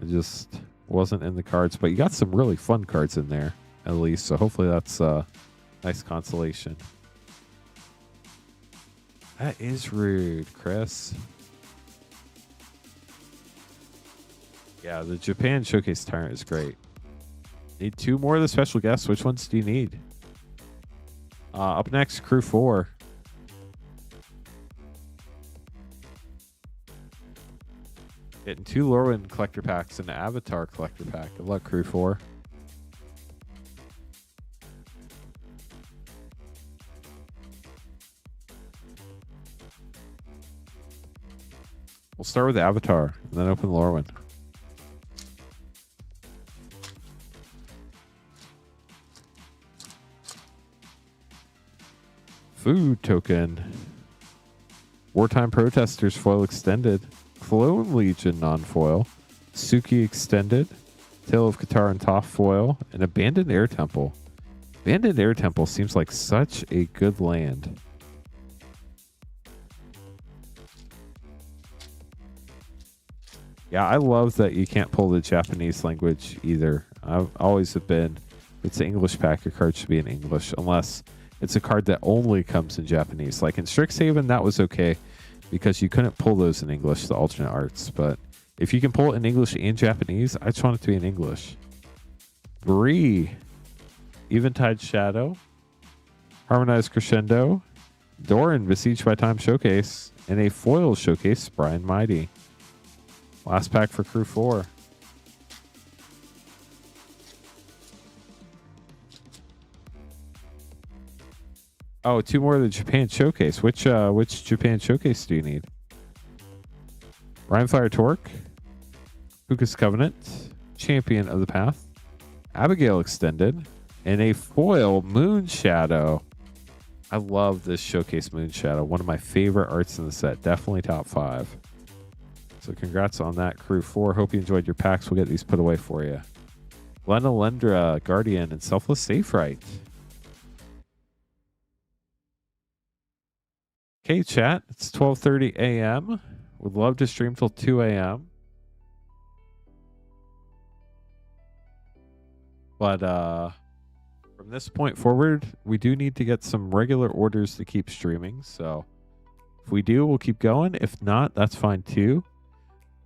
It just wasn't in the cards. But you got some really fun cards in there, at least. So hopefully that's a nice consolation. That is rude, Chris. Yeah, the Japan Showcase Tyrant is great. Need 2 more of the special guests. Which ones do you need? Up next, Crew 4. Getting 2 Lorwyn collector packs and an Avatar collector pack. Good luck, Crew 4. We'll start with the Avatar and then open Lorwyn. Food token. Wartime Protesters foil extended. Clone Legion non-foil. Suki extended. Tale of Qatar and Toph foil. And Abandoned Air Temple. Abandoned Air Temple seems like such a good land. Yeah, I love that you can't pull the Japanese language either. I've always have been, it's an English pack, your card should be in English, unless it's a card that only comes in Japanese. Like in Strixhaven, that was okay because you couldn't pull those in English, the alternate arts. But if you can pull it in English and Japanese, I just want it to be in English. Bree, Eventide Shadow, Harmonized Crescendo, Doran, Besieged by Time Showcase, and a foil showcase, Brian Mighty. Last pack for Crew 4. Oh, 2 more of the Japan Showcase. Which Japan Showcase do you need? Rhinefire Torque, Hookah's Covenant, Champion of the Path, Abigail Extended, and a foil Moon Shadow. I love this Showcase Moon Shadow. One of my favorite arts in the set. Definitely top 5. So congrats on that, Crew 4. Hope you enjoyed your packs. We'll get these put away for you. Lena Lendra, Guardian, and Selfless Safe Right. Okay, chat. It's 12:30 a.m. Would love to stream till 2 a.m. But from this point forward, we do need to get some regular orders to keep streaming. So if we do, we'll keep going. If not, that's fine too.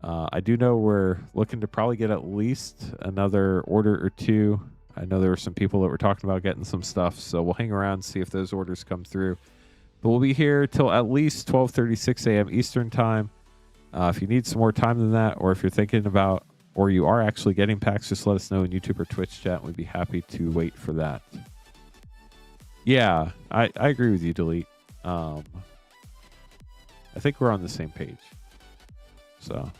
I do know we're looking to probably get at least another order or 2. I know there were some people that were talking about getting some stuff, so we'll hang around and see if those orders come through. But we'll be here till at least 12:36 a.m. Eastern time. If you need some more time than that, or if you're thinking about, or you are actually getting packs, just let us know in YouTube or Twitch chat. We'd be happy to wait for that. Yeah, I agree with you, Delete. I think we're on the same page. So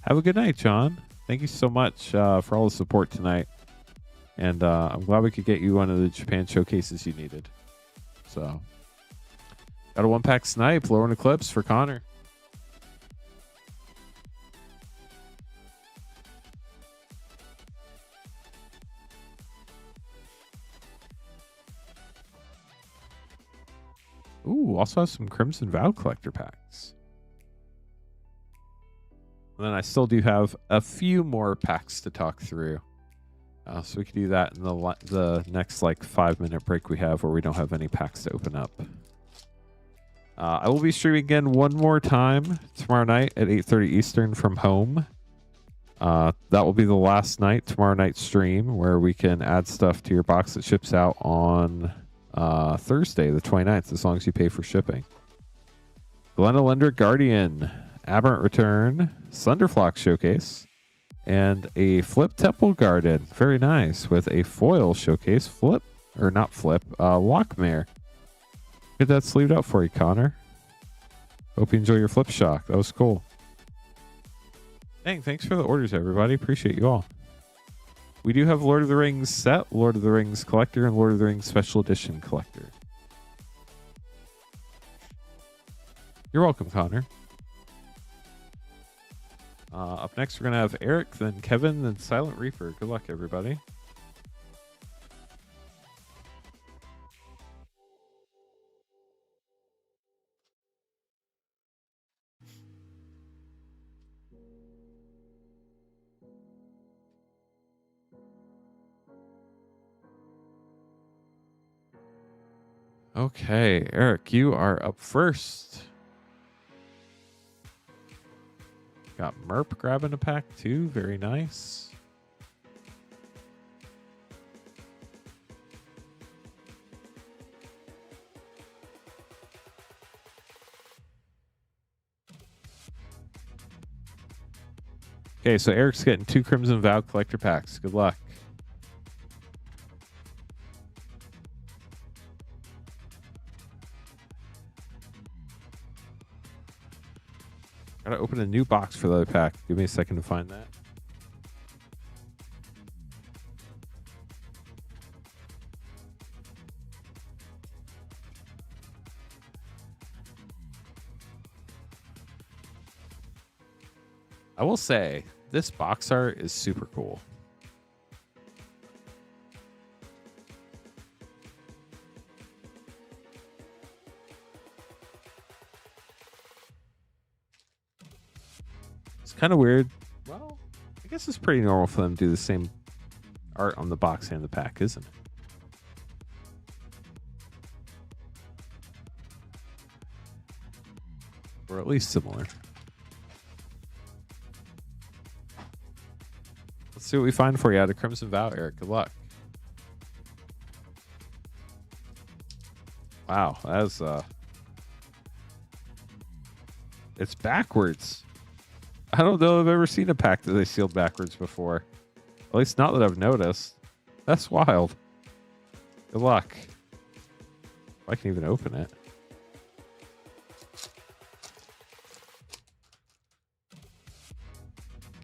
have a good night, John. Thank you so much for all the support tonight. And I'm glad we could get you one of the Japan showcases you needed. So got a 1-pack snipe, Lorwyn Eclipse for Connor. Ooh, also have some Crimson Vow Collector packs. And then I still do have a few more packs to talk through. So we can do that in the next like 5-minute break we have where we don't have any packs to open up. I will be streaming again one more time tomorrow night at 8:30 Eastern from home. That will be the last night, tomorrow night's stream, where we can add stuff to your box that ships out on Thursday, the 29th, as long as you pay for shipping. Glenna Lender Guardian, Aberrant Return, Thunderflock Showcase, and a Flip Temple Garden. Very nice. With a foil showcase. Flip, or not flip, Lockmare. Get that sleeved up for you, Connor. Hope you enjoy your Flip Shock. That was cool. Dang, thanks for the orders, everybody. Appreciate you all. We do have Lord of the Rings set, Lord of the Rings Collector, and Lord of the Rings Special Edition Collector. You're welcome, Connor. Up next, we're going to have Eric, then Kevin, then Silent Reaper. Good luck, everybody. Okay, Eric, you are up first. Got Merp grabbing a pack too. Very nice. Okay, so Eric's getting 2 Crimson Vow Collector packs. Good luck. Gotta open a new box for the other pack. Give me a second to find that. I will say, this box art is super cool. Kind of weird. Well, I guess it's pretty normal for them to do the same art on the box and the pack, isn't it? Or at least similar. Let's see what we find for you out of Crimson Vow, Eric. Good luck. Wow, that's it's backwards. I don't know if I've ever seen a pack that they sealed backwards before. At least not that I've noticed. That's wild. Good luck. I can even open it.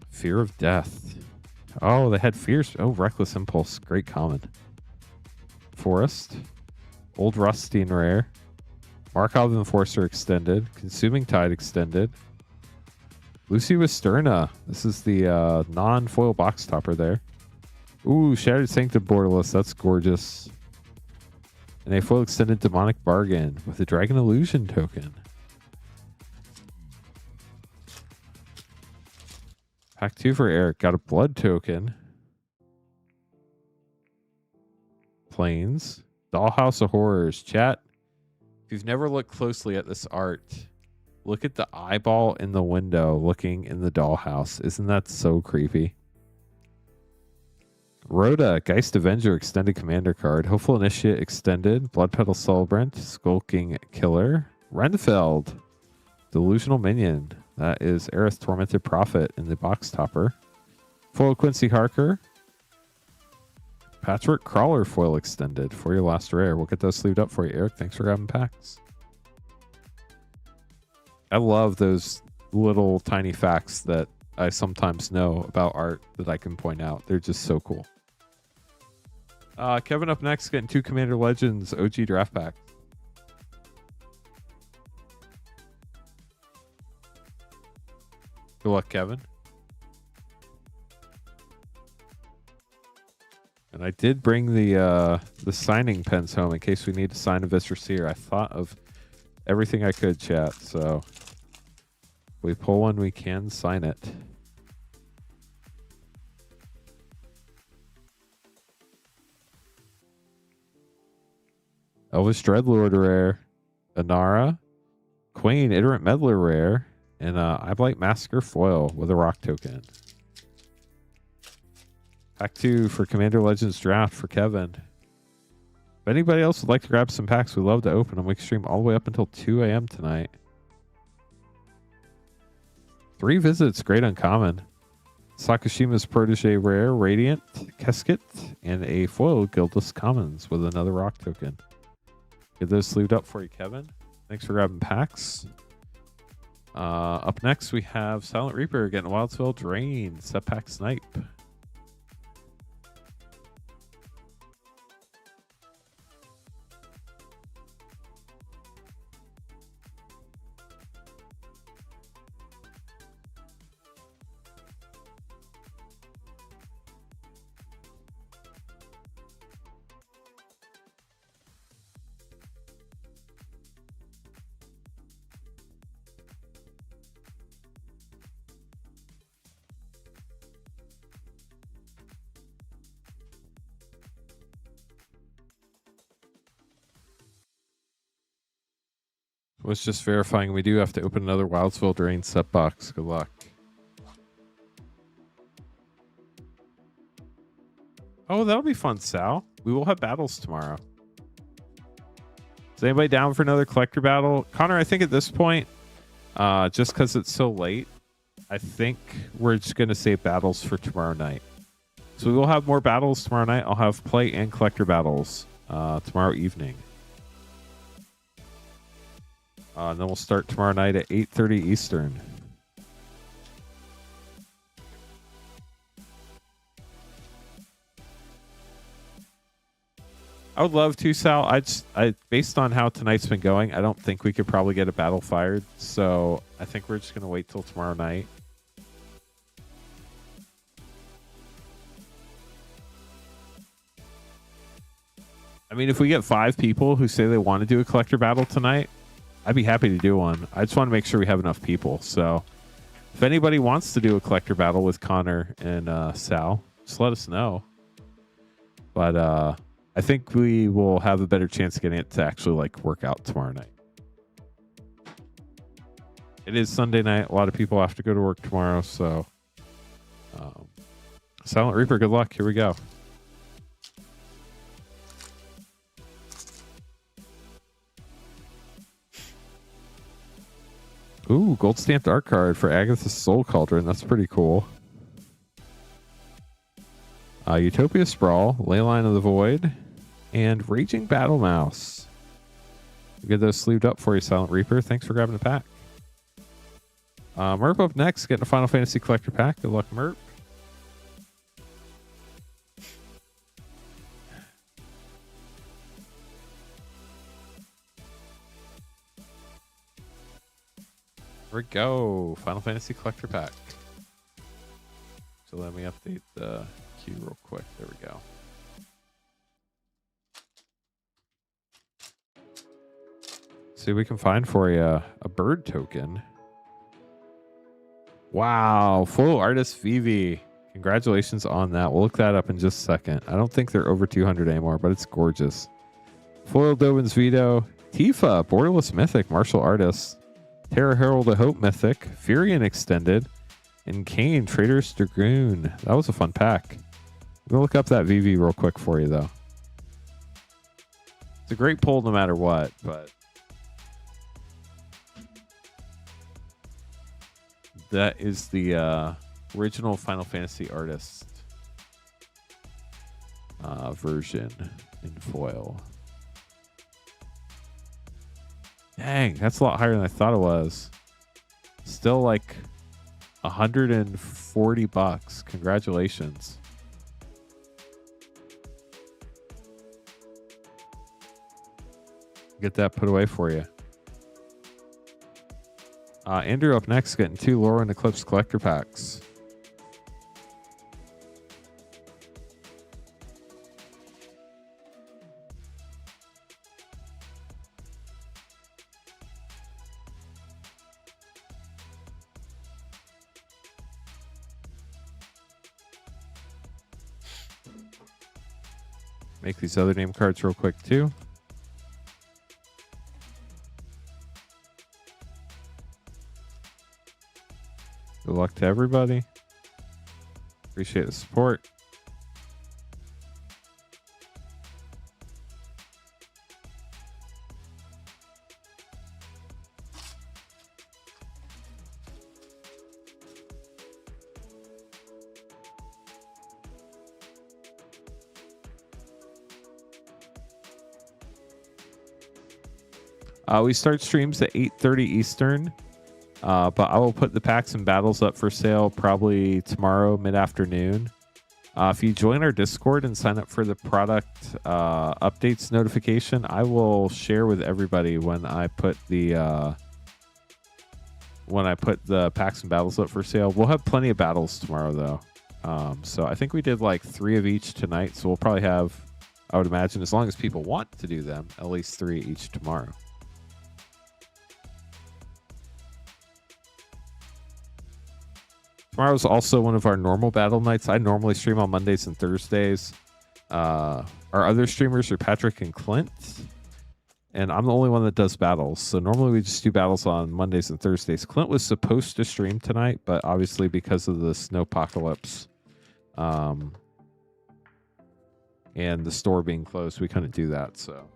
Fear of Death. Oh, they had fears. Oh, Reckless Impulse. Great common. Forest. Old Rustine rare. Markov Enforcer extended. Consuming Tide extended. Lucy Wisterna. This is the non-foil box topper there. Ooh, Shattered Sanctum borderless. That's gorgeous. And a full extended Demonic Bargain with a Dragon Illusion token. Pack 2 for Eric. Got a Blood token. Planes. Dollhouse of Horrors. Chat, if you've never looked closely at this art, look at the eyeball in the window looking in the dollhouse. Isn't that so creepy? Rhoda, Geist Avenger extended commander card. Hopeful Initiate extended. Blood Petal Celebrant. Skulking Killer. Renfeld, Delusional Minion. That is Aerith Tormented Prophet in the box topper. Foil Quincy Harker. Patchwork Crawler foil extended for your last rare. We'll get those sleeved up for you, Eric. Thanks for grabbing packs. I love those little tiny facts that I sometimes know about art that I can point out. They're just so cool. Kevin up next, getting 2 Commander Legends OG draft packs. Good luck, Kevin. And I did bring the signing pens home in case we need to sign a Viscer Seer. I thought of everything I could, chat. So if we pull one, we can sign it. Elvis Dreadlord rare. Inara. Queen Iterant Meddler rare. And Eyeblight Massacre foil with a rock token. Pack 2 for Commander Legends draft for Kevin. If anybody else would like to grab some packs, we'd love to open them. We can stream all the way up until 2 a.m. tonight. 3 visits, great uncommon. Sakashima's Protege rare, Radiant, Kesket, and a foil Guildless Commons with another rock token. Get those sleeved up for you, Kevin. Thanks for grabbing packs. Up next, we have Silent Reaper getting Wildsville Drain, Set Pack Snipe. Was just verifying we do have to open another Wildsville Drain set box. Good luck. Oh, that'll be fun, Sal. We will have battles tomorrow. Is anybody down for another collector battle? Connor, I think at this point, just because it's so late, I think we're just going to save battles for tomorrow night. So we will have more battles tomorrow night. I'll have play and collector battles tomorrow evening. And then we'll start tomorrow night at 8:30 Eastern. I would love to, Sal. I based on how tonight's been going, I don't think we could probably get a battle fired. So I think we're just going to wait till tomorrow night. I mean, if we get 5 people who say they want to do a collector battle tonight, I'd be happy to do one. I just want to make sure we have enough people. So if anybody wants to do a collector battle with Connor and Sal, just let us know. But I think we will have a better chance of getting it to actually like work out tomorrow night. It is Sunday night. A lot of people have to go to work tomorrow. So Silent Reaper, good luck. Here we go. Ooh, gold stamped art card for Agatha's Soul Cauldron. That's pretty cool. Utopia Sprawl, Leyline of the Void, and Raging Battle Mouse. We'll get those sleeved up for you, Silent Reaper. Thanks for grabbing the pack. Merp up next, getting a Final Fantasy Collector pack. Good luck, Merp. Here we go. Final Fantasy Collector pack. So let me update the queue real quick. There we go. See what we can find for you. A bird token. Wow. Full artist Vivi. Congratulations on that. We'll look that up in just a second. I don't think they're over 200 anymore, but it's gorgeous. Foil Dovin's Veto. Tifa. Borderless Mythic. Martial Artist. Terra Herald of Hope Mythic. Furion Extended. And Kane. Trader's Dragoon. That was a fun pack. I'm going to look up that VV real quick for you, though. It's a great pull no matter what, but that is the original Final Fantasy artist version in foil. Dang, that's a lot higher than I thought it was. Still like $140. Congratulations. Get that put away for you. Andrew up next, getting 2 Lorwyn Eclipse collector packs. Make these other name cards real quick too. Good luck to everybody. Appreciate the support. We start streams at 8:30 Eastern. But I will put the packs and battles up for sale probably tomorrow mid-afternoon. If you join our Discord and sign up for the product updates notification, I will share with everybody when I put the packs and battles up for sale. We'll have plenty of battles tomorrow though. So I think we did like 3 of each tonight. So we'll probably have, I would imagine, as long as people want to do them, at least 3 each tomorrow. Tomorrow's also one of our normal battle nights. I normally stream on Mondays and Thursdays. Our other streamers are Patrick and Clint, and I'm the only one that does battles. So normally we just do battles on Mondays and Thursdays. Clint was supposed to stream tonight, but obviously because of the Snowpocalypse and the store being closed, we couldn't do that. So.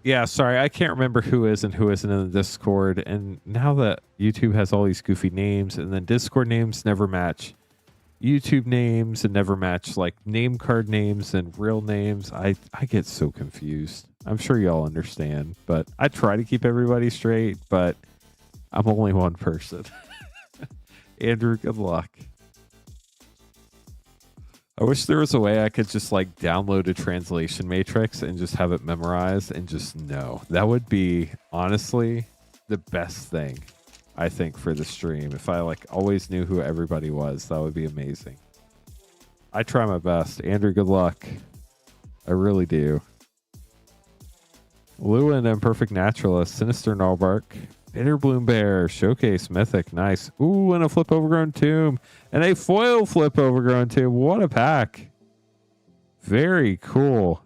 Yeah, sorry, I can't remember who is and who isn't in the Discord. And now that YouTube has all these goofy names, and then Discord names never match YouTube names and never match like name card names and real names, I get so confused. I'm sure y'all understand, but I try to keep everybody straight, but I'm only one person. Andrew, good luck. I wish there was a way I could just like download a translation matrix and just have it memorized and just know. That would be honestly the best thing, I think, for the stream. If I like always knew who everybody was, that would be amazing. I try my best. Andrew, good luck. I really do. Lewin and Perfect Naturalist, Sinister Nullbark, Bitter Bloom Bear, Showcase Mythic, nice. Ooh, and a Flip Overgrown Tomb. And a foil Flip Overgrown Tomb. What a pack. Very cool.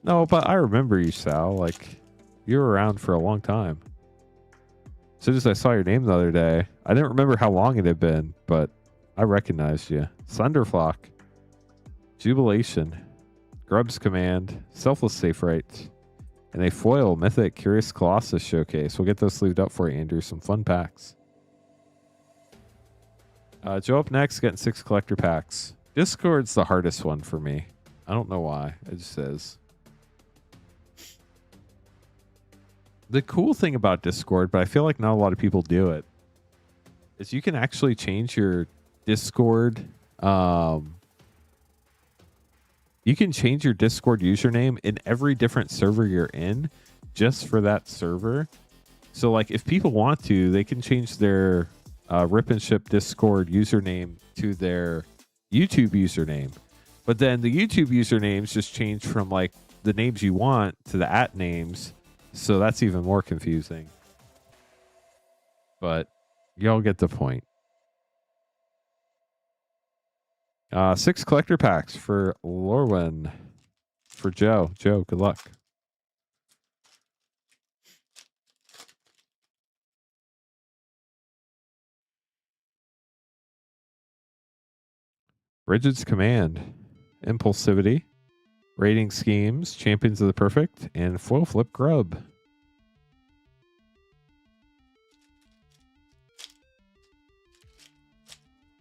No, but I remember you, Sal. Like, you were around for a long time. soon as I saw your name the other day, I didn't remember how long it had been, but I recognized you. Thunderflock, Jubilation, Grub's Command, Selfless Safe Right, and a foil Mythic Curious Colossus showcase. We'll get those sleeved up for you, Andrew. Some fun packs. Joe up next, getting 6 collector packs. Discord's the hardest one for me. I don't know why. It just is. The cool thing about Discord, but I feel like not a lot of people do it, is you can actually change your Discord. You can change your Discord username in every different server you're in just for that server. So like if people want to, they can change their Rip and Ship Discord username to their YouTube username. But then the YouTube usernames just change from like the names you want to the @ names. So that's even more confusing. But y'all get the point. 6 collector packs for Lorwyn. For Joe. Joe, good luck. Bridget's Command. Impulsivity. Rating Schemes. Champions of the Perfect. And Foil Flip Grub.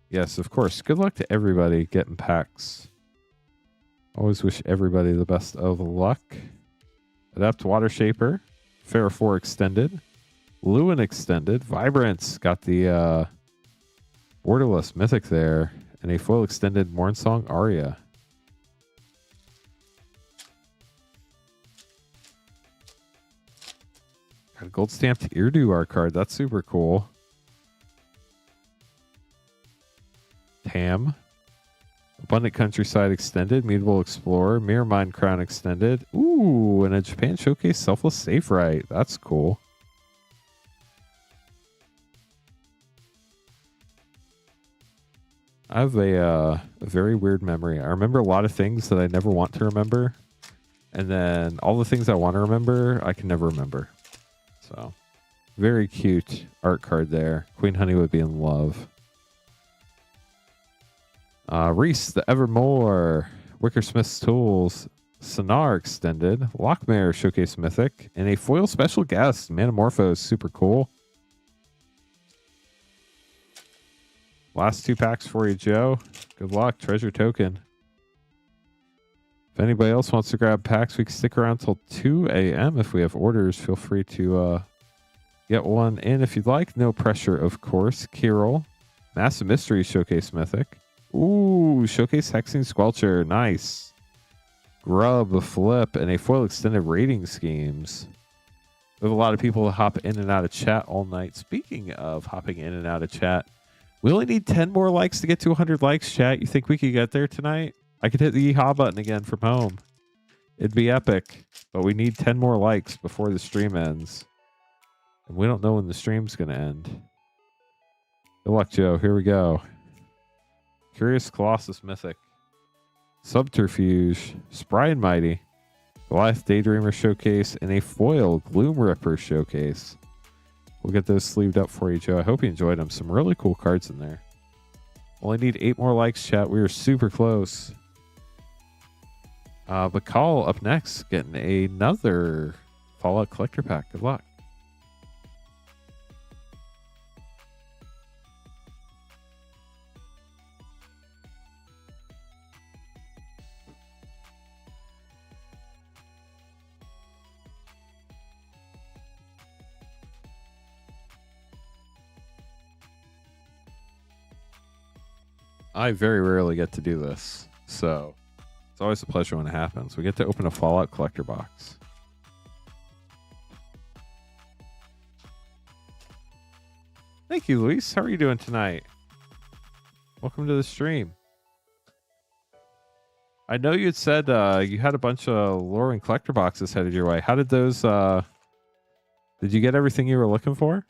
Yes, of course. Good luck to everybody getting packs. Always wish everybody the best of luck. Adept Water Shaper. Fair 4 Extended. Lewin Extended. Vibrance. Got the Borderless Mythic there. And a foil extended Mornsong Aria. Got a gold stamped Irduar card. That's super cool. Tam. Abundant Countryside Extended. Mutable Explorer. Mirror Mind Crown Extended. Ooh, and a Japan Showcase Selfless Safe Right. That's cool. I have a very weird memory. I remember a lot of things that I never want to remember. And then all the things I want to remember, I can never remember. So, very cute art card there. Queen Honey would be in love. Reese, the Evermore, Wickersmith's Tools, Sonar Extended, Lockmare Showcase Mythic, and a foil special guest, Manamorphose, super cool. Last 2 packs for you, Joe. Good luck. Treasure Token. If anybody else wants to grab packs, we can stick around till 2 a.m. If we have orders, feel free to get one in if you'd like. No pressure, of course. Kirill, Massive Mystery Showcase Mythic. Ooh, Showcase Hexing Squelcher. Nice. Grub, Flip, and a foil extended Rating Schemes. We have a lot of people who hop in and out of chat all night. Speaking of hopping in and out of chat, we only need 10 more likes to get to 100 likes, chat. You think we could get there tonight? I could hit the yeehaw button again from home. It'd be epic. But we need 10 more likes before the stream ends. And we don't know when the stream's going to end. Good luck, Joe. Here we go. Curious Colossus Mythic. Subterfuge. Spry and Mighty. Goliath Daydreamer Showcase. And a foil Gloom Ripper Showcase. We'll get those sleeved up for you, Joe. I hope you enjoyed them. Some really cool cards in there. Only need 8 more likes, chat. We are super close. Bakal up next, getting another Fallout Collector Pack. Good luck. I very rarely get to do this, so it's always a pleasure when it happens. We get to open a Fallout Collector Box. Thank you, Luis. How are you doing tonight? Welcome to the stream. I know you had said you had a bunch of Lorwyn Collector Boxes headed your way. How did those... did you get everything you were looking for?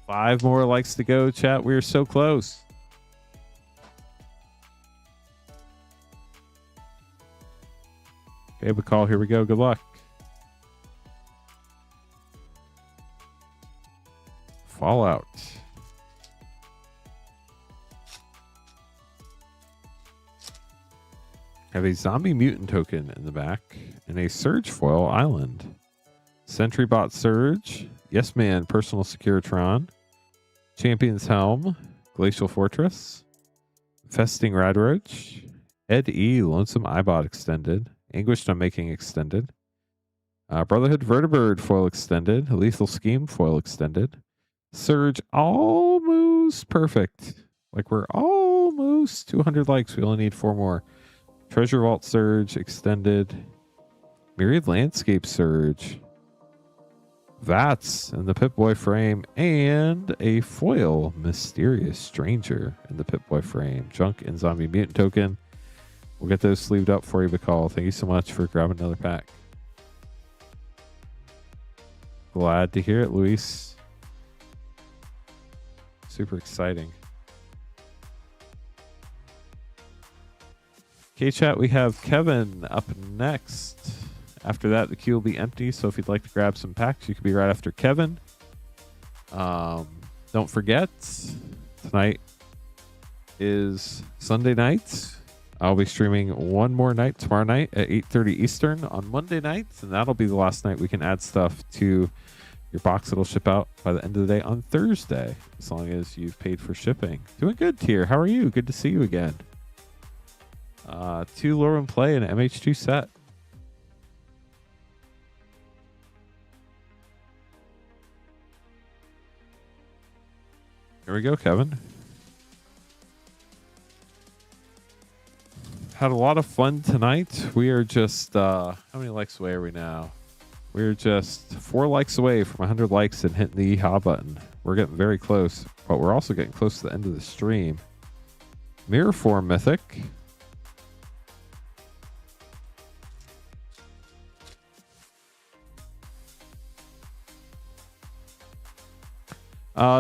Five more likes to go, chat. We are so close. Hey, Bacall, here we go. Good luck. Fallout. Have a zombie mutant token in the back and a Surge foil island. Sentry bot Surge. Yes Man personal Securitron. Champion's Helm. Glacial Fortress. Festing Radroach. Ed E. Lonesome Eyebot extended. Anguished Unmaking extended. Brotherhood Vertibird foil extended. Lethal Scheme foil extended. Surge almost perfect. Like we're almost 200 likes. We only need 4 more. Treasure Vault Surge extended. Myriad Landscape Surge. Vats in the Pip-Boy frame. And a foil Mysterious Stranger in the Pip-Boy frame. Junk and Zombie Mutant token. We'll get those sleeved up for you, Bacall. Thank you so much for grabbing another pack. Glad to hear it, Luis. Super exciting. Okay, chat, we have Kevin up next. After that, the queue will be empty, so if you'd like to grab some packs, you could be right after Kevin. Don't forget, tonight is Sunday night. I'll be streaming one more night tomorrow night at 8:30 Eastern on Monday nights, and that'll be the last night we can add stuff to your box. It'll ship out by the end of the day on Thursday, as long as you've paid for shipping. Doing good, Tier. How are you? Good to see you again. 2 Lorwyn play and an MH2 set. Here we go, Kevin. Had a lot of fun tonight. We are just, how many likes away are we now? We're just 4 likes away from 100 likes and hitting the EHA button. We're getting very close, but we're also getting close to the end of the stream. Mirror Form Mythic.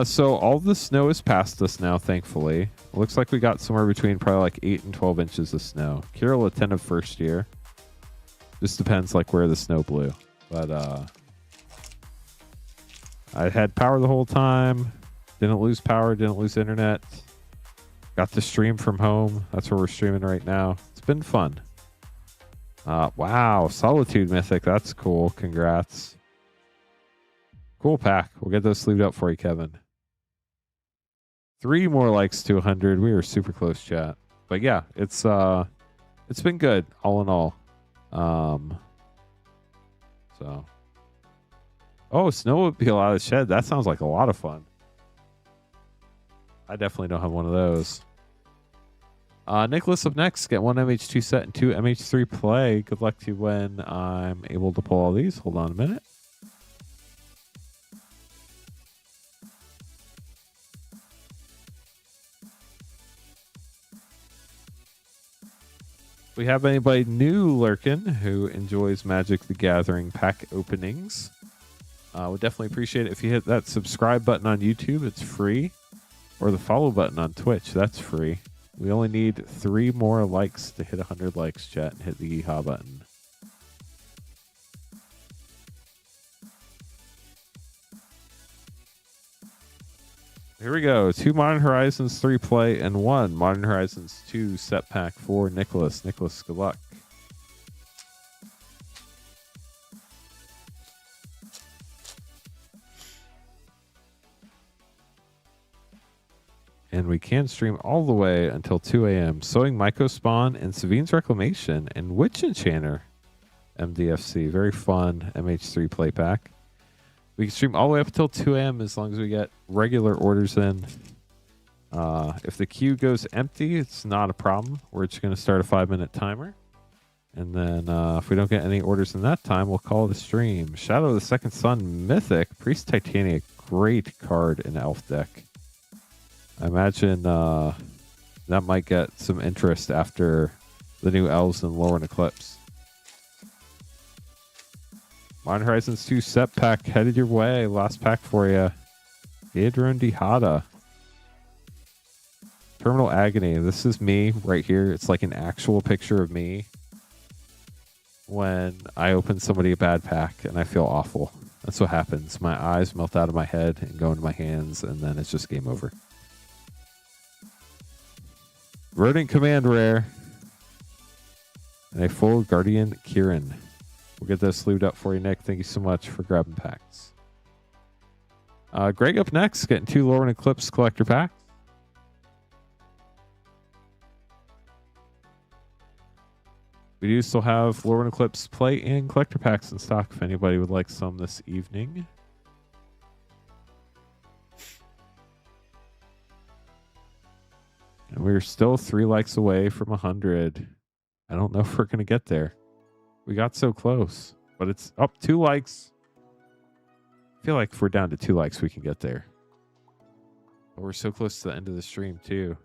So all the snow is past us now, thankfully. It looks like we got somewhere between probably like 8 and 12 inches of snow. Kirill attentive first year. Just depends like where the snow blew. But I had power the whole time. Didn't lose power, didn't lose internet. Got to stream from home. That's where we're streaming right now. It's been fun. Wow, Solitude Mythic. That's cool. Congrats. Cool pack. We'll get those sleeved up for you, Kevin. 3 more likes to 100. We are super close, chat. But yeah, it's been good all in all. So, oh, snow would be allowed to shed. That sounds like a lot of fun. I definitely don't have one of those. Nicholas up next. Get 1 MH2 set and 2 MH3 play. Good luck to you when I'm able to pull all these. Hold on a minute. We have anybody new lurking who enjoys Magic the Gathering pack openings. Would definitely appreciate it if you hit that subscribe button on YouTube. It's free. Or the follow button on Twitch. That's free. We only need 3 more likes to hit 100 likes, chat, and hit the yeehaw button. Here we go. 2 Modern Horizons 3 play and 1 Modern Horizons 2 set pack for Nicholas. Nicholas, good luck. And we can stream all the way until 2 a.m. Sowing Myco Spawn and Savine's Reclamation and Witch Enchanter MDFC. Very fun MH3 play pack. We can stream all the way up until 2 a.m. as long as we get regular orders in. If the queue goes empty, it's not a problem. We're just going to start a 5-minute timer. And then if we don't get any orders in that time, we'll call it a stream. Shadow of the Second Sun Mythic. Priest Titania. Great card in Elf deck. I imagine that might get some interest after the new Elves and Lorwyn Eclipse. Modern Horizons 2 set pack headed your way. Last pack for you. Adron Dihada. Terminal Agony. This is me right here. It's like an actual picture of me. when I open somebody a bad pack and I feel awful. That's what happens. My eyes melt out of my head and go into my hands, and then it's just game over. Verdant Command rare. And a full Guardian Kieran. We'll get this lubed up for you, Nick. Thank you so much for grabbing packs. Greg up next, getting 2 Lorwyn Eclipse collector packs. We do still have Lorwyn Eclipse play and collector packs in stock if anybody would like some this evening. And we're still 3 likes away from 100. I don't know if we're going to get there. We got so close, but it's up 2 likes. I feel like if we're down to 2 likes, we can get there. But we're so close to the end of the stream, too.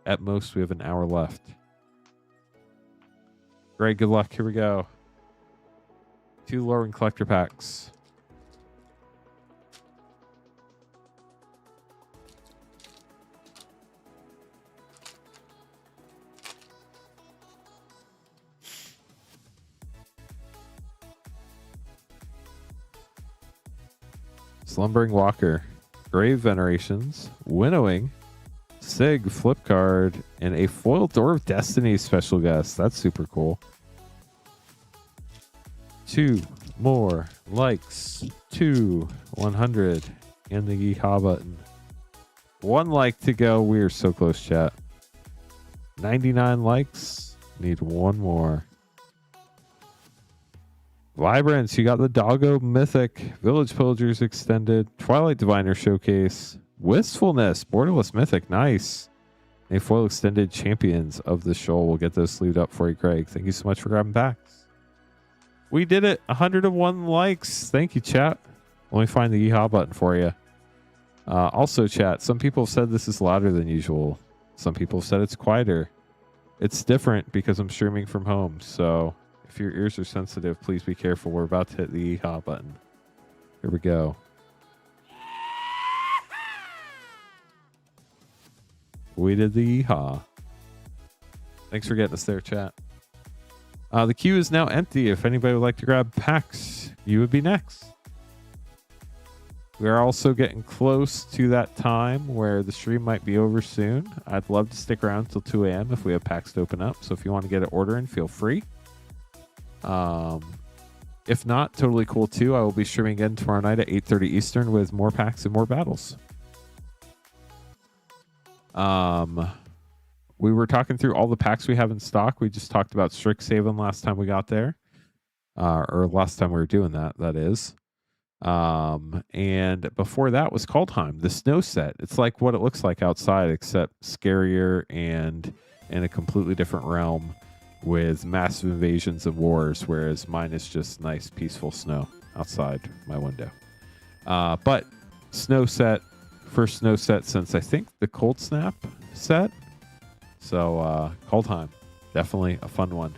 At most, we have an hour left. Great, good luck. Here we go. 2 Lorwyn collector packs. Slumbering Walker, Grave Venerations, Winnowing, Sig flip card, and a foil Door of Destiny special guest. That's super cool. 2 more likes to 100 and the yeehaw button. 1 like to go. We are so close, chat. 99 likes. Need 1 more. Vibrance, you got the Doggo Mythic, Village Pillagers Extended, Twilight Diviner Showcase, Wistfulness, Borderless Mythic, nice. A foil extended Champions of the Shoal. We'll get those sleeved up for you, Greg. Thank you so much for grabbing packs. We did it. 101 likes. Thank you, chat. Let me find the yeehaw button for you. Also, chat, some people have said this is louder than usual. Some people have said it's quieter. It's different because I'm streaming from home, so if your ears are sensitive, please be careful. We're about to hit the yeehaw button. Here we go. We did the yeehaw. Thanks for getting us there, chat. The queue is now empty. If anybody would like to grab packs, you would be next. We are also getting close to that time where the stream might be over soon. I'd love to stick around till 2 a.m. if we have packs to open up. So if you want to get an order in, feel free. If not, totally cool too. I will be streaming again tomorrow night at 8:30 Eastern with more packs and more battles. We were talking through all the packs we have in stock. We just talked about Strixhaven last time we got there, or last time we were doing that. That is, and before that was Kaldheim, the snow set. It's like what it looks like outside, except scarier and in a completely different realm, with massive invasions and wars, whereas mine is just nice, peaceful snow outside my window. But snow set, first snow set since I think the Cold Snap set. So Kaldheim, definitely a fun one.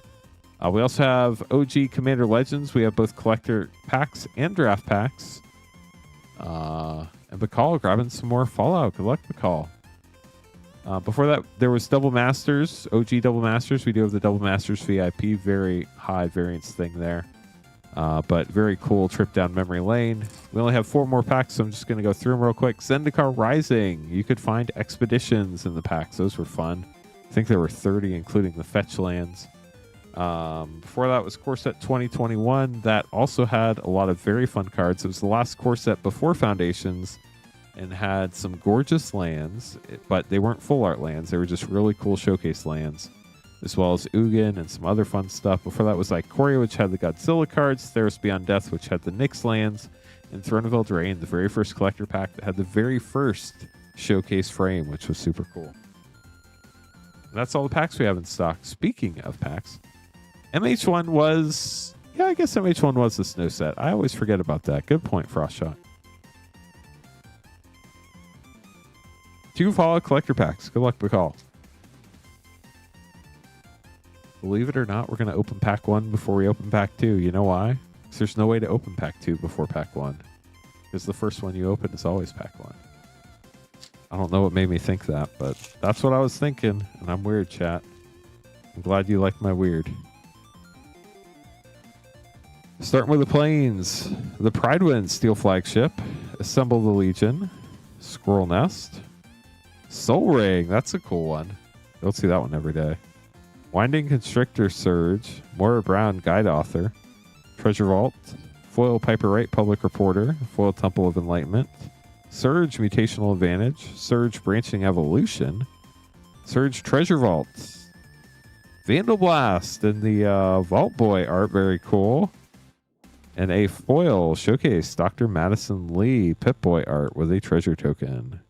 We also have OG Commander Legends. We have both collector packs and draft packs. And Bacall grabbing some more Fallout. Good luck, Bacall. Before that, there was Double Masters, OG Double Masters. We do have the Double Masters VIP, very high variance thing there. But very cool trip down memory lane. We only have 4 more packs, so I'm just going to go through them real quick. Zendikar Rising. You could find expeditions in the packs. Those were fun. I think there were 30, including the fetch lands. Before that was core set 2021. That also had a lot of very fun cards. It was the last core set before Foundations, and had some gorgeous lands, but they weren't full art lands. They were just really cool showcase lands, as well as Ugin and some other fun stuff. Before that was Ikoria, which had the Godzilla cards, Theros Beyond Death, which had the Nyx lands, and Throne of Eldraine, the very first collector pack that had the very first showcase frame, which was super cool. And that's all the packs we have in stock. Speaking of packs, MH1 was... yeah, I guess MH1 was the snow set. I always forget about that. Good point, Frostshot. 2 Fallout collector packs. Good luck, Bacall. Believe it or not, we're going to open pack 1 before we open pack 2. You know why? Because there's no way to open pack 2 before pack 1. Because the first one you open is always pack 1. I don't know what made me think that, but that's what I was thinking. And I'm weird, chat. I'm glad you like my weird. Starting with the planes. The Pridewind Steel Flagship. Assemble the Legion. Squirrel Nest. Soul Ring. That's a cool one. Don't see that one every day. Winding Constrictor Surge. Moira Brown Guide Author. Treasure Vault. Foil Piper Wright Public Reporter. Foil Temple of Enlightenment. Surge Mutational Advantage. Surge Branching Evolution. Surge Treasure Vault. Vandal Blast in the Vault Boy art. Very cool. And a foil showcase Dr. Madison Lee Pip-Boy art with a treasure token.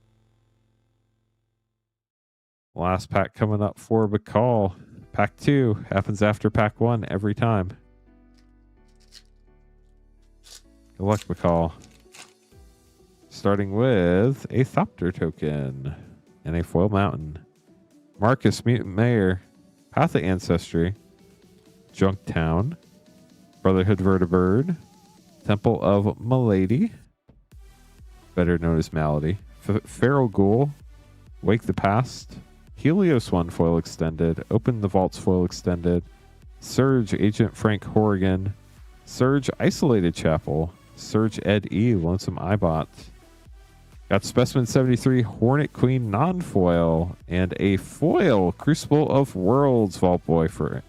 Last pack coming up for Bacall. Pack 2 happens after pack 1 every time. Good luck, Bacall. Starting with a Thopter token and a foil mountain. Marcus Mutant Mayor. Path of Ancestry. Junktown. Brotherhood Vertibird. Temple of Milady. Better known as Malady. Feral Ghoul. Wake the Past. Helios 1 foil extended. Open the Vaults foil extended. Surge Agent Frank Horrigan. Surge Isolated Chapel. Surge Ed E. Lonesome Eyebot. Got Specimen 73 Hornet Queen non-foil. And a foil Crucible of Worlds Vault Boy for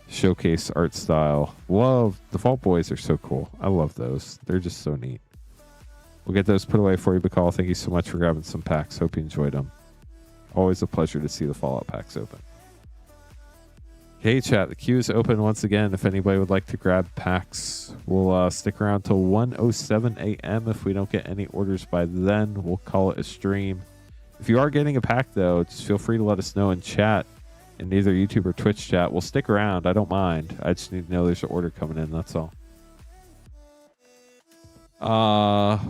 showcase art style. Love the Vault Boys are so cool. I love those. They're just so neat. We'll get those put away for you, Bacall. Thank you so much for grabbing some packs. Hope you enjoyed them. Always a pleasure to see the Fallout packs open. Okay, chat. The queue is open once again. If anybody would like to grab packs, we'll stick around till 1:07 a.m. If we don't get any orders by then, we'll call it a stream. If you are getting a pack, though, just feel free to let us know in chat. In either YouTube or Twitch chat. We'll stick around. I don't mind. I just need to know there's an order coming in. That's all.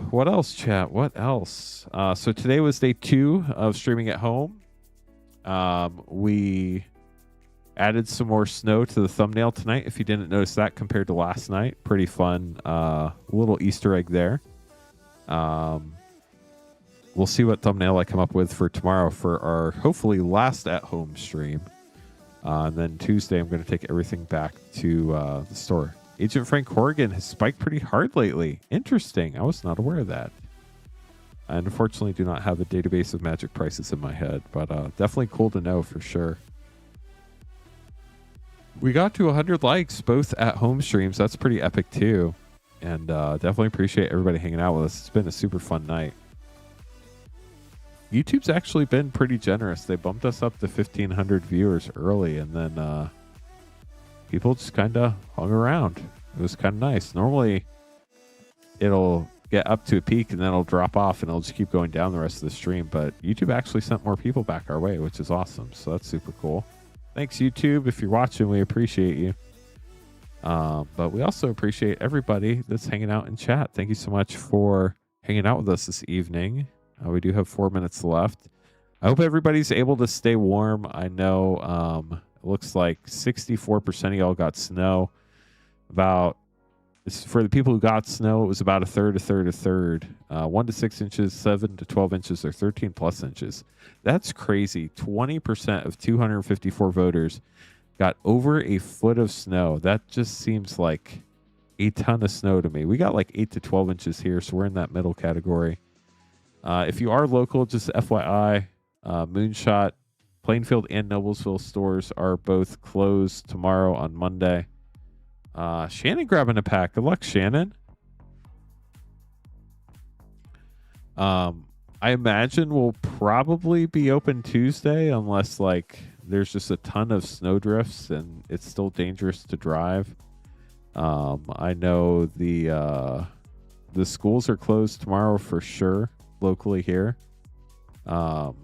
What else, chat? What else? So today was day 2 of streaming at home. We added some more snow to the thumbnail tonight. If you didn't notice that compared to last night, pretty fun. Little Easter egg there. We'll see what thumbnail I come up with for tomorrow for our hopefully last at home stream. And then Tuesday, I'm going to take everything back to the store. Agent Frank Horrigan has spiked pretty hard lately. Interesting. I was not aware of that. I unfortunately do not have a database of magic prices in my head, but definitely cool to know for sure. We got to 100 likes both at home streams. That's pretty epic too. And definitely appreciate everybody hanging out with us. It's been a super fun night. YouTube's actually been pretty generous. They bumped us up to 1,500 viewers early, and then people just kind of hung around. It was kind of nice. Normally, it'll get up to a peak, and then it'll drop off, and it'll just keep going down the rest of the stream. But YouTube actually sent more people back our way, which is awesome. So that's super cool. Thanks, YouTube. If you're watching, we appreciate you. But we also appreciate everybody that's hanging out in chat. Thank you so much for hanging out with us this evening. We do have 4 minutes left. I hope everybody's able to stay warm. I know it looks like 64% of y'all got snow. For the people who got snow, it was about a third. 1 to 6 inches, 7 to 12 inches, or 13 plus inches. That's crazy. 20% of 254 voters got over a foot of snow. That just seems like a ton of snow to me. We got like 8 to 12 inches here, so we're in that middle category. If you are local, just FYI, Moonshot, Plainfield, and Noblesville stores are both closed tomorrow on Monday. Shannon grabbing a pack. Good luck, Shannon. I imagine we'll probably be open Tuesday unless like there's just a ton of snow drifts and it's still dangerous to drive. I know the schools are closed tomorrow for sure. Locally here, our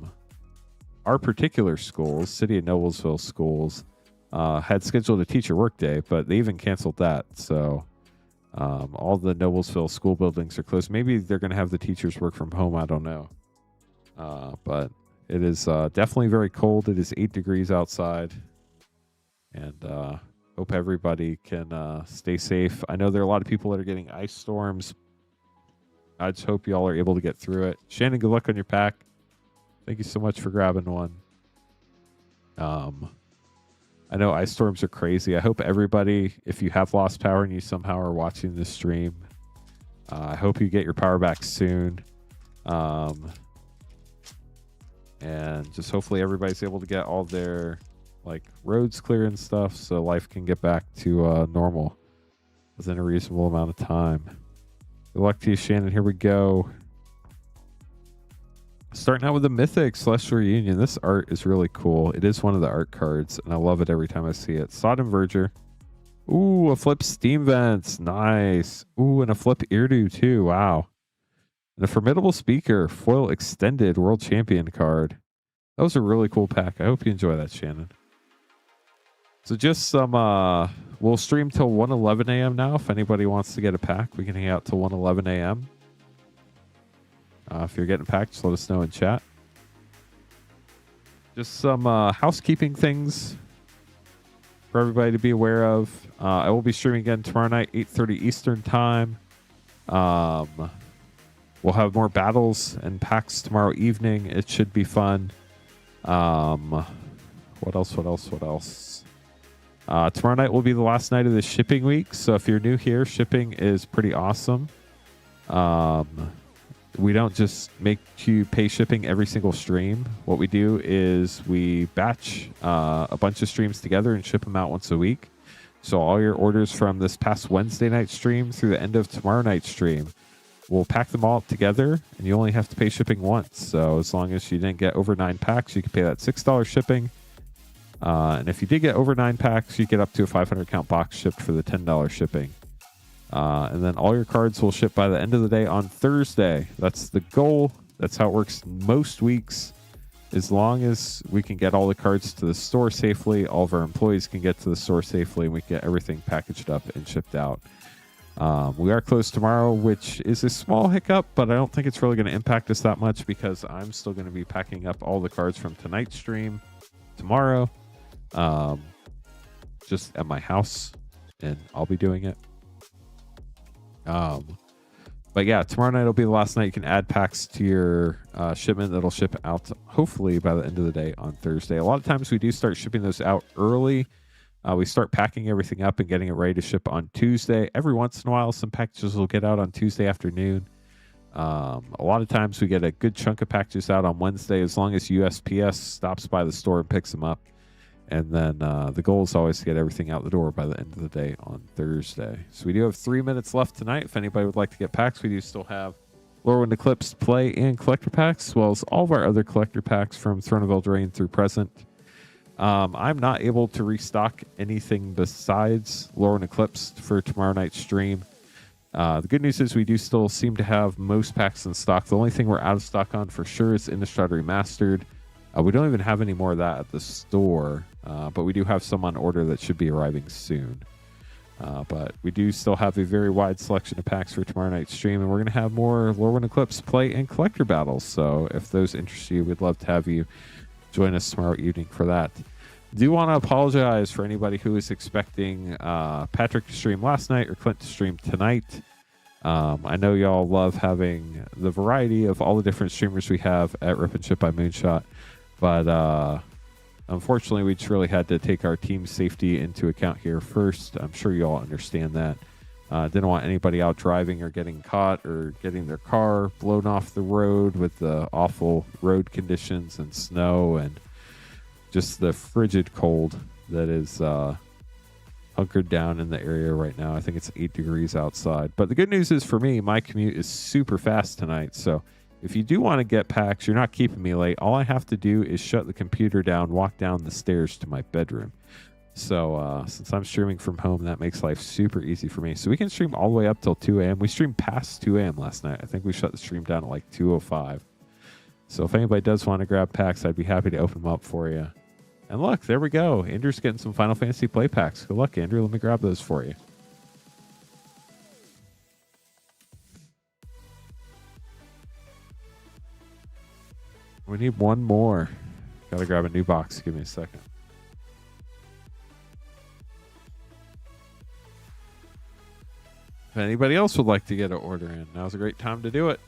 particular schools, City of Noblesville schools, had scheduled a teacher work day, but they even canceled that. So all the Noblesville school buildings are closed. Maybe they're going to have the teachers work from home. I don't know. But it is definitely very cold. It is 8 degrees outside, and hope everybody can stay safe. I know there are a lot of people that are getting ice storms. I just hope y'all are able to get through it. Shannon, good luck on your pack. Thank you so much for grabbing one. I know ice storms are crazy. I hope everybody, if you have lost power and you somehow are watching this stream, I hope you get your power back soon. And just hopefully everybody's able to get all their like roads clear and stuff so life can get back to normal within a reasonable amount of time. Good luck to you, Shannon. Here we go. Starting out with the Mythic Celestial Reunion. This art is really cool. It is one of the art cards, and I love it every time I see it. Sodden Verger. Ooh, a flip Steam Vents. Nice. Ooh, and a flip Irdu too. Wow. And a Formidable Speaker. Foil Extended World Champion card. That was a really cool pack. I hope you enjoy that, Shannon. So just some, we'll stream till 1:11 a.m. now. If anybody wants to get a pack, we can hang out till 1:11 a.m. If you're getting packed, just let us know in chat. Just some housekeeping things for everybody to be aware of. I will be streaming again tomorrow night, 8:30 Eastern time. We'll have more battles and packs tomorrow evening. It should be fun. What else? Tomorrow night will be the last night of the shipping week. So if you're new here, shipping is pretty awesome. We don't just make you pay shipping every single stream. What we do is we batch a bunch of streams together and ship them out once a week. So all your orders from this past Wednesday night stream through the end of tomorrow night's stream, we'll pack them all up together, and you only have to pay shipping once. So as long as you didn't get over 9 packs, you can pay that $6 shipping. And if you did get over 9 packs, you get up to a 500 count box shipped for the $10 shipping. And then all your cards will ship by the end of the day on Thursday. That's the goal. That's how it works most weeks. As long as we can get all the cards to the store safely, all of our employees can get to the store safely, and we get everything packaged up and shipped out. We are closed tomorrow, which is a small hiccup, but I don't think it's really going to impact us that much because I'm still going to be packing up all the cards from tonight's stream tomorrow, just at my house, and I'll be doing it. But yeah, tomorrow night will be the last night you can add packs to your shipment that'll ship out hopefully by the end of the day on Thursday. A lot of times we do start shipping those out early. We start packing everything up and getting it ready to ship on Tuesday. Every once in a while, some packages will get out on Tuesday afternoon. A lot of times we get a good chunk of packages out on Wednesday as long as USPS stops by the store and picks them up. And then the goal is always to get everything out the door by the end of the day on Thursday. So we do have 3 minutes left tonight. If anybody would like to get packs, we do still have Lorwyn Eclipse Play and Collector Packs, as well as all of our other Collector Packs from Throne of Eldraine through present. I'm not able to restock anything besides Lorwyn Eclipse for tomorrow night's stream. The good news is we do still seem to have most packs in stock. The only thing we're out of stock on for sure is Innistrad Remastered. We don't even have any more of that at the store, but we do have some on order that should be arriving soon. But we do still have a very wide selection of packs for tomorrow night's stream, and we're going to have more Lorwyn Eclipse Play and Collector battles. So if those interest you, we'd love to have you join us tomorrow evening for that. Do want to apologize for anybody who is expecting Patrick to stream last night or Clint to stream tonight. I know y'all love having the variety of all the different streamers we have at Rip and Ship by Moonshot. But unfortunately, we just really had to take our team's safety into account here first. I'm sure you all understand that. Didn't want anybody out driving or getting caught or getting their car blown off the road with the awful road conditions and snow and just the frigid cold that is hunkered down in the area right now. I think it's 8 degrees outside. But the good news is for me, my commute is super fast tonight. So if you do want to get packs, you're not keeping me late. All I have to do is shut the computer down, walk down the stairs to my bedroom. So since I'm streaming from home, that makes life super easy for me. So we can stream all the way up till 2 a.m. We streamed past 2 a.m. last night. I think we shut the stream down at like 2:05. So if anybody does want to grab packs, I'd be happy to open them up for you. And look, there we go. Andrew's getting some Final Fantasy play packs. Good luck, Andrew. Let me grab those for you. We need one more. Gotta grab a new box. Give me a second. If anybody else would like to get an order in, now's a great time to do it.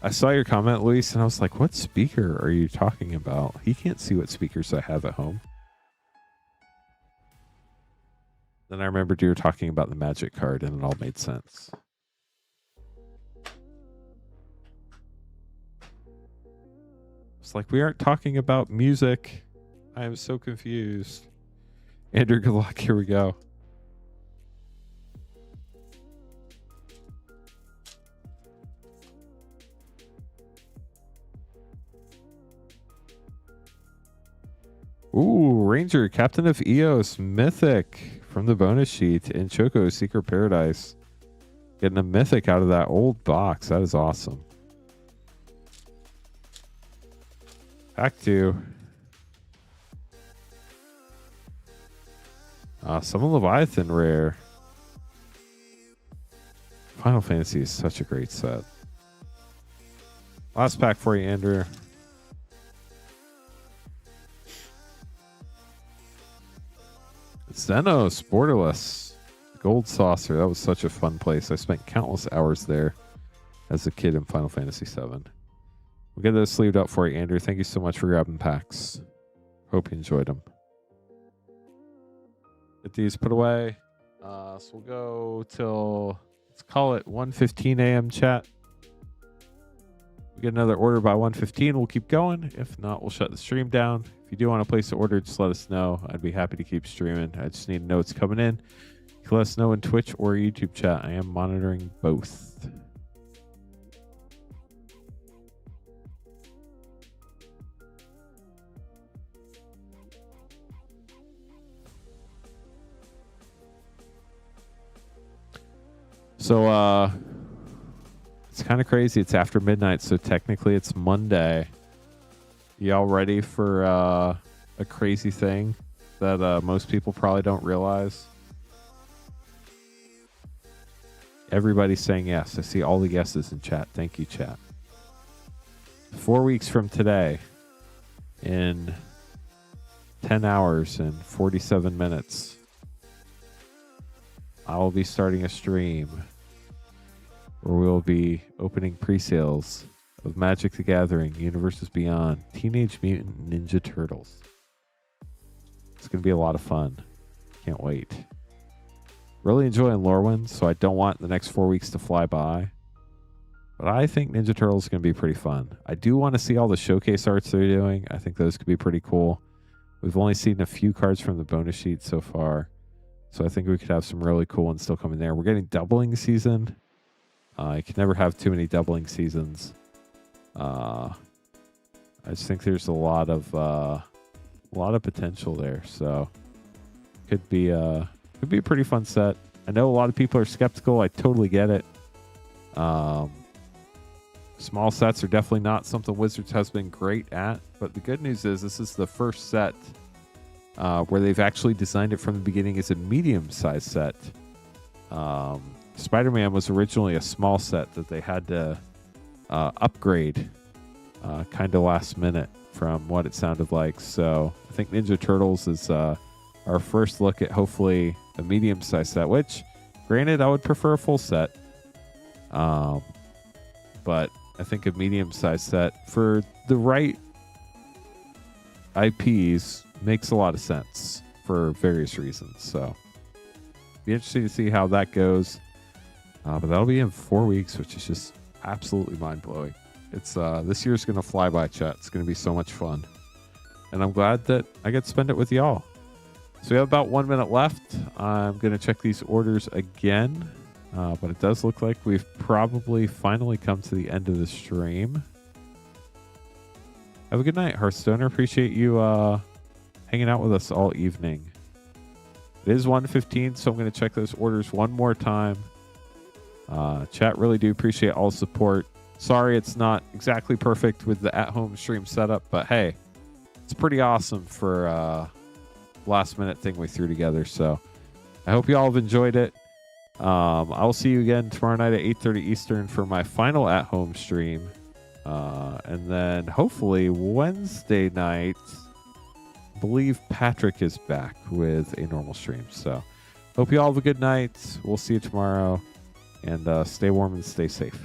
I saw your comment, Luis, and I was like, what speaker are you talking about? He can't see what speakers I have at home. Then I remembered you were talking about the Magic card, and it all made sense. It's like, we aren't talking about music. I am so confused. Andrew, good luck. Here we go. Ooh, Ranger, Captain of Eos, Mythic from the bonus sheet, and Choco, Secret Paradise. Getting a Mythic out of that old box. That is awesome. Pack 2. Summon Leviathan rare. Final Fantasy is such a great set. Last pack for you, Andrew. Xenos, Borderless, Gold Saucer. That was such a fun place. I spent countless hours there as a kid in Final Fantasy VII. We'll get those sleeved up for you, Andrew. Thank you so much for grabbing packs. Hope you enjoyed them. Get these put away. So we'll go till, let's call it 1:15 a.m. chat. We get another order by 1:15. We'll keep going. If not, we'll shut the stream down. If you do want to place an order, just let us know. I'd be happy to keep streaming. I just need to know it's coming in. You can let us know in Twitch or YouTube chat. I am monitoring both. So, it's kind of crazy. It's after midnight, so technically it's Monday. Y'all ready for a crazy thing that most people probably don't realize? Everybody's saying yes. I see all the yeses in chat. Thank you, chat. 4 weeks from today, in 10 hours and 47 minutes, I will be starting a stream where we'll be opening pre-sales of Magic the Gathering, Universes Beyond, Teenage Mutant Ninja Turtles. It's going to be a lot of fun. Can't wait. Really enjoying Lorwyn, so I don't want the next 4 weeks to fly by. But I think Ninja Turtles is going to be pretty fun. I do want to see all the showcase arts they're doing. I think those could be pretty cool. We've only seen a few cards from the bonus sheet so far. So I think we could have some really cool ones still coming there. We're getting doubling season. You can never have too many doubling seasons. I just think there's a lot of potential there. So could be a pretty fun set. I know a lot of people are skeptical. I totally get it. Small sets are definitely not something Wizards has been great at. But the good news is this is the first set where they've actually designed it from the beginning as a medium-sized set. Spider-Man was originally a small set that they had to upgrade kind of last minute from what it sounded like. So I think Ninja Turtles is our first look at hopefully a medium-sized set, which, granted, I would prefer a full set. But I think a medium-sized set for the right IPs makes a lot of sense for various reasons. So be interesting to see how that goes. But that'll be in 4 weeks, which is just absolutely mind-blowing. It's this year's going to fly by, chat. It's going to be so much fun. And I'm glad that I get to spend it with y'all. So we have about 1 minute left. I'm going to check these orders again. But it does look like we've probably finally come to the end of the stream. Have a good night, Hearthstoner. Appreciate you hanging out with us all evening. It is 1:15, so I'm going to check those orders one more time. Chat, really do appreciate all the support. Sorry it's not exactly perfect with the at-home stream setup, but hey, it's pretty awesome for last-minute thing we threw together. So I hope you all have enjoyed it. I'll see you again tomorrow night at 8:30 Eastern for my final at-home stream. And then hopefully Wednesday night, I believe Patrick is back with a normal stream. So hope you all have a good night. We'll see you tomorrow. And stay warm and stay safe.